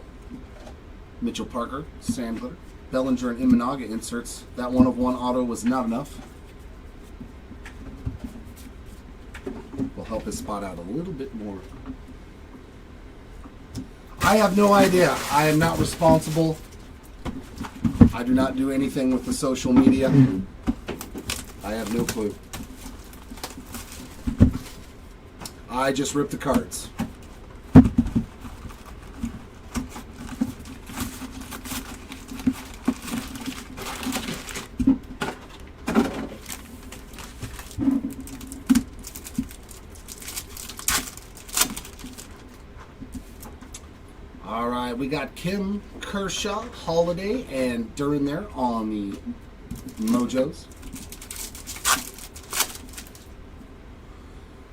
Mitchell Parker, Sand Glitter. Bellinger and Imanaga inserts. That 1 of 1 auto was not enough. Will help his spot out a little bit more. I have no idea. I am not responsible. I do not do anything with the social media. I have no clue. I just rip the cards. All right, we got Kim Kershaw, Holiday, and Duran there on the Mojos.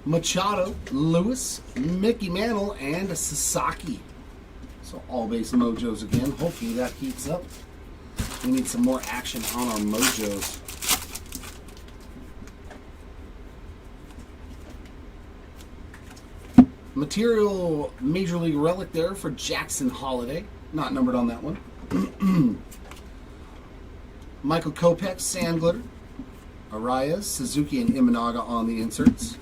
Machado, Lewis, Mickey Mantle, and Sasaki. So all base Mojos again. Hopefully that heats up. We need some more action on our Mojos. Material Major League Relic there for Jackson Holiday. Not numbered on that one. Michael Kopech, Sand Glitter. Arias, Suzuki, and Imanaga on the inserts.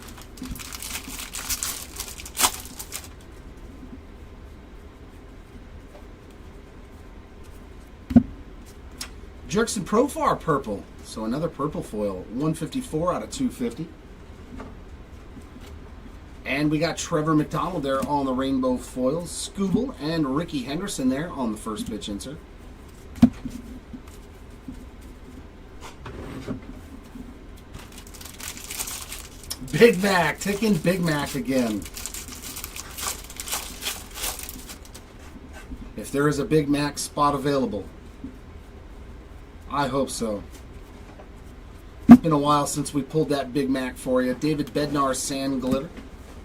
Jerkson Profar purple. So another purple foil. 154 out of 250. And we got Trevor McDonald there on the rainbow foils. Scooble and Ricky Henderson there on the first pitch insert. Big Mac, taking Big Mac again. If there is a Big Mac spot available, I hope so. It's been a while since we pulled that Big Mac for you. David Bednar, Sand Glitter.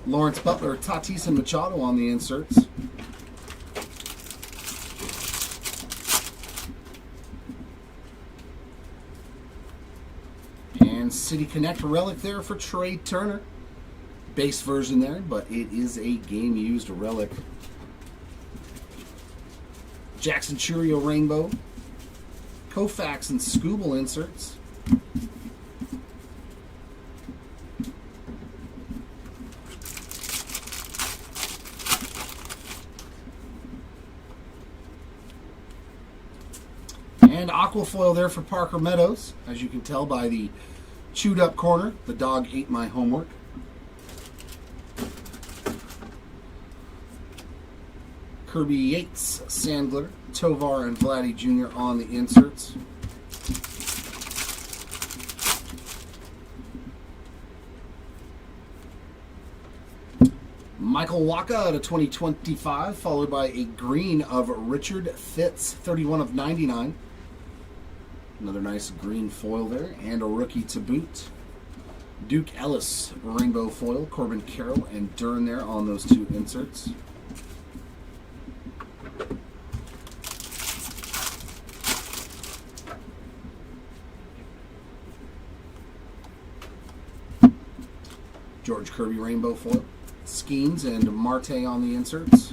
Lawrence Butler, Tatis, and Machado on the inserts. And City Connect relic there for Trey Turner. Base version there, but it is a game-used relic. Jackson Churio Rainbow. Koufax and Scooble inserts. And Aquafoil there for Parker Meadows. As you can tell by the chewed up corner, the dog ate my homework. Kirby Yates, Sandler, Tovar, and Vladdy Jr. on the inserts. Michael Waka to 2025, followed by a green of Richard Fitz, 31 of 99. Another nice green foil there, and a rookie to boot. Duke Ellis, rainbow foil, Corbin Carroll, and Dern there on those two inserts. George Kirby rainbow foil. Skeens and Marte on the inserts.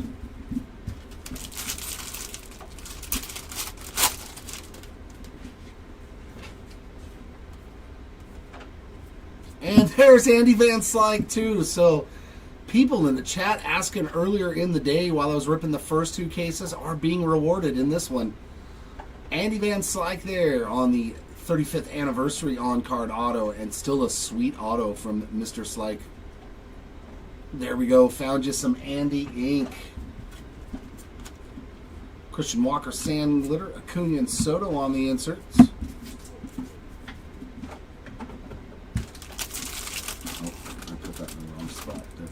And there's Andy Van Slyke too. So people in the chat asking earlier in the day while I was ripping the first two cases are being rewarded in this one. Andy Van Slyke there on the 35th anniversary on-card auto, and still a sweet auto from Mr. Slyke. There we go. Found you some Andy ink. Christian Walker Sand Glitter, Acuna and Soto on the inserts. Oh, I put that in the wrong spot. There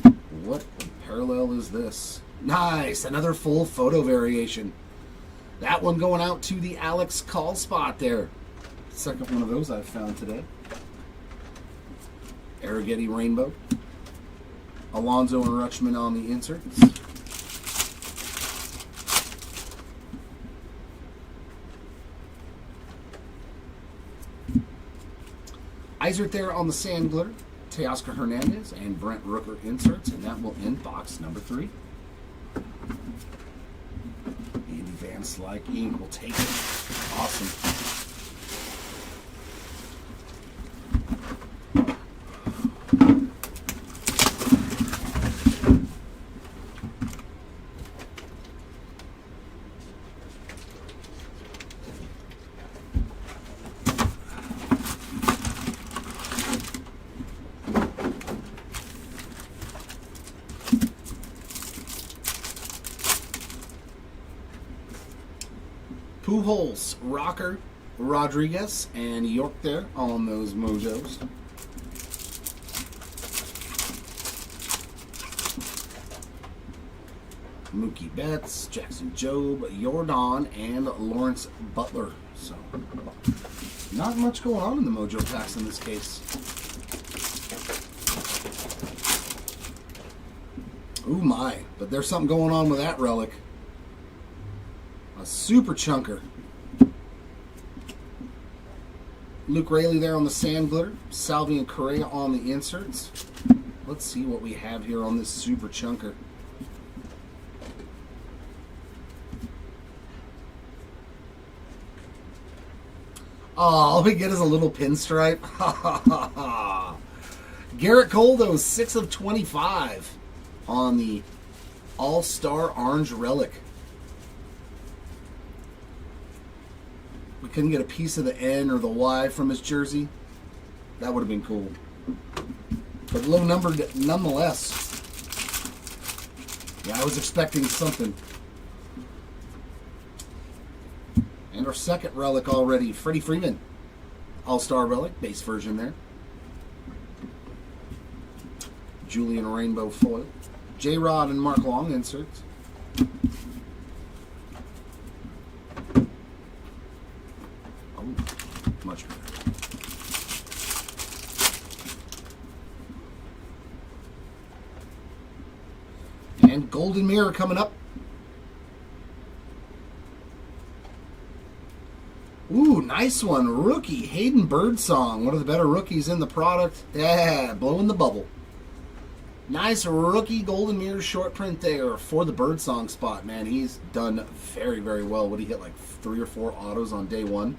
we go. What parallel is this? Nice! Another full photo variation. That one going out to the Alex Call spot there. Second one of those I've found today. Arrighetti Rainbow. Alonso and Rutschman on the inserts. Eisert there on the Sand Glitter. Teoscar Hernandez and Brent Rooker inserts, and that will end box number 3. Andy Van Slyke ink will take it. Awesome. Pujols, Rocker, Rodriguez, and York there on those mojos. Mookie Betts, Jackson Jobe, Jordan, and Lawrence Butler. So, not much going on in the mojo packs in this case. Ooh my, but there's something going on with that relic. A super chunker. Luke Raley there on the Sand Glitter. Salvi and Correa on the inserts. Let's see what we have here on this super chunker. Oh, all we get is a little pinstripe. Garrett Coldo, 6 of 25 on the All-Star Orange Relic. We couldn't get a piece of the N or the Y from his jersey. That would have been cool. But low numbered nonetheless. Yeah, I was expecting something. And our second relic already, Freddie Freeman. All-Star Relic, base version there. Julian Rainbow foil. J-Rod and Mark Long inserts. Oh, much better. And Golden Mirror coming up. nice one. Rookie, Hayden Birdsong. One of the better rookies in the product. Yeah, blowing the bubble. Nice rookie Golden Mirror short print there for the Birdsong spot, man. He's done very, very well. What, he hit like 3 or 4 autos on day 1?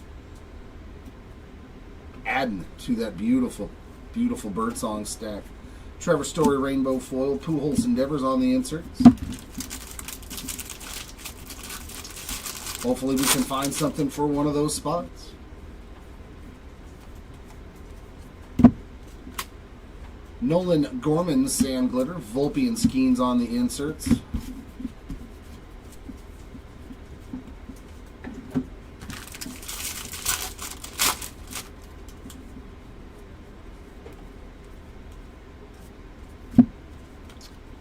Adding to that beautiful, beautiful Birdsong stack. Trevor Story Rainbow Foil. Pujols Endeavors on the inserts. Hopefully we can find something for one of those spots. Nolan Gorman Sand Glitter. Volpe and Skeens on the inserts.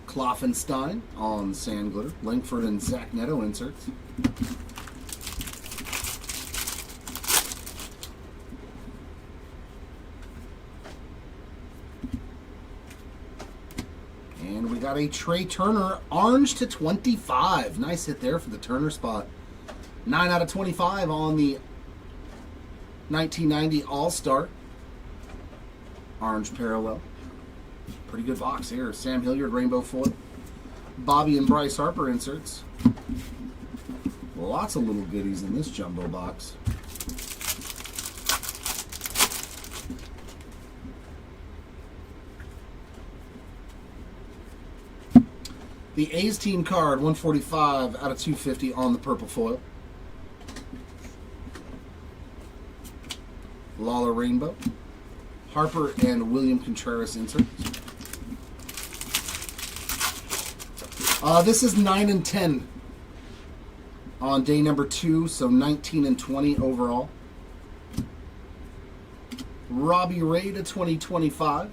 Kloffenstein on Sand Glitter. Langford and Zach Neto inserts. And we got a Trey Turner orange to 25. Nice hit there for the Turner spot. 9 out of 25 on the 1990 All-Star. Orange parallel. Pretty good box here. Sam Hilliard Rainbow Foil. Bobby and Bryce Harper inserts. Lots of little goodies in this jumbo box. The A's team card, 145 out of 250 on the purple foil. Lawler Rainbow. Harper and William Contreras inserts. This is 9 and 10 on day number 2, so 19 and 20 overall. Robbie Ray to 2025.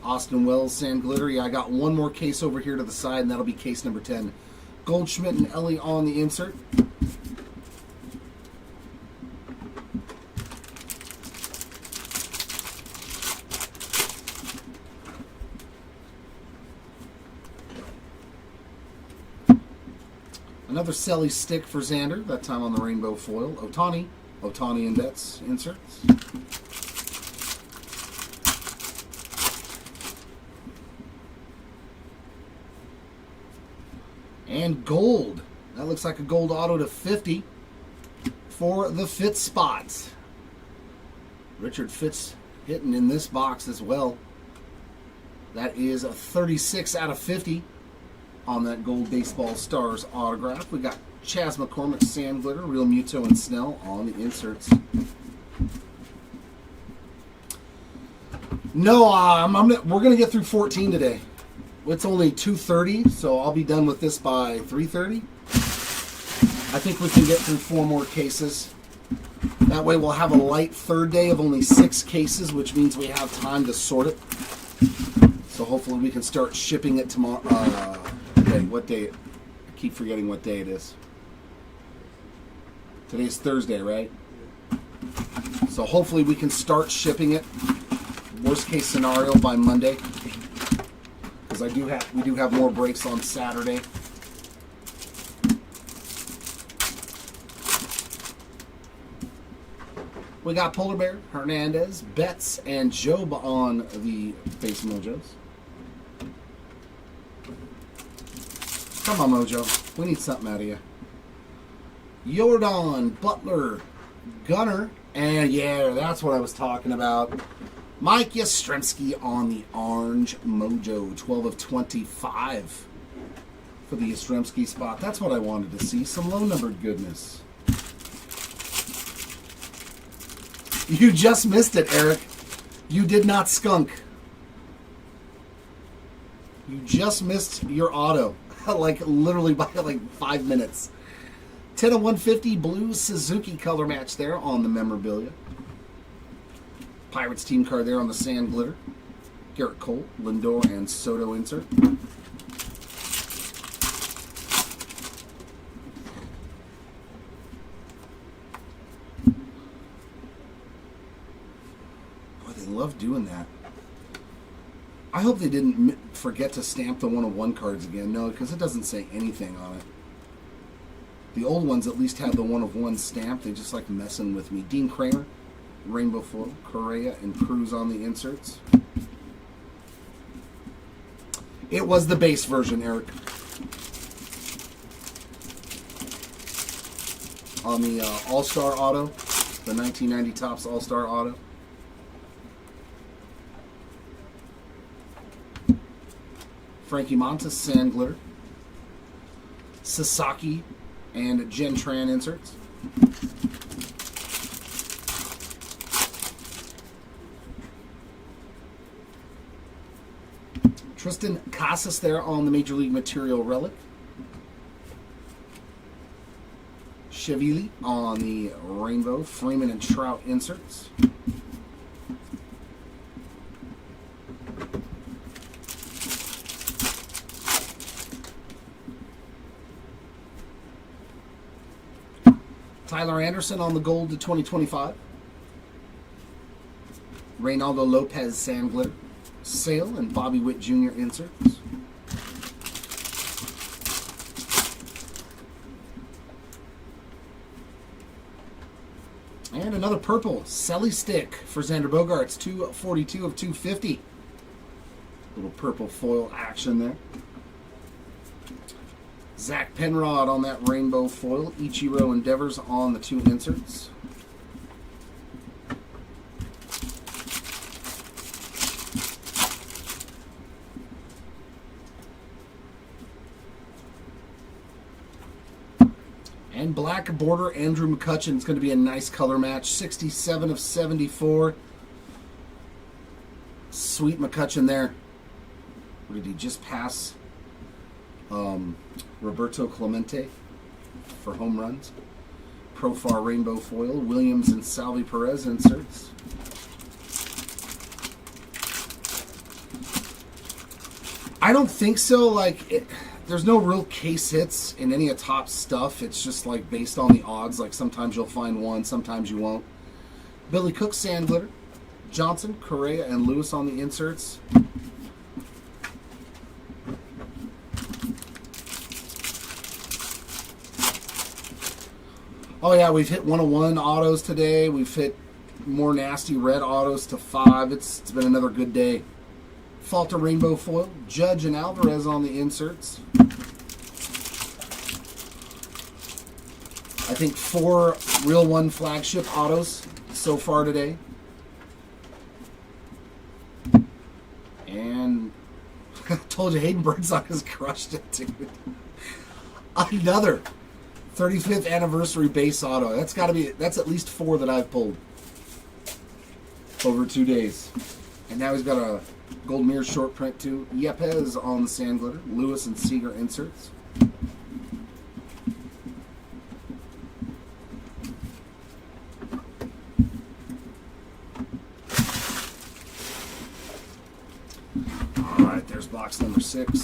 Austin Wells Sand Glitter. Yeah, I got one more case over here to the side, and that'll be case number 10. Goldschmidt and Ellie on the insert. Another Selly stick for Xander, that time on the rainbow foil. Otani and Betts inserts. And gold. That looks like a gold auto to 50 for the Fitz spots. Richard Fitz hitting in this box as well. That is a 36 out of 50 on that gold baseball stars autograph. We got Chas McCormick Sand Glitter, Real Muto and Snell on the inserts. No, we're going to get through 14 today. It's only 2:30, so I'll be done with this by 3:30. I think we can get through 4 more cases. That way we'll have a light third day of only 6 cases, which means we have time to sort it. So hopefully we can start shipping it tomorrow. What day? I keep forgetting what day it is. Today's Thursday, right? So hopefully we can start shipping it. Worst case scenario by Monday, because we do have more breaks on Saturday. We got Polar Bear, Hernandez, Betts, and Job on the base mojos. Come on, Mojo. We need something out of you. Jordan, Butler, Gunner, and yeah, that's what I was talking about. Mike Yastrzemski on the orange mojo, 12 of 25 for the Yastrzemski spot. That's what I wanted to see, some low-numbered goodness. You just missed it, Eric. You did not skunk. You just missed your auto. Like literally by like 5 minutes. 10 of 150 blue Suzuki color match there on the memorabilia. Pirates team card there on the Sand Glitter. Garrett Cole, Lindor, and Soto insert. Boy, they love doing that. I hope they didn't forget to stamp the 101 cards again. No, because it doesn't say anything on it. The old ones at least had the 1 of 1 stamp. They just like messing with me. Dean Kramer, rainbow foil, Correa and Cruz on the inserts. It was the base version, Eric. On the All-Star Auto, the 1990 Topps All-Star Auto. Frankie Montas, Sand Glitter. Sasaki and Gentran inserts. Tristan Casas there on the Major League Material Relic. Chevili on the Rainbow, Freeman and Trout inserts. Tyler Anderson on the Gold to 2025. Reynaldo Lopez Sand Glitter. Sale and Bobby Witt Jr. inserts. And another purple Selly Stick for Xander Bogaerts, 242 of 250. Little purple foil action there. Zach Penrod on that rainbow foil. Ichiro Endeavors on the 2 inserts. And black border Andrew McCutcheon. It's going to be a nice color match. 67 of 74. Sweet McCutcheon there. What did he just pass? Roberto Clemente for home runs. Profar rainbow foil. Williams and Salvi Perez inserts. I don't think so. There's no real case hits in any of Topps stuff. It's just like based on the odds. Like sometimes you'll find one, sometimes you won't. Billy Cook Sand Glitter. Johnson, Correa, and Lewis on the inserts. Oh yeah, we've hit 101 autos today. We've hit more nasty red autos to 5. It's been another good day. Falter rainbow foil. Judge and Alvarez on the inserts. I think 4 Real One flagship autos so far today. And I told you Hayden Birdsong has crushed it, dude. Another 35th anniversary base auto. That's at least 4 that I've pulled over 2 days. And now he's got a gold mirror short print too. Yepes on the Sand Glitter. Lewis and Seager inserts. Alright, there's box number 6.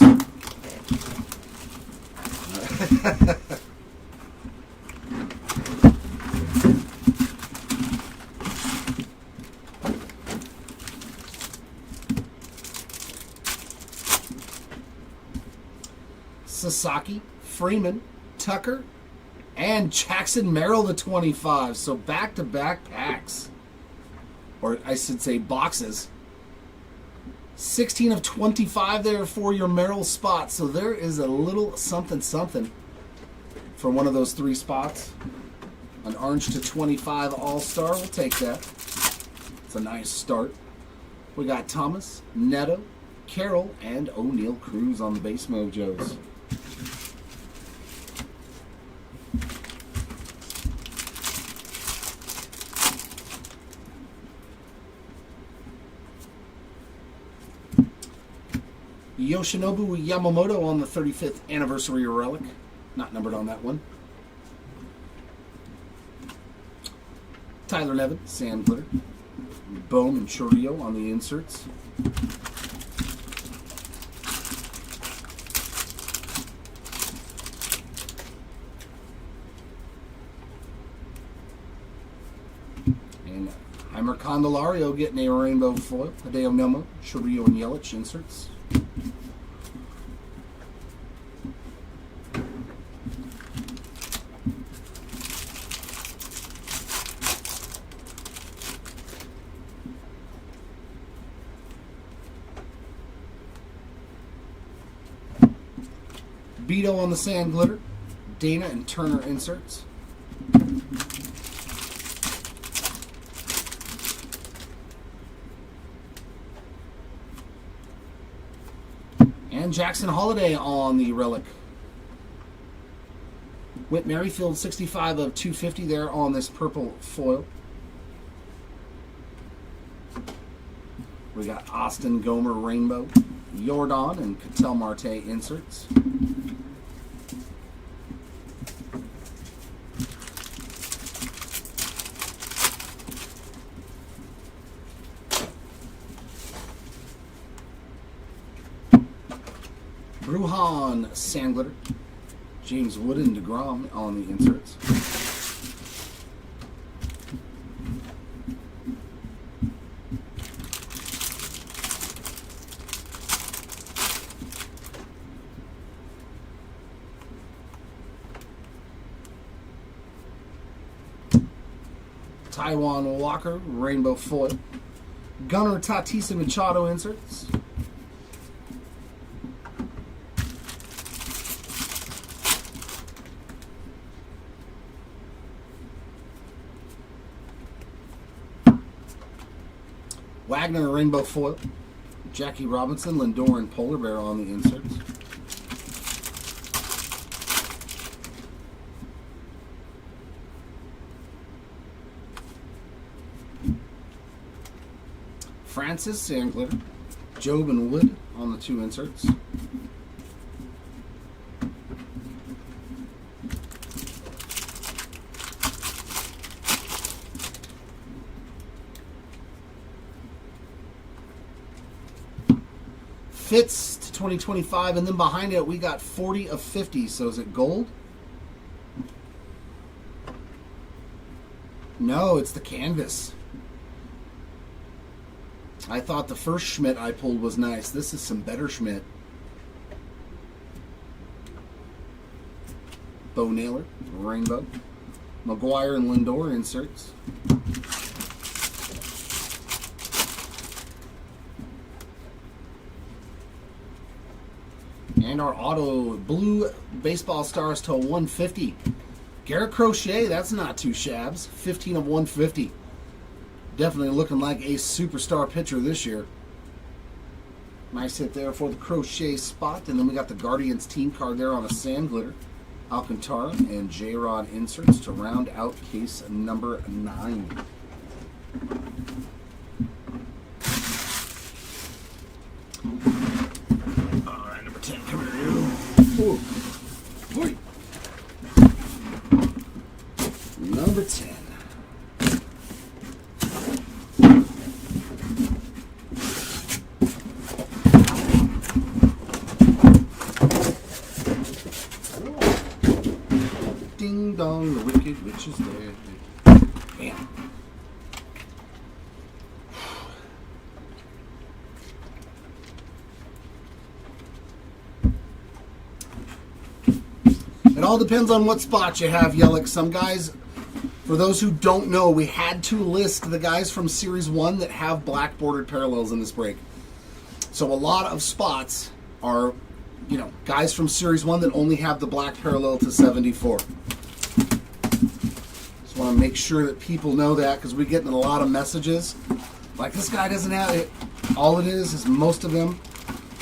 Sasaki, Freeman, Tucker, and Jackson Merrill to 25. So back-to-back packs. Or I should say boxes. 16 of 25 there for your Merrill spot. So there is a little something for one of those 3 spots. An orange to 25 All-Star. We'll take that. It's a nice start. We got Thomas, Neto, Carroll, and O'Neal Cruz on the base mojos. Yoshinobu Yamamoto on the 35th anniversary relic. Not numbered on that one. Tyler Nevin, Sand Glitter. Bohm and Chorio on the inserts. And Heimer Candelario getting a rainbow foil. Hideo Nomo, Chorio and Yelich inserts. Beto on the sand glitter. Dana and Turner inserts. And Jackson Holiday on the relic. Whit Merrifield, 65 of 250 there on this purple foil. We got Austin Gomer Rainbow, Jordan and Ketel Marte inserts. Bruhan Sand Glitter, James Wood and DeGrom on the inserts. Taiwan Walker, Rainbow Foil. Gunnar Tatis and Machado inserts. Wagner Rainbow Foil. Jackie Robinson, Lindor, and Polar Bear on the inserts. Francis Sand Glitter. Job and Wood on the 2 inserts. Fitz to 2025, and then behind it we got 40 of 50. So is it gold? No, it's the canvas. I thought the first Schmidt I pulled was nice. This is some better Schmidt. Bo Naylor, Rainbow. McGuire and Lindor inserts. And our auto blue baseball stars to 150. Garrett Crochet, that's not too shabs. 15 of 150. Definitely looking like a superstar pitcher this year. Nice hit there for the Crochet spot. And then we got the Guardians team card there on a Sand Glitter. Alcantara and J-Rod inserts to round out case number 9. Alright, number 10, come here, you. Ooh. Boy. Number 10. Ding dong, the wicked witch is there. Bam. It all depends on what spot you have, Yelich. Some guys, for those who don't know, we had to list the guys from Series 1 that have black bordered parallels in this break. So a lot of spots are, you know, guys from Series 1 that only have the black parallel to 74. Just want to make sure that people know that, because we're getting a lot of messages. Like, this guy doesn't have it. All it is most of them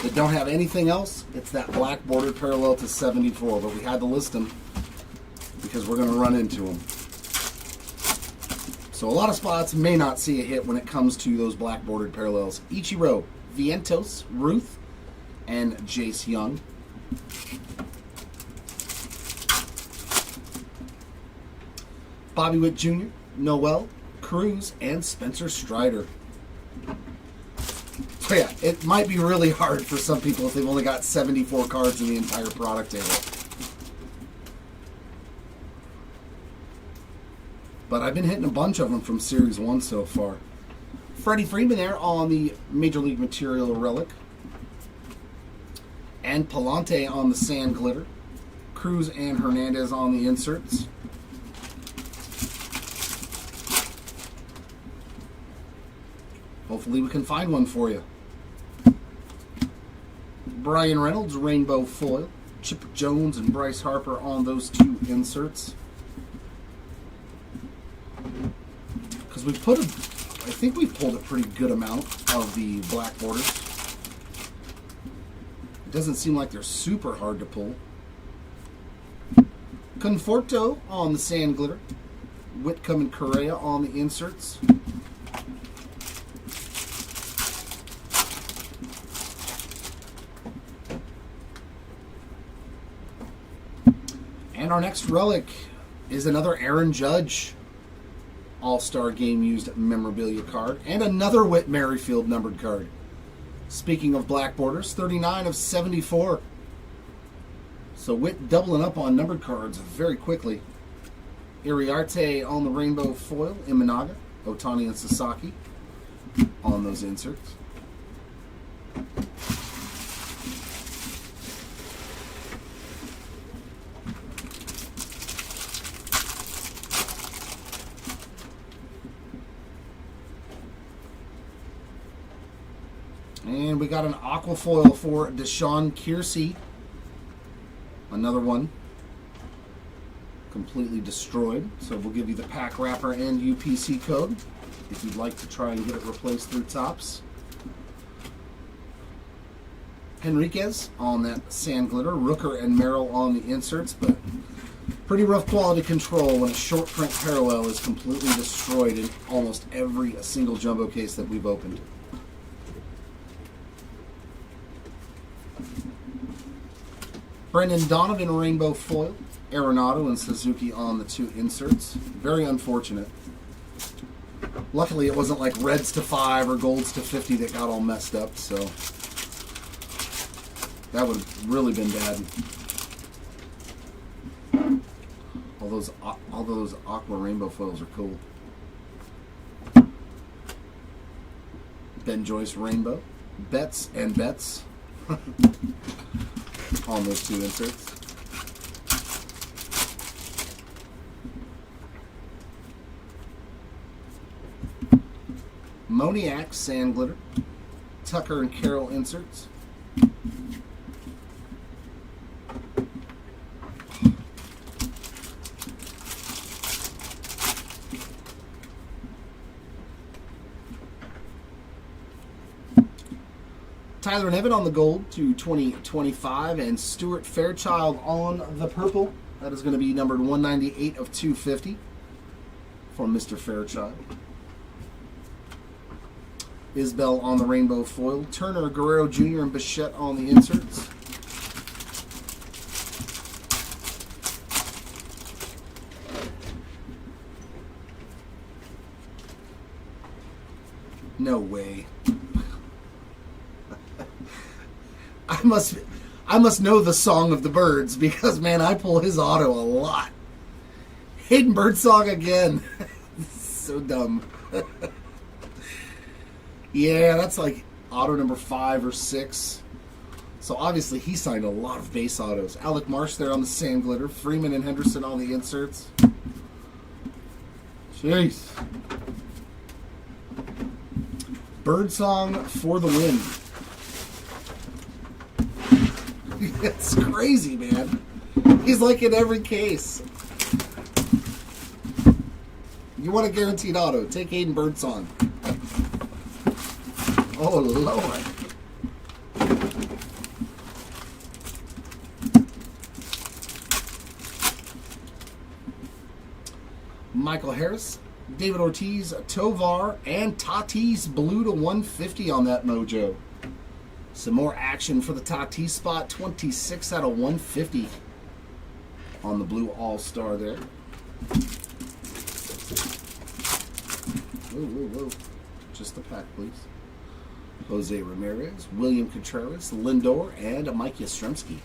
that don't have anything else, it's that black bordered parallel to 74. But we had to list them because we're going to run into them. So a lot of spots may not see a hit when it comes to those black bordered parallels. Ichiro, Vientos, Ruth, and Jace Young. Bobby Witt Jr., Noel, Cruz, and Spencer Strider. So yeah, it might be really hard for some people if they've only got 74 cards in the entire product table. But I've been hitting a bunch of them from Series 1 so far. Freddie Freeman there on the Major League Material Relic. And Palante on the Sand Glitter. Cruz and Hernandez on the inserts. Hopefully we can find one for you. Brian Reynolds, Rainbow Foil. Chipper Jones and Bryce Harper on those two inserts. Because I think we've pulled a pretty good amount of the black borders. It doesn't seem like they're super hard to pull. Conforto on the sand glitter. Whitcomb and Correa on the inserts. And our next relic is another Aaron Judge All-Star Game used memorabilia card and another Whit Merrifield numbered card. Speaking of black borders, 39 of 74. So Whit doubling up on numbered cards very quickly. Iriarte on the rainbow foil, Imanaga, Otani and Sasaki on those inserts. And we got an aqua foil for Deshaun Kiersey. Another one. Completely destroyed. So we'll give you the pack wrapper and UPC code if you'd like to try and get it replaced through Topps. Henriquez on that sand glitter. Rooker and Merrill on the inserts, but pretty rough quality control when a short print parallel is completely destroyed in almost every single jumbo case that we've opened. Brendan Donovan rainbow foil, Arenado and Suzuki on the two inserts. Very unfortunate. Luckily it wasn't like reds to 5 or golds to 50 that got all messed up, so that would have really been bad. All those aqua rainbow foils are cool. Ben Joyce rainbow, Betts and Betts on those two inserts. Moniac sand glitter, Tucker and Carroll inserts. Tyler Nevin on the gold to 2025, and Stuart Fairchild on the purple. That is going to be numbered 198 of 250 for Mr. Fairchild. Isbell on the rainbow foil. Turner, Guerrero Jr. and Bichette on the inserts. No way. I must know the song of the birds because, man, I pull his auto a lot. Hayden Birdsong again. So dumb. Yeah, that's like auto number 5 or 6. So obviously he signed a lot of base autos. Alec Marsh there on the sand glitter. Freeman and Henderson on the inserts. Jeez. Birdsong for the win. It's crazy, man. He's like in every case. You want a guaranteed auto, take Hayden Birdsong. Oh, Lord. Michael Harris, David Ortiz, Tovar, and Tatis blue to 150 on that mojo. Some more action for the Tatis spot, 26 out of 150 on the blue all-star there. Whoa, whoa, whoa. Just the pack, please. Jose Ramirez, William Contreras, Lindor, and Mike Yastrzemski.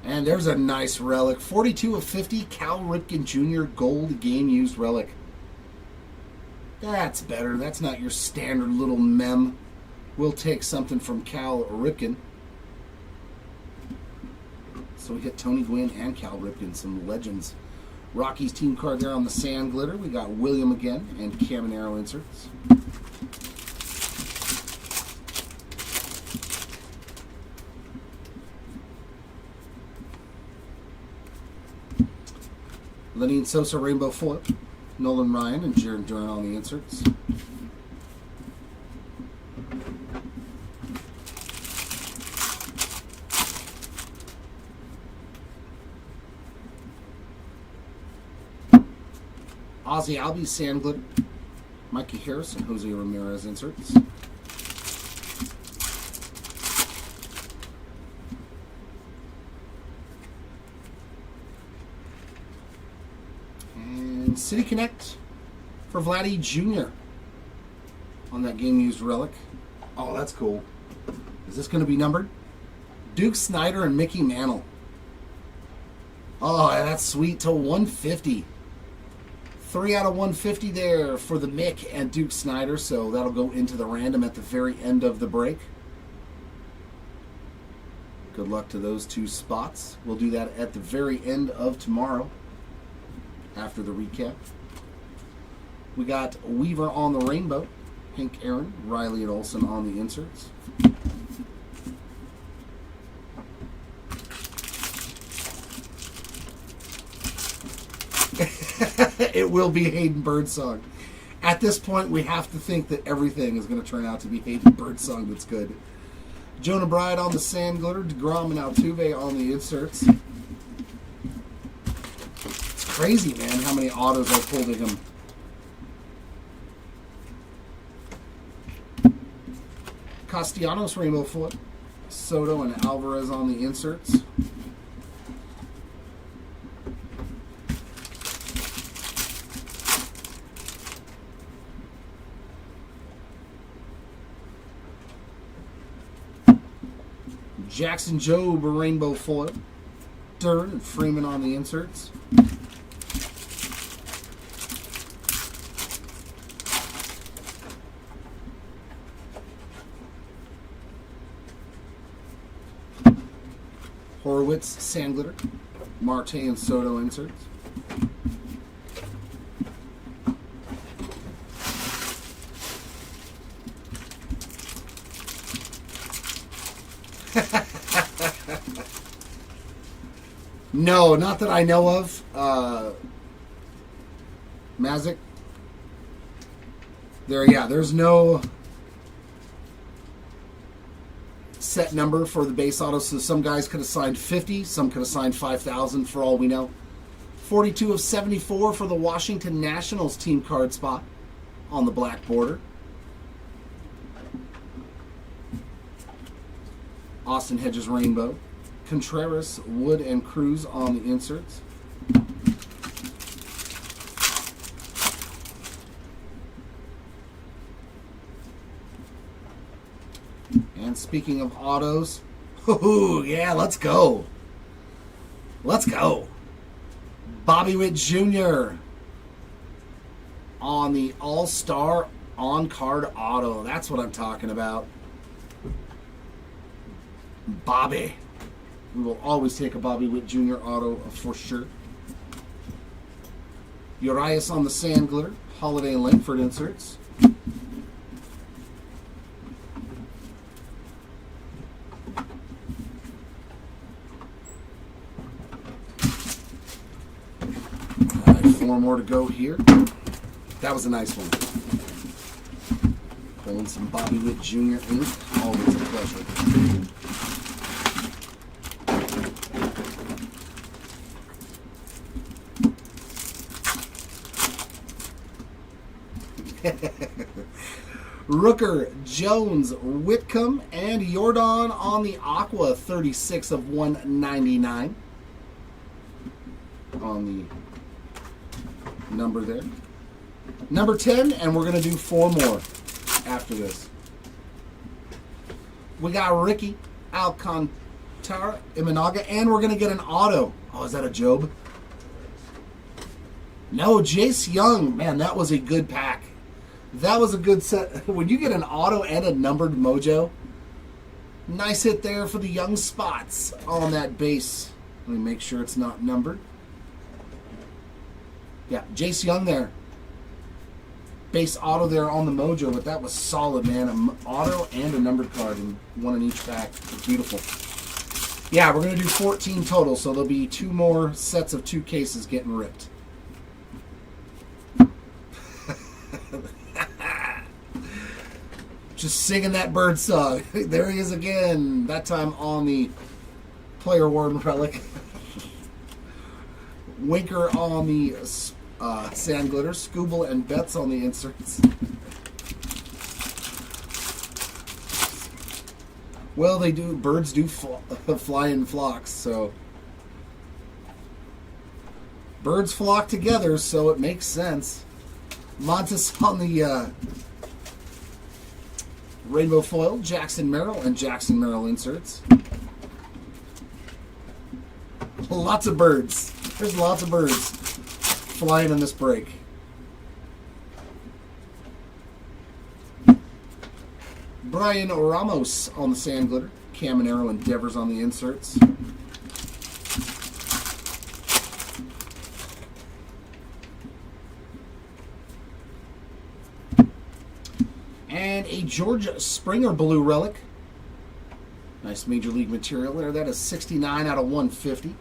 And there's a nice relic. 42 of 50, Cal Ripken Jr. gold game-used relic. That's better. That's not your standard little mem. We'll take something from Cal Ripken. So we get Tony Gwynn and Cal Ripken, some legends. Rockies team card there on the sand glitter. We got William again and Caminero inserts. Lenine Sosa rainbow foil. Nolan Ryan and Jaron Duran on the inserts. Ozzy Albies sand glitter. Mikey Harris and Jose Ramirez inserts. And City Connect for Vladdy Jr. on that game used relic. Oh, that's cool. Is this going to be numbered? Duke Snyder and Mickey Mantle. Oh, that's sweet to 150. 3 out of 150 there for the Mick and Duke Snyder, so that'll go into the random at the very end of the break. Good luck to those two spots. We'll do that at the very end of tomorrow after the recap. We got Weaver on the rainbow, Hank Aaron, Riley and Olsen on the inserts. It will be Hayden Birdsong. At this point, we have to think that everything is going to turn out to be Hayden Birdsong that's good. Jonah Bride on the sand glitter, DeGrom and Altuve on the inserts. It's crazy, man, how many autos I pulled at him. Castellanos rainbow foot, Soto and Alvarez on the inserts. Jackson Jobe rainbow foil, Dern and Freeman on the inserts. Horowitz sand glitter, Marte and Soto inserts. No, not that I know of. Mazik. There's no set number for the base auto, so some guys could have signed 50, some could have signed 5,000 for all we know. 42 of 74 for the Washington Nationals team card spot on the black border. Austin Hedges rainbow. Contreras, Wood, and Cruz on the inserts. And speaking of autos, yeah, let's go. Let's go. Bobby Witt Jr. on the All-Star on-card auto. That's what I'm talking about. Bobby. We will always take a Bobby Witt Jr. auto for sure. Urias on the sand glitter. Holiday and Langford inserts. All right, 4 more to go here. That was a nice one. Pulling some Bobby Witt Jr. ink. Always a pleasure. Rooker, Jones, Whitcomb, and Jordan on the Aqua, 36 of 199 on the number there. Number 10, and we're going to do 4 more after this. We got Ricky, Alcantara, Imanaga, and we're going to get an auto. Oh, is that a Job? No, Jace Young. Man, that was a good pack. That was a good set. When you get an auto and a numbered mojo, nice hit there for the young spots on that base Let me make sure it's not numbered. Yeah, Jace Young there. Base auto there on the Mojo, but that was solid, man. An auto and a numbered card, and one in each pack. Beautiful. Yeah, we're going to do 14 total, so there'll be 2 more sets of 2 cases getting ripped. Just singing that bird song. There he is again. That time on the Player Warden Relic. Winker on the Sand Glitter. Scooble and Betts on the inserts. Well, they do. Birds do fly in flocks, so birds flock together, so it makes sense. Montes on the Rainbow Foil, Jackson Merrill, and Jackson Merrill inserts. Lots of birds. There's lots of birds flying in this break. Brian Ramos on the Sand Glitter. Caminero and Devers on the inserts. And a George Springer Blue Relic. Nice Major League material there. That is 69 out of 150.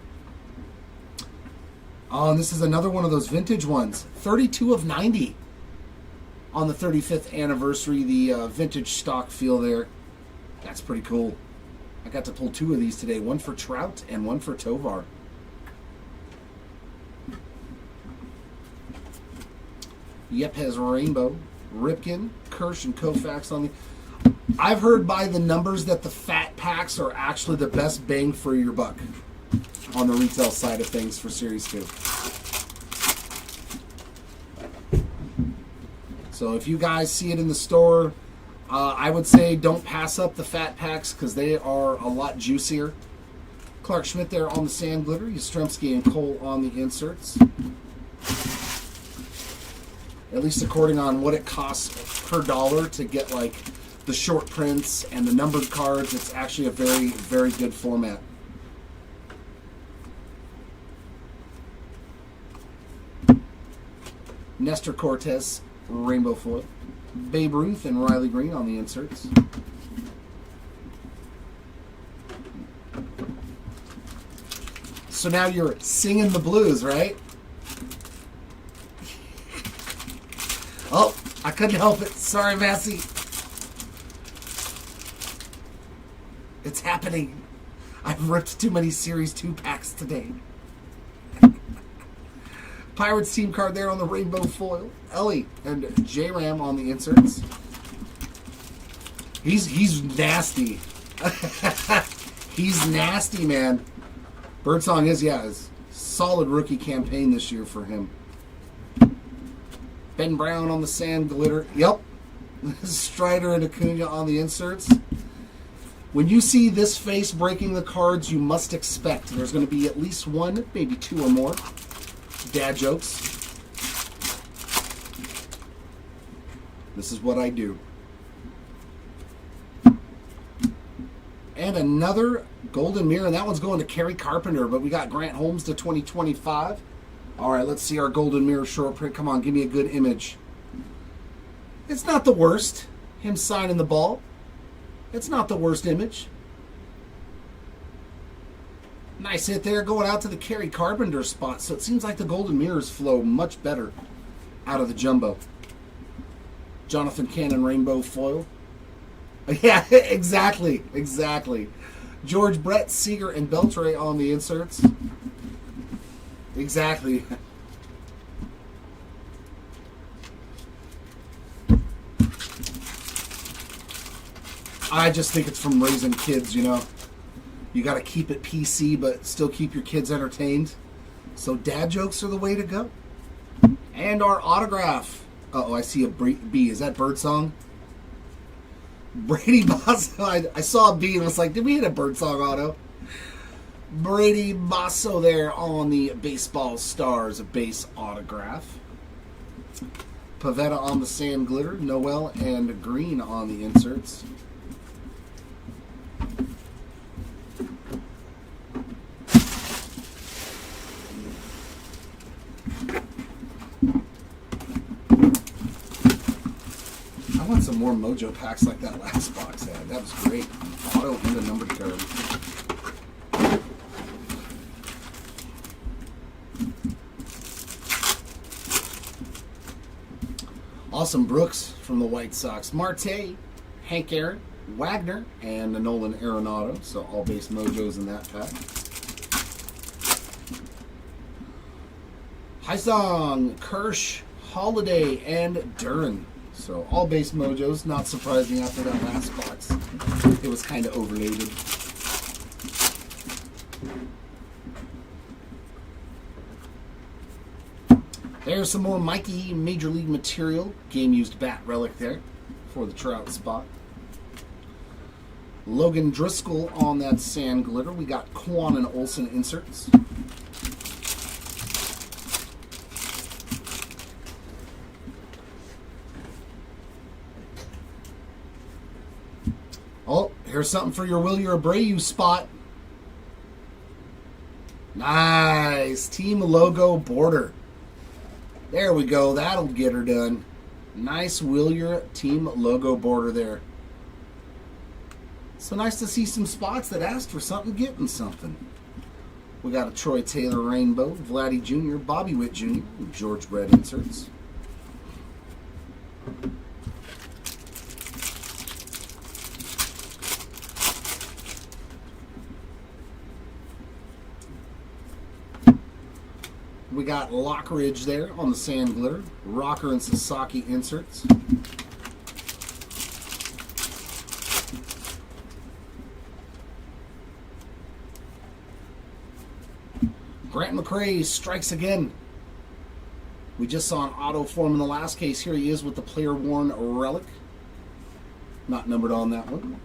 Oh, and this is another one of those vintage ones. 32 of 90 on the 35th anniversary. The vintage stock feel there. That's pretty cool. I got to pull 2 of these today. One for Trout and one for Tovar. Yepes Rainbow. Ripken, Kirsch, and Koufax on the... I've heard by the numbers that the fat packs are actually the best bang for your buck on the retail side of things for Series 2. So if you guys see it in the store, I would say don't pass up the fat packs because they are a lot juicier. Clark Schmidt there on the Sand Glitter. Yastrzemski and Cole on the inserts. At least according on what it costs per dollar to get like the short prints and the numbered cards, it's actually a very, very good format. Nestor Cortez, Rainbow Foil. Babe Ruth and Riley Green on the inserts. So now you're singing the blues, right? Oh, I couldn't help it. Sorry, Massey. It's happening. I've ripped too many Series 2 packs today. Pirates team card there on the Rainbow Foil. Ellie and J-Ram on the inserts. He's nasty. He's nasty, man. Birdsong is solid rookie campaign this year for him. Ben Brown on the Sand Glitter. Yep. Strider and Acuna on the inserts. When you see this face breaking the cards, you must expect there's going to be at least 1, maybe 2 or more dad jokes. This is what I do. And another Golden Mirror, and that one's going to Kerry Carpenter, but we got Grant Holmes to 2025. All right, let's see our Golden Mirror short print. Come on, give me a good image. It's not the worst, him signing the ball. It's not the worst image. Nice hit there, going out to the Kerry Carpenter spot. So it seems like the Golden Mirrors flow much better out of the jumbo. Jonathan Cannon Rainbow Foil. Yeah, exactly. George Brett, Seager, and Beltray on the inserts. Exactly. I just think it's from raising kids, you know. You got to keep it PC, but still keep your kids entertained. So dad jokes are the way to go. And our autograph. Uh-oh, I see a B. Is that Birdsong? Brady Basso. I saw a B and was like, did we hit a Birdsong auto? Brady Basso there on the Baseball Stars base autograph. Pavetta on the Sand Glitter. Noel and Green on the inserts. want some more Mojo packs like that last box had. That was great. Auto and a numbered card. Awesome Brooks from the White Sox. Marte, Hank Aaron, Wagner, and the Nolan Arenado. So all base Mojos in that pack. Haisong, Kirsch, Holiday, and Duran. So all base Mojos. Not surprising after that last box. It was kind of overrated. There's some more Mikey Major League material. Game-used bat relic there for the Trout spot. Logan Driscoll on that sand glitter. We got Kwan and Olsen inserts. Oh, here's something for your Wilyer Abreu spot. Nice. Team logo border. There we go. That'll get her done. Nice Wilyer team logo border there. So nice to see some spots that asked for something getting something. We got a Troy Taylor Rainbow, Vladdy Jr., Bobby Witt Jr., and George Brett inserts. We got Lockridge there on the sand glitter. Rocker and Sasaki inserts. Grant McRae strikes again. We just saw an auto form in the last case. Here he is with the player worn relic. Not numbered on that one.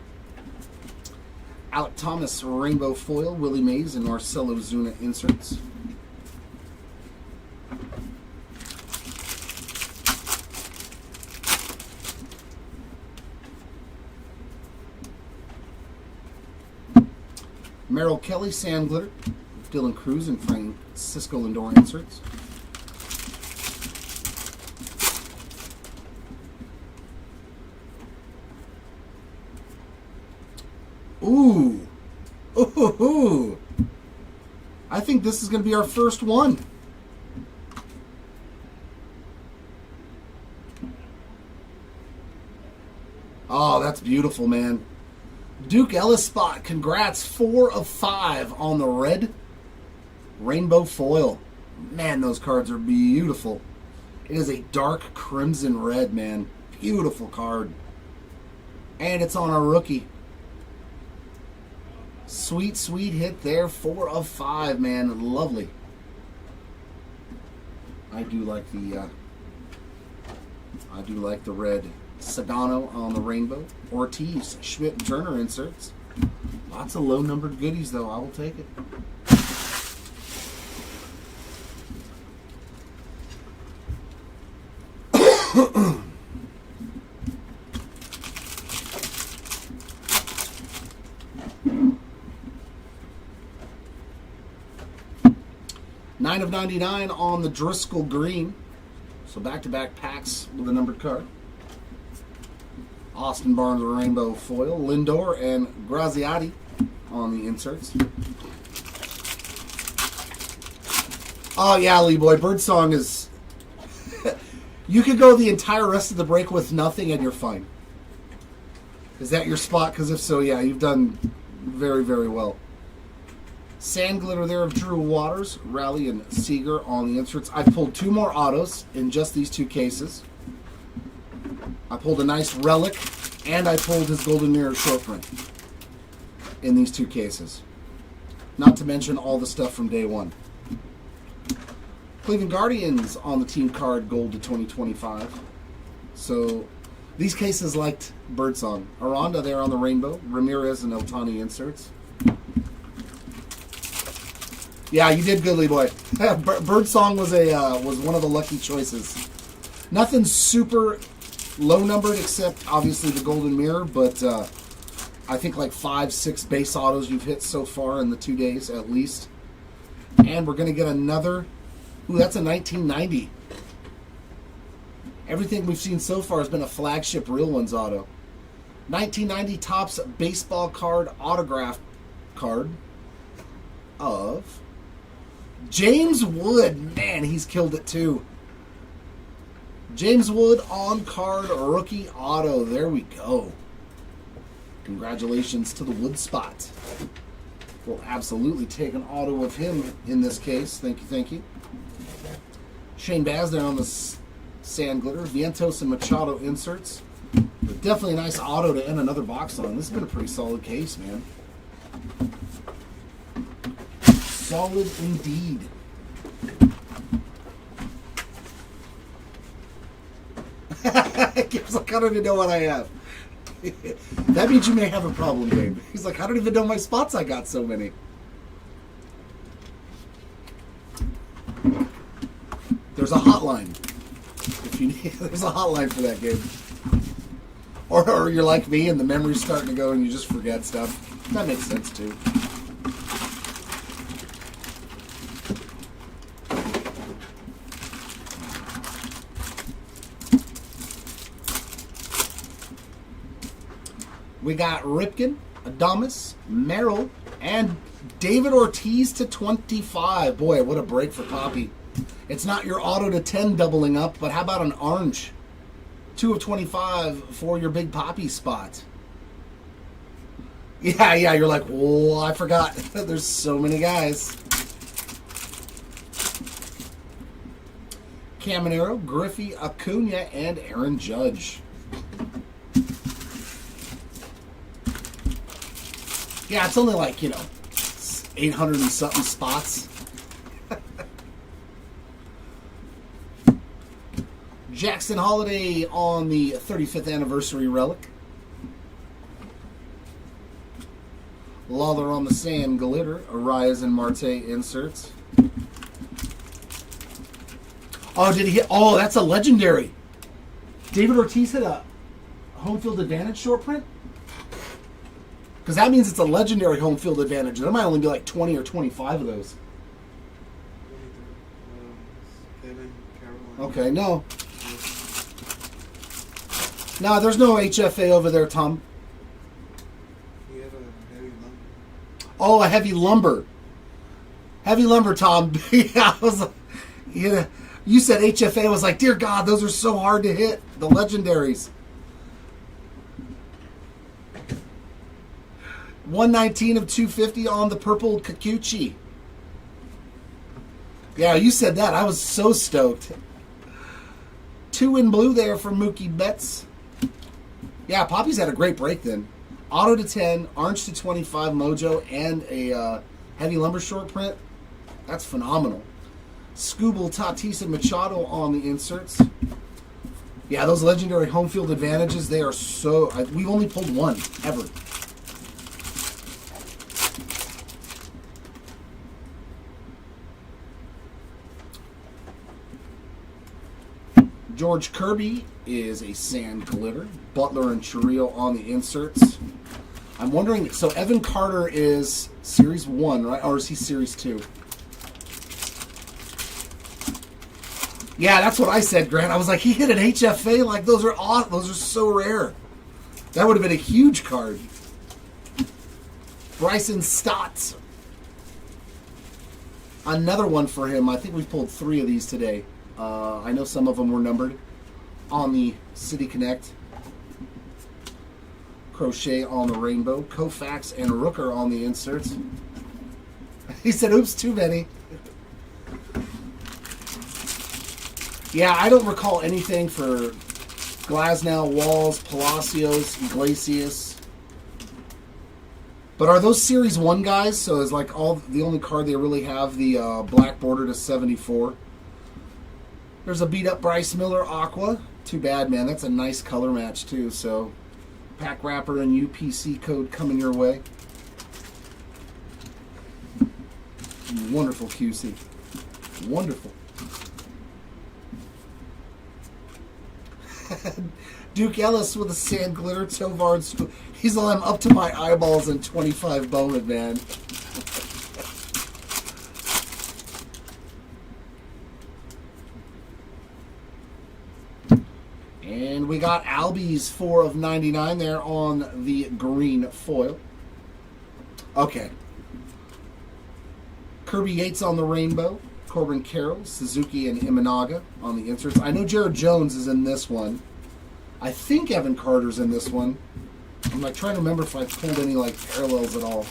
Alec Thomas rainbow foil. Willie Mays and Marcelo Zuna inserts. Merrill Kelly, Sand Glitter, Dylan Cruz, and Francisco Lindor inserts. Ooh. Ooh. I think this is going to be our first one. Oh, that's beautiful, man. Duke Ellis spot, congrats, 4 of 5 on the red rainbow foil. Man, those cards are beautiful. It is a dark crimson red, man. Beautiful card. And it's on our rookie. Sweet, sweet hit there, 4 of 5, man. Lovely. I do like the red. Sagano on the rainbow. Ortiz, Schmidt, and Turner inserts. Lots of low-numbered goodies, though. I will take it. Nine of 99 on the Driscoll green. So back-to-back packs with a numbered card. Austin Barnes rainbow foil, Lindor and Graziati on the inserts. Oh yeah, Lee Boy, Birdsong is... You could go the entire rest of the break with nothing and you're fine. Is that your spot? Because if so, yeah, you've done very, very well. Sand glitter there of Drew Waters, Raleigh, and Seager on the inserts. I pulled 2 more autos in just these 2 cases. I pulled a nice relic, and I pulled his Golden Mirror short print in these 2 cases. Not to mention all the stuff from day 1. Cleveland Guardians on the team card, gold to 2025. So these cases liked Birdsong. Aranda there on the rainbow, Ramirez and Ohtani inserts. Yeah, you did good, Lee Boy. Birdsong was one of the lucky choices. Nothing super low numbered except obviously the Golden Mirror, but I think like 5-6 base autos you've hit so far in the 2 days at least. And we're going to get another. Ooh, that's a 1990. Everything we've seen so far has been a flagship Real Ones auto. 1990 Topps baseball card autograph card of James Wood. Man, he's killed it too. James Wood on card rookie auto. There we go. Congratulations to the Wood spot. We'll absolutely take an auto of him in this case. Thank you, thank you. Shane Baz there on the Sand Glitter. Vientos and Machado inserts. But definitely a nice auto to end another box on. This has been a pretty solid case, man. Solid indeed. Gabe's like, I don't even know what I have. That means you may have a problem, Gabe. He's like, I don't even know my spots. I got so many. There's a hotline. If you need, there's a hotline for that, Gabe. Or you're like me and the memory's starting to go and you just forget stuff. That makes sense too. We got Ripken, Adames, Merrill, and David Ortiz to 25. Boy, what a break for Poppy. It's not your auto to 10 doubling up, but how about an orange? 2 of 25 for your big Poppy spot. Yeah, you're like, whoa, I forgot. There's so many guys. Caminero, Griffey, Acuna, and Aaron Judge. Yeah, it's only like, 800 and something spots. Jackson Holiday on the 35th anniversary relic. Lawler on the Sand Glitter. Arias and Marte inserts. Oh, did he hit? Oh, that's a legendary. David Ortiz hit a home field advantage short print? Because that means it's a legendary home field advantage. There might only be like 20 or 25 of those. Okay, no. No, there's no HFA over there, Tom. He had a heavy lumber. Oh, a heavy lumber. Heavy lumber, Tom. Yeah, I was like, you said HFA. I was like, dear God, those are so hard to hit. The legendaries. 119 of 250 on the purple Kikuchi. Yeah, you said that. I was so stoked. 2 in blue there for Mookie Betts. Yeah, Poppy's had a great break then. Auto to 10, orange to 25 Mojo, and a heavy lumber short print. That's phenomenal. Scooble, Tatis, and Machado on the inserts. Yeah, those legendary home field advantages, they are so... we've only pulled one, ever. George Kirby is a Sand Glitter. Butler and Churrillo on the inserts. I'm wondering, so Evan Carter is Series 1, right? Or is he Series 2? Yeah, that's what I said, Grant. I was like, he hit an HFA? Like, those are awesome. Those are so rare. That would have been a huge card. Bryson Stott. Another one for him. I think we've pulled 3 of these today. I know some of them were numbered on the City Connect. Crochet on the rainbow. Koufax and Rooker on the inserts. He said, oops, too many. Yeah, I don't recall anything for Glasnow, Walls, Palacios, Iglesias. But are those Series 1 guys? So is like the only card they really have the black border to 74. There's a beat up Bryce Miller Aqua. Too bad, man. That's a nice color match too. So pack wrapper and UPC code coming your way. Wonderful QC. Wonderful. Duke Ellis with a Sand Glitter, Tovar. He's like, I'm up to my eyeballs in 25 Bowman, man. And we got Albies 4 of 99 there on the green foil. Okay. Kirby Yates on the rainbow. Corbin Carroll, Suzuki, and Imanaga on the inserts. I know Jared Jones is in this one. I think Evan Carter's in this one. I'm like trying to remember if I pulled any like parallels at all.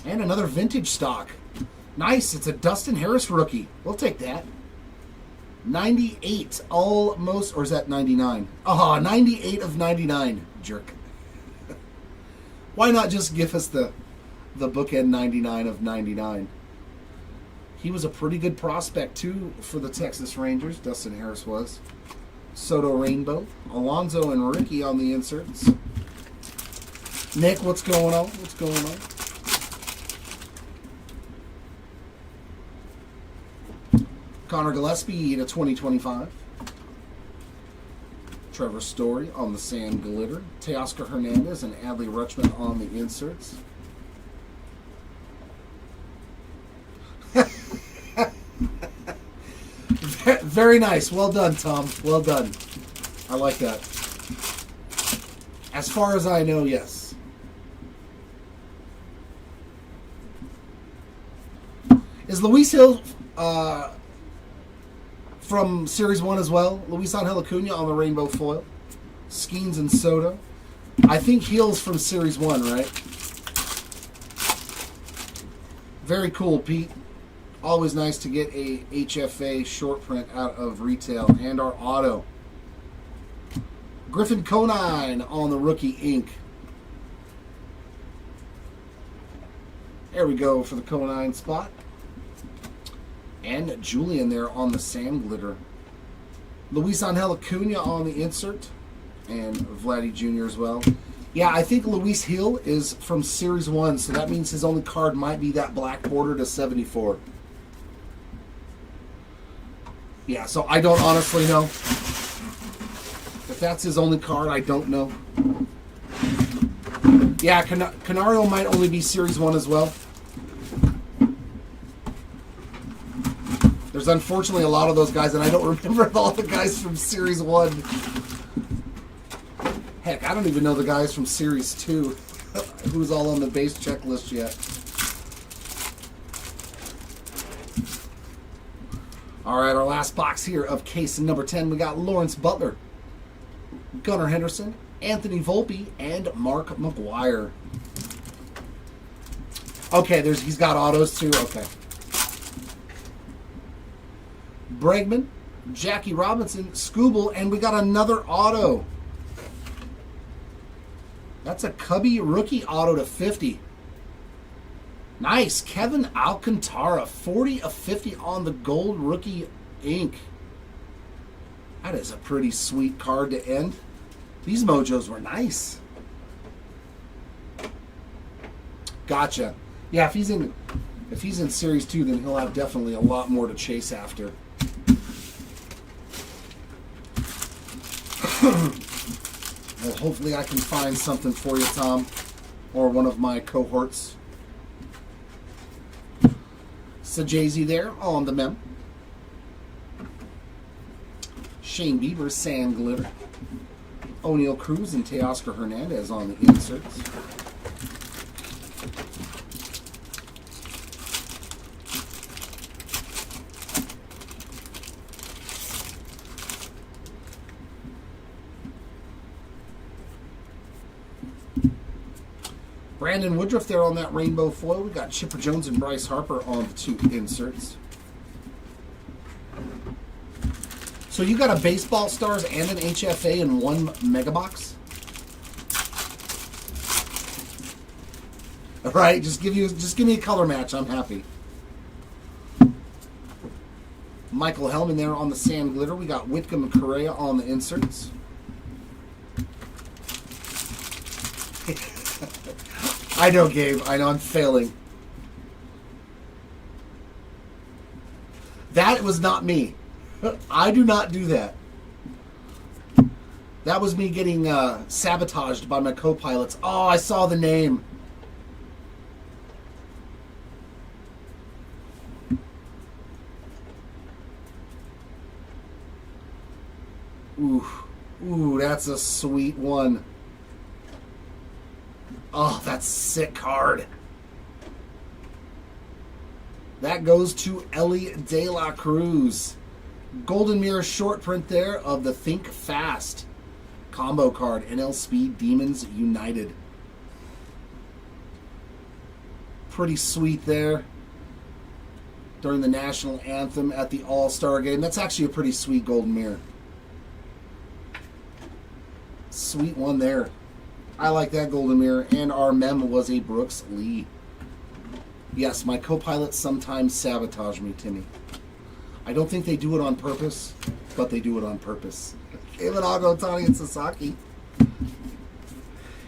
And another vintage stock. Nice. It's a Dustin Harris rookie. We'll take that. 98 almost, or is that 99? Oh, 98 of 99. Jerk. Why not just give us the bookend 99 of 99? He was a pretty good prospect, too, for the Texas Rangers. Dustin Harris was. Soto Rainbow. Alonzo and Ricky on the inserts. Nick, what's going on? What's going on? Connor Gillespie to 2025. Trevor Story on the sand glitter. Teoscar Hernandez and Adley Rutschman on the inserts. Very nice. Well done, Tom. Well done. I like that. As far as I know, yes. Is Luis Hill from Series 1 as well? Luis Angel Acuna on the rainbow foil. Skeens and Soto. I think Hill's from Series 1, right? Very cool, Pete. Always nice to get a HFA short print out of retail. And our auto. Griffin Conine on the rookie ink. There we go for the Conine spot. And Julian there on the sand glitter. Luis Angel Acuna on the insert. And Vladdy Jr. as well. Yeah, I think Luis Hill is from Series 1, so that means his only card might be that black border to 74. Yeah, so I don't honestly know. If that's his only card, I don't know. Yeah, Canario might only be Series 1 as well. There's unfortunately a lot of those guys, and I don't remember all the guys from Series 1. Heck, I don't even know the guys from Series 2. Who's all on the base checklist yet. All right, our last box here of case number 10. We got Lawrence Butler, Gunnar Henderson, Anthony Volpe, and Mark McGuire. Okay, he's got autos too. Okay. Bregman, Jackie Robinson, Scooble, and we got another auto. That's a Cubby rookie auto to 50. Nice. Kevin Alcantara, 40 of 50 on the gold rookie ink. That is a pretty sweet card to end. These mojos were nice. Gotcha. Yeah, if he's in Series 2, then he'll have definitely a lot more to chase after. Well, hopefully I can find something for you, Tom, or one of my cohorts. Sajazi there on the mem. Shane Bieber, sand glitter. O'Neal Cruz and Teoscar Hernandez on the inserts. Brandon Woodruff there on that rainbow foil. We got Chipper Jones and Bryce Harper on the two inserts. So you got a Baseball Stars and an HFA in one mega box? All right, just give me a color match. I'm happy. Michael Hellman there on the sand glitter. We got Whitcomb and Correa on the inserts. I know, Gabe. I know I'm failing. That was not me. I do not do that. That was me getting sabotaged by my co-pilots. Oh, I saw the name. Ooh, ooh, that's a sweet one. Oh, that's a sick card. That goes to Ellie De La Cruz. Golden Mirror short print there of the Think Fast combo card. NL Speed Demons United. Pretty sweet there. During the national anthem at the All-Star game. That's actually a pretty sweet Golden Mirror. Sweet one there. I like that Golden Mirror. And our mem was a Brooks Lee. Yes, my co-pilots sometimes sabotage me, Timmy. I don't think they do it on purpose, but they do it on purpose. David Ago, Tani, and Sasaki.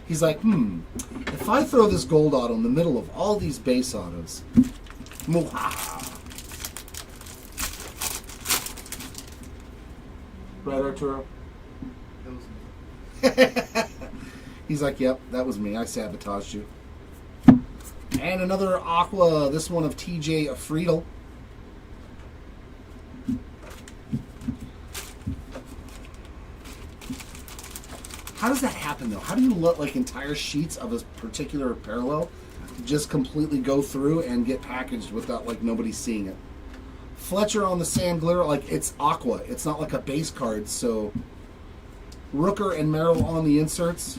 He's like, if I throw this gold auto in the middle of all these base autos, muha. Right, Arturo? That was He's like, yep, that was me. I sabotaged you. And another Aqua, this one of TJ Friedel. How does that happen, though? How do you let, like, entire sheets of a particular parallel just completely go through and get packaged without, like, nobody seeing it? Fletcher on the Sand Glitter, like, it's Aqua. It's not like a base card, so... Rooker and Merrill on the inserts.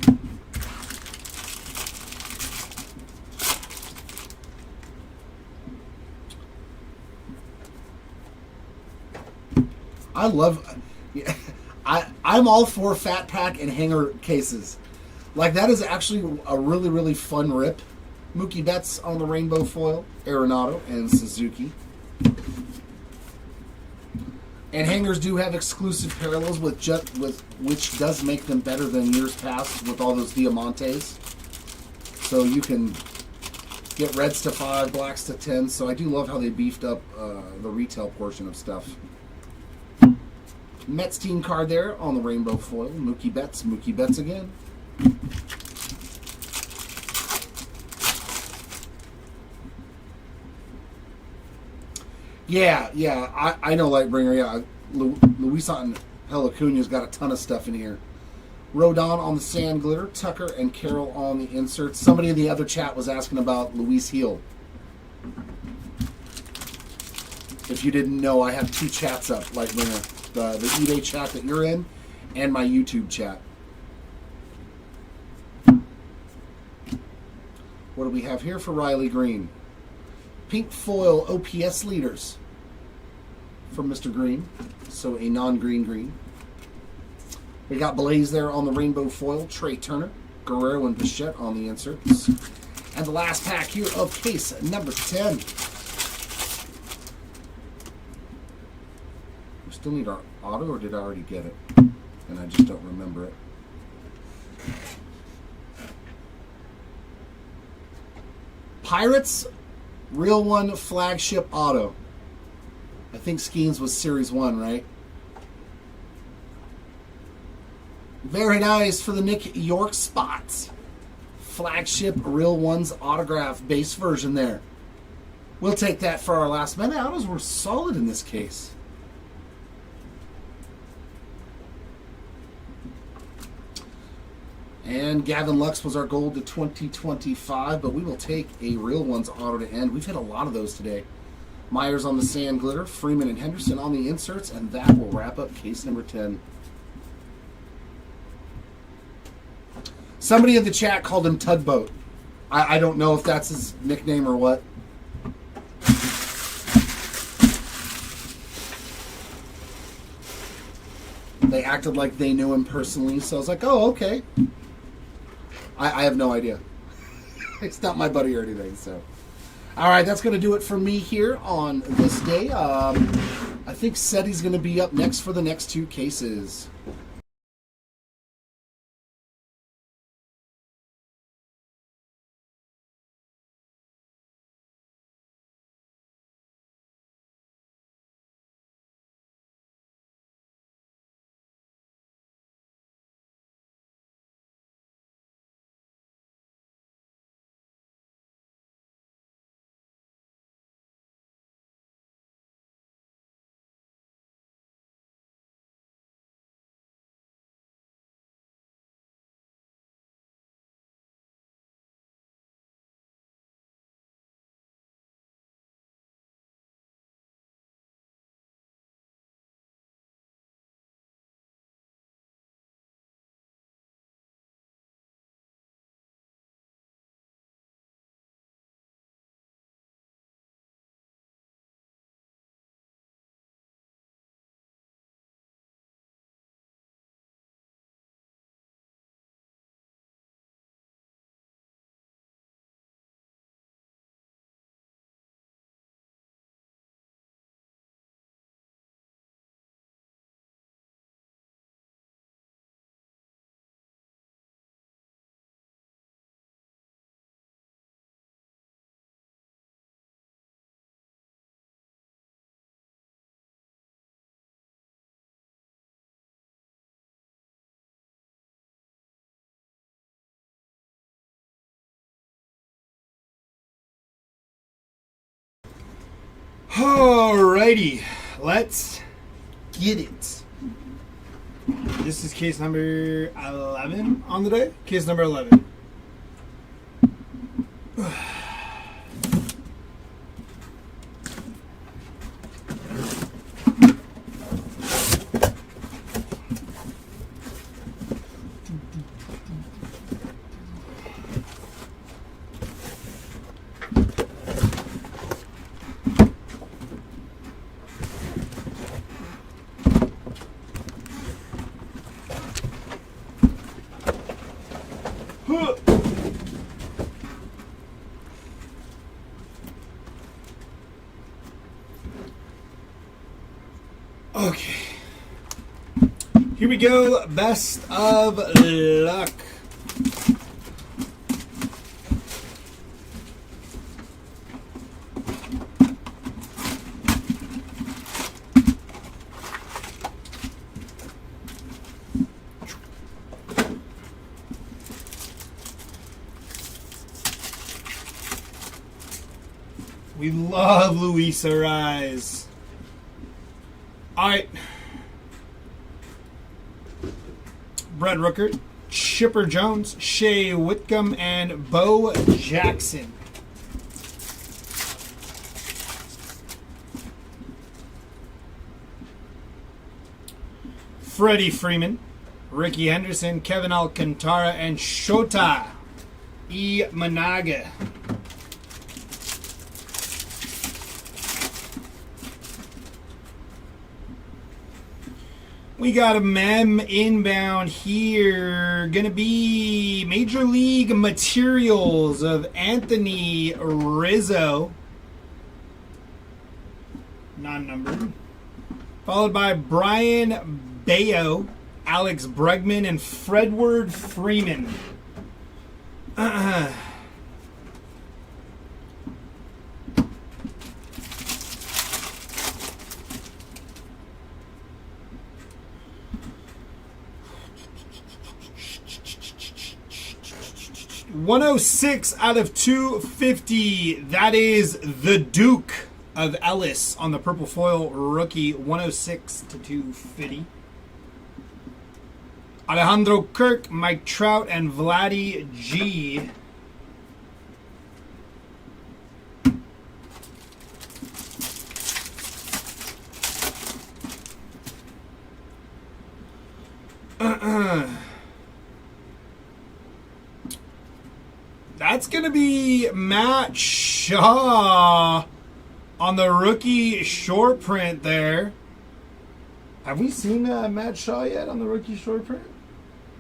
I love... I'm all for fat pack and hanger cases. Like, that is actually a really, really fun rip. Mookie Betts on the rainbow foil, Arenado, and Suzuki. And hangers do have exclusive parallels with which does make them better than years past with all those Diamantes. So you can get reds to 5, blacks to 10. So I do love how they beefed up the retail portion of stuff. Mets team card there on the rainbow foil. Mookie Betts again. Yeah, I know Lightbringer. Yeah, Luis Acuña's got a ton of stuff in here. Rodon on the Sand Glitter, Tucker and Carroll on the inserts. Somebody in the other chat was asking about Luis Heel. If you didn't know, I have 2 chats up, Lightbringer. The eBay chat that you're in, and my YouTube chat. What do we have here for Riley Green? Pink foil OPS leaders from Mr. Green. So a non-green green. We got Blaze there on the rainbow foil. Trey Turner, Guerrero, and Bichette on the inserts. And the last pack here of case number 10. We still need our auto, or did I already get it? And I just don't remember it. Pirates, real one flagship auto. I think Skeens was Series 1, right? Very nice for the Nick York spots. Flagship real one's autograph base version there. We'll take that for our last minute. Autos were solid in this case. And Gavin Lux was our gold to 2025, but we will take a real one's auto to end. We've hit a lot of those today. Myers on the Sand Glitter, Freeman and Henderson on the inserts, and that will wrap up case number 10. Somebody in the chat called him Tugboat. I don't know if that's his nickname or what. They acted like they knew him personally, so I was like, oh, okay. I have no idea. It's not my buddy or anything, so. All right, that's going to do it for me here on this day. I think Seti's going to be up next for the next 2 cases. Alrighty, let's. Get it. This is case number 11 on the day. Case number 11. Okay. Here we go. Best of luck. We love Luis Ariz. All right. Brett Rookert, Chipper Jones, Shea Whitcomb, and Bo Jackson. Freddie Freeman, Ricky Henderson, Kevin Alcantara, and Shota Imanaga. We got a mem inbound here. Gonna be Major League Materials of Anthony Rizzo. Non-numbered. Followed by Brian Bayo, Alex Bregman, and Fredward Freeman. 106 out of 250. That is the Duke of Ellis on the purple foil rookie. 106 to 250. Alejandro Kirk, Mike Trout, and Vladdy G. That's going to be Matt Shaw on the rookie short print there. Have we seen Matt Shaw yet on the rookie short print?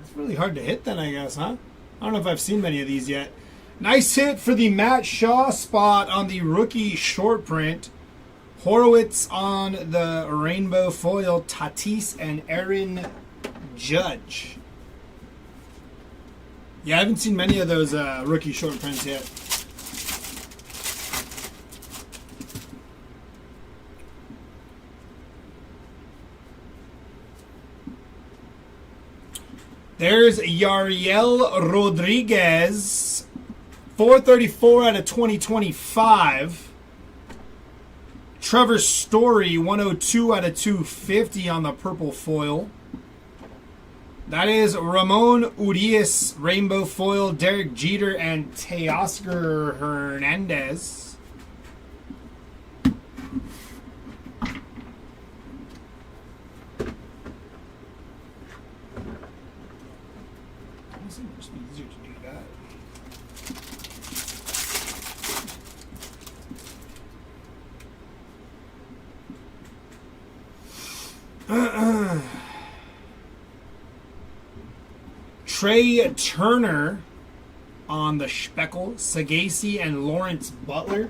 It's really hard to hit then, I guess, huh? I don't know if I've seen many of these yet. Nice hit for the Matt Shaw spot on the rookie short print. Horowitz on the rainbow foil, Tatis and Aaron Judge. Yeah, I haven't seen many of those rookie short prints yet. There's Yariel Rodriguez, 434 out of 2025. Trevor Story, 102 out of 250 on the purple foil. That is Ramon Urias, rainbow foil, Derek Jeter, and Teoscar Hernandez. Honestly, it must be easier to do that. Trey Turner on the Speckle, Sagasi, and Lawrence Butler.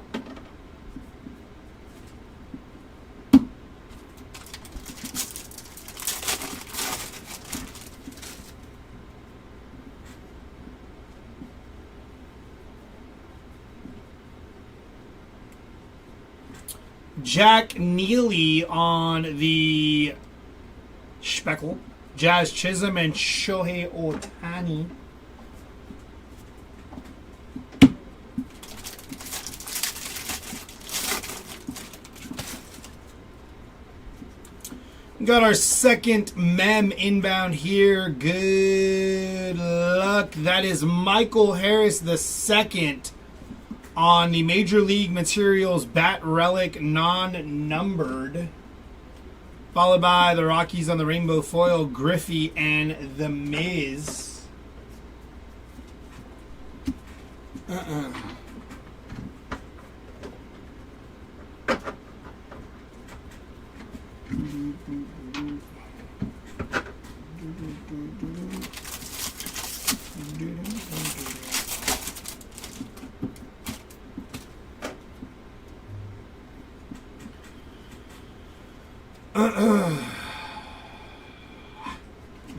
Jack Neely on the Speckle. Jazz Chisholm and Shohei Ohtani. Got our second mem inbound here. Good luck. That is Michael Harris the second on the Major League Materials Bat Relic non-numbered. Followed by the Rockies on the Rainbow Foil, Griffey and The Miz.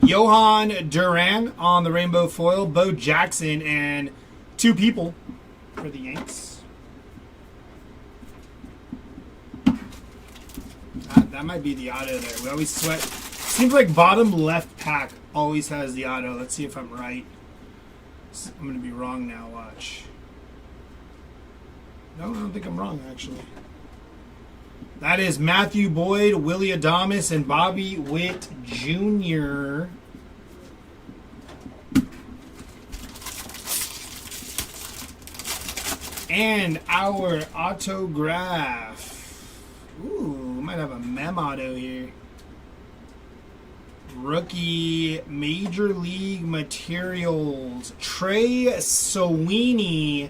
Johan Duran on the Rainbow Foil, Bo Jackson, and two people for the Yanks. That might be the auto there. We always sweat. Seems like bottom left pack always has the auto. Let's see if I'm right. I'm going to be wrong now. Watch. No, I don't think I'm wrong, actually. That is Matthew Boyd, Willie Adames, and Bobby Witt Jr. And our autograph. Ooh, might have a mem auto here. Rookie Major League Materials. Trey Sweeney.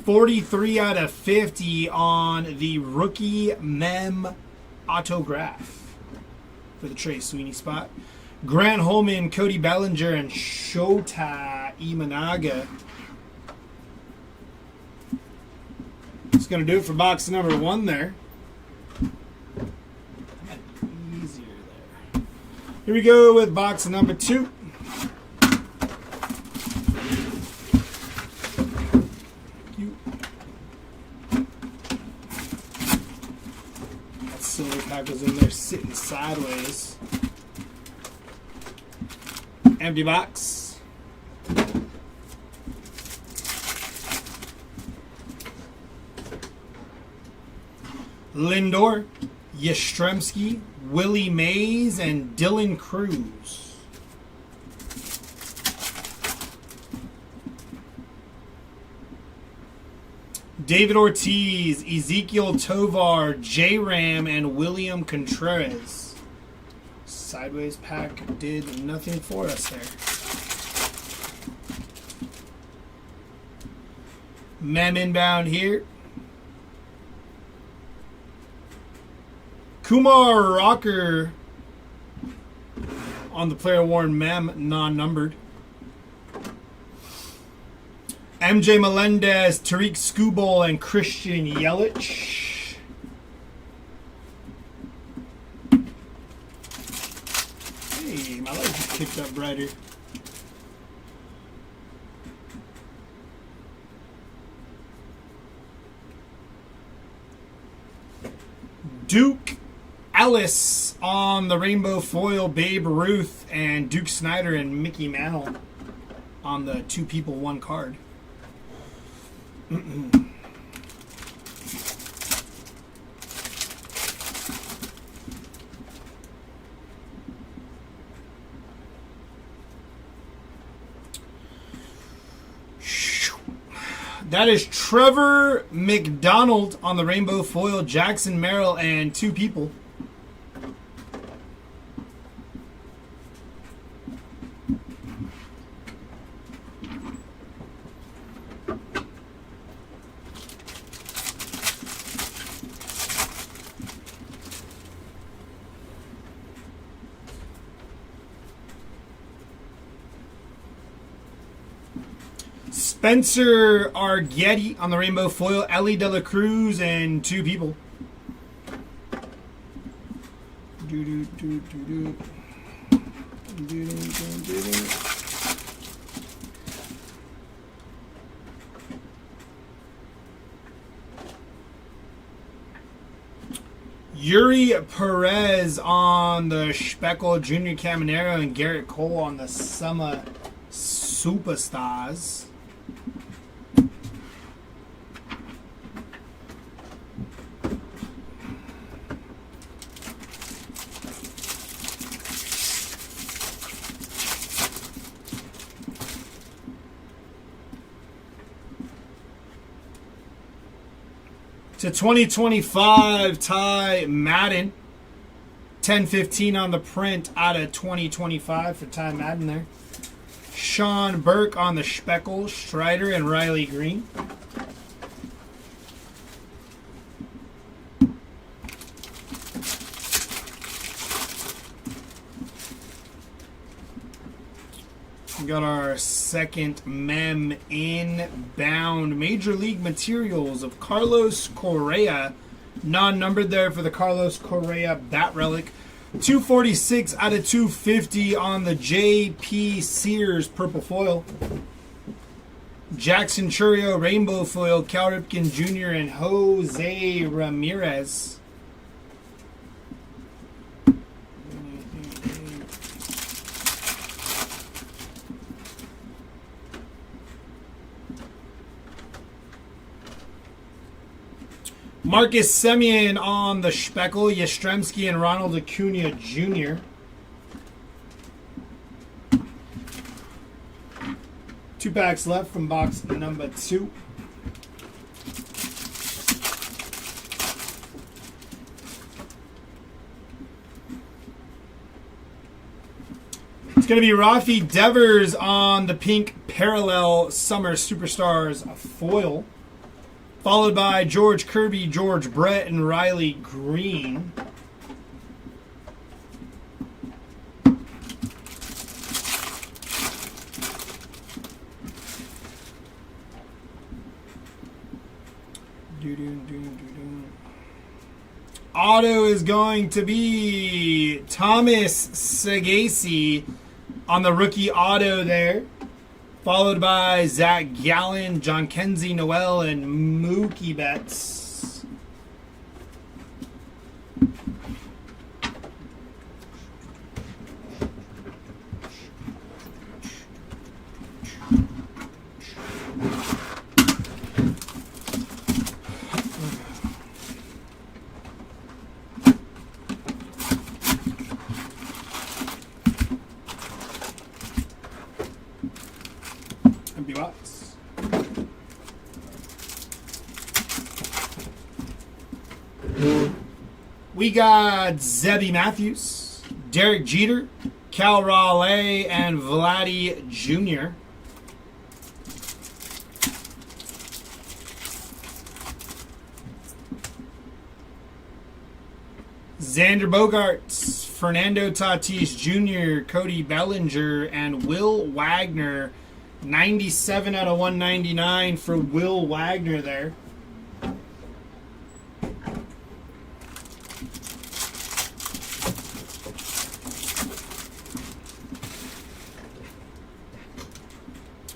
43 out of 50 on the rookie mem autograph for the Trey Sweeney spot. Grant Holman, Cody Bellinger, and Shota Imanaga. It's going to do it for box number 1 there. Easier there. Here we go with box number 2. Silver pack was in there sitting sideways. Empty box. Lindor, Yastrzemski, Willie Mays, and Dylan Cruz. David Ortiz, Ezekiel Tovar, J-Ram, and William Contreras. Sideways pack did nothing for us there. Mem inbound here. Kumar Rocker on the player worn mem, non-numbered. MJ Melendez, Tariq Skubal, and Christian Yelich. Hey, my light just kicked up brighter. Duke Ellis on the Rainbow Foil, Babe Ruth, and Duke Snyder and Mickey Mantle on the two people, one card. That is Trevor McDonald on the Rainbow Foil, Jackson Merrill, and two people. Spencer Arguetti on the Rainbow Foil, Ellie De La Cruz, and two people. Yuri Perez on the Speckle, Junior Caminero, and Garrett Cole on the Summer Superstars. To 2025, Ty Madden. 10-15 on the print out of 2025 for Ty Madden there. Sean Burke on the Speckle, Strider, and Riley Green. We got our second mem inbound. Major League Materials of Carlos Correa. Non-numbered there for the Carlos Correa Bat Relic. 246 out of 250 on the J.P. Sears Purple Foil. Jackson Churio Rainbow Foil, Cal Ripken Jr. and Jose Ramirez. Marcus Semien on the Speckle, Yastrzemski and Ronald Acuna Jr. Two packs left from box number 2. It's going to be Rafi Devers on the pink parallel Summer Superstars foil. Followed by George Kirby, George Brett, and Riley Green. Auto is going to be Thomas Sagasi on the rookie auto there. Followed by Zach Gallen, John Kenzie Noel, and Mookie Betts. Empty box. We got Zebby Matthews, Derek Jeter, Cal Raleigh, and Vladdy Jr. Xander Bogaerts, Fernando Tatis Jr., Cody Bellinger, and Will Wagner. 97 out of 199 for Will Wagner there.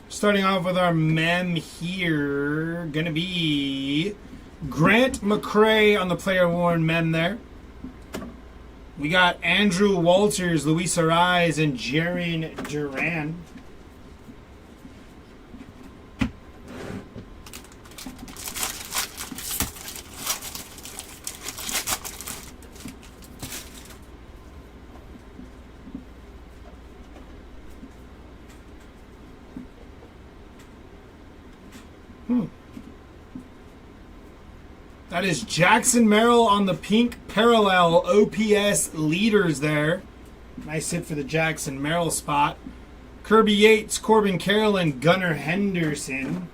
Starting off with our mem here, gonna be Grant McCray on the player worn mem there. We got Andrew Walters, Luis Arraez, and Jaron Duran. That is Jackson Merrill on the pink parallel OPS leaders there. Nice hit for the Jackson Merrill spot. Kirby Yates, Corbin Carroll, and Gunnar Henderson.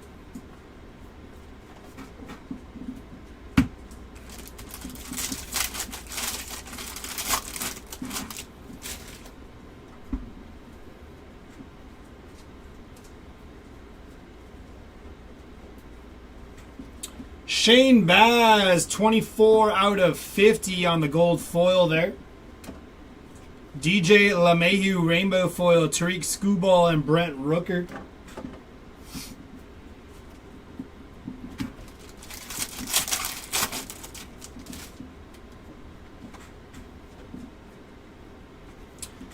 Shane Baz, 24 out of 50 on the gold foil there. DJ LeMahieu, rainbow foil, Tariq Skubal, and Brent Rooker.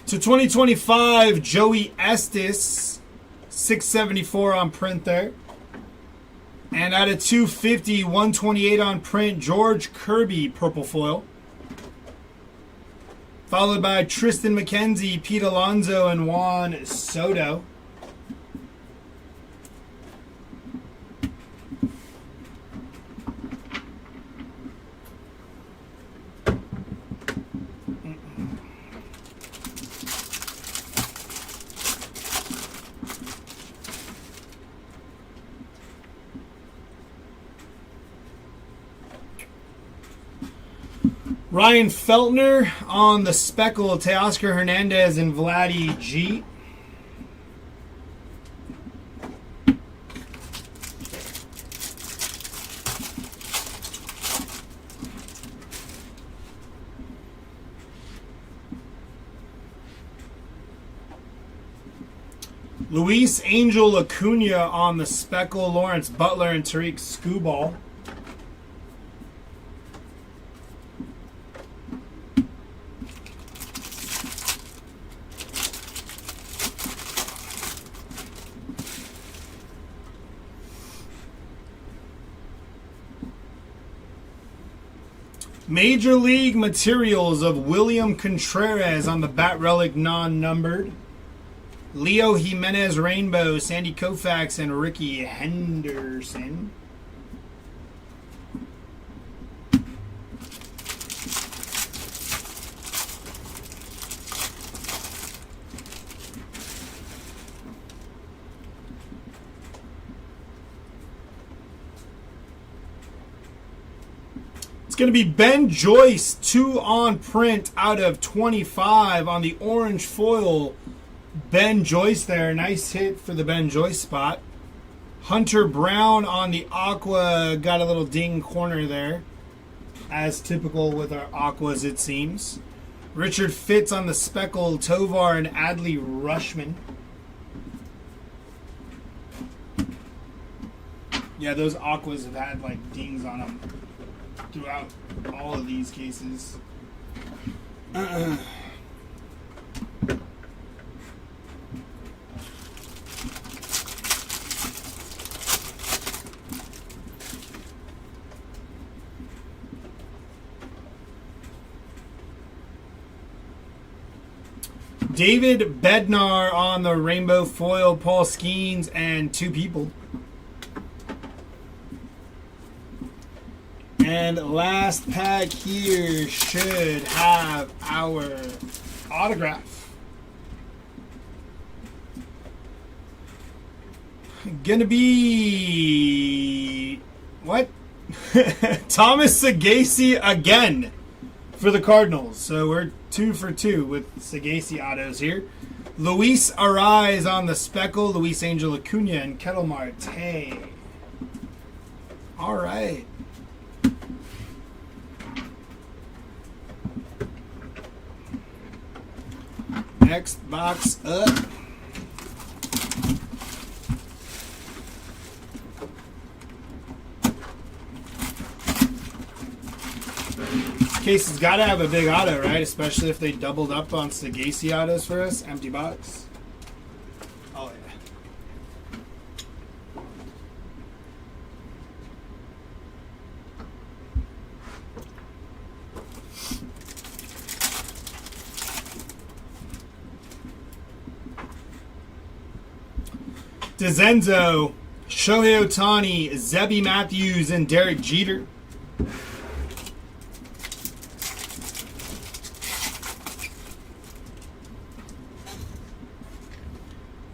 To 2025, Joey Estes, 674 on print there. And out of 250, 128 on print, George Kirby, purple foil. Followed by Tristan McKenzie, Pete Alonso, and Juan Soto. Ryan Feltner on the Speckle, Teoscar Hernandez and Vladdy G. Luis Angel Acuna on the Speckle, Lawrence Butler and Tariq Skubal. Major League Materials of William Contreras on the Bat Relic non-numbered. Leo Jimenez Rainbow, Sandy Koufax, and Ricky Henderson. It's going to be Ben Joyce, 2 on print out of 25 on the orange foil. Ben Joyce there. Nice hit for the Ben Joyce spot. Hunter Brown on the aqua. Got a little ding corner there. As typical with our aquas, it seems. Richard Fitz on the Speckle. Tovar and Adley Rushman. Yeah, those aquas have had like dings on them throughout all of these cases. David Bednar on the rainbow foil, Paul Skeens, and 2 people. And last pack here should have our autograph. Gonna be... what? Thomas Sagasi again for the Cardinals. So we're 2 for 2 with Sagasi autos here. Luis Arraez on the Speckle, Luis Angel Acuna, and Ketel Marte. All right. Next box up. Case has got to have a big auto, right? Especially if they doubled up on Sagasi autos for us. Empty box. Oh, yeah. DeZenzo, Shohei Ohtani, Zebby Matthews, and Derek Jeter.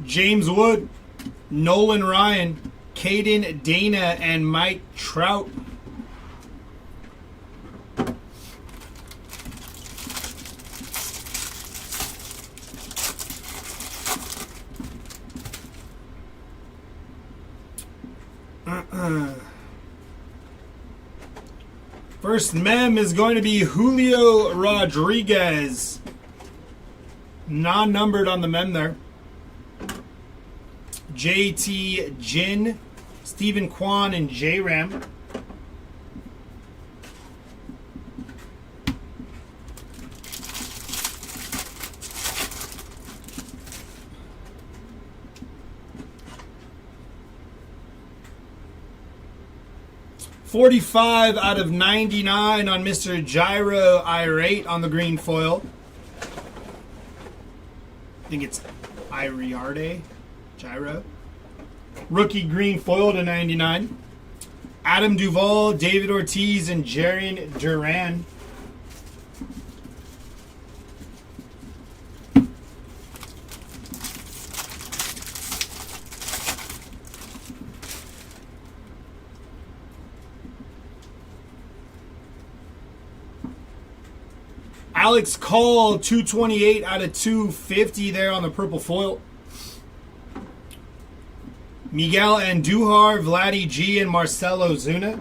James Wood, Nolan Ryan, Caden Dana, and Mike Trout. First mem is going to be Julio Rodriguez. Non-numbered on the mem there. JT Jin, Stephen Kwan, and J-Ram. $45 out of 99 on Mr. Gyro Irate on the green foil. I think it's Iriarde. Gyro. Rookie green foil to 99. Adam Duvall, David Ortiz, and Jarian Duran. Alex Call, 228 out of 250 there on the purple foil. Miguel Andujar, Vladdy G, and Marcelo Zuna.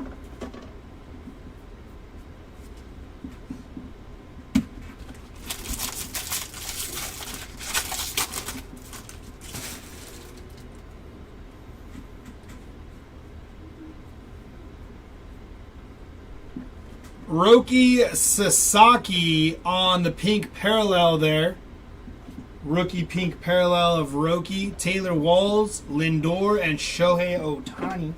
Roki Sasaki on the pink parallel there. Rookie pink parallel of Roki. Taylor Walls, Lindor, and Shohei Ohtani.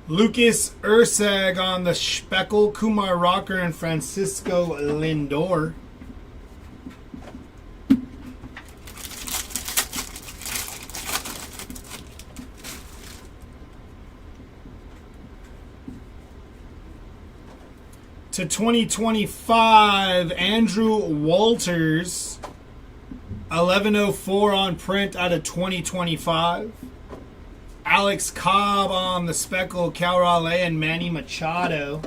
Lucas Ursag on the Speckle, Kumar Rocker, and Francisco Lindor. To 2025, Andrew Walters, 1104 on print out of 2025. Alex Cobb on the Speckle, Cal Raleigh, and Manny Machado.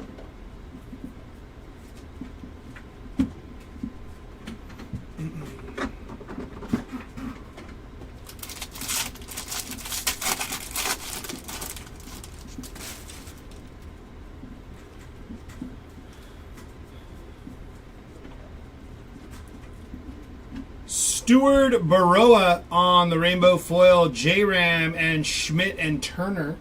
Stuart Baroa on the rainbow foil, J-Ram, and Schmidt and Turner.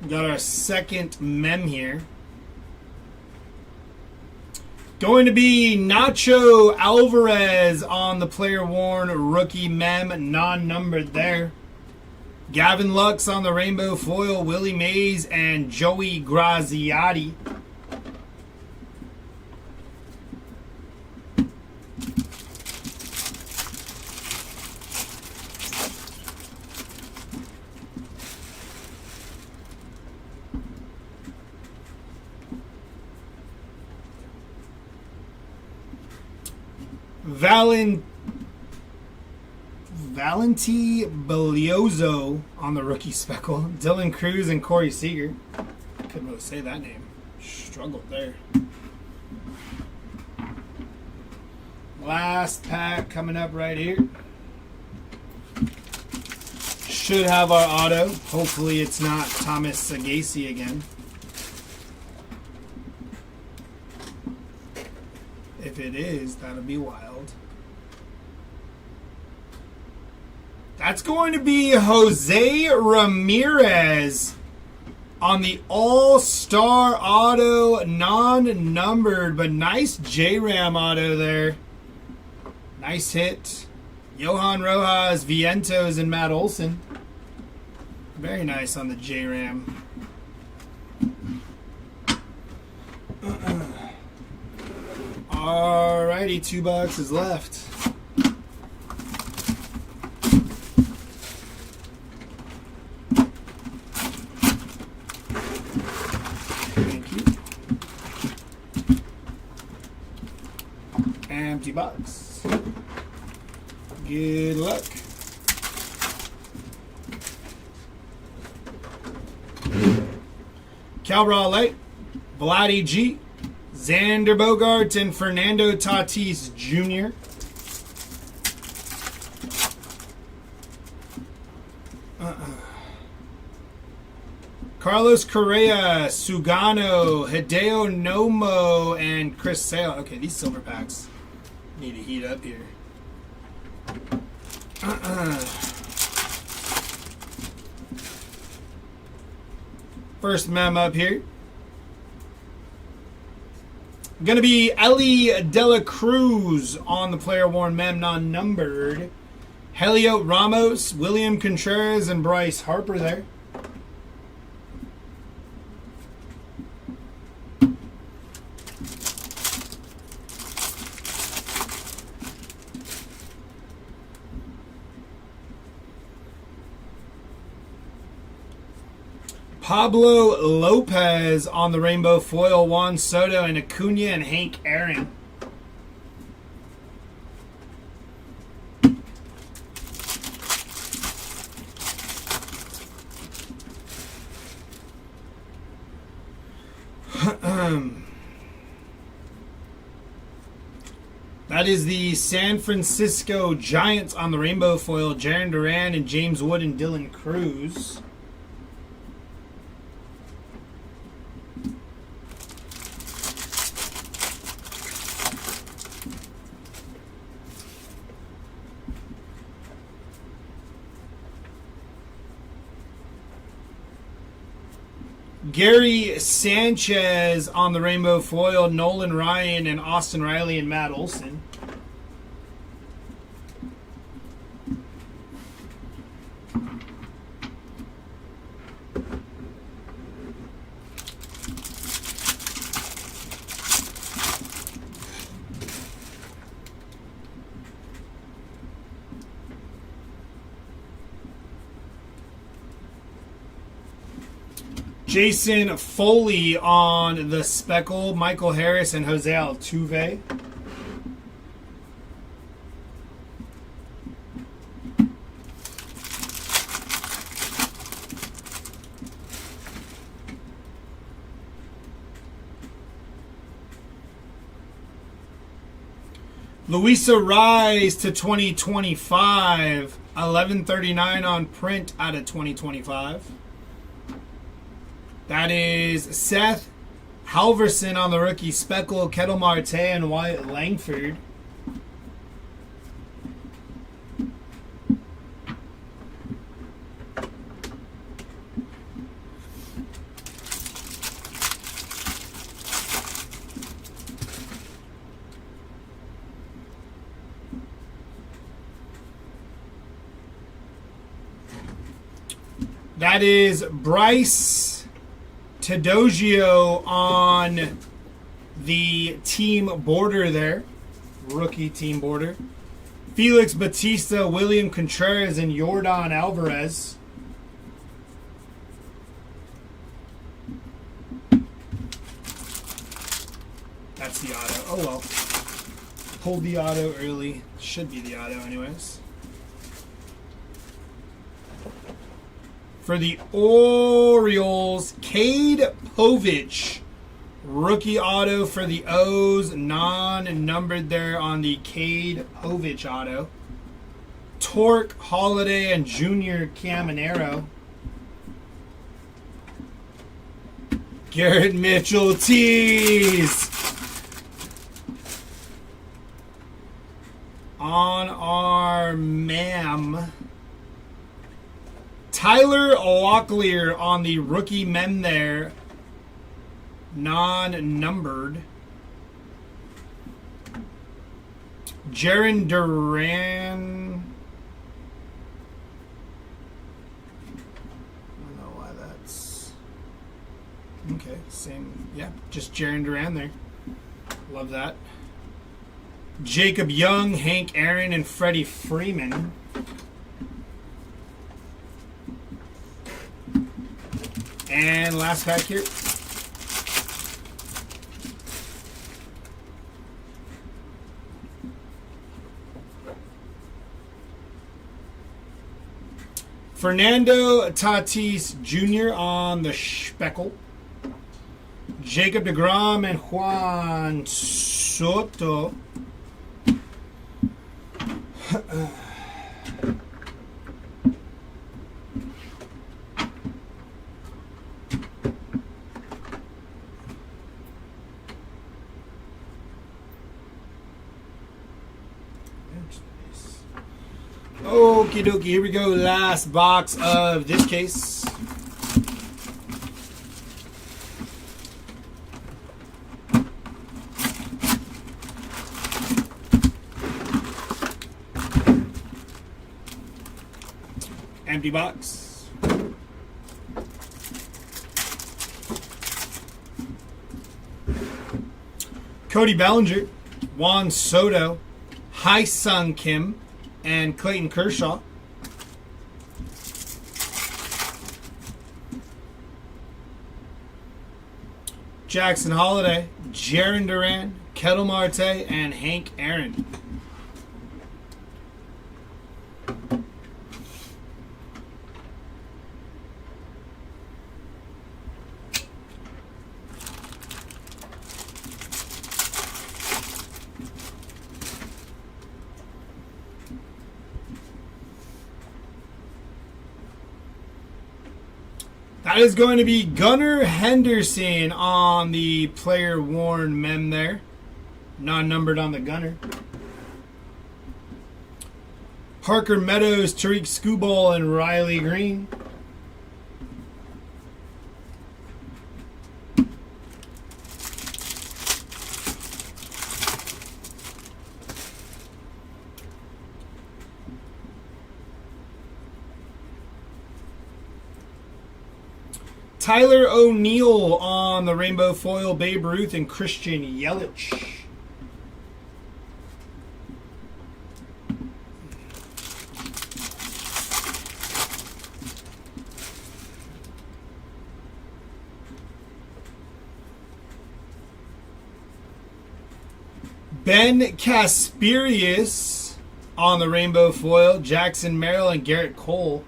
Got our second mem here. Going to be Nacho Alvarez on the player worn rookie mem, non-numbered there. Gavin Lux on the rainbow foil, Willie Mays, and Joey Graziotti. Valenti Belioso on the rookie speckle. Dylan Cruz and Corey Seager. Couldn't really say that name. Struggled there. Last pack coming up right here. Should have our auto. Hopefully it's not Thomas Sagasi again. If it is, that'll be wild. That's going to be Jose Ramirez on the All-Star Auto, non-numbered, but nice J-Ram auto there. Nice hit. Johan Rojas, Vientos, and Matt Olson. Very nice on the J-Ram. Alrighty, 2 boxes left. Empty box. Good luck. Cal Raleigh, Vladdy G, Xander Bogaerts, and Fernando Tatis Jr. Carlos Correa, Sugano, Hideo Nomo, and Chris Sale. Okay, these silver packs need to heat up here. First mem up here. Going to be Ellie Dela Cruz on the player worn mem, non-numbered. Heliot Ramos, William Contreras, and Bryce Harper there. Pablo Lopez on the rainbow foil. Juan Soto and Acuna and Hank Aaron. That is the San Francisco Giants on the rainbow foil. Jarren Duran and James Wood and Dylan Cruz. Gary Sanchez on the rainbow foil. Nolan Ryan and Austin Riley and Matt Olson. Jason Foley on the speckle. Michael Harris and Jose Altuve. Luisa Rise to 2025. 1139 on print out of 2025. That is Seth Halverson on the rookie speckle, Kettle Marte and Wyatt Langford. That is Bryce Tedoggio on the team border there. Rookie team border. Felix Bautista, William Contreras, and Yordan Alvarez. That's the auto. Oh well. Pulled the auto early. Should be the auto anyways. For the Orioles, Cade Povich. Rookie auto for the O's. Non-numbered there on the Cade Povich auto. Torque, Holiday, and Junior Caminero. Garrett Mitchell tease. On our ma'am. Tyler Locklear on the rookie mem there. Non-numbered. Jarren Duran. I don't know why that's... Okay, same. Yeah, just Jarren Duran there. Love that. Jacob Young, Hank Aaron, and Freddie Freeman. And last pack here. Fernando Tatis Jr. on the speckle. Jacob deGrom and Juan Soto. Okie dokie, here we go. Last box of this case. Empty box. Cody Bellinger, Juan Soto, Hai-Sung Kim, and Clayton Kershaw. Jackson Holiday, Jaron Duran, Kettle Marte, and Hank Aaron. That is going to be Gunnar Henderson on the player worn mem there. Non-numbered on the Gunner. Parker Meadows, Tariq Skubal, and Riley Green. Tyler O'Neill on the rainbow foil, Babe Ruth and Christian Yelich. Ben Kasperius on the rainbow foil, Jackson Merrill and Garrett Cole.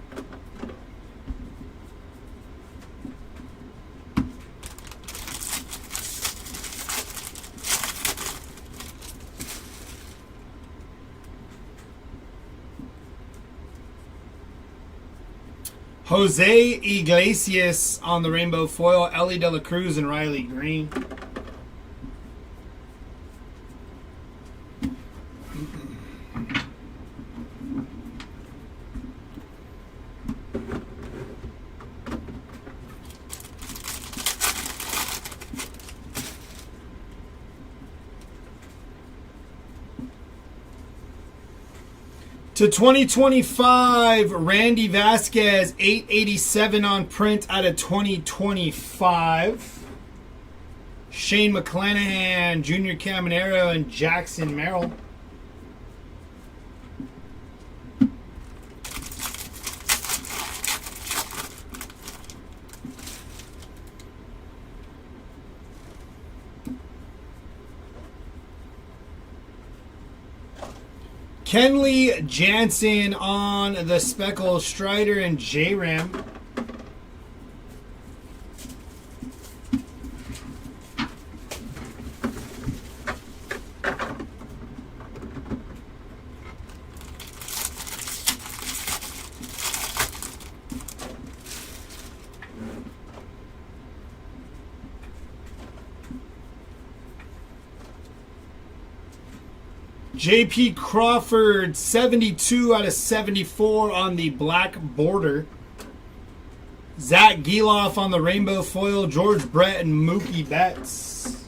Jose Iglesias on the rainbow foil, Ellie De La Cruz and Riley Green. To 2025, Randy Vasquez, 887 on print out of 2025. Shane McClanahan, Junior Caminero, and Jackson Merrill. Kenley Jansen on the Speckle, Strider and J-Ram. J.P. Crawford, 72 out of 74 on the black border. Zach Geloff on the rainbow foil, George Brett and Mookie Betts.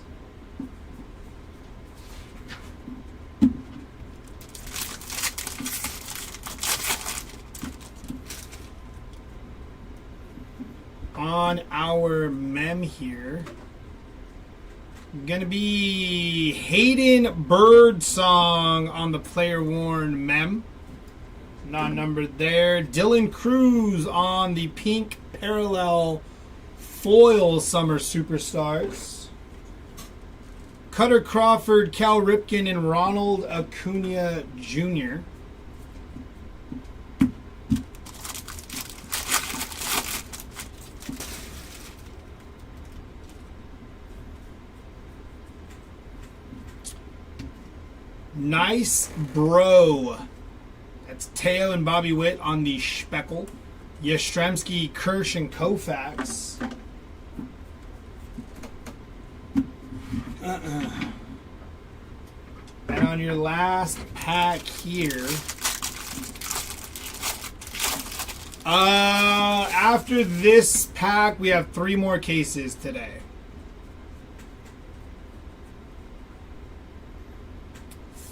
On our mem here, gonna be Hayden Birdsong on the player worn mem. Non-numbered there. Dylan Cruz on the pink parallel foil summer superstars. Cutter Crawford, Cal Ripken, and Ronald Acuna Jr. Nice bro. That's Teo and Bobby Witt on the Speckle. Yastrzemski, Kirsch, and Koufax. And on your last pack here, after this pack, we have 3 more cases today.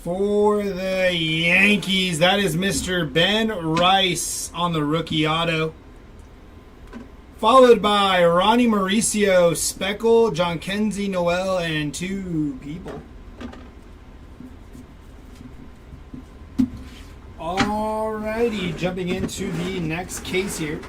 For the Yankees, that is Mr. Ben Rice on the rookie auto. Followed by Ronnie Mauricio, Speckle, John Kenzie, Noel, and 2 people. Alrighty, jumping into the next case here.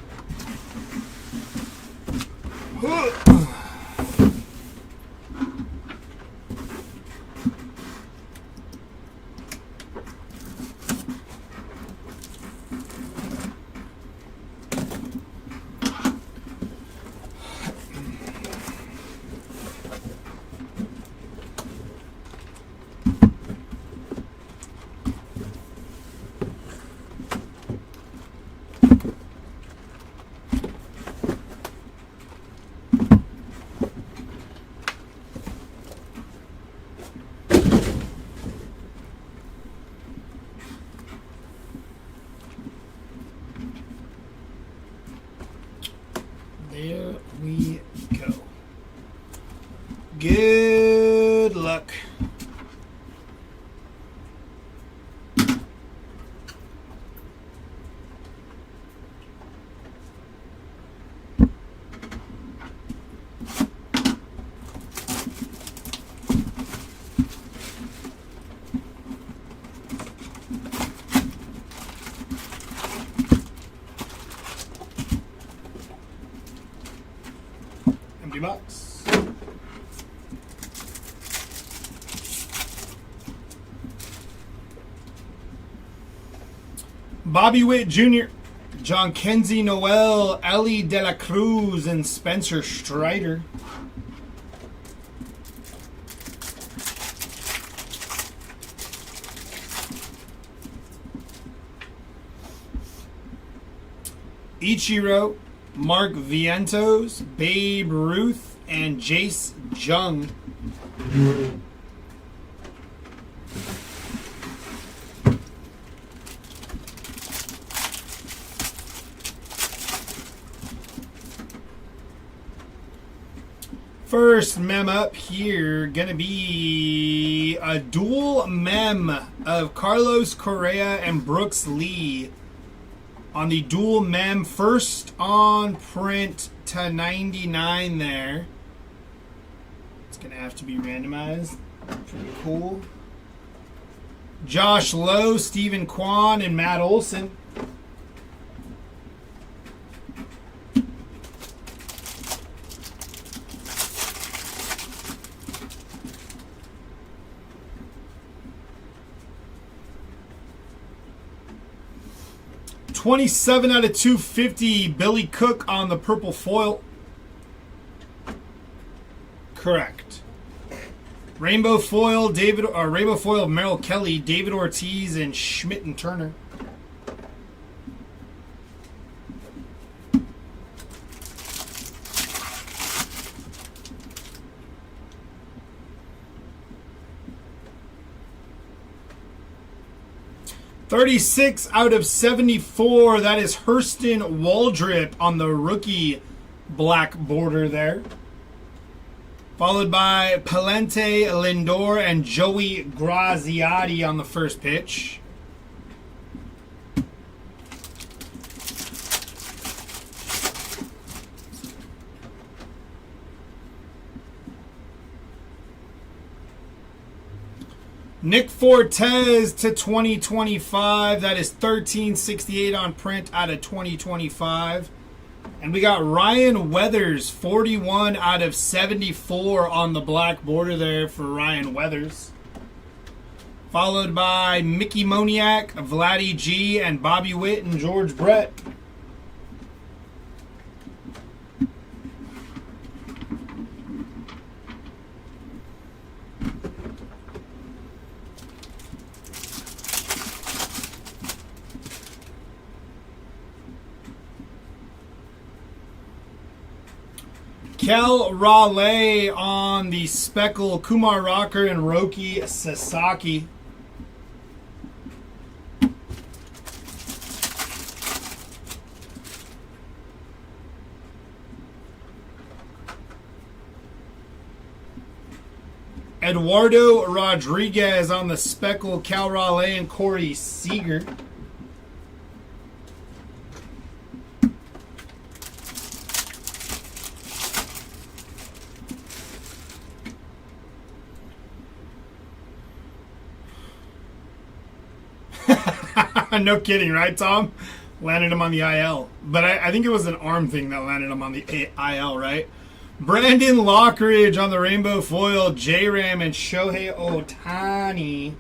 Good luck. Empty box. Bobby Witt Jr., John Kenzie Noel, Ellie De La Cruz, and Spencer Strider. Ichiro, Mark Vientos, Babe Ruth, and Jace Jung. First mem up here, gonna be a dual mem of Carlos Correa and Brooks Lee. On the dual mem, first on print to 99 there. It's gonna have to be randomized. Pretty cool. Josh Lowe, Stephen Kwan, and Matt Olson. $27 out of $250, Billy Cook on the purple foil. Correct. Rainbow foil, Rainbow foil of Merrill Kelly, David Ortiz, and Schmidt and Turner. $36 out of $74. That is Hurston Waldrip on the rookie black border there. Followed by Palente Lindor and Joey Graziati on the first pitch. Nick Fortes to 2025. That is 1368 on print out of 2025. And we got Ryan Weathers, 41 out of 74 on the black border there for Ryan Weathers. Followed by Mickey Moniak, Vladdy G, and Bobby Witt and George Brett. Kel Raleigh on the Speckle, Kumar Rocker, and Roki Sasaki. Eduardo Rodriguez on the Speckle, Cal Raleigh, and Corey Seager. No kidding, right, Tom? Landed him on the IL. But I think it was an arm thing that landed him on the IL, right? Brandon Lockridge on the rainbow foil, J-Ram, and Shohei Ohtani.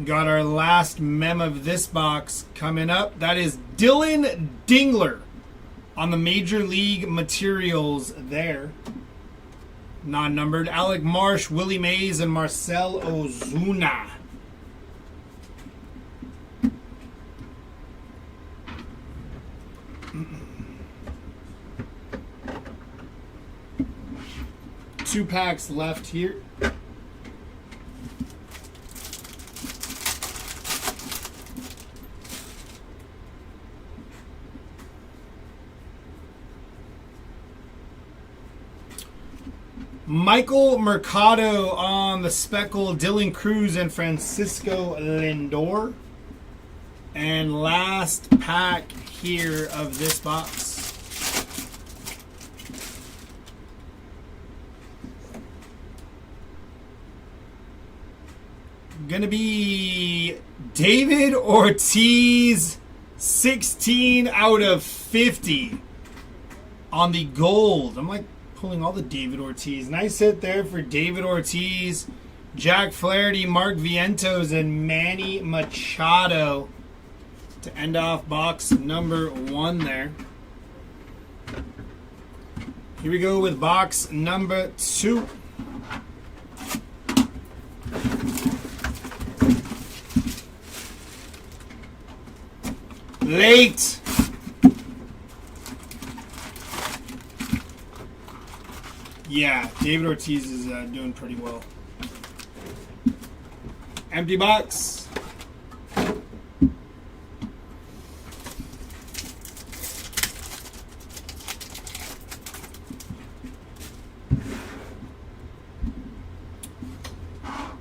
Got our last mem of this box coming up. That is Dylan Dingler on the Major League Materials there. Non-numbered. Alec Marsh, Willie Mays, and Marcel Ozuna. Two packs left here. Michael Mercado on the Speckle, Dylan Cruz and Francisco Lindor. And last pack here of this box. Gonna be David Ortiz, 16 out of 50 on the gold. I'm like pulling all the David Ortiz. Nice hit there for David Ortiz, Jack Flaherty, Mark Vientos, and Manny Machado to end off box number 1 there. Here we go with box number 2. Late. Yeah, David Ortiz is doing pretty well. Empty box.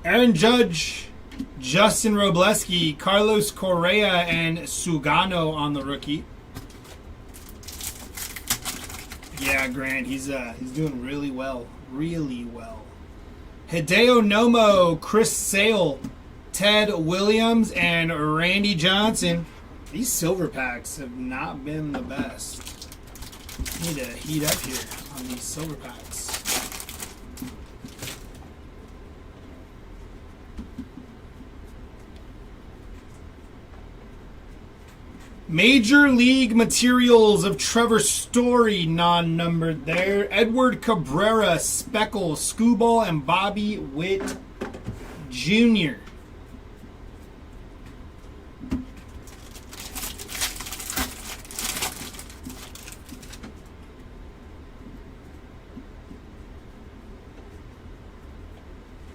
Aaron Judge, Justin Robleski, Carlos Correa, and Sugano on the rookie. Yeah, Grant, he's doing really well. Really well. Hideo Nomo, Chris Sale, Ted Williams, and Randy Johnson. These silver packs have not been the best. Need to heat up here on these silver packs. Major League Materials of Trevor Story, non-numbered there. Edward Cabrera, Speckle, Scooball, and Bobby Witt Jr.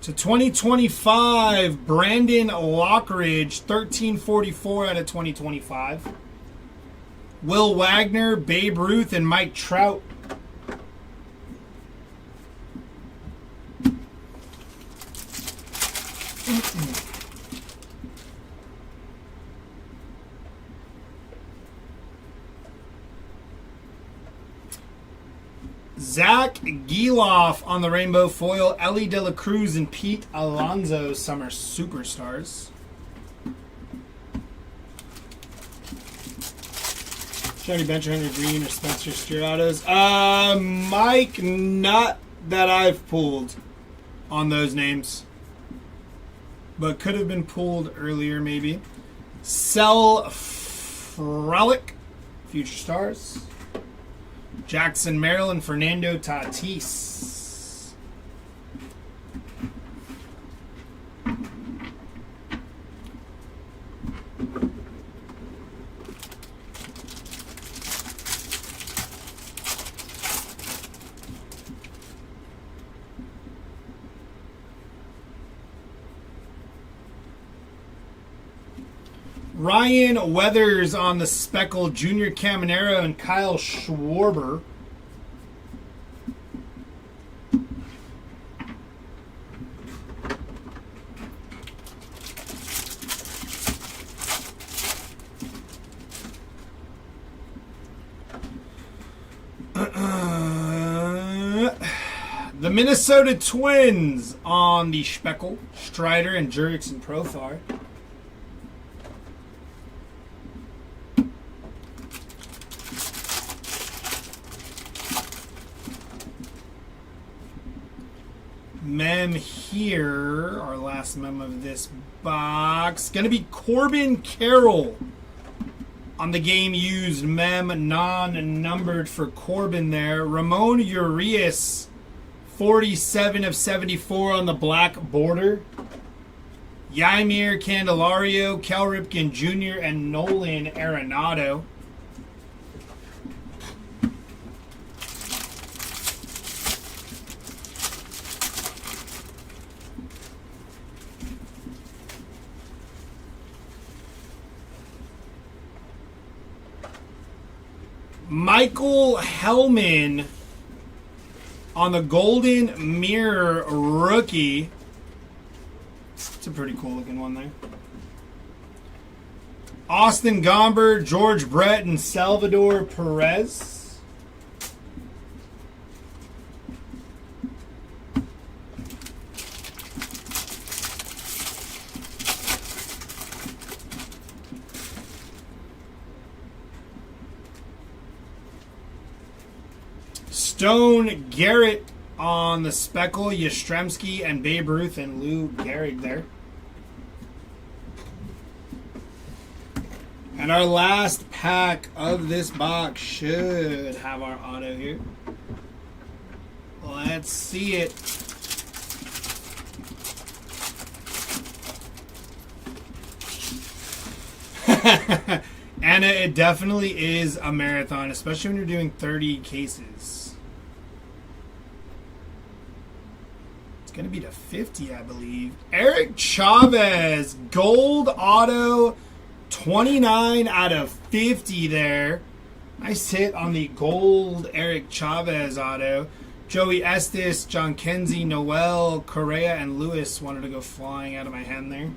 To 2025, Brandon Lockridge, 1344 out of 2025. Will Wagner, Babe Ruth, and Mike Trout. Zach Geloff on the rainbow foil. Ellie De La Cruz and Pete Alonso, summer superstars. Johnny Bencher, Henry Green, or Spencer Steer autos. Mike, not that I've pulled on those names, but could have been pulled earlier maybe. Sel Frolic, Future Stars. Jackson Merrill and Fernando Tatis. Ryan Weathers on the Speckle, Junior Caminero, and Kyle Schwarber. The Minnesota Twins on the Speckle, Strider, and Jurickson Profar. Mem here, our last mem of this box, going to be Corbin Carroll on the game used mem, non-numbered for Corbin there. Ramon Urias, 47 of 74 on the black border. Yaimir Candelario, Cal Ripken Jr., and Nolan Arenado. Michael Hellman On the Golden Mirror rookie. It's a pretty cool looking one there. Austin Gomber, George Brett, and Salvador Perez. Stone Garrett on the Speckle, Yastrzemski, and Babe Ruth, and Lou Gehrig there. And our last pack of this box should have our auto here. Let's see it. Anna, it definitely is a marathon, especially when you're doing 30 cases. It's going to be to 50, I believe. Eric Chavez, gold auto, 29 out of 50 there. Nice hit on the gold Eric Chavez auto. Joey Estes, John Kenzie, Noel, Correa, and Lewis wanted to go flying out of my hand there.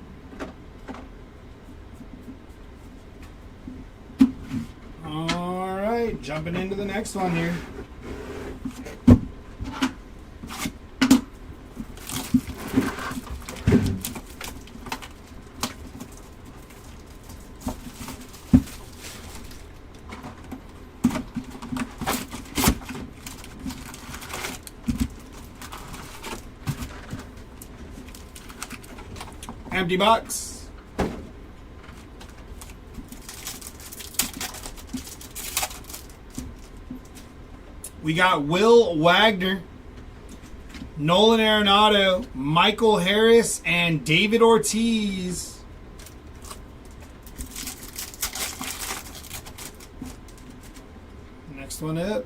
All right, jumping into the next one here. Empty box. We got Will Wagner, Nolan Arenado, Michael Harris, and David Ortiz. Next one up.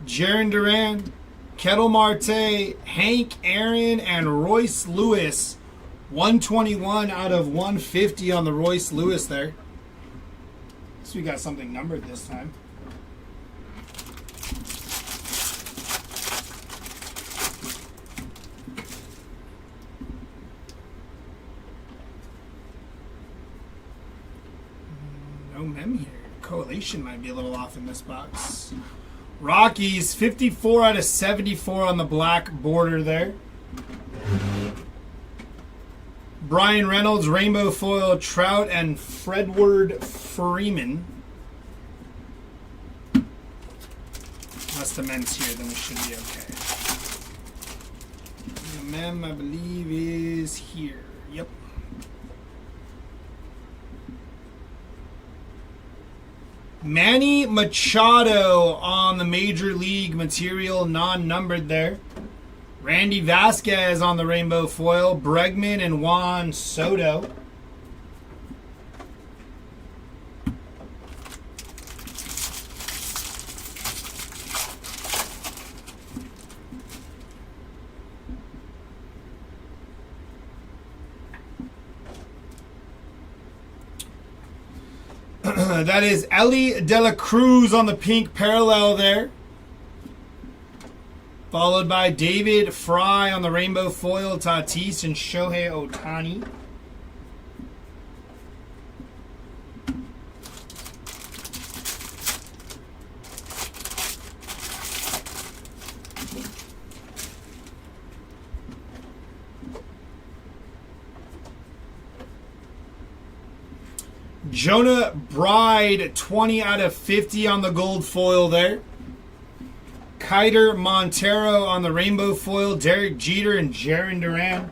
Jaron Duran, Kettle Marte, Hank Aaron, and Royce Lewis. 121 out of 150 on the Royce Lewis there. So we got something numbered this time. No mem here. Correlation might be a little off in this box. Rockies, 54 out of 74 on the black border there. Brian Reynolds, Rainbow Foil, Trout, and Fredward Freeman. Unless the men's here, then we should be okay. The mem, I believe, is here. Yep. Manny Machado on the Major League material, non-numbered there. Randy Vasquez on the Rainbow Foil, Bregman and Juan Soto. That is Ellie De La Cruz on the pink parallel there. Followed by David Fry on the Rainbow Foil, Tatis, and Shohei Ohtani. Jonah Bride, 20 out of 50 on the gold foil there. Kiter Montero on the Rainbow Foil, Derek Jeter, and Jaron Duran.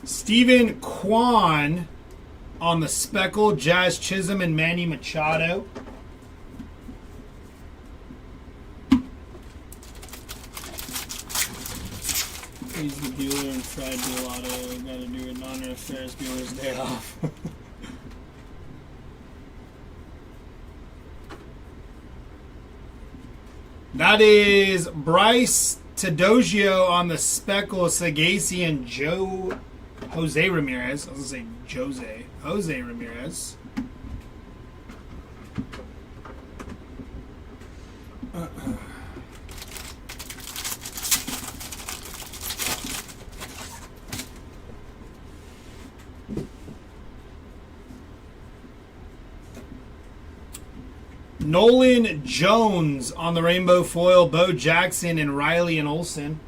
Stephen Kwan on the Speckle, Jazz Chisholm, and Manny Machado. He's the Bueller and Fried Bueller. Got to do it in honor of Ferris Bueller's Day Off. That is Bryce Tedogio on the Speckle, Sagasi, and Jose Ramirez. I was going to say Jose Ramirez. Nolan Jones on the rainbow foil, Bo Jackson and Riley and Olsen.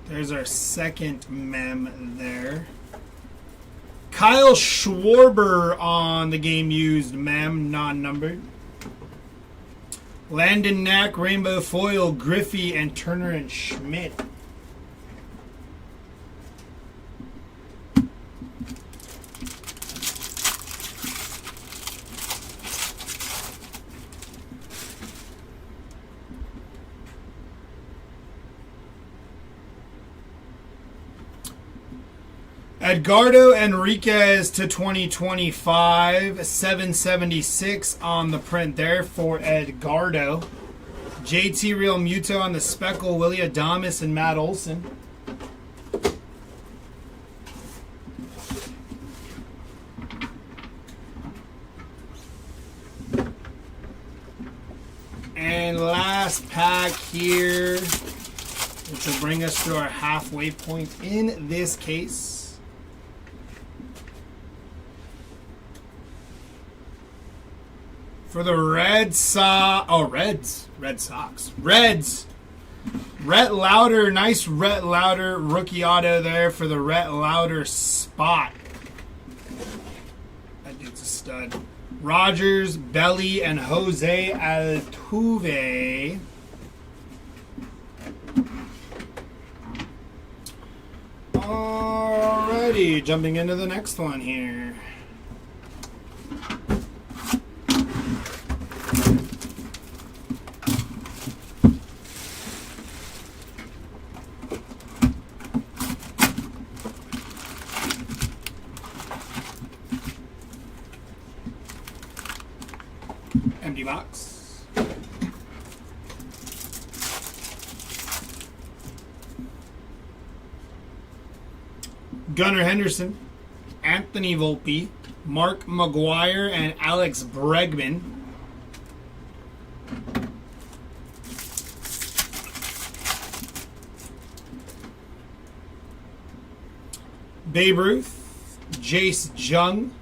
There's our second mem there. Kyle Schwarber on the game used mem, non-numbered. Landon Knack, rainbow foil, Griffey, and Turner and Schmidt. Edgardo Enriquez to 2025, 776 on the print there for Edgardo. JT Real Muto on the Speckle, Willie Adames and Matt Olson. And last pack here, which will bring us to our halfway point in this case. For the Red Sox, Reds. Rhett Lauder, nice Rhett Lauder rookie auto there for the Rhett Lauder spot. That dude's a stud. Rogers, Belly, and Jose Altuve. Alrighty, jumping into the next one here. Empty box. Gunnar Henderson, Anthony Volpe, Mark McGuire, and Alex Bregman. Babe Ruth, Jace Jung,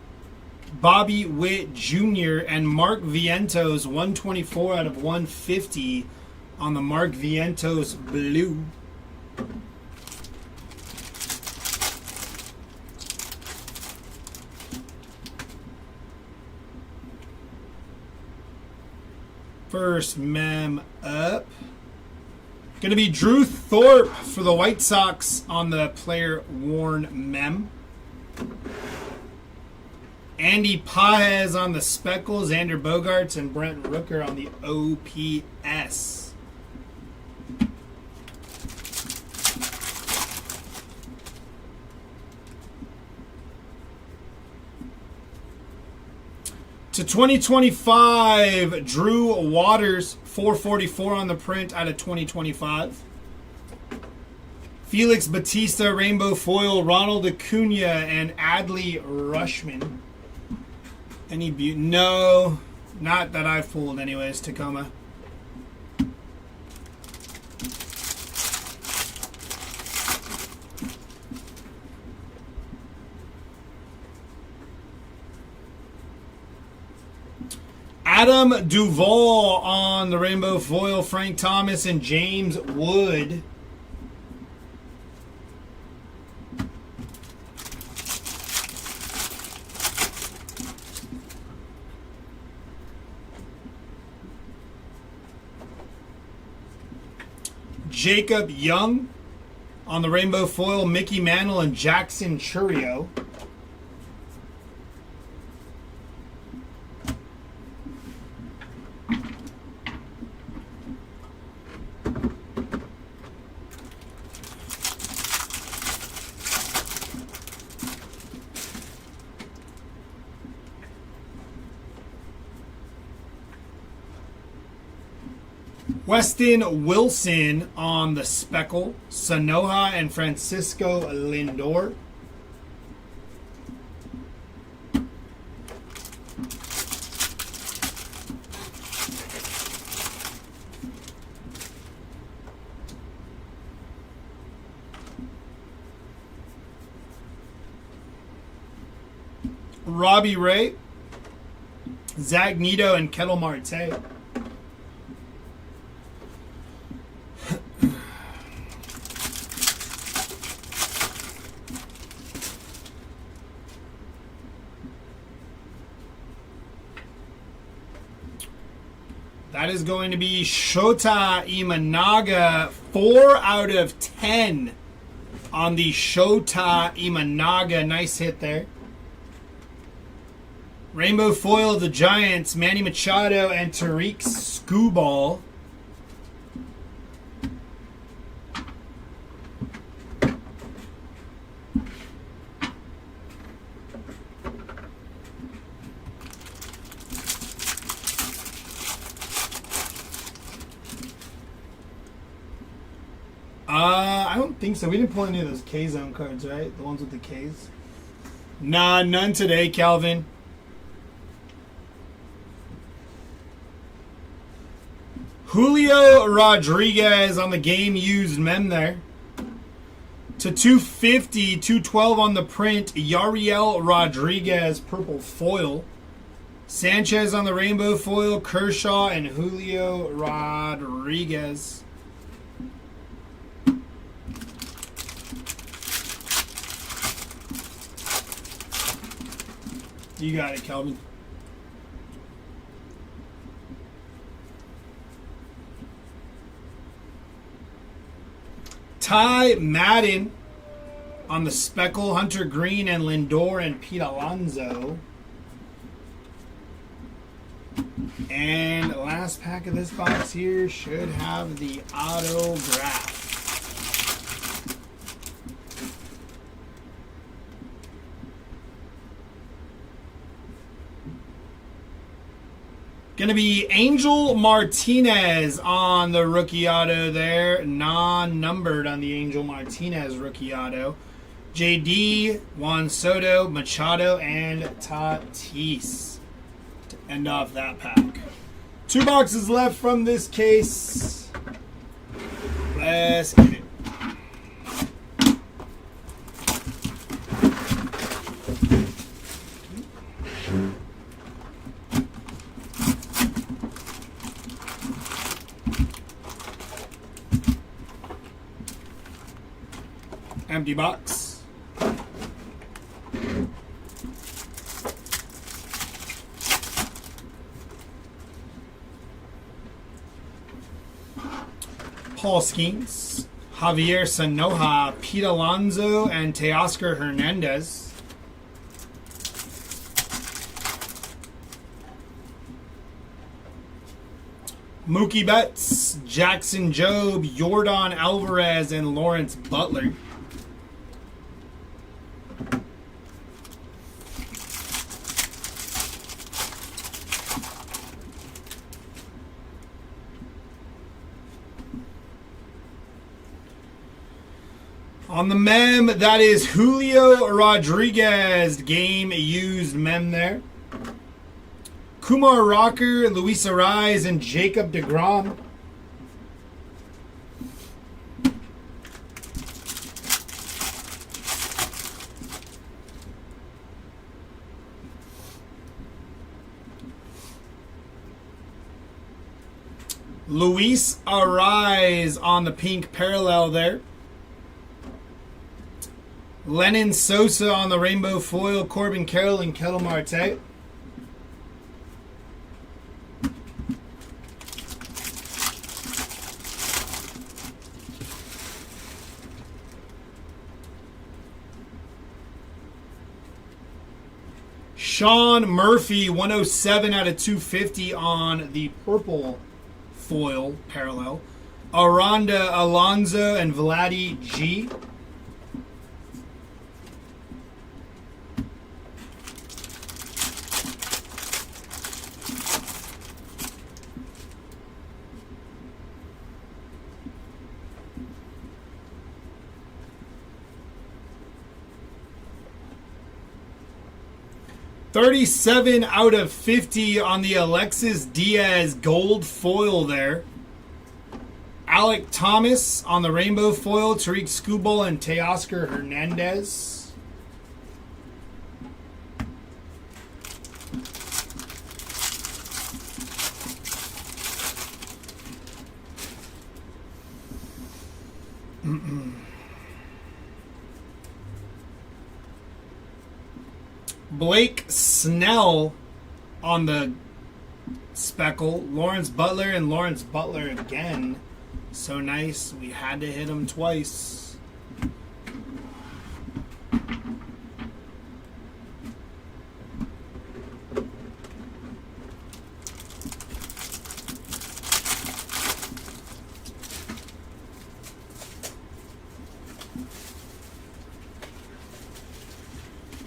Bobby Witt Jr., and Mark Vientos, 124 out of 150 on the Mark Vientos blue. First mem up. Going to be Drew Thorpe for the White Sox on the player worn mem. Andy Paez on the Speckles, Xander Bogaerts, and Brent Rooker on the OPS. To 2025, Drew Waters, 444 on the print out of 2025. Felix Batista, rainbow foil, Ronald Acuna, and Adley Rushman. Any beauty? No, not that I've pulled anyways, Tacoma. Adam Duvall on the rainbow foil, Frank Thomas and James Wood. Jacob Young on the rainbow foil, Mickey Mantle and Jackson Chourio. Weston Wilson on the Speckle. Sanoja and Francisco Lindor. Robbie Ray, Zach Neto, and Kettle Marte. That is going to be Shota Imanaga, 4 out of 10 on the Shota Imanaga. Nice hit there. Rainbow foil of the Giants, Manny Machado and Tariq Skubal. I don't think so. We didn't pull any of those K-Zone cards, right? The ones with the Ks? Nah, none today, Calvin. Julio Rodriguez on the game used mem there. To 250, 212 on the print. Yariel Rodriguez, purple foil. Sanchez on the rainbow foil. Kershaw and Julio Rodriguez. You got it, Kelvin. Ty Madden on the Speckle, Hunter Green and Lindor and Pete Alonso. And last pack of this box here should have the autograph. Going to be Angel Martinez on the rookie auto there. Non-numbered on the Angel Martinez rookie auto. JD, Juan Soto, Machado, and Tatis to end off that pack. 2 boxes left from this case. Let's get it. Empty box. Paul Skeens, Javier Sanoja, Pete Alonso, and Teoscar Hernandez. Mookie Betts, Jackson Jobe, Yordan Alvarez, and Lawrence Butler. On the mem, that is Julio Rodriguez, game used mem there. Kumar Rocker, Luis Arraez, and Jacob deGrom. Luis Arraez on the pink parallel there. Lennon Sosa on the rainbow foil, Corbin Carroll and Kettle Marte. Sean Murphy, 107 out of 250 on the purple foil parallel. Aranda Alonso and Vladdy G. 37 out of 50 on the Alexis Diaz gold foil there. Alec Thomas on the rainbow foil. Tariq Skubal and Teoscar Hernandez. Blake Snell on the speckle. Lawrence Butler and Lawrence Butler again. So nice. We had to hit him twice.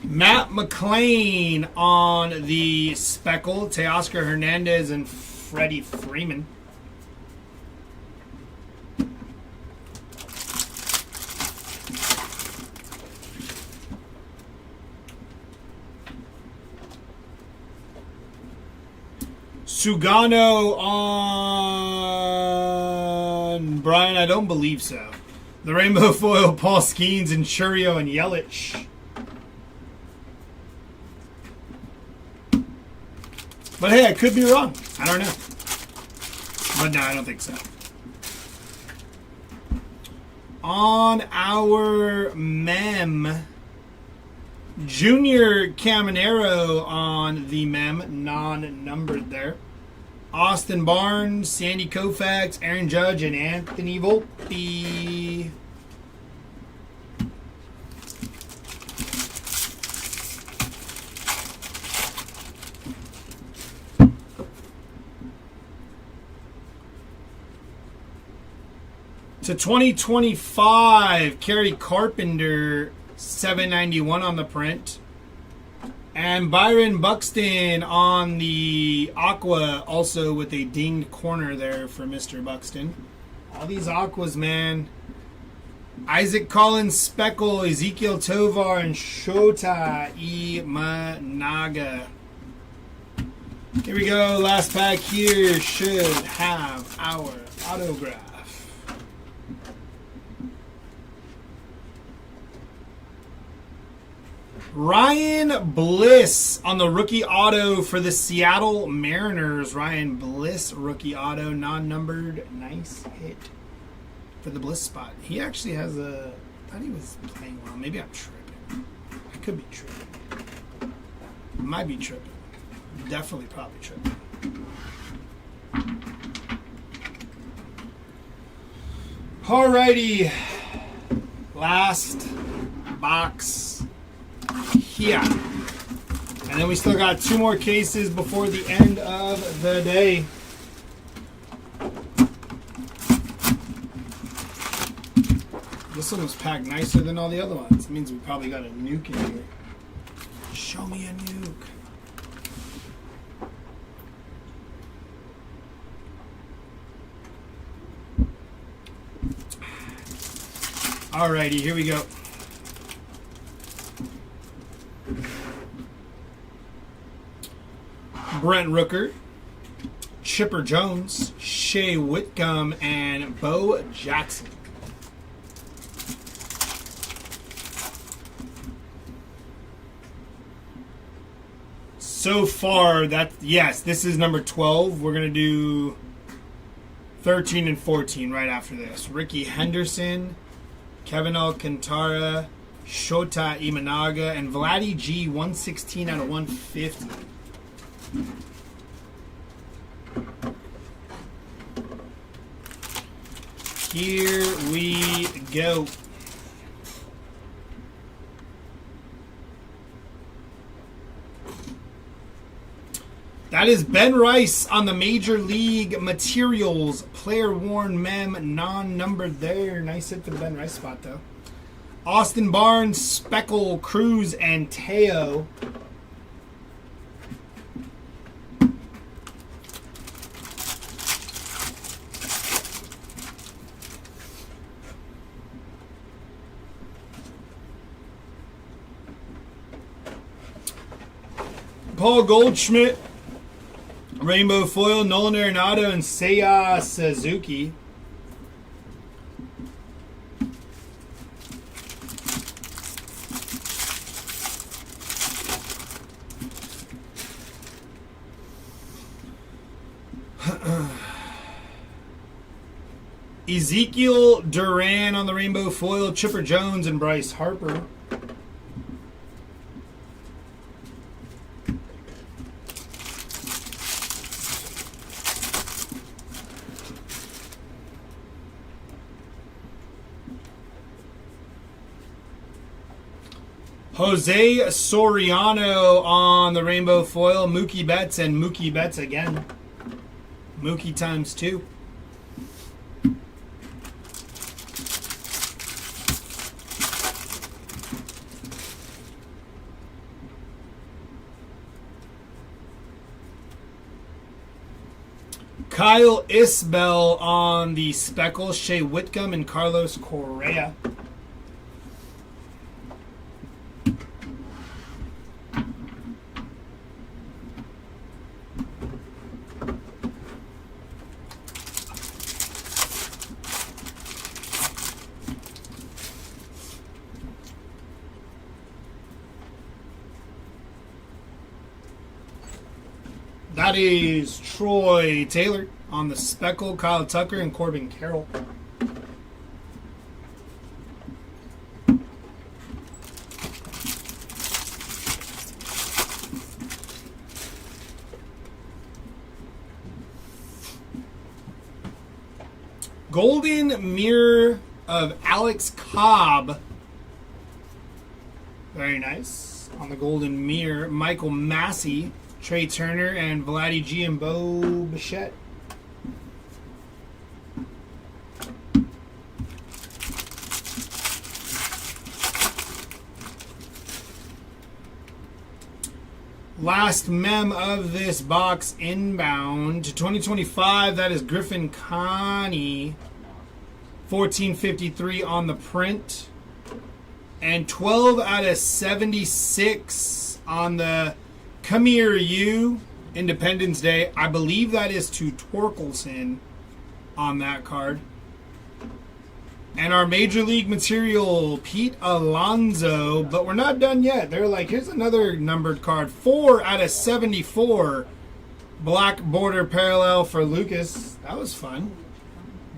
Matt McClain on the speckle. Teoscar Hernandez and Freddie Freeman. Sugano on Brian, I don't believe so. The rainbow foil, Paul Skeens and Churio and Yelich. But hey, I could be wrong. I don't know. But no, I don't think so. On our mem, Junior Caminero on the mem, non-numbered there. Austin Barnes, Sandy Koufax, Aaron Judge, and Anthony Volpe. To 2025, Kerry Carpenter, 791 on the print. And Byron Buxton on the Aqua, also with a dinged corner there for Mr. Buxton. All these Aquas, man. Isaac Collins, Speckle, Ezekiel Tovar, and Shota Imanaga. Here we go. Last pack here should have our autograph. Ryan Bliss on the rookie auto for the Seattle Mariners. Ryan Bliss, rookie auto, non-numbered. Nice hit for the Bliss spot. He actually has a... I thought he was playing well. Maybe I'm tripping. I could be tripping. Might be tripping. Definitely probably tripping. Alrighty. Last box here. And then we still got 2 more cases before the end of the day. This one was packed nicer than all the other ones. It means we probably got a nuke in here. Show me a nuke. Alrighty, here we go. Brent Rooker, Chipper Jones, Shea Whitcomb, and Bo Jackson. So far, yes, this is number 12. We're going to do 13 and 14 right after this. Ricky Henderson, Kevin Alcantara, Shota Imanaga, and Vladdy G, 116 out of 150. Here we go. That is Ben Rice on the Major League Materials player worn mem, non-numbered there. Nice hit for the Ben Rice spot though. Austin Barnes, Speckle, Cruz, and Teo. Paul Goldschmidt. Rainbow foil, Nolan Arenado, and Seiya Suzuki. Ezekiel Duran on the rainbow foil, Chipper Jones and Bryce Harper. Jose Soriano on the rainbow foil, Mookie Betts and Mookie Betts again. Mookie times 2. Kyle Isbell on the speckle, Shea Whitcomb and Carlos Correa. That is Troy Taylor on the speckle, Kyle Tucker and Corbin Carroll. Golden Mirror of Alex Cobb. Very nice. On the Golden Mirror, Michael Massey, Trey Turner, and Vladdy G and Bo Bichette. Last mem of this box inbound to 2025. That is Griffin Connie. 1453 on the print. And 12 out of 76 on the Come Here You Independence Day. I believe that is to Torkelson on that card. And our Major League material, Pete Alonso. But we're not done yet. They're like, here's another numbered card. 4 out of 74. Black border parallel for Lucas. That was fun.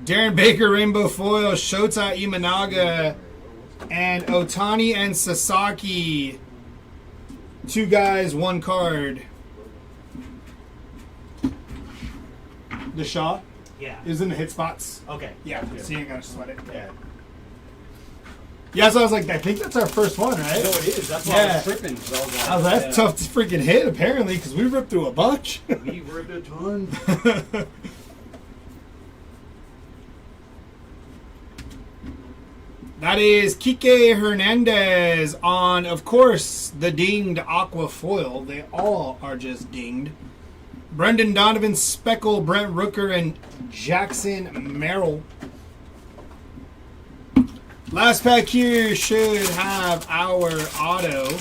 Darren Baker, Rainbow Foil, Shota Imanaga, and Otani and Sasaki. 2 guys, 1 card. The Shaw Yeah. is in the hit spots. Okay. Yeah, That's good. so you ain't gotta sweat it. Yeah. Yeah, so I was like, I think that's our first one, right? No, it is. That's why I was tripping. So I was like, that's tough to freaking hit, apparently, because we ripped through a bunch. We ripped a ton. That is Kike Hernandez on, of course, the dinged Aqua Foil. They all are just dinged. Brendan Donovan, Speckle, Brent Rooker, and Jackson Merrill. Last pack here should have our auto.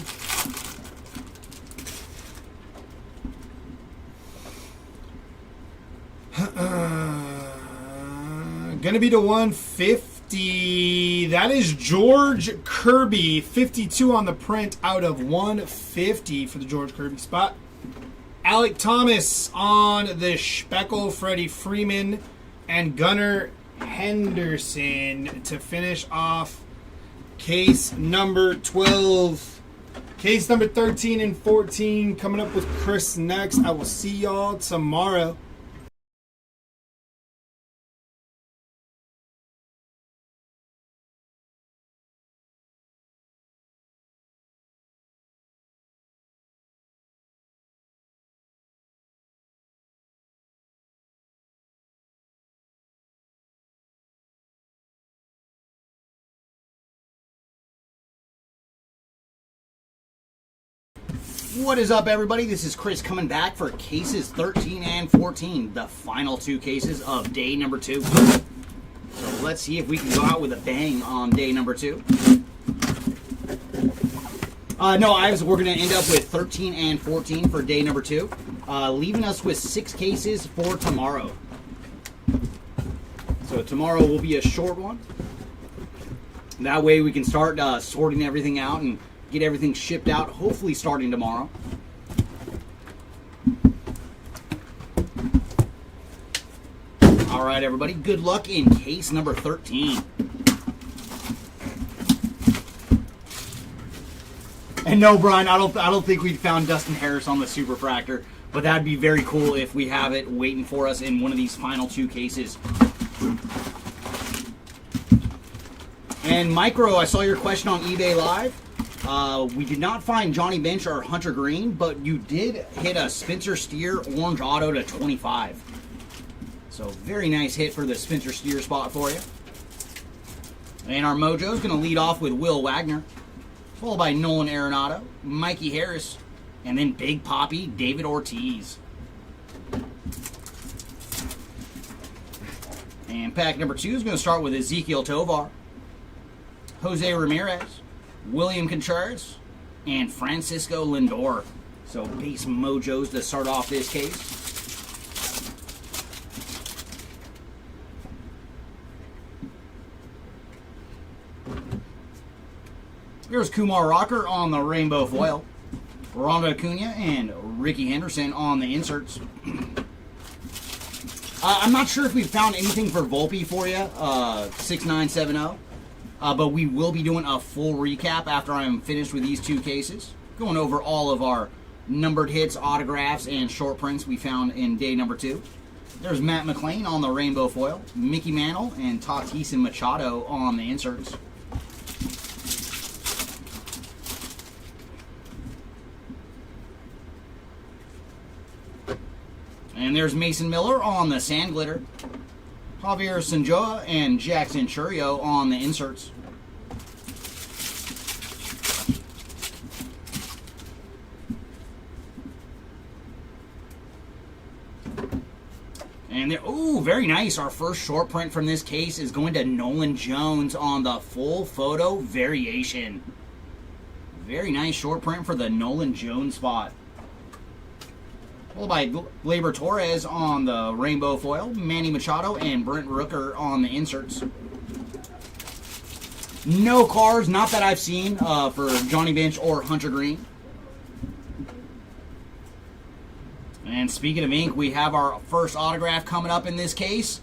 Gonna be to 150. That is George Kirby, 52 on the print out of 150 for the George Kirby spot. Alec Thomas on the Speckle, Freddie Freeman, and Gunnar Henderson to finish off case number 12. Case number 13 and 14 coming up with Chris next. I will see y'all tomorrow. What is up, everybody? This is Chris coming back for cases 13 and 14, the final 2 cases of day number 2. So let's see if we can go out with a bang on day number 2. No, we're going to end up with 13 and 14 for day number 2, leaving us with 6 cases for tomorrow. So tomorrow will be a short one. That way we can start sorting everything out and get everything shipped out, hopefully starting tomorrow. All right, everybody, good luck in case number 13. And no, Brian, I don't think we found Dustin Harris on the Superfractor, but that'd be very cool if we have it waiting for us in one of these final 2 cases. And Micro, I saw your question on eBay Live. We did not find Johnny Bench or Hunter Green, but you did hit a Spencer Steer orange auto to 25. So very nice hit for the Spencer Steer spot for you. And our Mojo's going to lead off with Will Wagner, followed by Nolan Arenado, Mikey Harris, and then Big Poppy, David Ortiz. And pack number 2 is going to start with Ezequiel Tovar, Jose Ramirez, William Contreras, and Francisco Lindor. So base Mojos to start off this case. Here's Kumar Rocker on the rainbow foil, Ronald Acuna and Ricky Henderson on the inserts. I'm not sure if we've found anything for Volpe for you, 6970, but we will be doing a full recap after I'm finished with these 2 cases, going over all of our numbered hits, autographs, and short prints we found in day number 2. There's Matt McLean on the rainbow foil, Mickey Mantle and Tatis and Machado on the inserts. And there's Mason Miller on the sand glitter, Javier Sanjoa and Jackson Churio on the inserts. And there, ooh, very nice. Our first short print from this case is going to Nolan Jones on the full photo variation. Very nice short print for the Nolan Jones spot. Followed by Gleyber Torres on the rainbow foil, Manny Machado and Brent Rooker on the inserts. No cards, not that I've seen, for Johnny Bench or Hunter Green. And speaking of ink, we have our first autograph coming up in this case.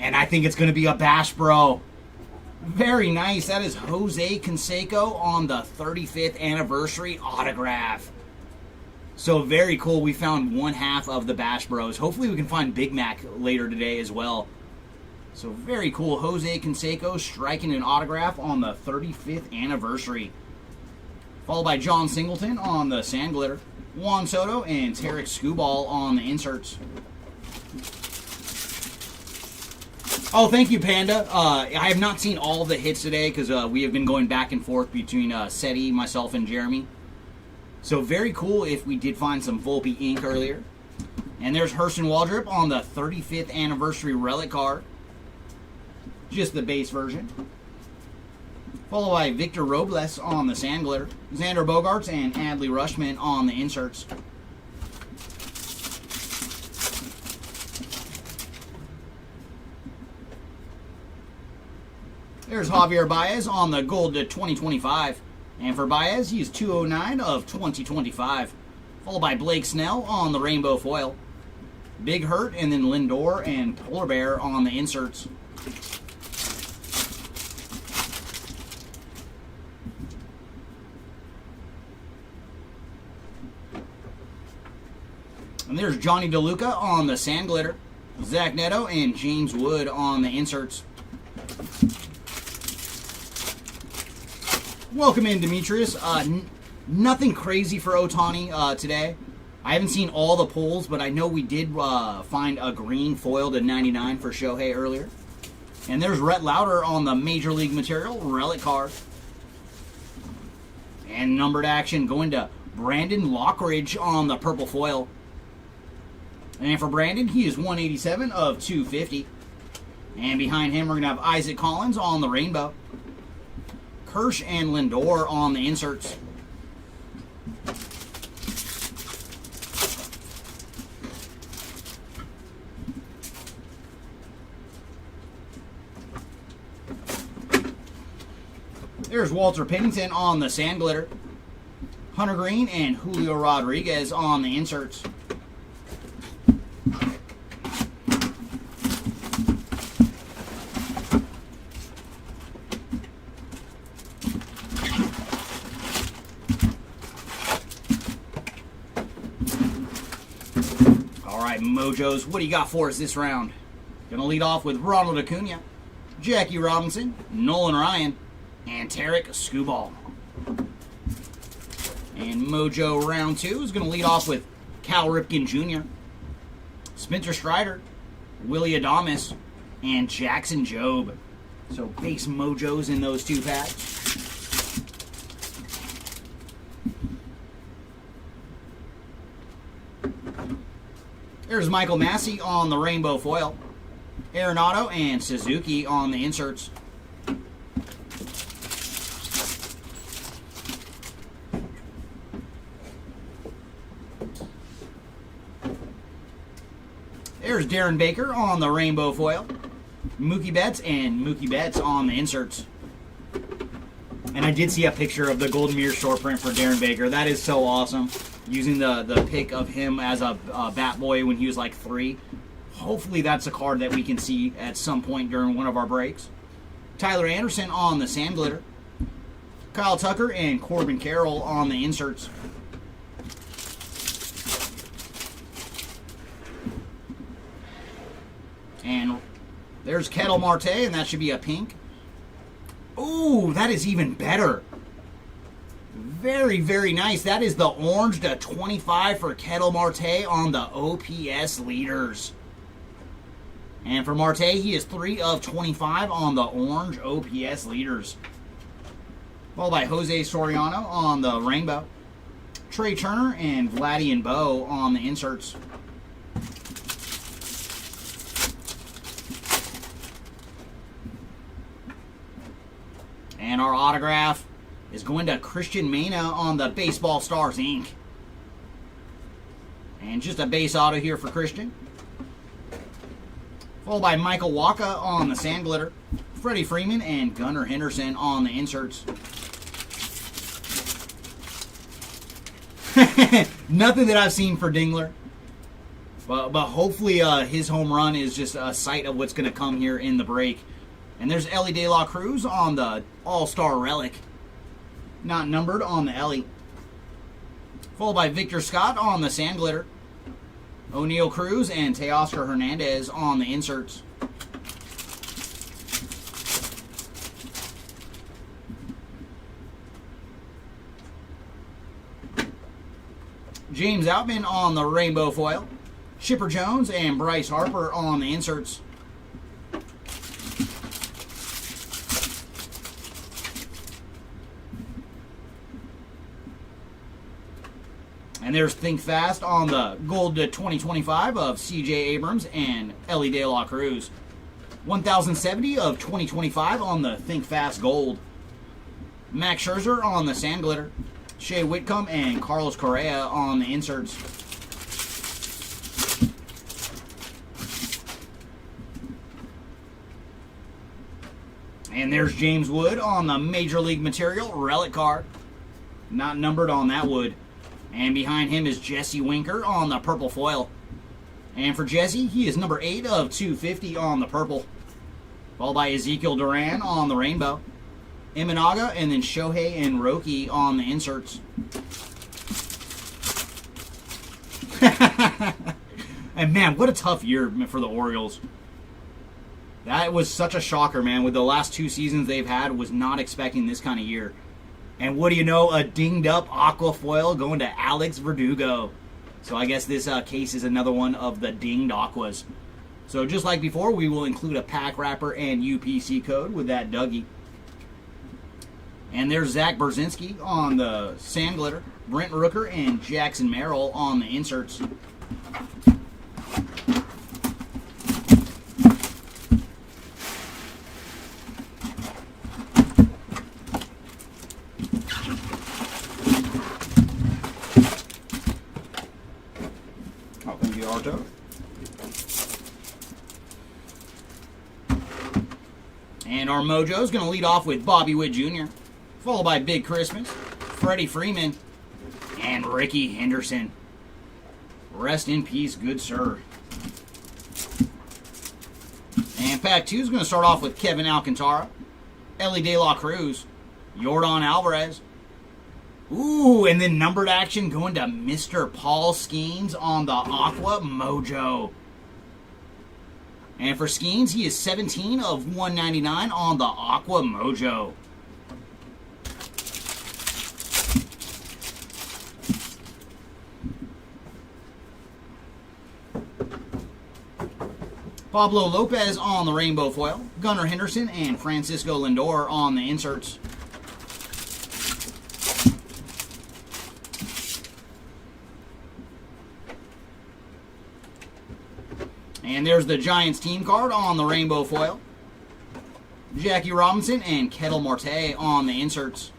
And I think it's going to be a Bash Bro. Very nice. That is Jose Canseco on the 35th anniversary autograph. So very cool. We found one half of the Bash Bros. Hopefully we can find Big Mac later today as well. So very cool. Jose Canseco striking an autograph on the 35th anniversary. Followed by John Singleton on the sand glitter, Juan Soto and Tarek Skubal on the inserts. Oh, thank you, Panda. I have not seen all of the hits today because we have been going back and forth between Seti, myself, and Jeremy. So very cool if we did find some Volpe ink earlier. And there's Hurston Waldrop on the 35th anniversary relic card. Just the base version. Followed by Victor Robles on the sand glitter, Xander Bogaerts and Adley Rutschman on the inserts. There's Javier Baez on the gold to 2025. And for Baez, he is 209 of 2025. Followed by Blake Snell on the rainbow foil. Big Hurt and then Lindor and Polar Bear on the inserts. And there's Johnny DeLuca on the sand glitter. Zach Neto and James Wood on the inserts. Welcome in, Demetrius. Nothing crazy for Ohtani today. I haven't seen all the pulls, but I know we did find a green foil to 99 for Shohei earlier. And there's Rhett Lauder on the Major League Material relic card. And numbered action going to Brandon Lockridge on the purple foil. And for Brandon, he is 187 of 250. And behind him, we're going to have Isaac Collins on the rainbow. Kirsch and Lindor on the inserts. There's Walter Pennington on the sand glitter. Hunter Green and Julio Rodriguez on the inserts. All right, Mojos, what do you got for us this round? Gonna lead off with Ronald Acuna, Jackie Robinson, Nolan Ryan, and Tarek Skubal. And Mojo round 2 is going to lead off with Cal Ripken Jr., Spencer Strider, Willie Adames, and Jackson Jobe. So base Mojos in those 2 packs. There's Michael Massey on the rainbow foil, Arenado and Suzuki on the inserts. There's Darren Baker on the rainbow foil, Mookie Betts and Mookie Betts on the inserts. And I did see a picture of the Golden Mirror short print for Darren Baker. That is so awesome. Using the pic of him as a bat boy when he was like 3. Hopefully that's a card that we can see at some point during one of our breaks. Tyler Anderson on the sand glitter, Kyle Tucker and Corbin Carroll on the inserts. And there's Ketel Marte, and that should be a pink. Ooh, that is even better. Very, very nice. That is the orange to 25 for Ketel Marte on the OPS leaders. And for Marte, he is 3 of 25 on the orange OPS leaders. Followed by Jose Soriano on the rainbow, Trey Turner and Vladdy and Bo on the inserts. And our autograph is going to Christian Mena on the Baseball Stars Inc. And just a base auto here for Christian. Followed by Michael Wacha on the sand glitter, Freddie Freeman and Gunnar Henderson on the inserts. Nothing that I've seen for Dingler. But hopefully his home run is just a sight of what's going to come here in the break. And there's Ellie De La Cruz on the All-Star Relic. Not numbered on the Ellie. Followed by Victor Scott on the sand glitter, O'Neal Cruz and Teoscar Hernandez on the inserts. James Outman on the rainbow foil, Chipper Jones and Bryce Harper on the inserts. And there's Think Fast on the gold to 2025 of CJ Abrams and Ellie De La Cruz. 1070 of 2025 on the Think Fast gold. Max Scherzer on the sand glitter, Shea Whitcomb and Carlos Correa on the inserts. And there's James Wood on the Major League Material Relic card. Not numbered on that Wood. And behind him is Jesse Winker on the purple foil. And for Jesse, he is number 8 of 250 on the purple. Followed by Ezekiel Duran on the rainbow, Imanaga, and then Shohei and Roki on the inserts. And man, what a tough year for the Orioles. That was such a shocker, man. With the last 2 seasons they've had, was not expecting this kind of year. And what do you know? A dinged up aqua foil going to Alex Verdugo. So I guess this case is another one of the dinged aquas. So just like before, we will include a pack wrapper and UPC code with that Dougie. And there's Zach Brzezinski on the sand glitter, Brent Rooker and Jackson Merrill on the inserts. Oh, thank you, Arto. And our Mojo is going to lead off with Bobby Witt Jr., followed by Big Christmas, Freddie Freeman, and Ricky Henderson. Rest in peace, good sir. And pack 2 is going to start off with Kevin Alcantara, Ellie De La Cruz, Yordan Alvarez. Ooh, and then numbered action going to Mr. Paul Skeens on the Aqua Mojo. And for Skeens, he is 17 of 199 on the Aqua Mojo. Pablo Lopez on the rainbow foil, Gunnar Henderson and Francisco Lindor on the inserts. And there's the Giants team card on the rainbow foil, Jackie Robinson and Kettle Marte on the inserts.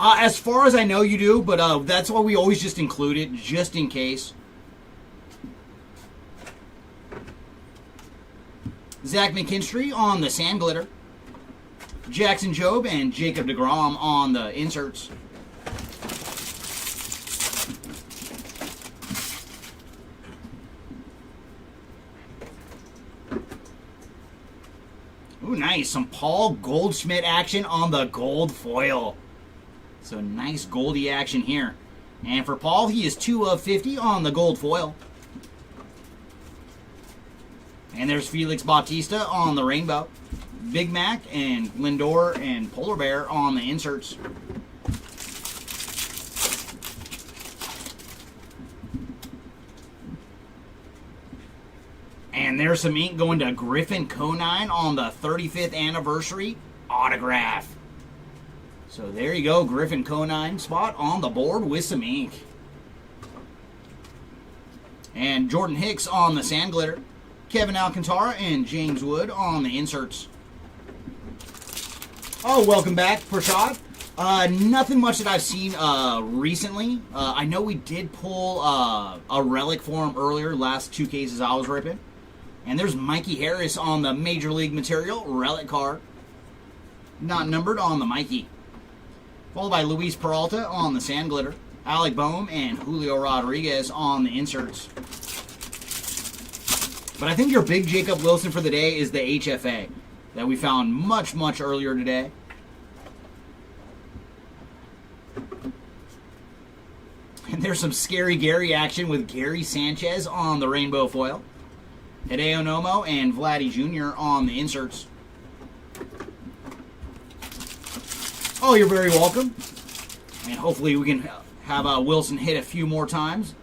As far as I know, you do, but that's why we always just include it, just in case. Zach McKinstry on the Sand Glitter. Jackson Jobe and Jacob deGrom on the inserts. Ooh, nice. Some Paul Goldschmidt action on the gold foil. So nice Goldie action here. And for Paul, he is 2 of 50 on the gold foil. And there's Felix Bautista on the rainbow. Big Mac and Lindor and Polar Bear on the inserts. And there's some ink going to Griffin Conine on the 35th anniversary autograph. So there you go, Griffin Conine spot on the board with some ink. And Jordan Hicks on the Sand Glitter. Kevin Alcantara and James Wood on the inserts. Oh, welcome back, Prashad. Nothing much that I've seen recently. I know we did pull a relic for him earlier, last 2 cases I was ripping. And there's Mikey Harris on the Major League Material relic card. Not numbered on the Mikey. Followed by Luis Peralta on the Sand Glitter. Alec Boehm and Julio Rodriguez on the inserts. But I think your big Jacob Wilson for the day is the HFA that we found much, much earlier today. And there's some Scary Gary action with Gary Sanchez on the rainbow foil. Hideo Nomo and Vladdy Jr. on the inserts. Oh, you're very welcome. And hopefully we can have Wilson hit a few more times.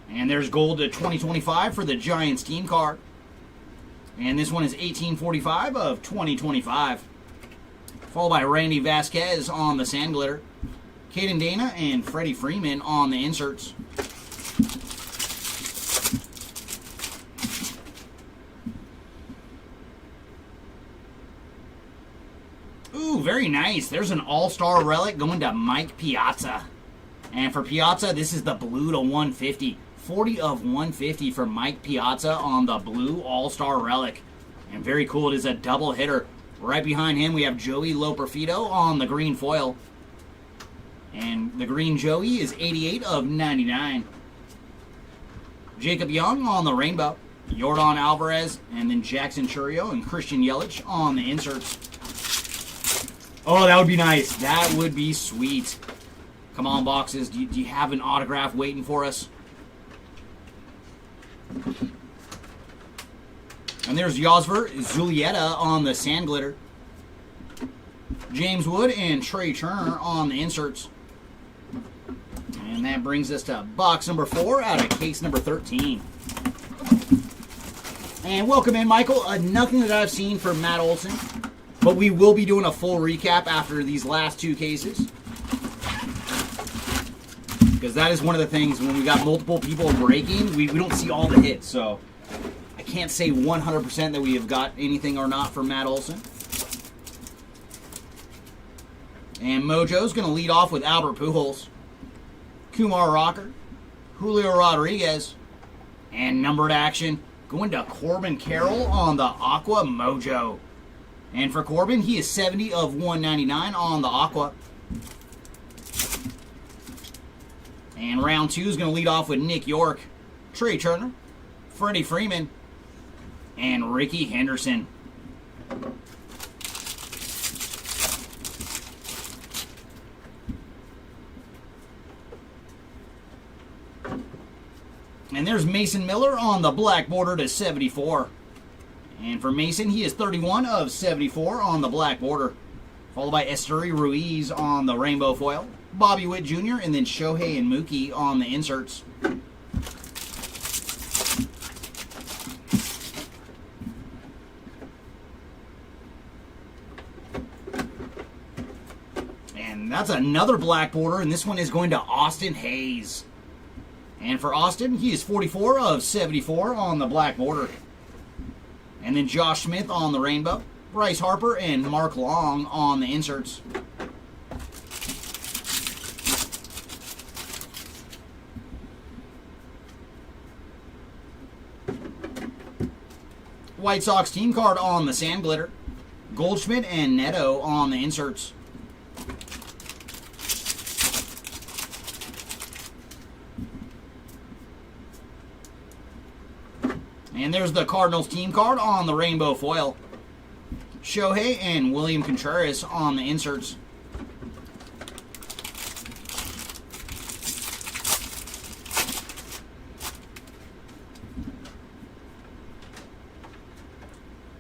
And there's gold to 2025 for the Giants team card. And this one is 1845 of 2025. Followed by Randy Vasquez on the Sand Glitter. Caden Dana and Freddie Freeman on the inserts. Ooh, very nice. There's an all-star relic going to Mike Piazza. And for Piazza, this is the blue to 150. 40 of 150 for Mike Piazza on the blue all-star relic. And very cool, it is a double hitter. Right behind him, we have Joey Loperfido on the green foil. And the green Joey is 88 of 99. Jacob Young on the rainbow. Yordan Alvarez, and then Jackson Chourio and Christian Yelich on the inserts. Oh, that would be nice. That would be sweet. Come on, boxes. Do you have an autograph waiting for us? And there's Yosver Zulieta on the Sand Glitter. James Wood and Trey Turner on the inserts. And that brings us to box number 4 out of case number 13. And welcome in, Michael. Nothing that I've seen for Matt Olson, but we will be doing a full recap after these last 2 cases. Because that is one of the things, when we got multiple people breaking, we don't see all the hits. So I can't say 100% that we have got anything or not for Matt Olson. And Mojo's going to lead off with Albert Pujols, Kumar Rocker, Julio Rodriguez, and numbered action, Going to Corbin Carroll on the Aqua Mojo. And for Corbin, he is 70 of 199 on the Aqua. And round 2 is going to lead off with Nick York, Trey Turner, Freddie Freeman, and Ricky Henderson. And there's Mason Miller on the black border to 74. And for Mason, he is 31 of 74 on the black border. Followed by Esteri Ruiz on the rainbow foil. Bobby Witt Jr. and then Shohei and Mookie on the inserts. And that's another black border, and this one is going to Austin Hayes. And for Austin, he is 44 of 74 on the black border. And then Josh Smith on the rainbow. Bryce Harper and Mark Long on the inserts. White Sox team card on the sand glitter. Goldschmidt and Neto on the inserts. And there's the Cardinals team card on the rainbow foil. Shohei and William Contreras on the inserts.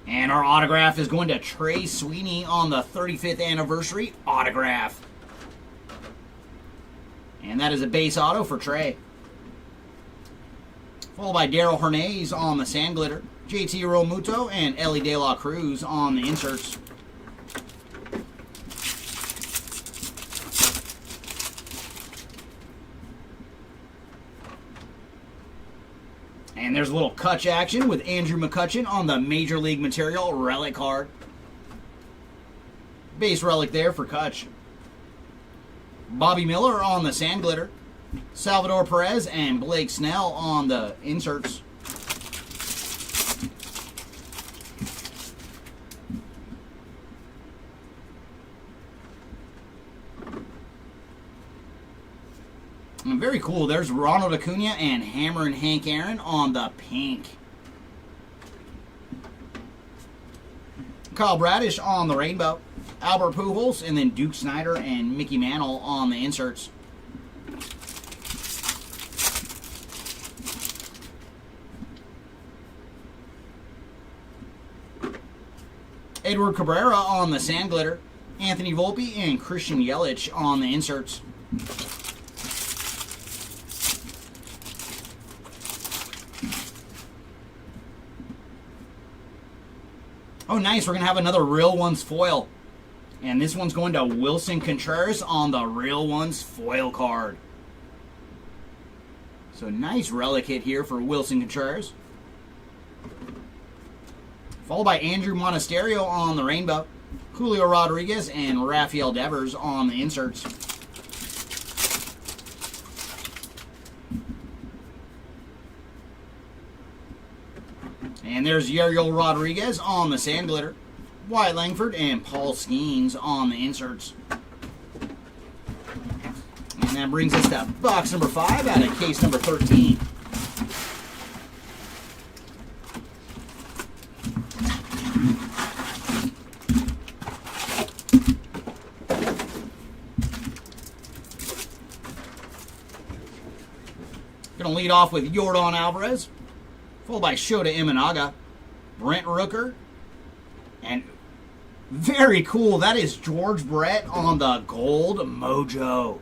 And our autograph is going to Trey Sweeney on the 35th anniversary autograph. And that is a base auto for Trey. Followed by Daryl Hernandez on the sand glitter. JT Realmuto and Ellie De La Cruz on the inserts. And there's a little Kutch action with Andrew McCutchen on the Major League Material relic card. Base relic there for Kutch. Bobby Miller on the sand glitter. Salvador Perez and Blake Snell on the inserts. And very cool. There's Ronald Acuna and Hammer and Hank Aaron on the pink. Kyle Bradish on the rainbow. Albert Pujols and then Duke Snyder and Mickey Mantle on the inserts. Edward Cabrera on the sand glitter. Anthony Volpe and Christian Yelich on the inserts. Oh, nice. We're going to have another Real Ones foil. And this one's going to Wilson Contreras on the Real Ones foil card. So nice relic hit here for Wilson Contreras. Followed by Andrew Monasterio on the rainbow. Julio Rodriguez and Rafael Devers on the inserts. And there's Yariel Rodriguez on the sand glitter. Wyatt Langford and Paul Skeens on the inserts. And that brings us to box number 5 out of case number 13. Going to lead off with Yordan Alvarez, followed by Shota Imanaga, Brent Rooker, and very cool, that is George Brett on the gold mojo.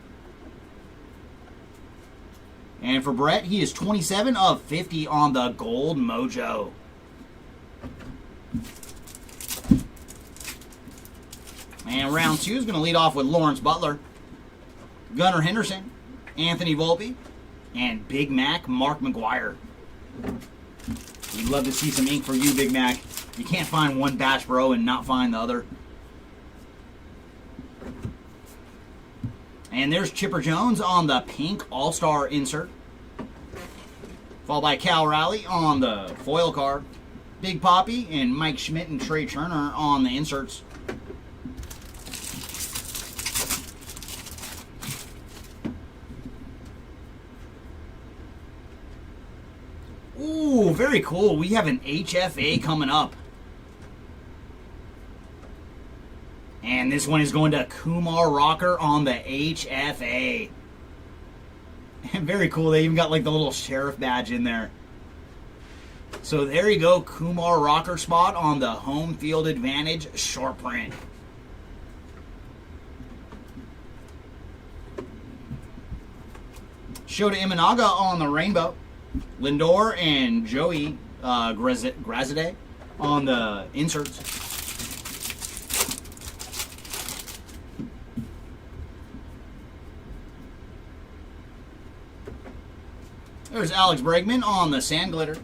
And for Brett, he is 27 of 50 on the gold mojo. And round 2 is going to lead off with Lawrence Butler, Gunnar Henderson, Anthony Volpe, and Big Mac Mark McGwire. We'd love to see some ink for you, Big Mac. You can't find one batch, bro, and not find the other. And there's Chipper Jones on the pink All-Star insert. Followed by Cal Raleigh on the foil card. Big Poppy and Mike Schmidt and Trey Turner on the inserts. Ooh, very cool. We have an HFA coming up. And this one is going to Kumar Rocker on the HFA. Very cool. They even got like the little sheriff badge in there. So there you go. Kumar Rocker spot on the home field advantage short print. Shota Imanaga on the rainbow. Lindor and Joey Grazade on the inserts. There's Alex Bregman on the sand glitter.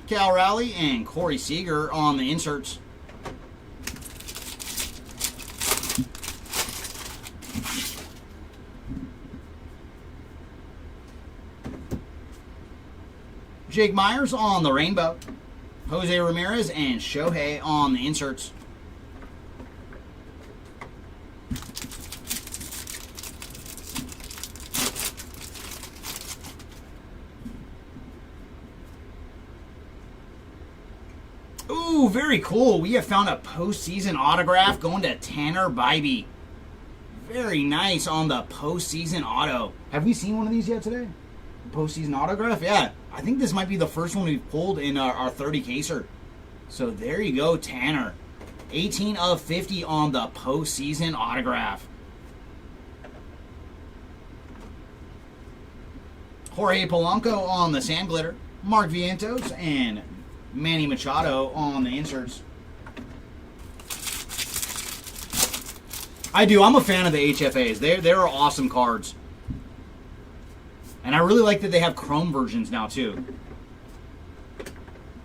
Cal Raleigh and Corey Seager on the inserts. Jake Myers on the rainbow. Jose Ramirez and Shohei on the inserts. Ooh, very cool. We have found a postseason autograph going to Tanner Bybee. Very nice on the postseason auto. Have we seen one of these yet today? Postseason autograph? Yeah. I think this might be the first one we've pulled in our 30 caser. So there you go, Tanner. 18 of 50 on the postseason autograph. Jorge Polanco on the sand glitter. Mark Vientos and Manny Machado on the inserts. I'm a fan of the HFAs. They're awesome cards. And I really like that they have chrome versions now, too.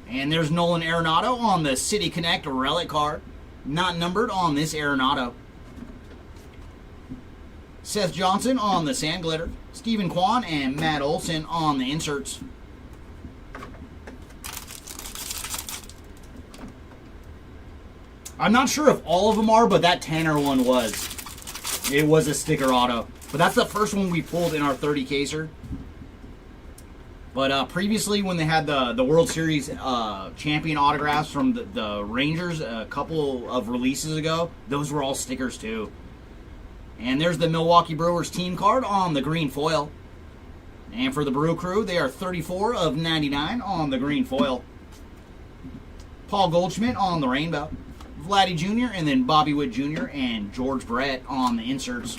And there's Nolan Arenado on the City Connect relic card. Not numbered on this Arenado. Seth Johnson on the sand glitter. Stephen Kwan and Matt Olson on the inserts. I'm not sure if all of them are, but that Tanner one was. It was a sticker auto. But that's the first one we pulled in our 30 caser. But previously, when they had the World Series champion autographs from the Rangers a couple of releases ago, those were all stickers too. And there's the Milwaukee Brewers team card on the green foil. And for the Brew Crew, they are 34 of 99 on the green foil. Paul Goldschmidt on the rainbow. Vladdy Jr. and then Bobby Witt Jr. and George Brett on the inserts.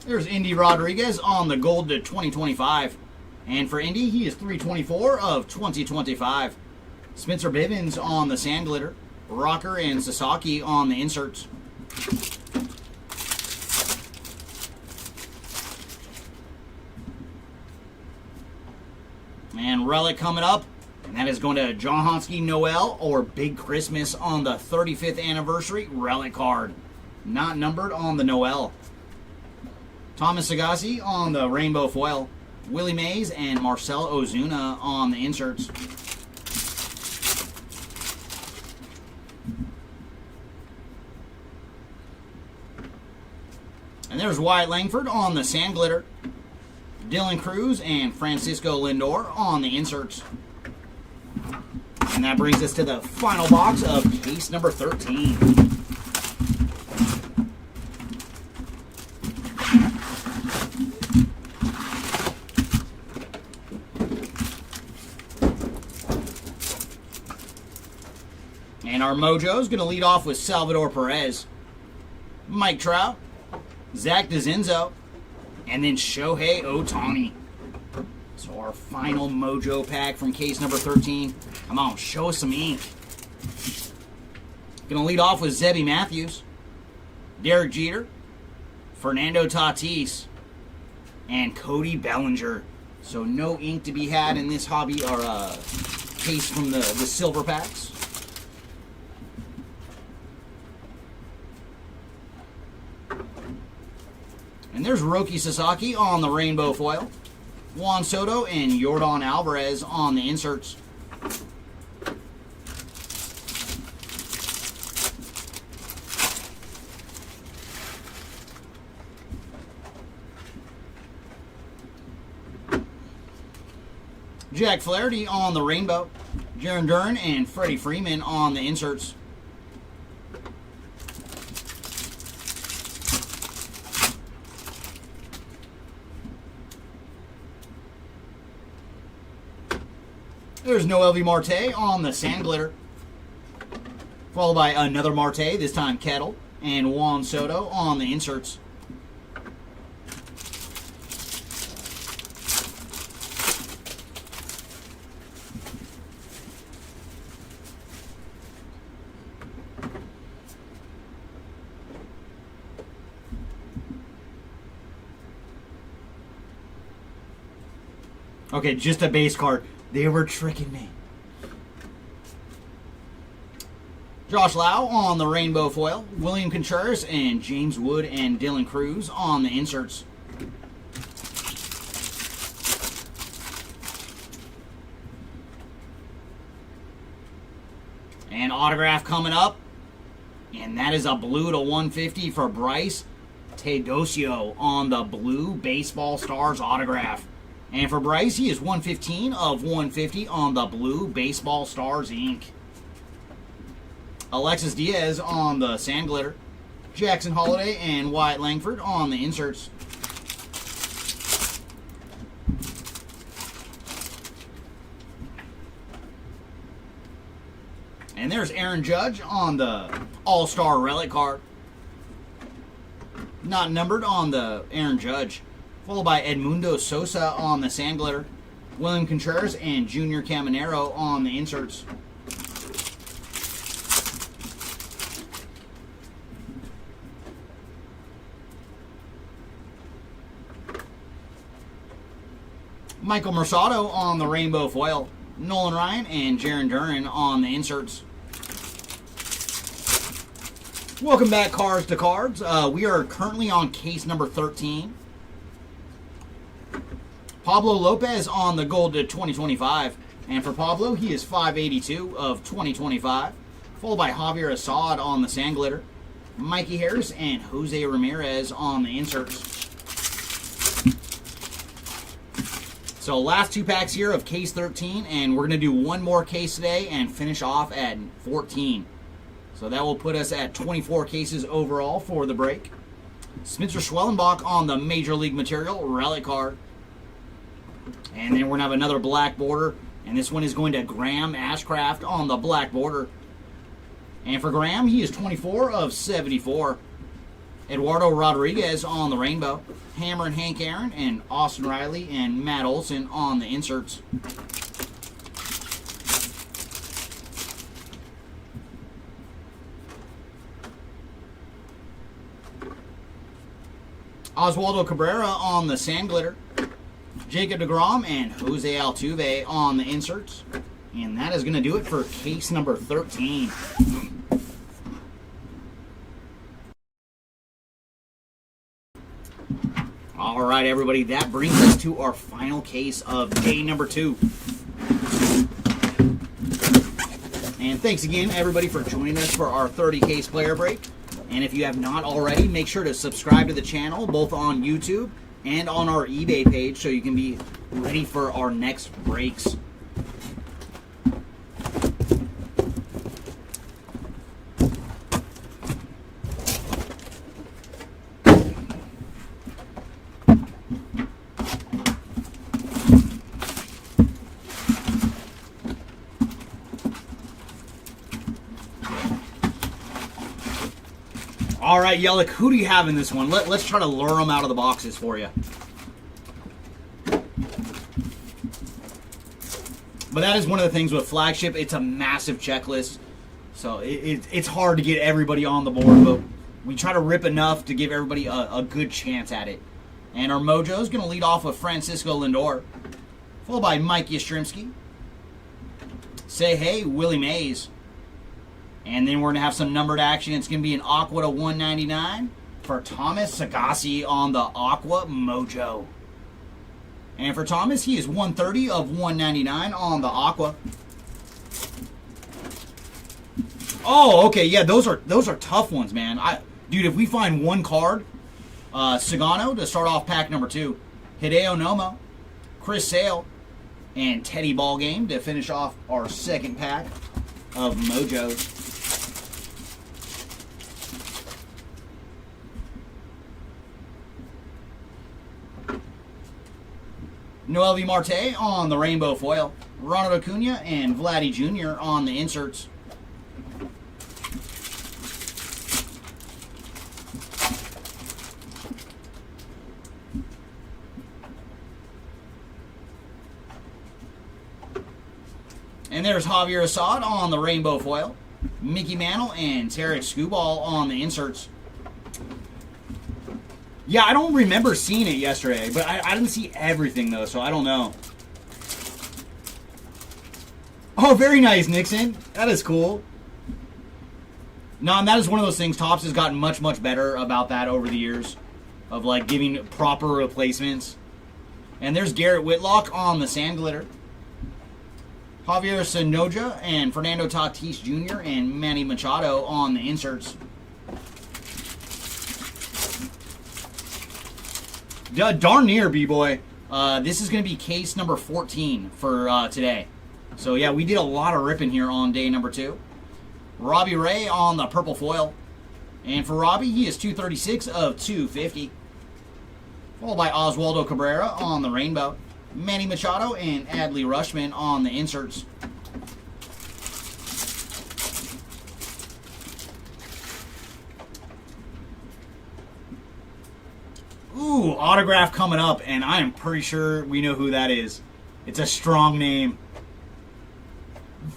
There's Indy Rodriguez on the gold to 2025. And for Indy, he is 324 of 2025. Spencer Bivens on the sand glitter. Rocker and Sasaki on the inserts. And relic coming up. And that is going to John Honsky Noel or Big Christmas on the 35th anniversary relic card. Not numbered on the Noel. Thomas Agassi on the rainbow foil. Willie Mays and Marcell Ozuna on the inserts. And there's Wyatt Langford on the sand glitter. Dylan Cruz and Francisco Lindor on the inserts. And that brings us to the final box of case number 13. And our mojo is going to lead off with Salvador Perez, Mike Trout, Zach DeZenzo, and then Shohei Ohtani. So our final mojo pack from case number 13. Come on, show us some ink. Going to lead off with Zebby Matthews, Derek Jeter, Fernando Tatis, and Cody Bellinger. So no ink to be had in this hobby or case from the silver packs. And there's Roki Sasaki on the rainbow foil. Juan Soto and Yordan Alvarez on the inserts. Jack Flaherty on the rainbow. Jaron Duran and Freddie Freeman on the inserts. There's Noelvi Marte on the sand glitter. Followed by another Marte, this time Kettle, and Juan Soto on the inserts. Okay, just a base card. They were tricking me. Josh Lau on the rainbow foil. William Contreras and James Wood and Dylan Cruz on the inserts. And autograph coming up. And that is a blue to 150 for Bryce Teodosio on the blue Baseball Stars autograph. And for Bryce, he is 115 of 150 on the blue Baseball Stars Inc. Alexis Diaz on the sand glitter. Jackson Holiday and Wyatt Langford on the inserts. And there's Aaron Judge on the All-Star Relic card. Not numbered on the Aaron Judge. Followed by Edmundo Sosa on the sand glitter. William Contreras and Junior Caminero on the inserts. Michael Mercado on the rainbow foil. Nolan Ryan and Jaron Duran on the inserts. Welcome back, Cards to Cards. We are currently on case number 13. Pablo Lopez on the gold to 2025. And for Pablo, he is 582 of 2025. Followed by Javier Assad on the sand glitter. Mikey Harris and Jose Ramirez on the inserts. So last two packs here of case 13. And we're going to do one more case today and finish off at 14. So that will put us at 24 cases overall for the break. Spencer Schwellenbach on the Major League Material relic card. And then we're going to have another black border. And this one is going to Graham Ashcraft on the black border. And for Graham, he is 24 of 74. Eduardo Rodriguez on the rainbow. Hammer and Hank Aaron and Austin Riley and Matt Olson on the inserts. Oswaldo Cabrera on the sand glitter. Jacob deGrom and Jose Altuve on the inserts. And that is going to do it for case number 13. All right, everybody, that brings us to our final case of day number 2. And thanks again, everybody, for joining us for our 30-case player break. And if you have not already, make sure to subscribe to the channel, both on YouTube and on our eBay page, so you can be ready for our next breaks. All right, Yelich, who do you have in this one? Let's try to lure them out of the boxes for you. But that is one of the things with Flagship. It's a massive checklist. So it's hard to get everybody on the board, but we try to rip enough to give everybody a good chance at it. And our mojo is going to lead off with Francisco Lindor, followed by Mike Yastrzemski. Say hey, Willie Mays. And then we're going to have some numbered action. It's going to be an Aqua to 199 for Thomas Sagassi on the Aqua Mojo. And for Thomas, he is 130 of 199 on the Aqua. Oh, okay, yeah, those are tough ones, man. Dude, if we find one card, Sagano to start off pack number 2, Hideo Nomo, Chris Sale, and Teddy Ballgame to finish off our second pack of Mojos. Noelvi Marte on the Rainbow Foil, Ronald Acuna and Vladdy Jr. on the inserts. And there's Javier Assad on the Rainbow Foil, Mickey Mantle and Tarek Skubal on the inserts. Yeah, I don't remember seeing it yesterday, but I didn't see everything, though, so I don't know. Oh, very nice, Nixon. That is cool. No, and that is one of those things. Topps has gotten much, much better about that over the years, of, like, giving proper replacements. And there's Garrett Whitlock on the Sand Glitter. Javier Sonoja and Fernando Tatis Jr. and Manny Machado on the inserts. Darn near, B-Boy. This is going to be case number 14 for today. So, yeah, we did a lot of ripping here on day number 2. Robbie Ray on the purple foil. And for Robbie, he is 236 of 250. Followed by Oswaldo Cabrera on the rainbow. Manny Machado and Adley Rushman on the inserts. Ooh, autograph coming up, and I am pretty sure we know who that is. It's a strong name.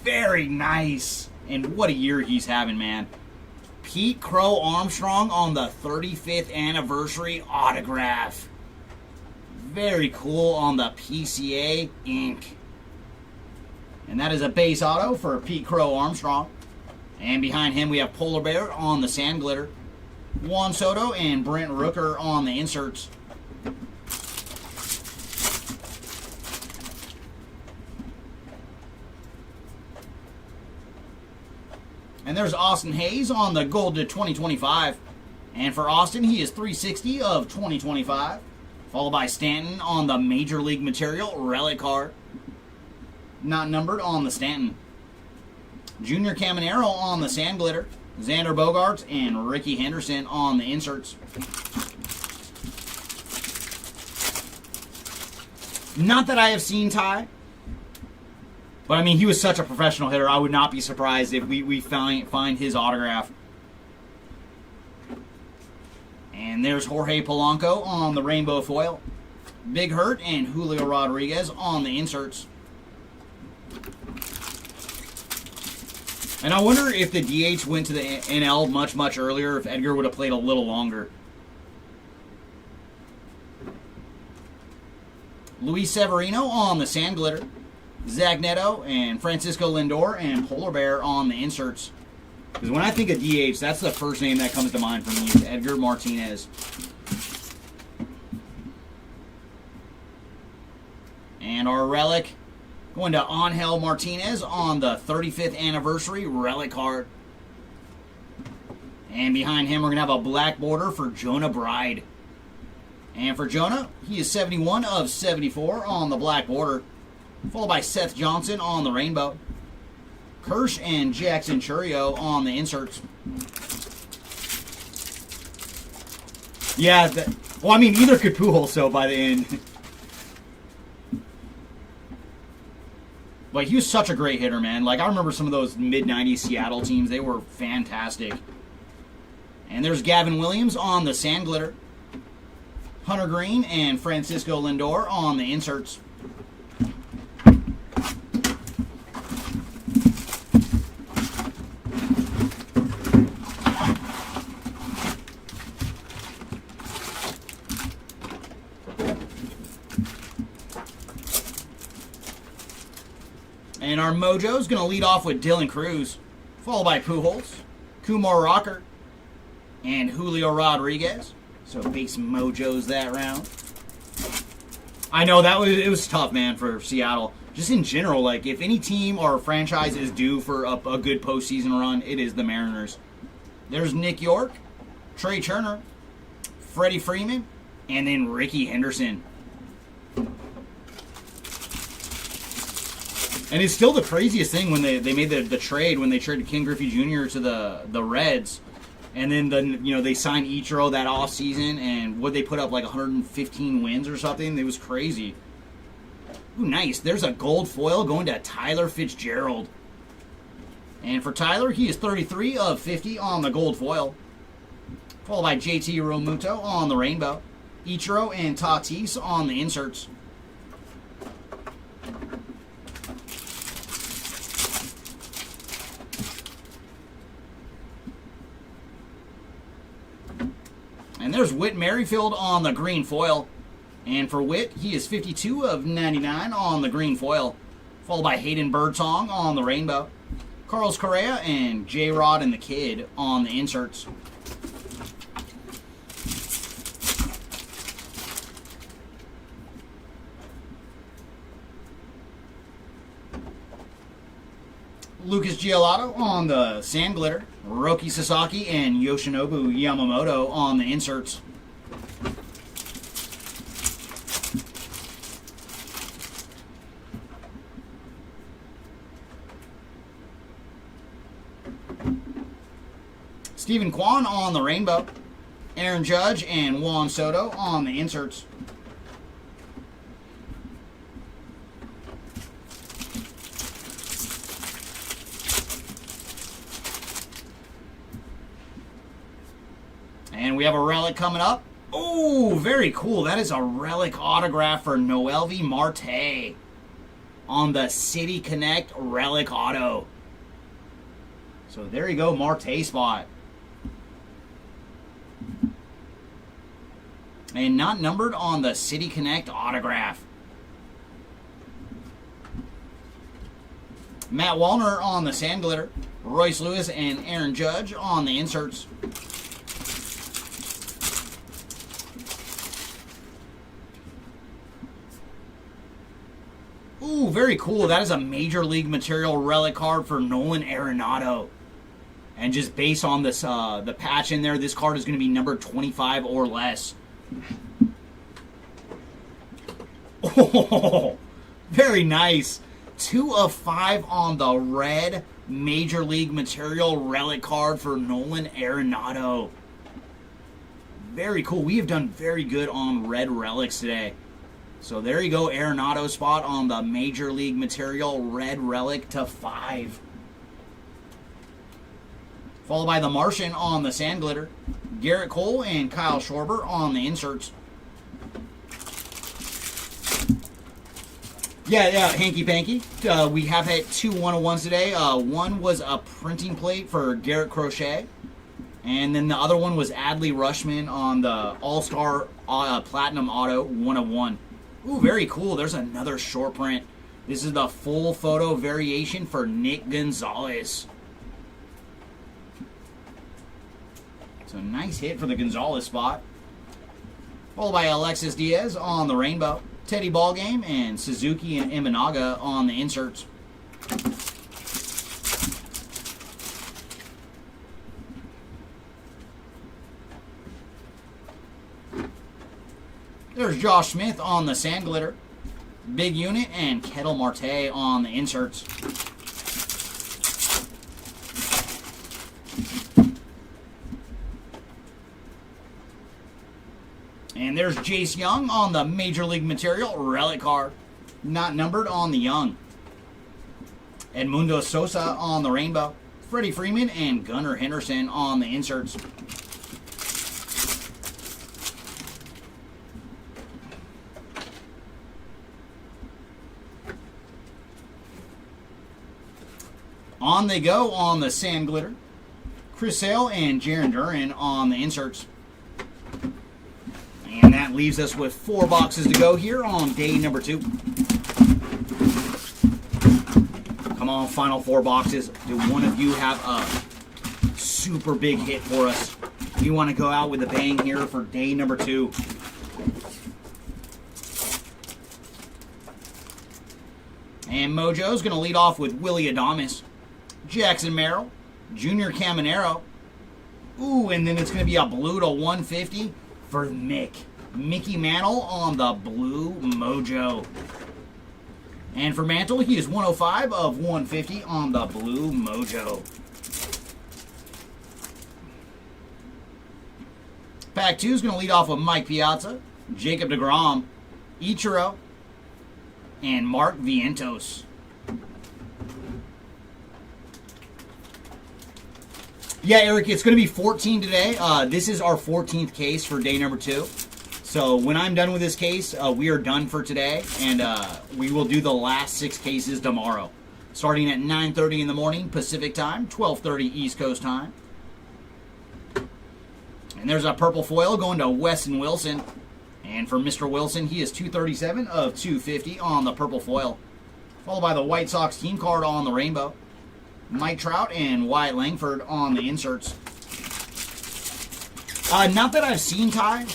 Very nice. And what a year he's having, man. Pete Crow Armstrong on the 35th anniversary autograph. Very cool on the PCA ink. And that is a base auto for Pete Crow Armstrong. And behind him we have Polar Bear on the Sand Glitter. Juan Soto and Brent Rooker on the inserts. And there's Austin Hayes on the Gold to 2025. And for Austin, he is 360 of 2025. Followed by Stanton on the Major League Material Relic card. Not numbered on the Stanton. Junior Caminero on the Sand Glitter. Xander Bogaerts and Ricky Henderson on the inserts. Not that I have seen Ty, but I mean, he was such a professional hitter. I would not be surprised if we find his autograph. And there's Jorge Polanco on the rainbow foil. Big Hurt and Julio Rodriguez on the inserts. And I wonder if the DH went to the NL much, much earlier, if Edgar would have played a little longer. Luis Severino on the Sand Glitter. Zach Neto and Francisco Lindor and Polar Bear on the inserts. Because when I think of DH, that's the first name that comes to mind for me, is Edgar Martinez. And our relic, going to Angel Martinez on the 35th anniversary relic card. And behind him, we're going to have a black border for Jonah Bride. And for Jonah, he is 71 of 74 on the black border. Followed by Seth Johnson on the rainbow. Kirsch and Jackson Churio on the inserts. Yeah, well, I mean, either could Pujols, so by the end. Like, he was such a great hitter, man. Like, I remember some of those mid-90s Seattle teams. They were fantastic. And there's Gavin Williams on the Sand Glitter. Hunter Green and Francisco Lindor on the inserts. And our Mojo's going to lead off with Dylan Cruz, followed by Pujols, Kumar Rocker, and Julio Rodriguez. So base mojos that round. I know it was tough, man, for Seattle. Just in general, like if any team or franchise is due for a good postseason run, it is the Mariners. There's Nick York, Trey Turner, Freddie Freeman, and then Ricky Henderson. And it's still the craziest thing when they made the trade when they traded Ken Griffey Jr. to the Reds. And then they signed Ichiro that offseason, and what they put up like 115 wins or something. It was crazy. Ooh, nice. There's a gold foil going to Tyler Fitzgerald. And for Tyler, he is 33 of 50 on the gold foil. Followed by JT Realmuto on the rainbow. Ichiro and Tatis on the inserts. And there's Whit Merrifield on the green foil. And for Whit, he is 52 of 99 on the green foil. Followed by Hayden Birdsong on the rainbow. Carlos Correa and J-Rod and the Kid on the inserts. Lucas Giolito on the sand glitter. Roki Sasaki and Yoshinobu Yamamoto on the inserts. Stephen Kwan on the rainbow. Aaron Judge and Juan Soto on the inserts. And we have a relic coming up. Oh, very cool. That is a relic autograph for Noelvi Marte on the City Connect relic auto. So there you go, Marte spot. And not numbered on the City Connect autograph. Matt Wallner on the sand glitter. Royce Lewis and Aaron Judge on the inserts. Ooh, very cool. That is a Major League Material relic card for Nolan Arenado. And just based on this, the patch in there, this card is going to be numbered 25 or less. Oh, very nice. 2 of 5 on the red Major League Material relic card for Nolan Arenado. Very cool. We have done very good on red relics today. So there you go, Arenado spot on the Major League Material red relic to 5. Followed by the Martian on the sand glitter. Garrett Cole and Kyle Schwarber on the inserts. Yeah, hanky panky. We have had 2 101s today. One was a printing plate for Garrett Crochet. And then the other one was Adley Rushman on the All-Star Platinum Auto 101. Ooh, very cool. There's another short print. This is the full photo variation for Nick Gonzalez. So nice hit for the Gonzalez spot. Followed by Alexis Diaz on the rainbow. Teddy Ballgame and Suzuki and Imanaga on the inserts. There's Josh Smith on the sand glitter. Big Unit and Kettle Marte on the inserts. And there's Jace Young on the Major League Material relic card. Not numbered on the Young. Edmundo Sosa on the rainbow. Freddie Freeman and Gunnar Henderson on the inserts. On they go on the sand glitter. Chris Sale and Jarren Duran on the inserts. And that leaves us with 4 boxes to go here on day number 2. Come on, final 4 boxes. Do one of you have a super big hit for us? We want to go out with a bang here for day number 2. And Mojo's going to lead off with Willie Adames, Jackson Merrill, Junior Caminero. Ooh, and then it's going to be a blue to 150 for Mickey Mantle on the blue Mojo. And for Mantle, he is 105 of 150 on the blue Mojo. Pack 2 is going to lead off with Mike Piazza, Jacob deGrom, Ichiro, and Mark Vientos. Yeah, Eric, it's going to be 14 today. This is our 14th case for day number 2. So when I'm done with this case, we are done for today, and we will do the last 6 cases tomorrow, starting at 9:30 in the morning Pacific time, 12:30 East Coast time. And there's a purple foil going to Weston Wilson. And for Mr. Wilson, he is 237 of 250 on the purple foil, followed by the White Sox team card on the rainbow, Mike Trout and Wyatt Langford on the inserts. Not that I've seen, Ty.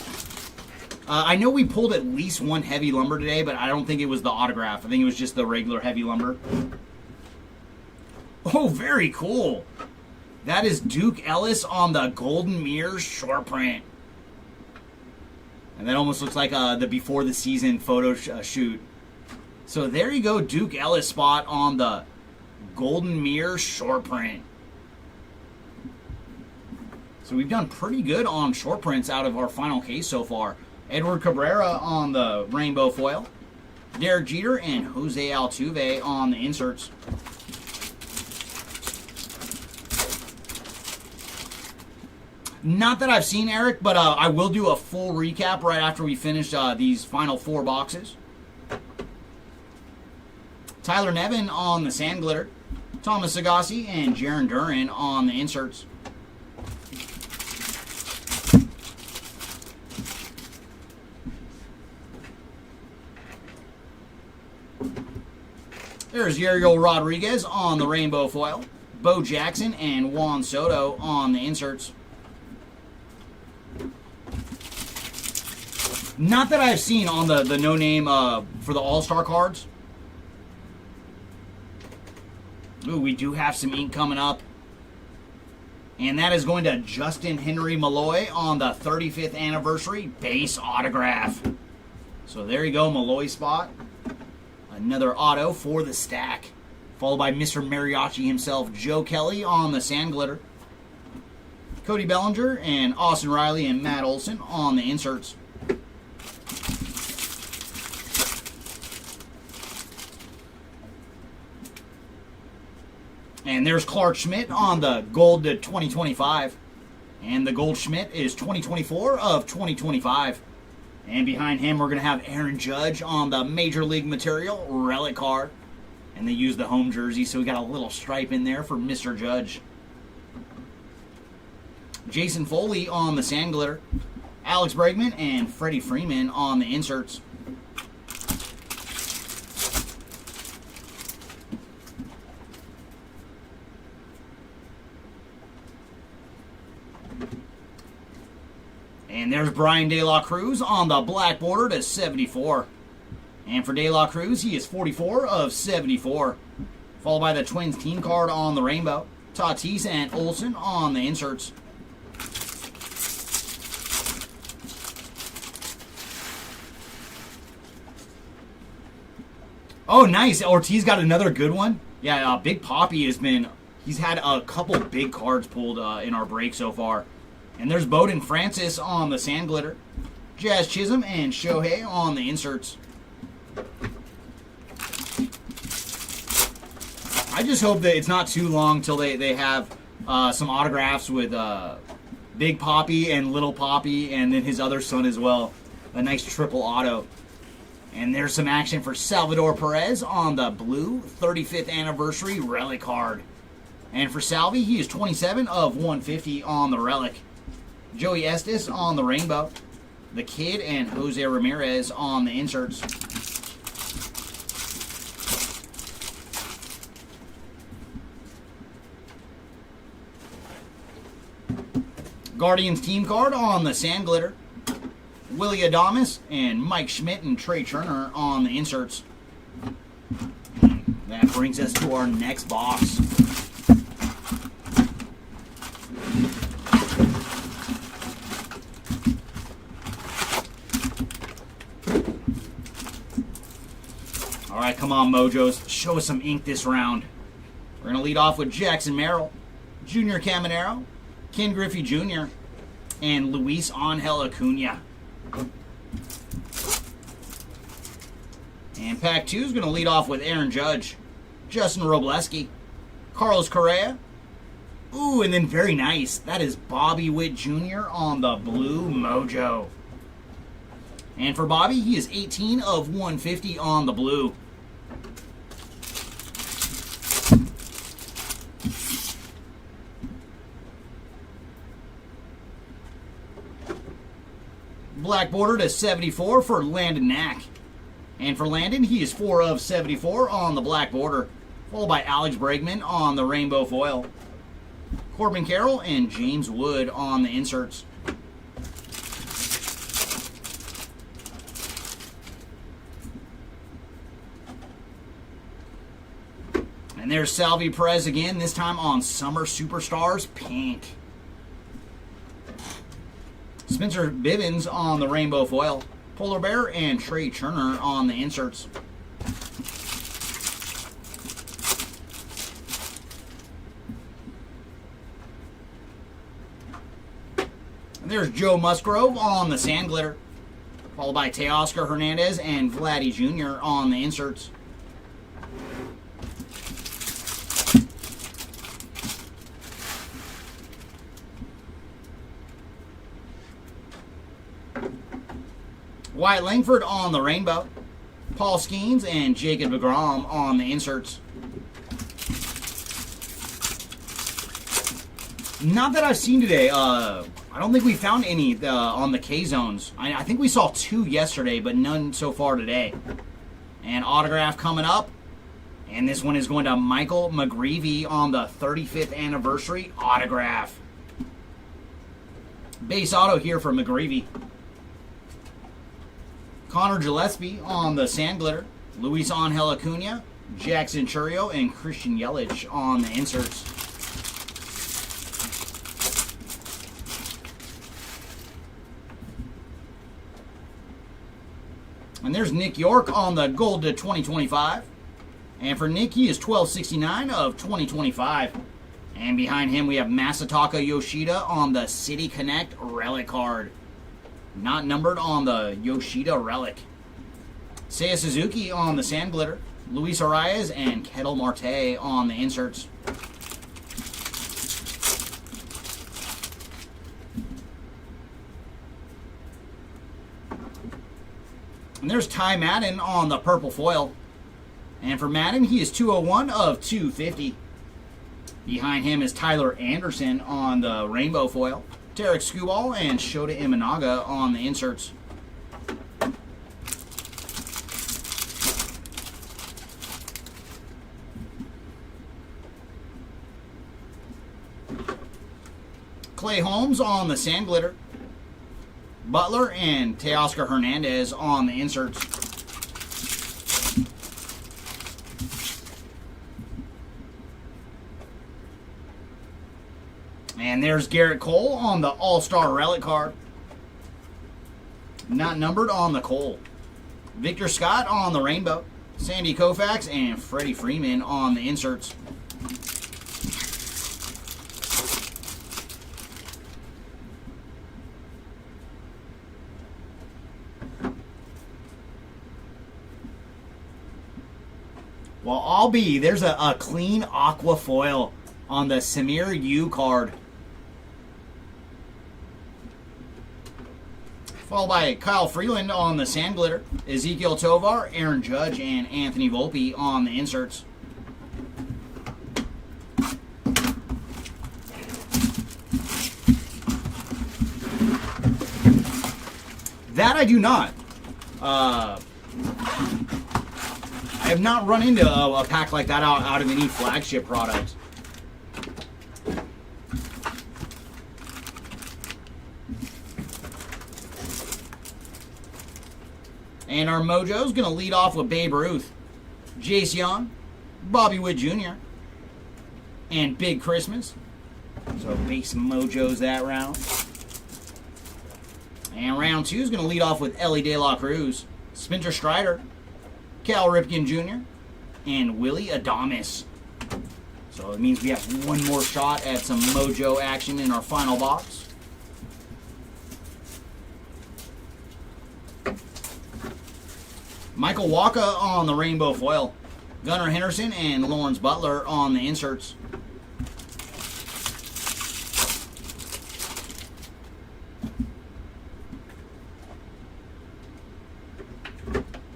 I know we pulled at least one heavy lumber today, but I don't think it was the autograph. I think it was just the regular heavy lumber. Oh, very cool. That is Duke Ellis on the Golden Mirrors short print. And that almost looks like the before the season photo shoot. So there you go, Duke Ellis spot on the Golden Mirror short print. So we've done pretty good on short prints out of our final case so far. Edward Cabrera on the rainbow foil, Derek Jeter and Jose Altuve on the inserts. Not that I've seen, Eric, but I will do a full recap right after we finish these final 4 boxes. Tyler Nevin on the sand glitter, Thomas Agassi and Jarren Duran on the inserts. There's Yariel Rodriguez on the rainbow foil, Bo Jackson and Juan Soto on the inserts. Not that I've seen on the no-name for the All-Star cards. Ooh, we do have some ink coming up. And that is going to Justin Henry Malloy on the 35th anniversary base autograph. So there you go, Malloy spot. Another auto for the stack. Followed by Mr. Mariachi himself, Joe Kelly on the sand glitter. Cody Bellinger and Austin Riley and Matt Olson on the inserts. And there's Clark Schmidt on the gold to 2025. And the gold Schmidt is 2024 of 2025. And behind him, we're going to have Aaron Judge on the Major League Material relic card. And they use the home jersey, so we got a little stripe in there for Mr. Judge. Jason Foley on the sand glitter. Alex Bregman and Freddie Freeman on the inserts. And there's Brian De La Cruz on the black border to 74. And for De La Cruz, he is 44 of 74. Followed by the Twins team card on the rainbow. Tatis and Olsen on the inserts. Oh, nice. Ortiz got another good one. Yeah, Big Papi he's had a couple big cards pulled in our break so far. And there's Bowden Francis on the sand glitter. Jazz Chisholm and Shohei on the inserts. I just hope that it's not too long till they have some autographs with Big Papi and Little Papi and then his other son as well. A nice triple auto. And there's some action for Salvador Perez on the blue 35th anniversary relic card. And for Salvi, he is 27 of 150 on the relic. Joey Estes on the rainbow. The Kid and Jose Ramirez on the inserts. Guardians team card on the Sand Glitter. Willie Adames and Mike Schmidt and Trey Turner on the inserts. And that brings us to our next box. All right, come on, Mojos. Show us some ink this round. We're going to lead off with Jackson Merrill, Junior Caminero, Ken Griffey Jr., and Luis Angel Acuna. And pack 2 is going to lead off with Aaron Judge, Justin Robleski, Carlos Correa. Ooh, and then very nice. That is Bobby Witt Jr. on the blue Mojo. And for Bobby, he is 18 of 150 on the blue. Black border to 74 for Landon Knack. And for Landon, he is 4 of 74 on the black border, followed by Alex Bregman on the rainbow foil. Corbin Carroll and James Wood on the inserts. And there's Salvi Perez again, this time on Summer Superstars Pink. Spencer Bivens on the rainbow foil. Polar Bear and Trey Turner on the inserts. And there's Joe Musgrove on the Sand Glitter, followed by Teoscar Hernandez and Vladdy Jr. on the inserts. Wyatt Langford on the rainbow. Paul Skeens and Jacob DeGrom on the inserts. Not that I've seen today. I don't think we found any on the K-Zones. I think we saw 2 yesterday, but none so far today. And autograph coming up. And this one is going to Michael McGreevy on the 35th anniversary autograph. Base auto here for McGreevy. Connor Gillespie on the Sand Glitter. Luis Angel Acuna, Jackson Churio, and Christian Yelich on the inserts. And there's Nick York on the gold to 2025. And for Nick, he is 1269 of 2025. And behind him, we have Masataka Yoshida on the City Connect relic card. Not numbered on the Yoshida relic. Seiya Suzuki on the Sand Glitter. Luis Arias and Ketel Marte on the inserts. And there's Ty Madden on the purple foil. And for Madden, he is 201 of 250. Behind him is Tyler Anderson on the rainbow foil. Tarek Skubal and Shota Imanaga on the inserts. Clay Holmes on the Sand Glitter. Butler and Teoscar Hernandez on the inserts. And there's Garrett Cole on the All-Star relic card. Not numbered on the Cole. Victor Scott on the rainbow. Sandy Koufax and Freddie Freeman on the inserts. Well, there's a clean aqua foil on the Samir U card. Followed by Kyle Freeland on the Sand Glitter, Ezekiel Tovar, Aaron Judge, and Anthony Volpe on the inserts. That I do not. I have not run into a pack like that out of any flagship product. And our mojo's going to lead off with Babe Ruth, Jace Young, Bobby Witt Jr., and Big Christmas. So base mojos that round. And round 2 is going to lead off with Ellie De La Cruz, Spencer Strider, Cal Ripken Jr., and Willie Adames. So it means we have one more shot at some mojo action in our final box. Michael Waka on the rainbow foil. Gunnar Henderson and Lawrence Butler on the inserts.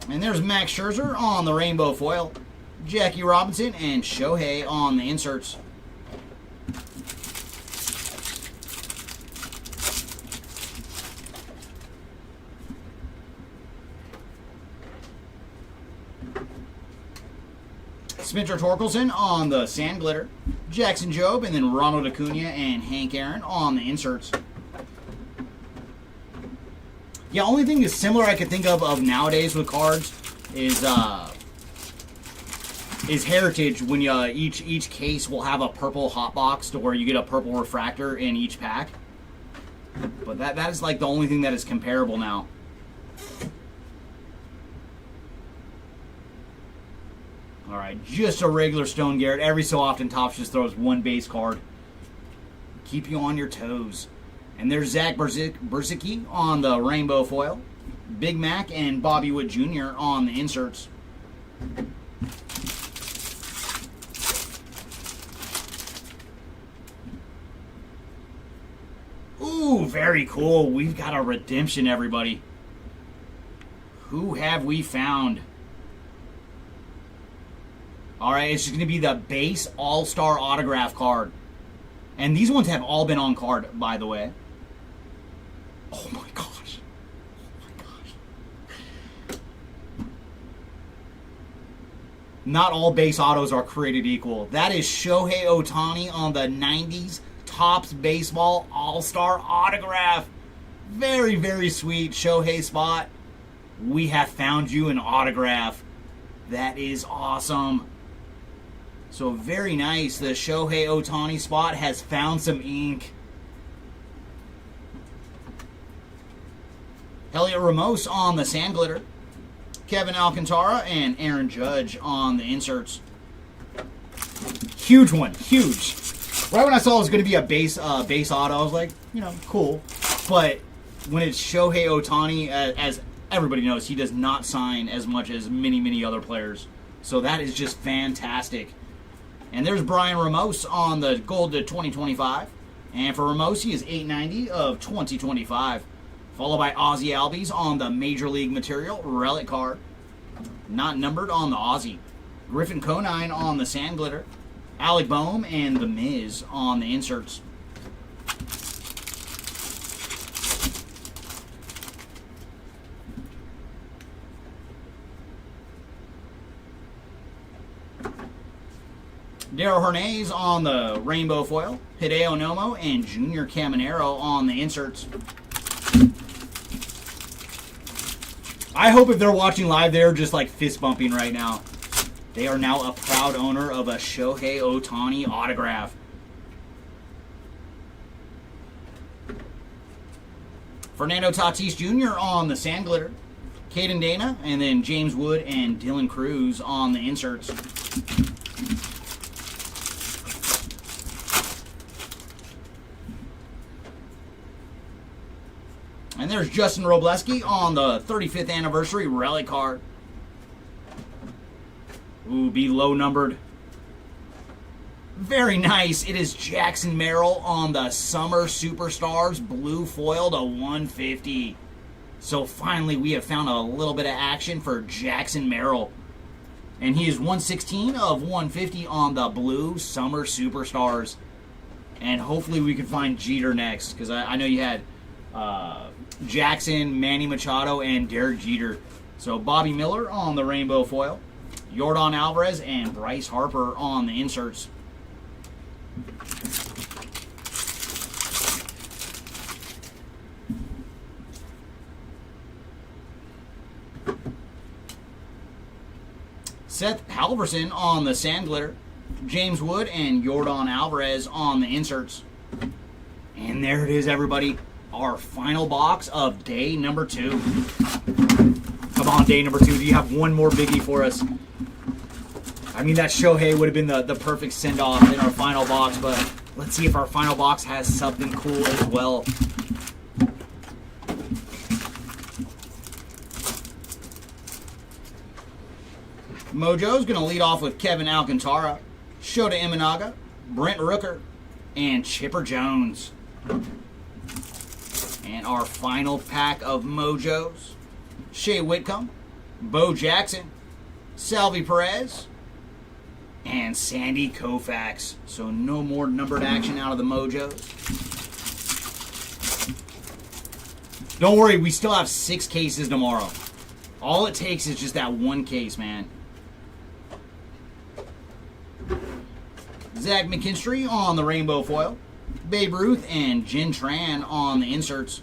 And there's Max Scherzer on the rainbow foil. Jackie Robinson and Shohei on the inserts. Spencer Torkelson on the sand glitter. Jackson Jobe and then Ronald Acuna and Hank Aaron on the inserts. Yeah, only thing is similar I could think of nowadays with cards is Heritage, when you each case will have a purple hot box to where you get a purple refractor in each pack. But that is like the only thing that is comparable now. Alright, just a regular Stone Garrett. Every so often Topps just throws one base card. Keep you on your toes. And there's Zach Berzicki on the rainbow foil. Big Mac and Bobby Witt Jr. on the inserts. Ooh, very cool. We've got a redemption, everybody. Who have we found? Alright, it's just going to be the base all-star autograph card. And these ones have all been on card, by the way. Oh my gosh. Oh my gosh. Not all base autos are created equal. That is Shohei Ohtani on the 90s Topps Baseball All-Star autograph. Very, very sweet. Shohei spot. We have found you an autograph. That is awesome. So very nice. The Shohei Ohtani spot has found some ink. Elliot Ramos on the sand glitter. Kevin Alcantara and Aaron Judge on the inserts. Huge one. Huge. Right when I saw it was going to be a base auto, I was like, you know, cool. But when it's Shohei Ohtani, as everybody knows, he does not sign as much as many other players. So that is just fantastic. And there's Brian Ramos on the gold to 2025. And for Ramos, he is 890 of 2025. Followed by Ozzie Albies on the Major League Material relic card. Not numbered on the Ozzie. Griffin Conine on the sand glitter. Alec Boehm and The Miz on the inserts. Darryl Hernandez on the rainbow foil. Hideo Nomo and Junior Caminero on the inserts. I hope if they're watching live, they're just like fist bumping right now. They are now a proud owner of a Shohei Ohtani autograph. Fernando Tatis Jr. on the sand glitter. Caden Dana and then James Wood and Dylan Cruz on the inserts. And there's Justin Robleski on the 35th anniversary relic card. Ooh, be low numbered. Very nice. It is Jackson Merrill on the Summer Superstars blue foil to 150. So finally we have found a little bit of action for Jackson Merrill. And he is 116 of 150 on the blue Summer Superstars. And hopefully we can find Jeter next, because I know you had Jackson, Manny Machado, and Derek Jeter. So Bobby Miller on the rainbow foil. Yordan Alvarez and Bryce Harper on the inserts. Seth Halverson on the sand glitter. James Wood and Yordan Alvarez on the inserts. And there it is, everybody. Our final box of day number 2. Come on, day number 2. Do you have one more biggie for us? I mean, that Shohei would have been the perfect send-off in our final box, but let's see if our final box has something cool as well. Mojo's going to lead off with Kevin Alcantara, Shota Imanaga, Brent Rooker, and Chipper Jones. And our final pack of Mojos, Shea Whitcomb, Bo Jackson, Salvi Perez, and Sandy Koufax. So no more numbered action out of the Mojos. Don't worry, we still have 6 cases tomorrow. All it takes is just that one case, man. Zach McKinstry on the rainbow foil. Babe Ruth and Jin Tran on the inserts.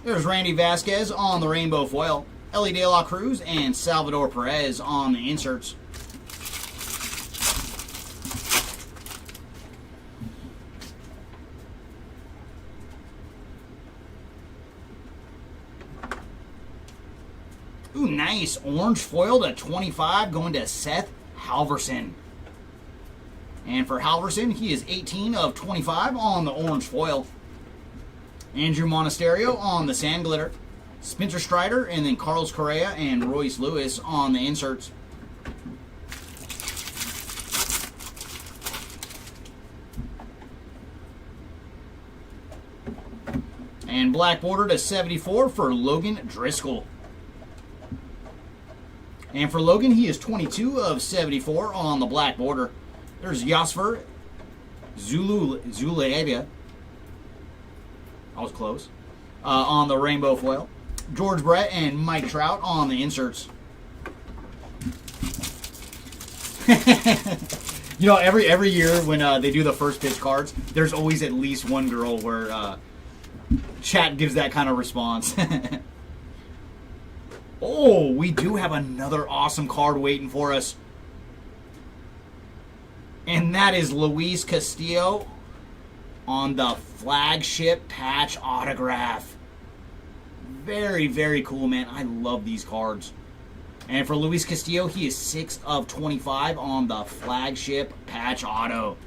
There's Randy Vasquez on the rainbow foil. Ellie De La Cruz and Salvador Perez on the inserts. Ooh, nice. Orange foil to 25 going to Seth Halverson. And for Halverson, he is 18 of 25 on the orange foil. Andrew Monasterio on the sand glitter. Spencer Strider and then Carlos Correa and Royce Lewis on the inserts. And black border to 74 for Logan Driscoll. And for Logan, he is 22 of 74 on the black border. There's Yasser Zulaevia. I was close. On the rainbow foil. George Brett and Mike Trout on the inserts. You know, every year when they do the first pitch cards, there's always at least one girl where chat gives that kind of response. Oh, we do have another awesome card waiting for us. And that is Luis Castillo on the flagship patch autograph. Very, very cool, man. I love these cards. And for Luis Castillo, he is 6 of 25 on the flagship patch auto.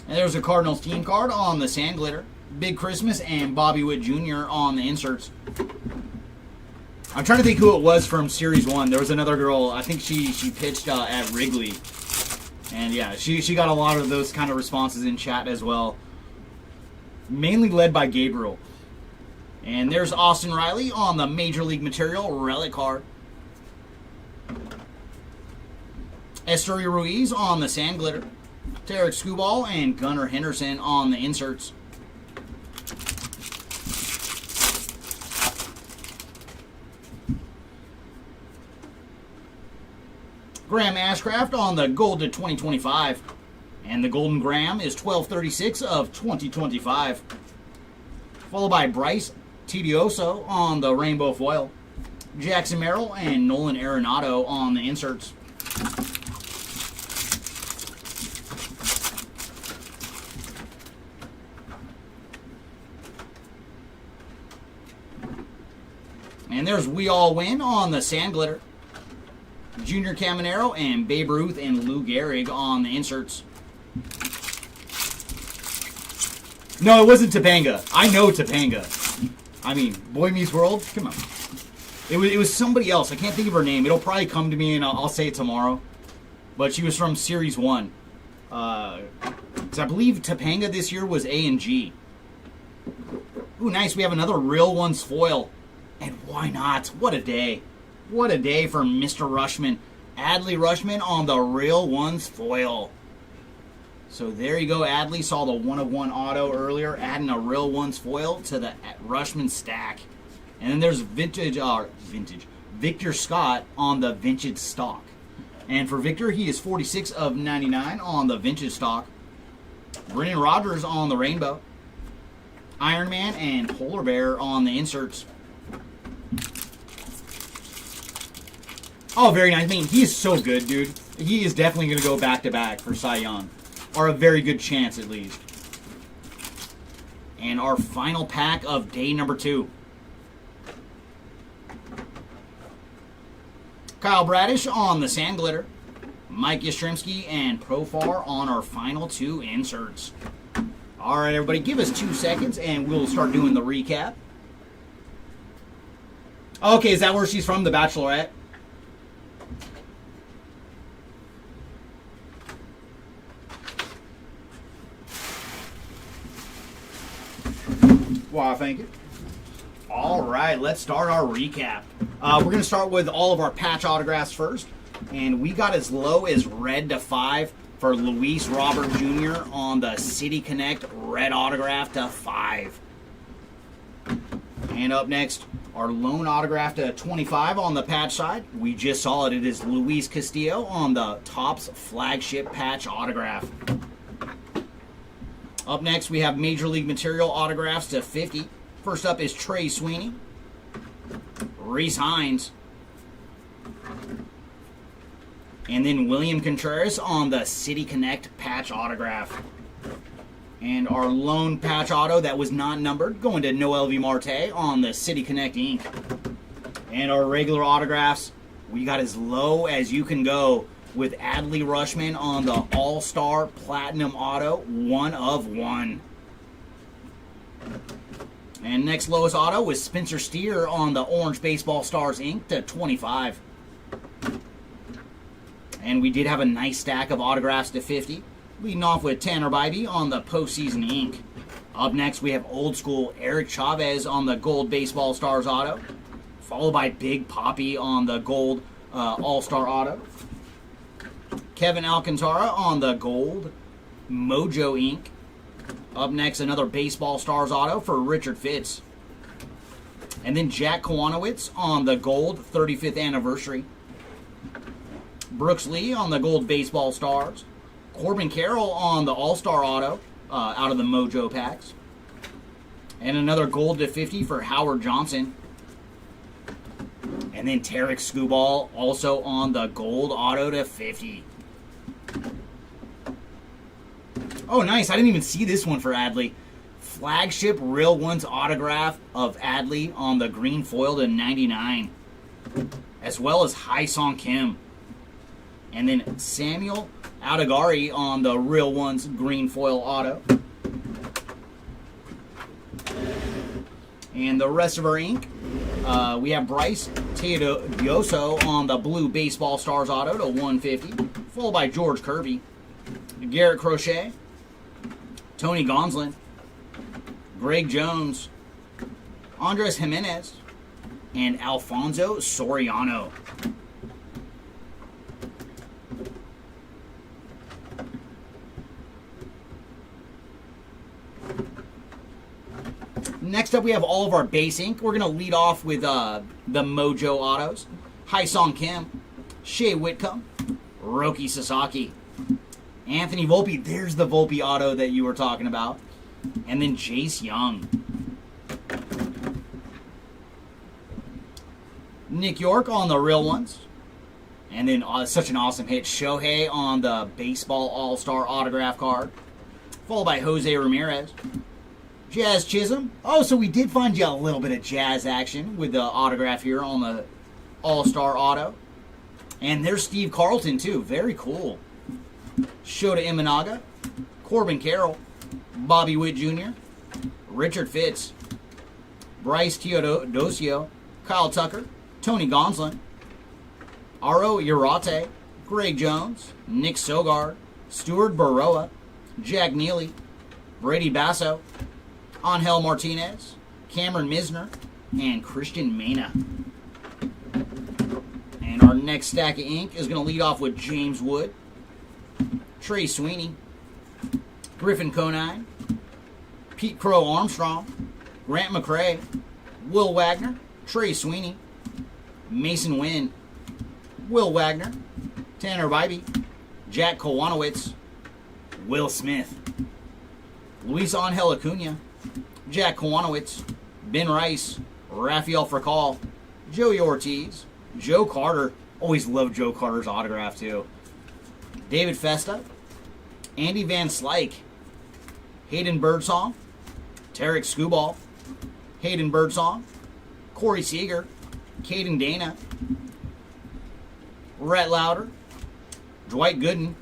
And there's a Cardinals team card on the sand glitter. Big Christmas and Bobby Witt Jr. on the inserts. I'm trying to think who it was from Series 1. There was another girl, I think she pitched at Wrigley. And yeah, she got a lot of those kind of responses in chat as well. Mainly led by Gabriel. And there's Austin Riley on the Major League Material relic card. Esteury Ruiz on the sand glitter. Tarek Skubal and Gunnar Henderson on the inserts. Graham Ashcraft on the gold to 2025. And the Golden Graham is 1236 of 2025. Followed by Bryce Tedioso on the rainbow foil. Jackson Merrill and Nolan Arenado on the inserts. And there's We All Win on the sand glitter. Junior Caminero and Babe Ruth and Lou Gehrig on the inserts. No, it wasn't Topanga. I know Topanga. I mean, Boy Meets World. Come on. It was somebody else. I can't think of her name. It'll probably come to me and I'll say it tomorrow. But she was from Series 1. Because I believe Topanga this year was A and G. Ooh, nice. We have another Real Ones foil. And why not? What a day. What a day for Mr. Rushman. Adley Rushman on the Real Ones foil. So there you go, Adley. Saw the 1/1 auto earlier, adding a Real Ones foil to the Rushman stack. And then there's Victor Scott on the vintage stock. And for Victor, he is 46 of 99 on the vintage stock. Brennan Rodgers on the rainbow. Iron Man and Polar Bear on the inserts. Oh, very nice. I mean, he is so good, dude. He is definitely going to go back-to-back for Cy Young. Or a very good chance, at least. And our final pack of day number 2. Kyle Bradish on the Sand Glitter. Mike Yastrzemski and Profar on our final 2 inserts. All right, everybody, give us 2 seconds and we'll start doing the recap. Okay, is that where she's from, The Bachelorette? Wow, thank you. All right, let's start our recap. We're going to start with all of our patch autographs first. And we got as low as red to 5 for Luis Robert Jr. on the City Connect red autograph to 5. And up next, our lone autograph to 25 on the patch side. We just saw it. It is Luis Castillo on the Topps flagship patch autograph. Up next, we have Major League Material autographs to 50. First up is Trey Sweeney, Reese Hines, and then William Contreras on the City Connect patch autograph. And our lone patch auto that was not numbered going to Noel V. Marte on the City Connect Inc. And our regular autographs, we got as low as you can go with Adley Rushman on the All-Star Platinum Auto, 1 of 1. And next lowest auto was Spencer Steer on the Orange Baseball Stars Inc. to 25. And we did have a nice stack of autographs to 50. Leading off with Tanner Bybee on the Postseason Inc. Up next we have old school Eric Chavez on the Gold Baseball Stars Auto. Followed by Big Papi on the Gold All-Star Auto. Kevin Alcantara on the Gold Mojo Inc. Up next, another Baseball Stars auto for Richard Fitz. And then Jack Kwanowitz on the Gold 35th Anniversary. Brooks Lee on the Gold Baseball Stars. Corbin Carroll on the All-Star auto out of the Mojo packs. And another Gold to 50 for Howard Johnson. And then Tarek Skubal also on the Gold auto to 50. Oh, nice. I didn't even see this one for Adley. Flagship Real Ones autograph of Adley on the green foil to 99. As well as Hai Song Kim. And then Samuel Adigari on the Real Ones green foil auto. And the rest of our ink, we have Bryce Teodosio on the Blue Baseball Stars auto to 150. Followed by George Kirby. Garrett Crochet. Tony Gonsolin, Greg Jones, Andres Jimenez, and Alfonso Soriano. Next up, we have all of our base ink. We're going to lead off with the Mojo autos. Hai Song Kim, Shea Whitcomb, Roki Sasaki, Anthony Volpe. There's the Volpe auto that you were talking about. And then Jace Young. Nick York on the Real Ones. And then such an awesome hit, Shohei on the Baseball All-Star autograph card. Followed by Jose Ramirez. Jazz Chisholm. Oh, so we did find you a little bit of Jazz action with the autograph here on the All-Star auto. And there's Steve Carlton, too. Very cool. Shota Imanaga. Corbin Carroll. Bobby Witt Jr. Richard Fitz. Bryce Teodosio. Kyle Tucker. Tony Gonsolin. Aro Urate. Greg Jones. Nick Sogard. Stuart Baroa. Jack Neely. Brady Basso. Angel Martinez. Cameron Misner. And Christian Mena. And our next stack of ink is going to lead off with James Wood. Trey Sweeney. Griffin Conine. Pete Crow Armstrong. Grant McCrae. Will Wagner. Trey Sweeney. Mason Wynn, Will Wagner, Tanner Bybee, Jack Kowanowitz, Will Smith, Luis Angel Acuna, Jack Kowanowitz, Ben Rice, Rafael Furcal, Joey Ortiz, Joe Carter. Always loved Joe Carter's autograph too. David Festa, Andy Van Slyke, Hayden Birdsong, Tarek Skubal, Hayden Birdsong, Corey Seager, Caden Dana, Rhett Lauder, Dwight Gooden,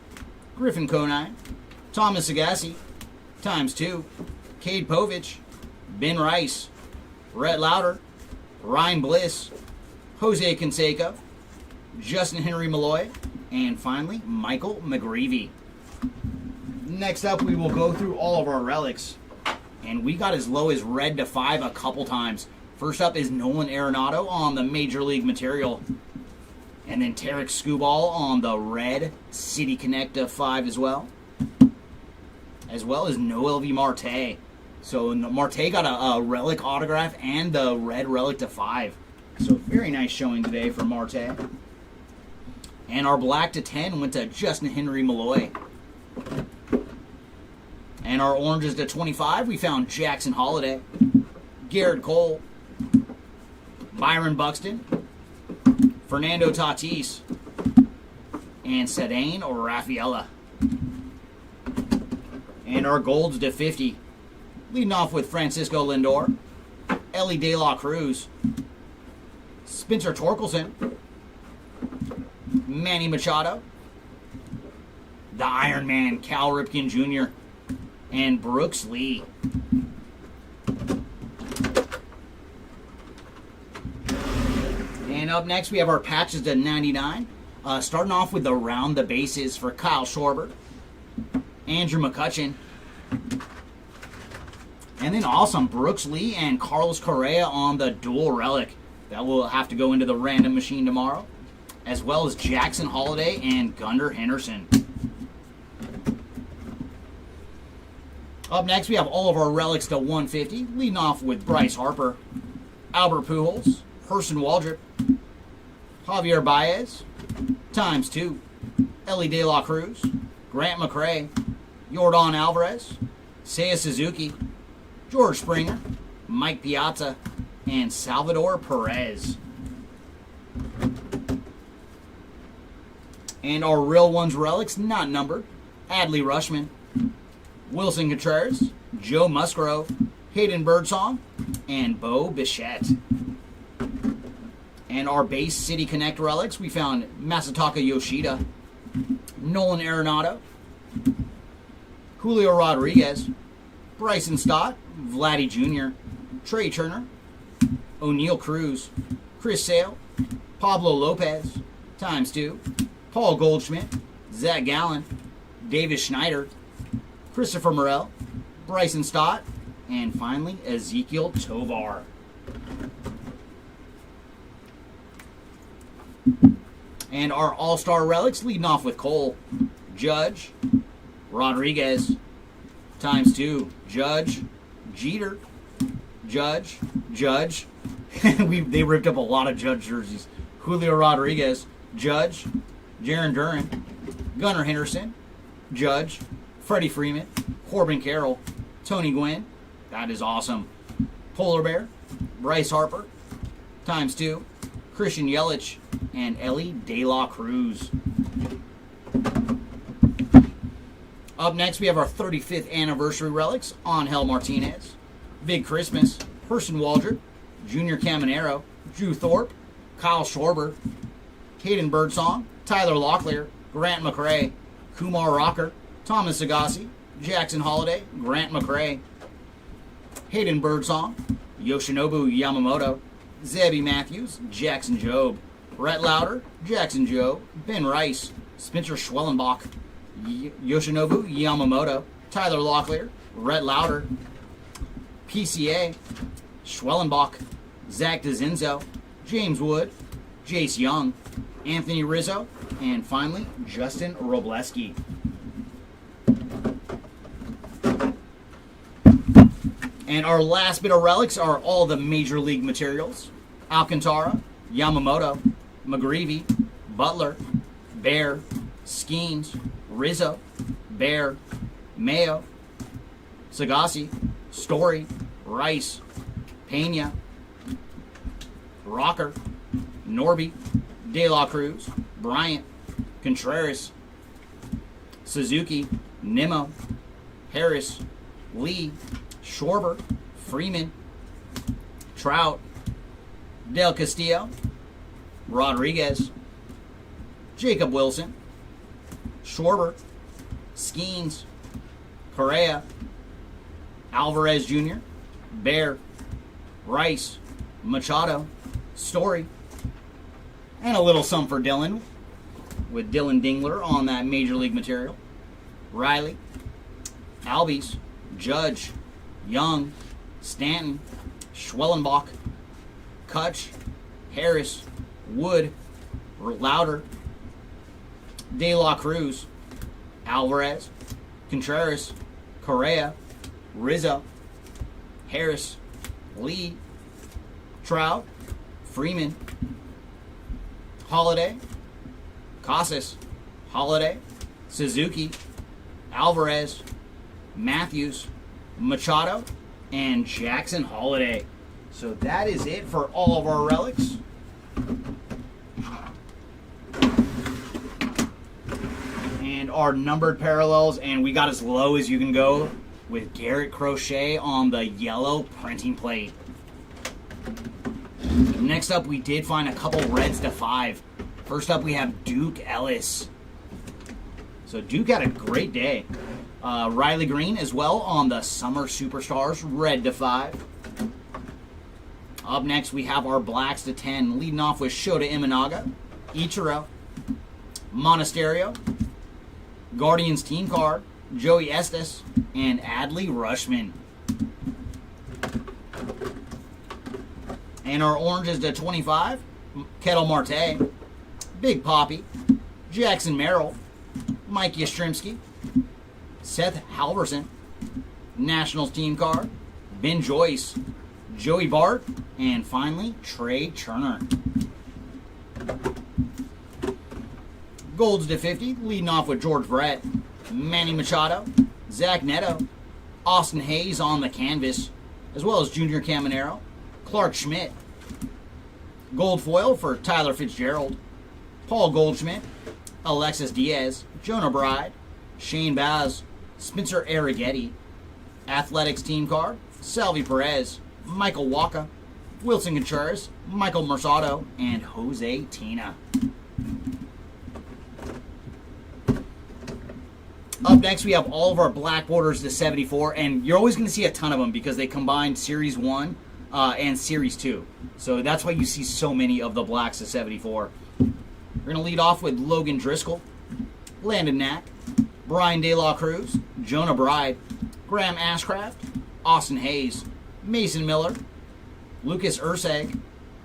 Griffin Conine, Thomas Agassi, ×2, Cade Povich, Ben Rice, Rhett Lauder, Ryan Bliss, Jose Canseco, Justin Henry Malloy, and finally, Michael McGreevy. Next up, we will go through all of our relics. And we got as low as red to 5 a couple times. First up is Nolan Arenado on the Major League material. And then Tarek Skubal on the red City Connect to 5 as well. As well as Noel V. Marte. So Marte got a relic autograph and the red relic to 5. So very nice showing today for Marte. And our black to 10 went to Justin Henry Malloy. And our oranges to 25, we found Jackson Holiday, Garrett Cole, Byron Buxton, Fernando Tatis, and Cedane Rafaela. And our golds to 50, leading off with Francisco Lindor, Ellie De La Cruz, Spencer Torkelson, Manny Machado, the Iron Man Cal Ripken Jr., and Brooks Lee. And up next, we have our patches to 99. Starting off with the round the bases for Kyle Schwarber, Andrew McCutchen, and then awesome Brooks Lee and Carlos Correa on the dual relic. That will have to go into the random machine tomorrow, as well as Jackson Holiday and Gunnar Henderson. Up next, we have all of our relics to 150, leading off with Bryce Harper, Albert Pujols, Hurston Waldrop, Javier Baez, ×2, Ellie De La Cruz, Grant McCray, Yordan Alvarez, Seiya Suzuki, George Springer, Mike Piazza, and Salvador Perez. And our Real Ones relics, not numbered, Adley Rutschman, Wilson Contreras, Joe Musgrove, Hayden Birdsong, and Bo Bichette. And our base City Connect relics, we found Masataka Yoshida, Nolan Arenado, Julio Rodriguez, Bryson Stott, Vladdy Jr., Trey Turner, O'Neal Cruz, Chris Sale, Pablo Lopez, ×2, Paul Goldschmidt, Zach Gallen, Davis Schneider, Christopher Morel, Bryson Stott, and finally Ezekiel Tovar. And our All-Star relics, leading off with Cole, Judge, Rodriguez, ×2, Judge, Jeter, Judge. They ripped up a lot of Judge jerseys. Julio Rodriguez, Judge, Jarren Duran, Gunnar Henderson, Judge, Freddie Freeman, Corbin Carroll, Tony Gwynn. That is awesome. Polar Bear, Bryce Harper, ×2, Christian Yelich, and Ellie De La Cruz. Up next, we have our 35th anniversary relics, Angel Martinez, Big Christmas, Hurston Waldrop, Junior Caminero, Drew Thorpe, Kyle Schwarber, Hayden Birdsong, Tyler Locklear, Grant McCray, Kumar Rocker, Thomas Agassi, Jackson Holiday, Grant McCray, Hayden Birdsong, Yoshinobu Yamamoto, Zebby Matthews, Jackson Jobe, Rhett Lauder, Jackson Jobe, Ben Rice, Spencer Schwellenbach, Yoshinobu Yamamoto, Tyler Locklear, Rhett Lauder, PCA, Schwellenbach, Zach DeZenzo, James Wood, Jace Young, Anthony Rizzo, and finally, Justin Robleski. And our last bit of relics are all the Major League materials. Alcantara, Yamamoto, McGreevy, Butler, Bear, Skeens, Rizzo, Bear, Mayo, Sagasi, Story, Rice, Pena, Rocker, Norby, De La Cruz, Bryant, Contreras, Suzuki, Nimmo, Harris, Lee, Schwarber, Freeman, Trout, Del Castillo, Rodriguez, Jacob Wilson, Schwarber, Skeens, Correa, Alvarez Jr., Bear, Rice, Machado, Story, and a little sum for Dylan with Dylan Dingler on that Major League material. Riley, Albies, Judge, Young, Stanton, Schwellenbach, Kutch, Harris, Wood, Louder, De La Cruz, Alvarez, Contreras, Correa, Rizzo, Harris, Lee, Trout, Freeman, Holiday, Casas, Holiday, Suzuki, Alvarez, Matthews, Machado, and Jackson Holiday. So that is it for all of our relics. And our numbered parallels, and we got as low as you can go with Garrett Crochet on the yellow printing plate. Next up, we did find a couple reds to 5. First up, we have Duke Ellis. So Duke had a great day. Riley Green as well on the Summer Superstars, red to 5. Up next, we have our blacks to 10, leading off with Shota Imanaga, Ichiro, Monasterio, Guardians team card, Joey Estes, and Adley Rushman. And our oranges to 25, Kettle Marte, Big Poppy, Jackson Merrill, Mike Yastrzemski, Seth Halverson, Nationals team card, Ben Joyce, Joey Bart, and finally, Trey Turner. Golds to 50, leading off with George Brett, Manny Machado, Zach Neto, Austin Hayes on the canvas, as well as Junior Caminero, Clark Schmidt. Gold foil for Tyler Fitzgerald, Paul Goldschmidt, Alexis Diaz, Jonah Bride, Shane Baz, Spencer Arrighetti. Athletics team card, Salvi Perez, Michael Waka, Wilson Contreras, Michael Mercado, and Jose Tina. Up next, we have all of our black borders to 74, and you're always going to see a ton of them because they combine Series 1 and Series 2. So that's why you see so many of the blacks to 74. We're going to lead off with Logan Driscoll, Landon Knack, Brian De La Cruz, Jonah Bride, Graham Ashcraft, Austin Hayes, Mason Miller, Lucas Urseg,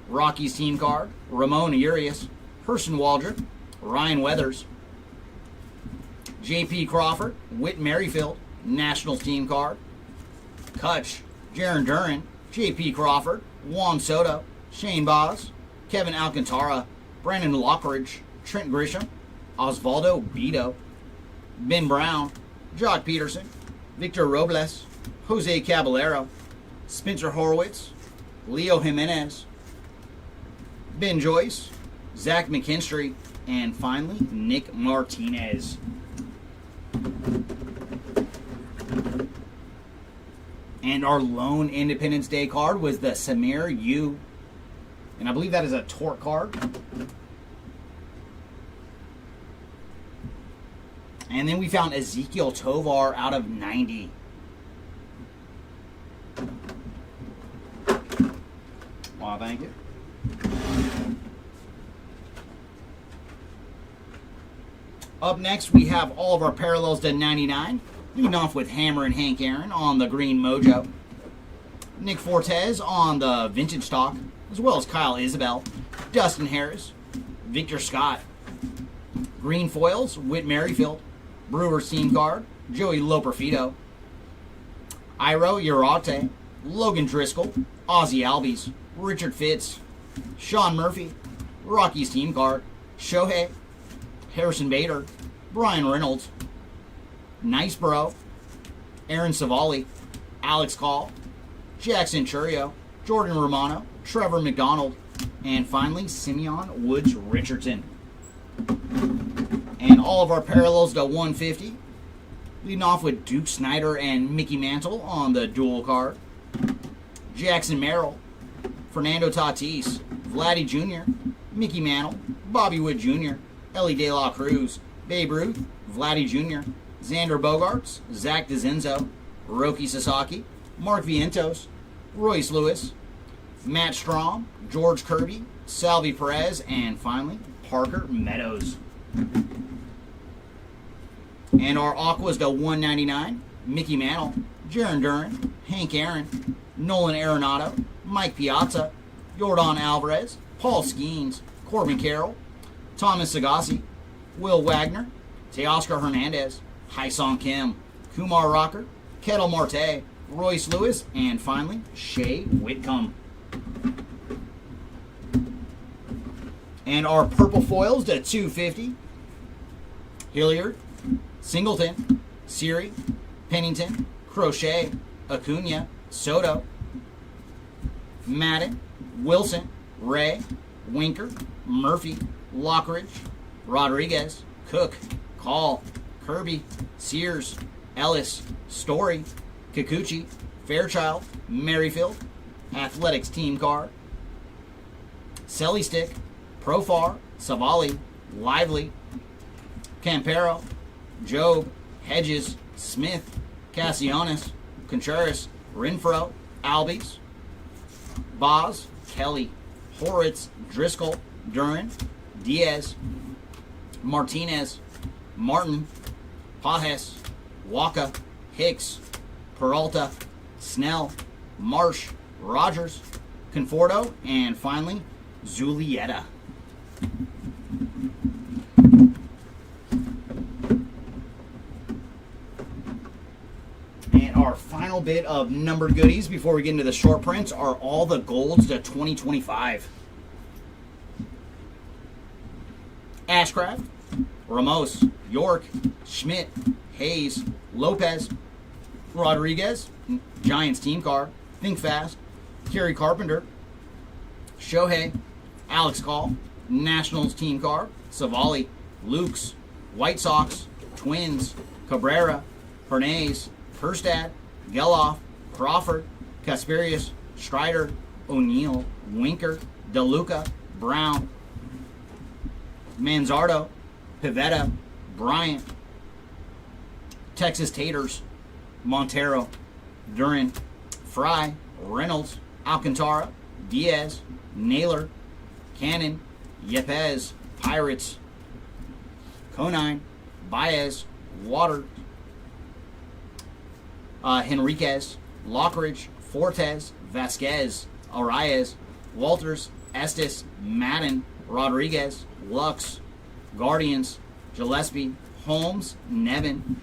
Rockies team card, Ramon Urias, Hurston Waldrop, Ryan Weathers, J.P. Crawford, Whit Merrifield, Nationals team card, Kutch, Jaron Duran, J.P. Crawford, Juan Soto, Shane Baz, Kevin Alcantara, Brandon Lockridge, Trent Grisham, Osvaldo Bido, Ben Brown, Jock Peterson, Victor Robles, Jose Caballero, Spencer Horwitz, Leo Jimenez, Ben Joyce, Zach McKinstry, and finally Nick Martinez. And our lone Independence Day card was the Samir U. And I believe that is a torque card. And then we found Ezekiel Tovar out of 90. Wow, thank you. Up next, we have all of our parallels to 99. Leading off with Hammer and Hank Aaron on the Green Mojo. Nick Fortes on the Vintage Stock, as well as Kyle Isabel, Dustin Harris, Victor Scott. Green Foils, Whit Merrifield, Brewers team card, Joey Loperfido, Iro Urate, Logan Driscoll, Ozzie Albies, Richard Fitz, Sean Murphy, Rockies team card, Shohei, Harrison Bader, Brian Reynolds, Nice Bro, Aaron Savali, Alex Call, Jackson Churio, Jordan Romano, Trevor McDonald, and finally Simeon Woods Richardson. And all of our parallels to 150. Leading off with Duke Snyder and Mickey Mantle on the dual card. Jackson Merrill, Fernando Tatis, Vladdy Jr., Mickey Mantle, Bobby Wood Jr., Ellie De La Cruz, Babe Ruth, Vladdy Jr., Xander Bogaerts, Zach DeZenzo, Roki Sasaki, Mark Vientos, Royce Lewis, Matt Strom, George Kirby, Salvi Perez, and finally Parker Meadows. And our Aquas to 199, Mickey Mantle, Jaron Duran, Hank Aaron, Nolan Arenado, Mike Piazza, Yordan Alvarez, Paul Skeens, Corbin Carroll, Thomas Sagassi, Will Wagner, Teoscar Hernandez, Hyesung Kim, Kumar Rocker, Kettle Marte, Royce Lewis, and finally Shea Whitcomb. And our purple foils to 250, Hilliard, Singleton, Siri, Pennington, Crochet, Acuna, Soto, Madden, Wilson, Ray, Winker, Murphy, Lockridge, Rodriguez, Cook, Call, Kirby, Sears, Ellis, Story, Kikuchi, Fairchild, Merrifield, Athletics team card, Selly Stick, Profar, Savali, Lively, Campero, Job, Hedges, Smith, Cassianis, Contreras, Renfro, Albies, Boz, Kelly, Horitz, Driscoll, Duran, Diaz, Martinez, Martin, Pajes, Waka, Hicks, Peralta, Snell, Marsh, Rogers, Conforto, and finally Zulieta. And our final bit of numbered goodies before we get into the short prints are all the golds to 2025. Ashcraft, Ramos, York, Schmidt, Hayes, Lopez, Rodriguez, Giants team card, Think Fast, Kerry Carpenter, Shohei, Alex Call, Nationals team card, Savali, Lukes, White Sox, Twins, Cabrera, Hernandez, Kerstad, Geloff, Crawford, Casperius, Strider, O'Neill, Winker, DeLuca, Brown, Manzardo, Pivetta, Bryant, Texas Taters, Montero, Duran, Fry, Reynolds, Alcantara, Diaz, Naylor, Cannon, Yepez, Pirates, Conine, Baez, Water, Henriquez, Lockridge, Fortes, Vasquez, Arias, Walters, Estes, Madden, Rodriguez, Lux, Guardians, Gillespie, Holmes, Nevin,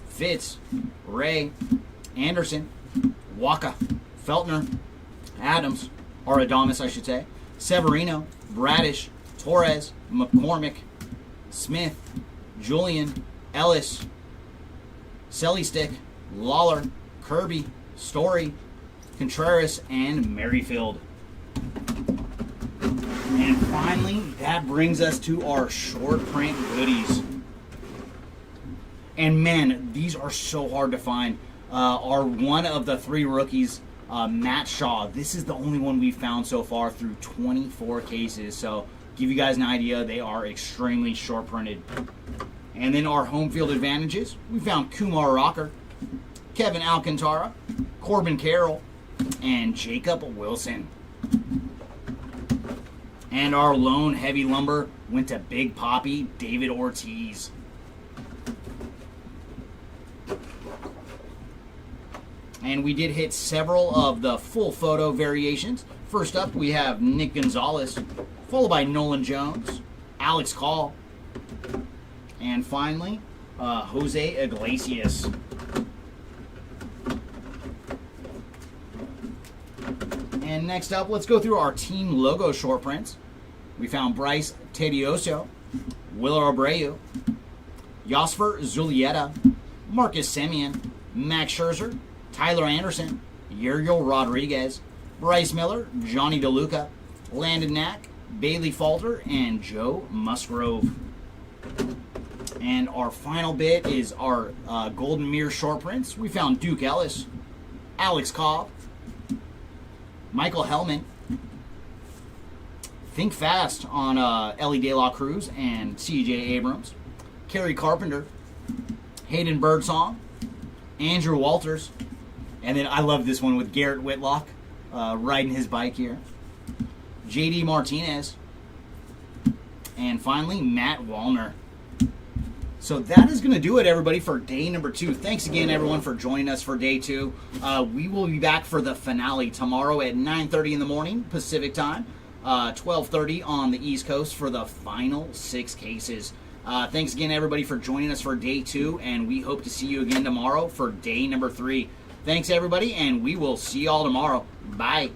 Fitz, Ray, Anderson, Waka, Feltner, Adams, or Adamas, I should say, Severino, Bradish, Torres, McCormick, Smith, Julian, Ellis, Selly Stick, Lawler, Kirby, Story, Contreras, and Merrifield. And finally, that brings us to our short print goodies. And man, these are so hard to find. Our one of the three rookies, Matt Shaw. This is the only one we've found so far through 24 cases. So, give you guys an idea, they are extremely short printed. And then our home field advantages, we found Kumar Rocker, Kevin Alcantara, Corbin Carroll, and Jacob Wilson. And our lone heavy lumber went to Big Poppy, David Ortiz. And we did hit several of the full photo variations. First up, we have Nick Gonzalez, followed by Nolan Jones, Alex Call, and finally, Jose Iglesias. And next up, let's go through our team logo short prints. We found Bryce Tedioso, Willer Abreu, Yosfer Zulieta, Marcus Semien, Max Scherzer, Tyler Anderson, Yuriel Rodriguez, Bryce Miller, Johnny DeLuca, Landon Knack, Bailey Falter, and Joe Musgrove. And our final bit is our Golden Mirror short prints. We found Duke Ellis, Alex Cobb, Michael Hellman, Think Fast on Ellie De La Cruz and C.J. Abrams, Kerry Carpenter, Hayden Birdsong, Andrew Walters, and then I love this one with Garrett Whitlock riding his bike here, J.D. Martinez, and finally Matt Wallner. So that is going to do it, everybody, for day number 2. Thanks again, everyone, for joining us for day 2. We will be back for the finale tomorrow at 9:30 in the morning Pacific time, 12:30 on the East Coast for the final 6 cases. Thanks again, everybody, for joining us for day 2, and we hope to see you again tomorrow for day number 3. Thanks, everybody, and we will see you all tomorrow. Bye.